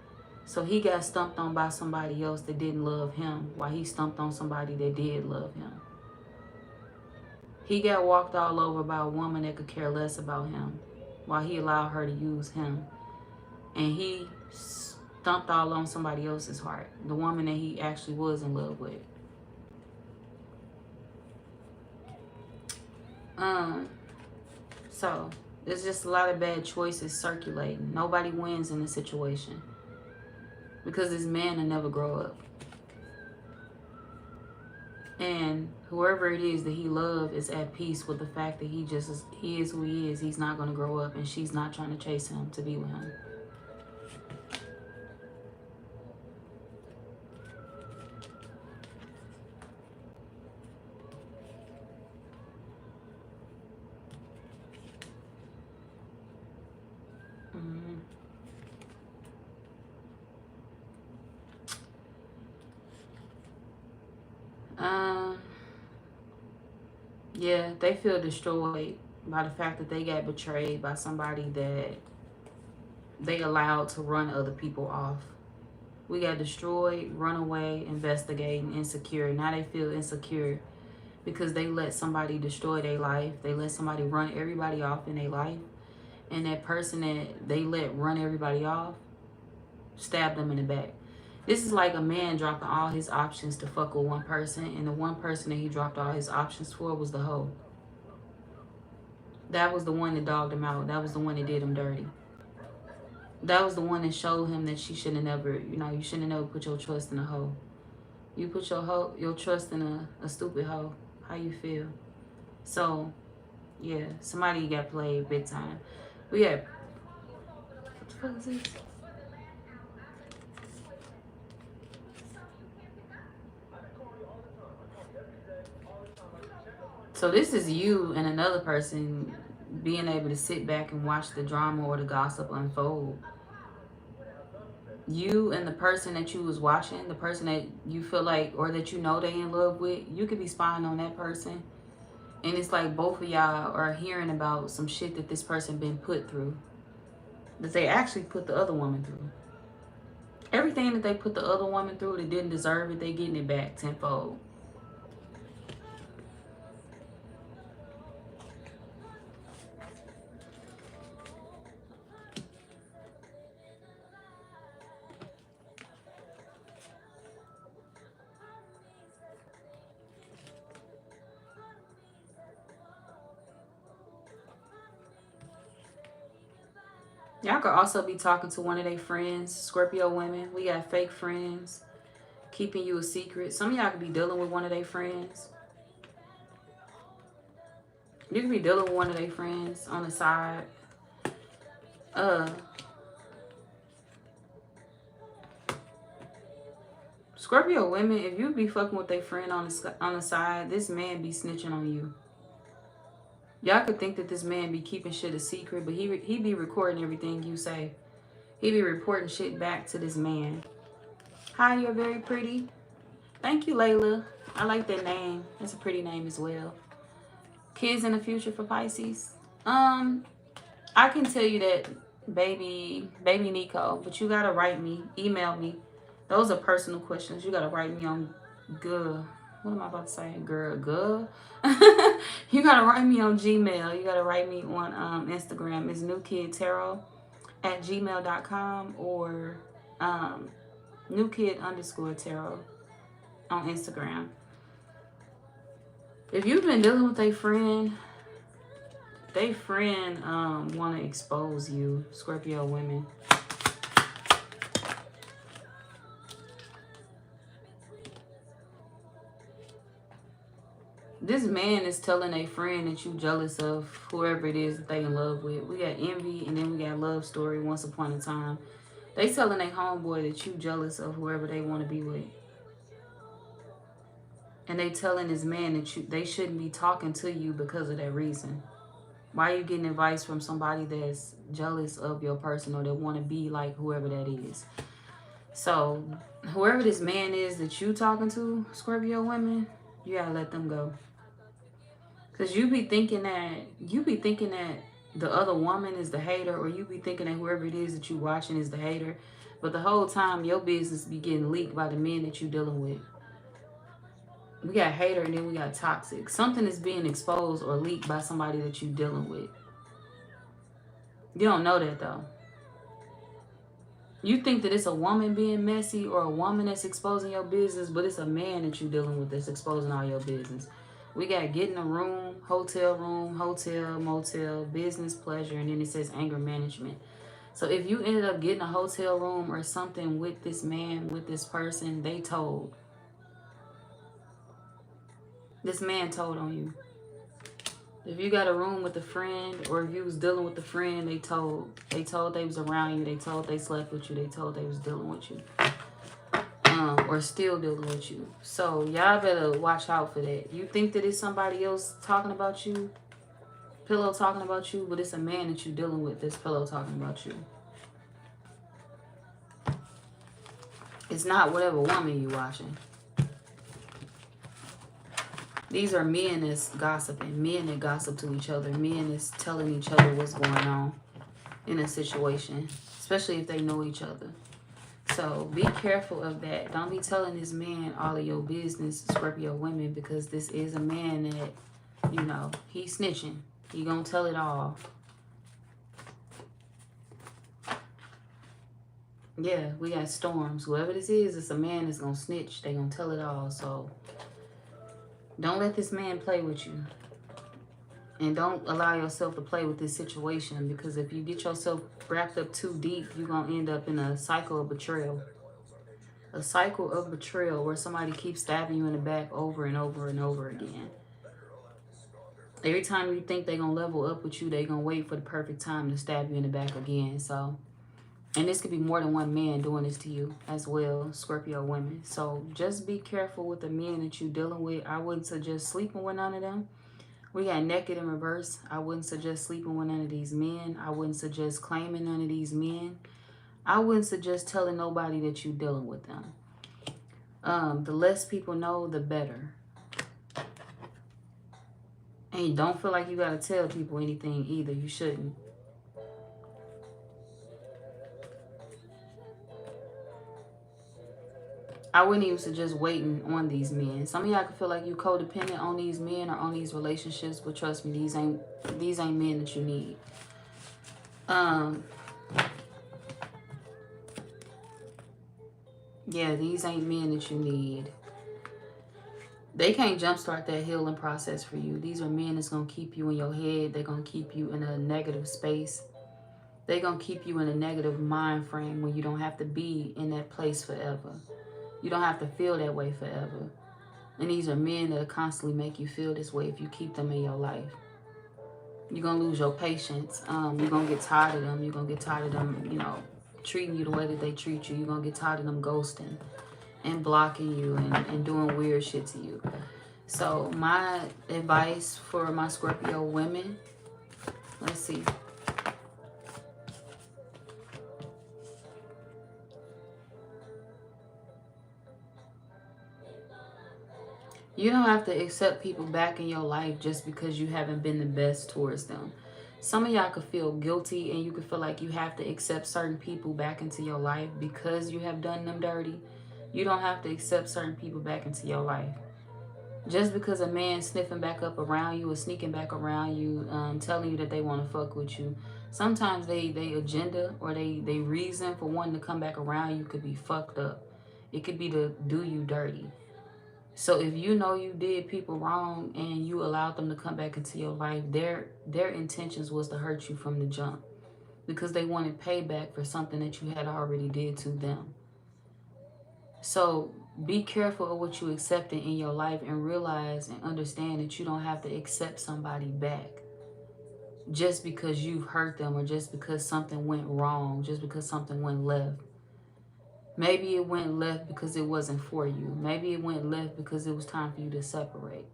So he got stumped on by somebody else that didn't love him while he stumped on somebody that did love him. He got walked all over by a woman that could care less about him while he allowed her to use him. And he stumped all on somebody else's heart, the woman that he actually was in love with. So there's just a lot of bad choices circulating. Nobody wins in this situation because this man will never grow up. And whoever it is that he loves is at peace with the fact that he is who he is. He's not going to grow up and she's not trying to chase him to be with him. Yeah, they feel destroyed by the fact that they got betrayed by somebody that they allowed to run other people off. We got destroyed, run away, investigating, insecure. Now they feel insecure because they let somebody destroy their life. They let somebody run everybody off in their life. And that person that they let run everybody off stabbed them in the back. This is like a man dropping all his options to fuck with one person, and the one person that he dropped all his options for was the hoe. That was the one that dogged him out. That was the one that did him dirty. That was the one that showed him that she should have never, you know, you shouldn't have never put your trust in a hoe. You put your trust in a stupid hoe. How you feel? So, yeah, somebody got played big time. We had, what the fuck is this? So this is you and another person being able to sit back and watch the drama or the gossip unfold. You and the person that you was watching, the person that you feel like or that you know they in love with, you could be spying on that person. And it's like both of y'all are hearing about some shit that this person been put through. That they actually put the other woman through. Everything that they put the other woman through that didn't deserve it, they getting it back tenfold. Y'all could also be talking to one of their friends, Scorpio women. We got fake friends keeping you a secret. Some of y'all could be dealing with one of their friends. You could be dealing with one of their friends on the side. Scorpio women, if you be fucking with their friend on the side, this man be snitching on you. Y'all could think that this man be keeping shit a secret, but he be recording everything you say. He be reporting shit back to this man. Hi, you're very pretty. Thank you, Layla. I like that name. That's a pretty name as well. Kids in the future for Pisces. I can tell you that baby Nico, but you gotta write me, email me. Those are personal questions. You gotta write me on good. What am I about to say? Girl. You gotta write me on Gmail. You gotta write me on Instagram. It's newkidtarot@gmail.com or newkid_tarot on Instagram. If you've been dealing with a friend, they friend want to expose you, Scorpio women. This man is telling a friend that you jealous of whoever it is that they in love with. We got envy and then we got love story once upon a time. They telling a homeboy that you jealous of whoever they want to be with. And they telling this man that they shouldn't be talking to you because of that reason. Why are you getting advice from somebody that's jealous of your person or that want to be like whoever that is? So whoever this man is that you talking to, Scorpio women, you gotta let them go. Because you be thinking that the other woman is the hater, or you be thinking that whoever it is that you watching is the hater. But the whole time your business be getting leaked by the men that you dealing with. We got hater and then we got toxic. Something is being exposed or leaked by somebody that you dealing with. You don't know that though. You think that it's a woman being messy or a woman that's exposing your business, but it's a man that you dealing with that's exposing all your business. We got get in a room, hotel, motel, business, pleasure, and then it says anger management. So if you ended up getting a hotel room or something with this man, with this person, they told. This man told on you. If you got a room with a friend or if you was dealing with a friend, they told. They told they was around you. They told they slept with you. They told they was dealing with you. Or still dealing with you. So y'all better watch out for that. You think that it's somebody else talking about you, pillow talking about you, but it's a man that you dealing with that's pillow talking about you. It's not whatever woman you watching. These are men that's gossiping, men that gossip to each other, men that's telling each other what's going on in a situation, especially if they know each other. So be careful of that. Don't be telling this man all of your business, Scorpio women, because this is a man that, you know, he's snitching. He gonna tell it all. Yeah, we got storms. Whoever this is, it's a man that's going to snitch. They going to tell it all. So don't let this man play with you. And don't allow yourself to play with this situation, because if you get yourself wrapped up too deep, you're going to end up in a cycle of betrayal. A cycle of betrayal where somebody keeps stabbing you in the back over and over and over again. Every time you think they're going to level up with you, they're going to wait for the perfect time to stab you in the back again. So, and this could be more than one man doing this to you as well, Scorpio women. So just be careful with the men that you're dealing with. I wouldn't suggest sleeping with none of them. We got naked in reverse. I wouldn't suggest sleeping with none of these men. I wouldn't suggest claiming none of these men. I wouldn't suggest telling nobody that you're dealing with them. The less people know, the better. And you don't feel like you got to tell people anything either. You shouldn't. I wouldn't even suggest waiting on these men. Some of y'all can feel like you codependent on these men or on these relationships, but trust me, these ain't men that you need. Yeah, these ain't men that you need. They can't jumpstart that healing process for you. These are men that's going to keep you in your head. They're going to keep you in a negative space. They're going to keep you in a negative mind frame when you don't have to be in that place forever. You don't have to feel that way forever. And these are men that constantly make you feel this way if you keep them in your life. You're going to lose your patience. You're going to get tired of them. You're going to get tired of them, you know, treating you the way that they treat you. You're going to get tired of them ghosting and blocking you and doing weird shit to you. So my advice for my Scorpio women, let's see. You don't have to accept people back in your life just because you haven't been the best towards them. Some of y'all could feel guilty and you could feel like you have to accept certain people back into your life because you have done them dirty. You don't have to accept certain people back into your life. Just because a man sniffing back up around you or sneaking back around you, telling you that they want to fuck with you, sometimes they agenda or they reason for wanting to come back around you could be fucked up. It could be to do you dirty. So if you know you did people wrong and you allowed them to come back into your life, their intentions was to hurt you from the jump because they wanted payback for something that you had already did to them. So be careful of what you accepting in your life and realize and understand that you don't have to accept somebody back just because you've hurt them or just because something went wrong, just because something went left. Maybe it went left because it wasn't for you. Maybe it went left because it was time for you to separate.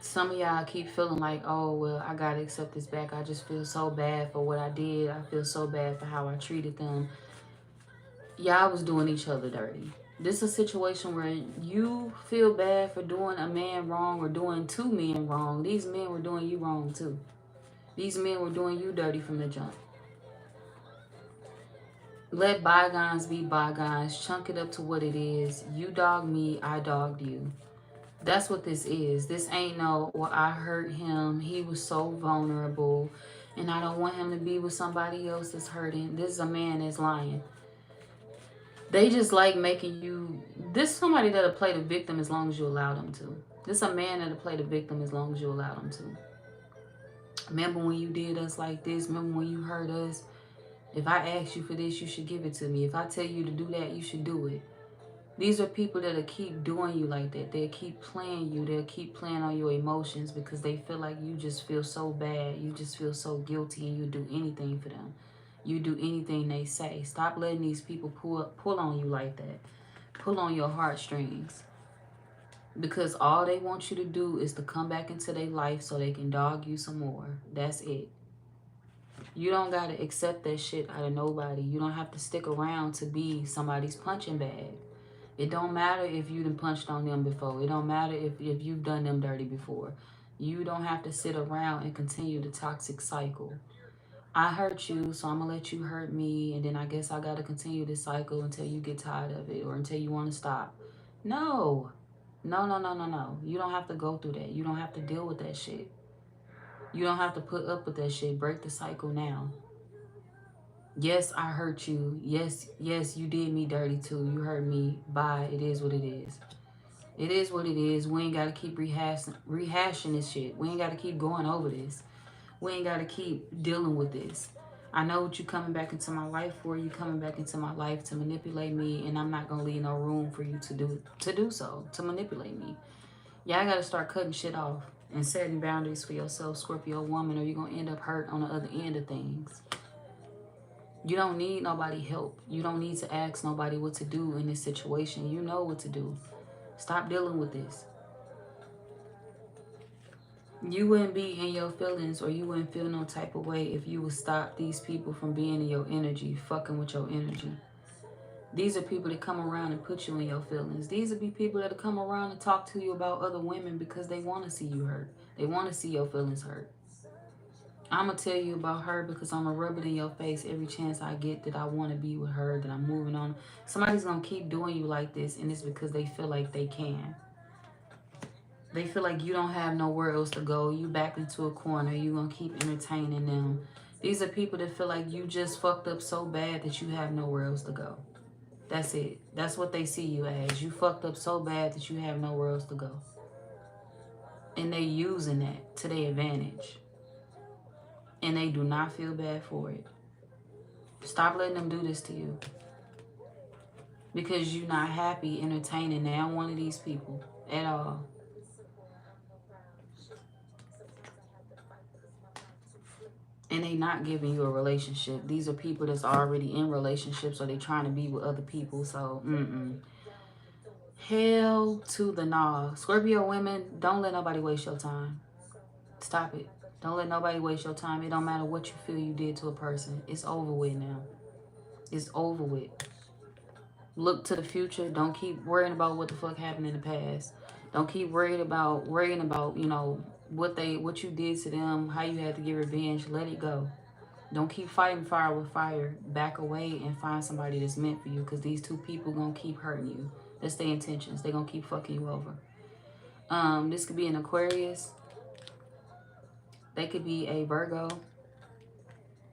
Some of y'all keep feeling like, oh, well, I got to accept this back. I just feel so bad for what I did. I feel so bad for how I treated them. Y'all was doing each other dirty. This is a situation where you feel bad for doing a man wrong or doing two men wrong. These men were doing you wrong too. These men were doing you dirty from the jump. Let bygones be bygones. Chunk it up to what it is. You dogged me, I dogged you. That's what this is. This ain't no, well, I hurt him. He was so vulnerable. And I don't want him to be with somebody else that's hurting. This is a man that's lying. They just like making you... This is somebody that'll play the victim as long as you allow them to. This is a man that'll play the victim as long as you allow them to. Remember when you did us like this? Remember when you hurt us? If I ask you for this, you should give it to me. If I tell you to do that, you should do it. These are people that'll keep doing you like that. They'll keep playing you. They'll keep playing on your emotions because they feel like you just feel so bad. You just feel so guilty and you do anything for them. You do anything they say. Stop letting these people pull on you like that. Pull on your heartstrings. Because all they want you to do is to come back into their life so they can dog you some more. That's it. You don't got to accept that shit out of nobody. You don't have to stick around to be somebody's punching bag. It don't matter if you done punched on them before. It don't matter if you've done them dirty before. You don't have to sit around and continue the toxic cycle. I hurt you, so I'm going to let you hurt me, and then I guess I got to continue this cycle until you get tired of it or until you want to stop. No. No, no, no, no, no. You don't have to go through that. You don't have to deal with that shit. You don't have to put up with that shit. Break the cycle now. Yes, I hurt you. Yes, you did me dirty too. You hurt me. Bye. It is what it is. It is what it is. We ain't got to keep rehashing this shit. We ain't got to keep going over this. We ain't got to keep dealing with this. I know what you coming back into my life for. You coming back into my life to manipulate me, and I'm not going to leave no room for you to do so, to manipulate me. Y'all got to start cutting shit off and setting boundaries for yourself, Scorpio woman, or you're going to end up hurt on the other end of things. You don't need nobody help. You don't need to ask nobody what to do in this situation. You know what to do. Stop dealing with this. You wouldn't be in your feelings, or you wouldn't feel no type of way if you would stop these people from being in your energy, fucking with your energy. These are people that come around and put you in your feelings. These would be people that come around and talk to you about other women because they want to see you hurt. They want to see your feelings hurt. I'm going to tell you about her because I'm going to rub it in your face every chance I get that I want to be with her, that I'm moving on. Somebody's going to keep doing you like this, and it's because they feel like they can. They feel like you don't have nowhere else to go. You back into a corner. You going to keep entertaining them. These are people that feel like you just fucked up so bad that you have nowhere else to go. That's it. That's what they see you as. You fucked up so bad that you have nowhere else to go. And they using that to their advantage. And they do not feel bad for it. Stop letting them do this to you. Because you're not happy entertaining now one of these people at all. And they not giving you a relationship. These are people that's already in relationships, or they trying to be with other people. So, hell to the nah. Scorpio women, don't let nobody waste your time. Stop it. Don't let nobody waste your time. It don't matter what you feel you did to a person. It's over with now. It's over with. Look to the future. Don't keep worrying about what the fuck happened in the past. Don't keep worrying about, you know, what you did to them, how you had to get revenge. Let it go. Don't keep fighting fire with fire. Back away and find somebody that's meant for you, because these two people gonna keep hurting you. That's their intentions. They gonna keep fucking you over. This could be an Aquarius. They could be a Virgo.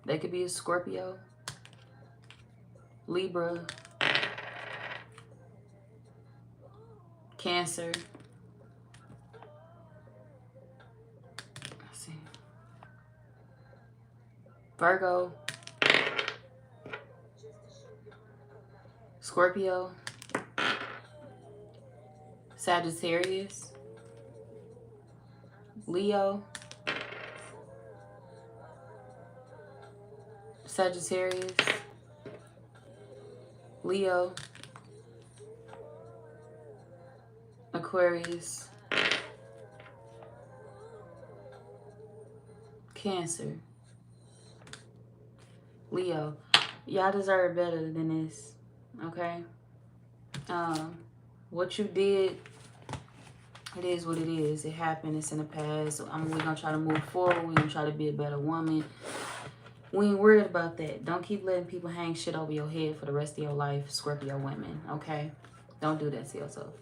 They could be a Scorpio, Libra, Cancer. Let's see. Virgo, Scorpio, Sagittarius, Leo, Sagittarius, Leo, Aquarius, Cancer, Leo. Y'all deserve better than this, okay? What you did, it is what it is. It happened. It's in the past. So, we're going to try to move forward. We're going to try to be a better woman. We ain't worried about that. Don't keep letting people hang shit over your head for the rest of your life, Scorpio women, okay? Don't do that to yourself.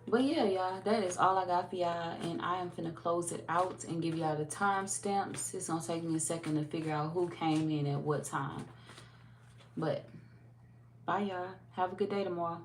But yeah, y'all, that is all I got for y'all. And I am finna close it out and give y'all the timestamps. It's gonna take me a second to figure out who came in at what time. But bye, y'all. Have a good day tomorrow.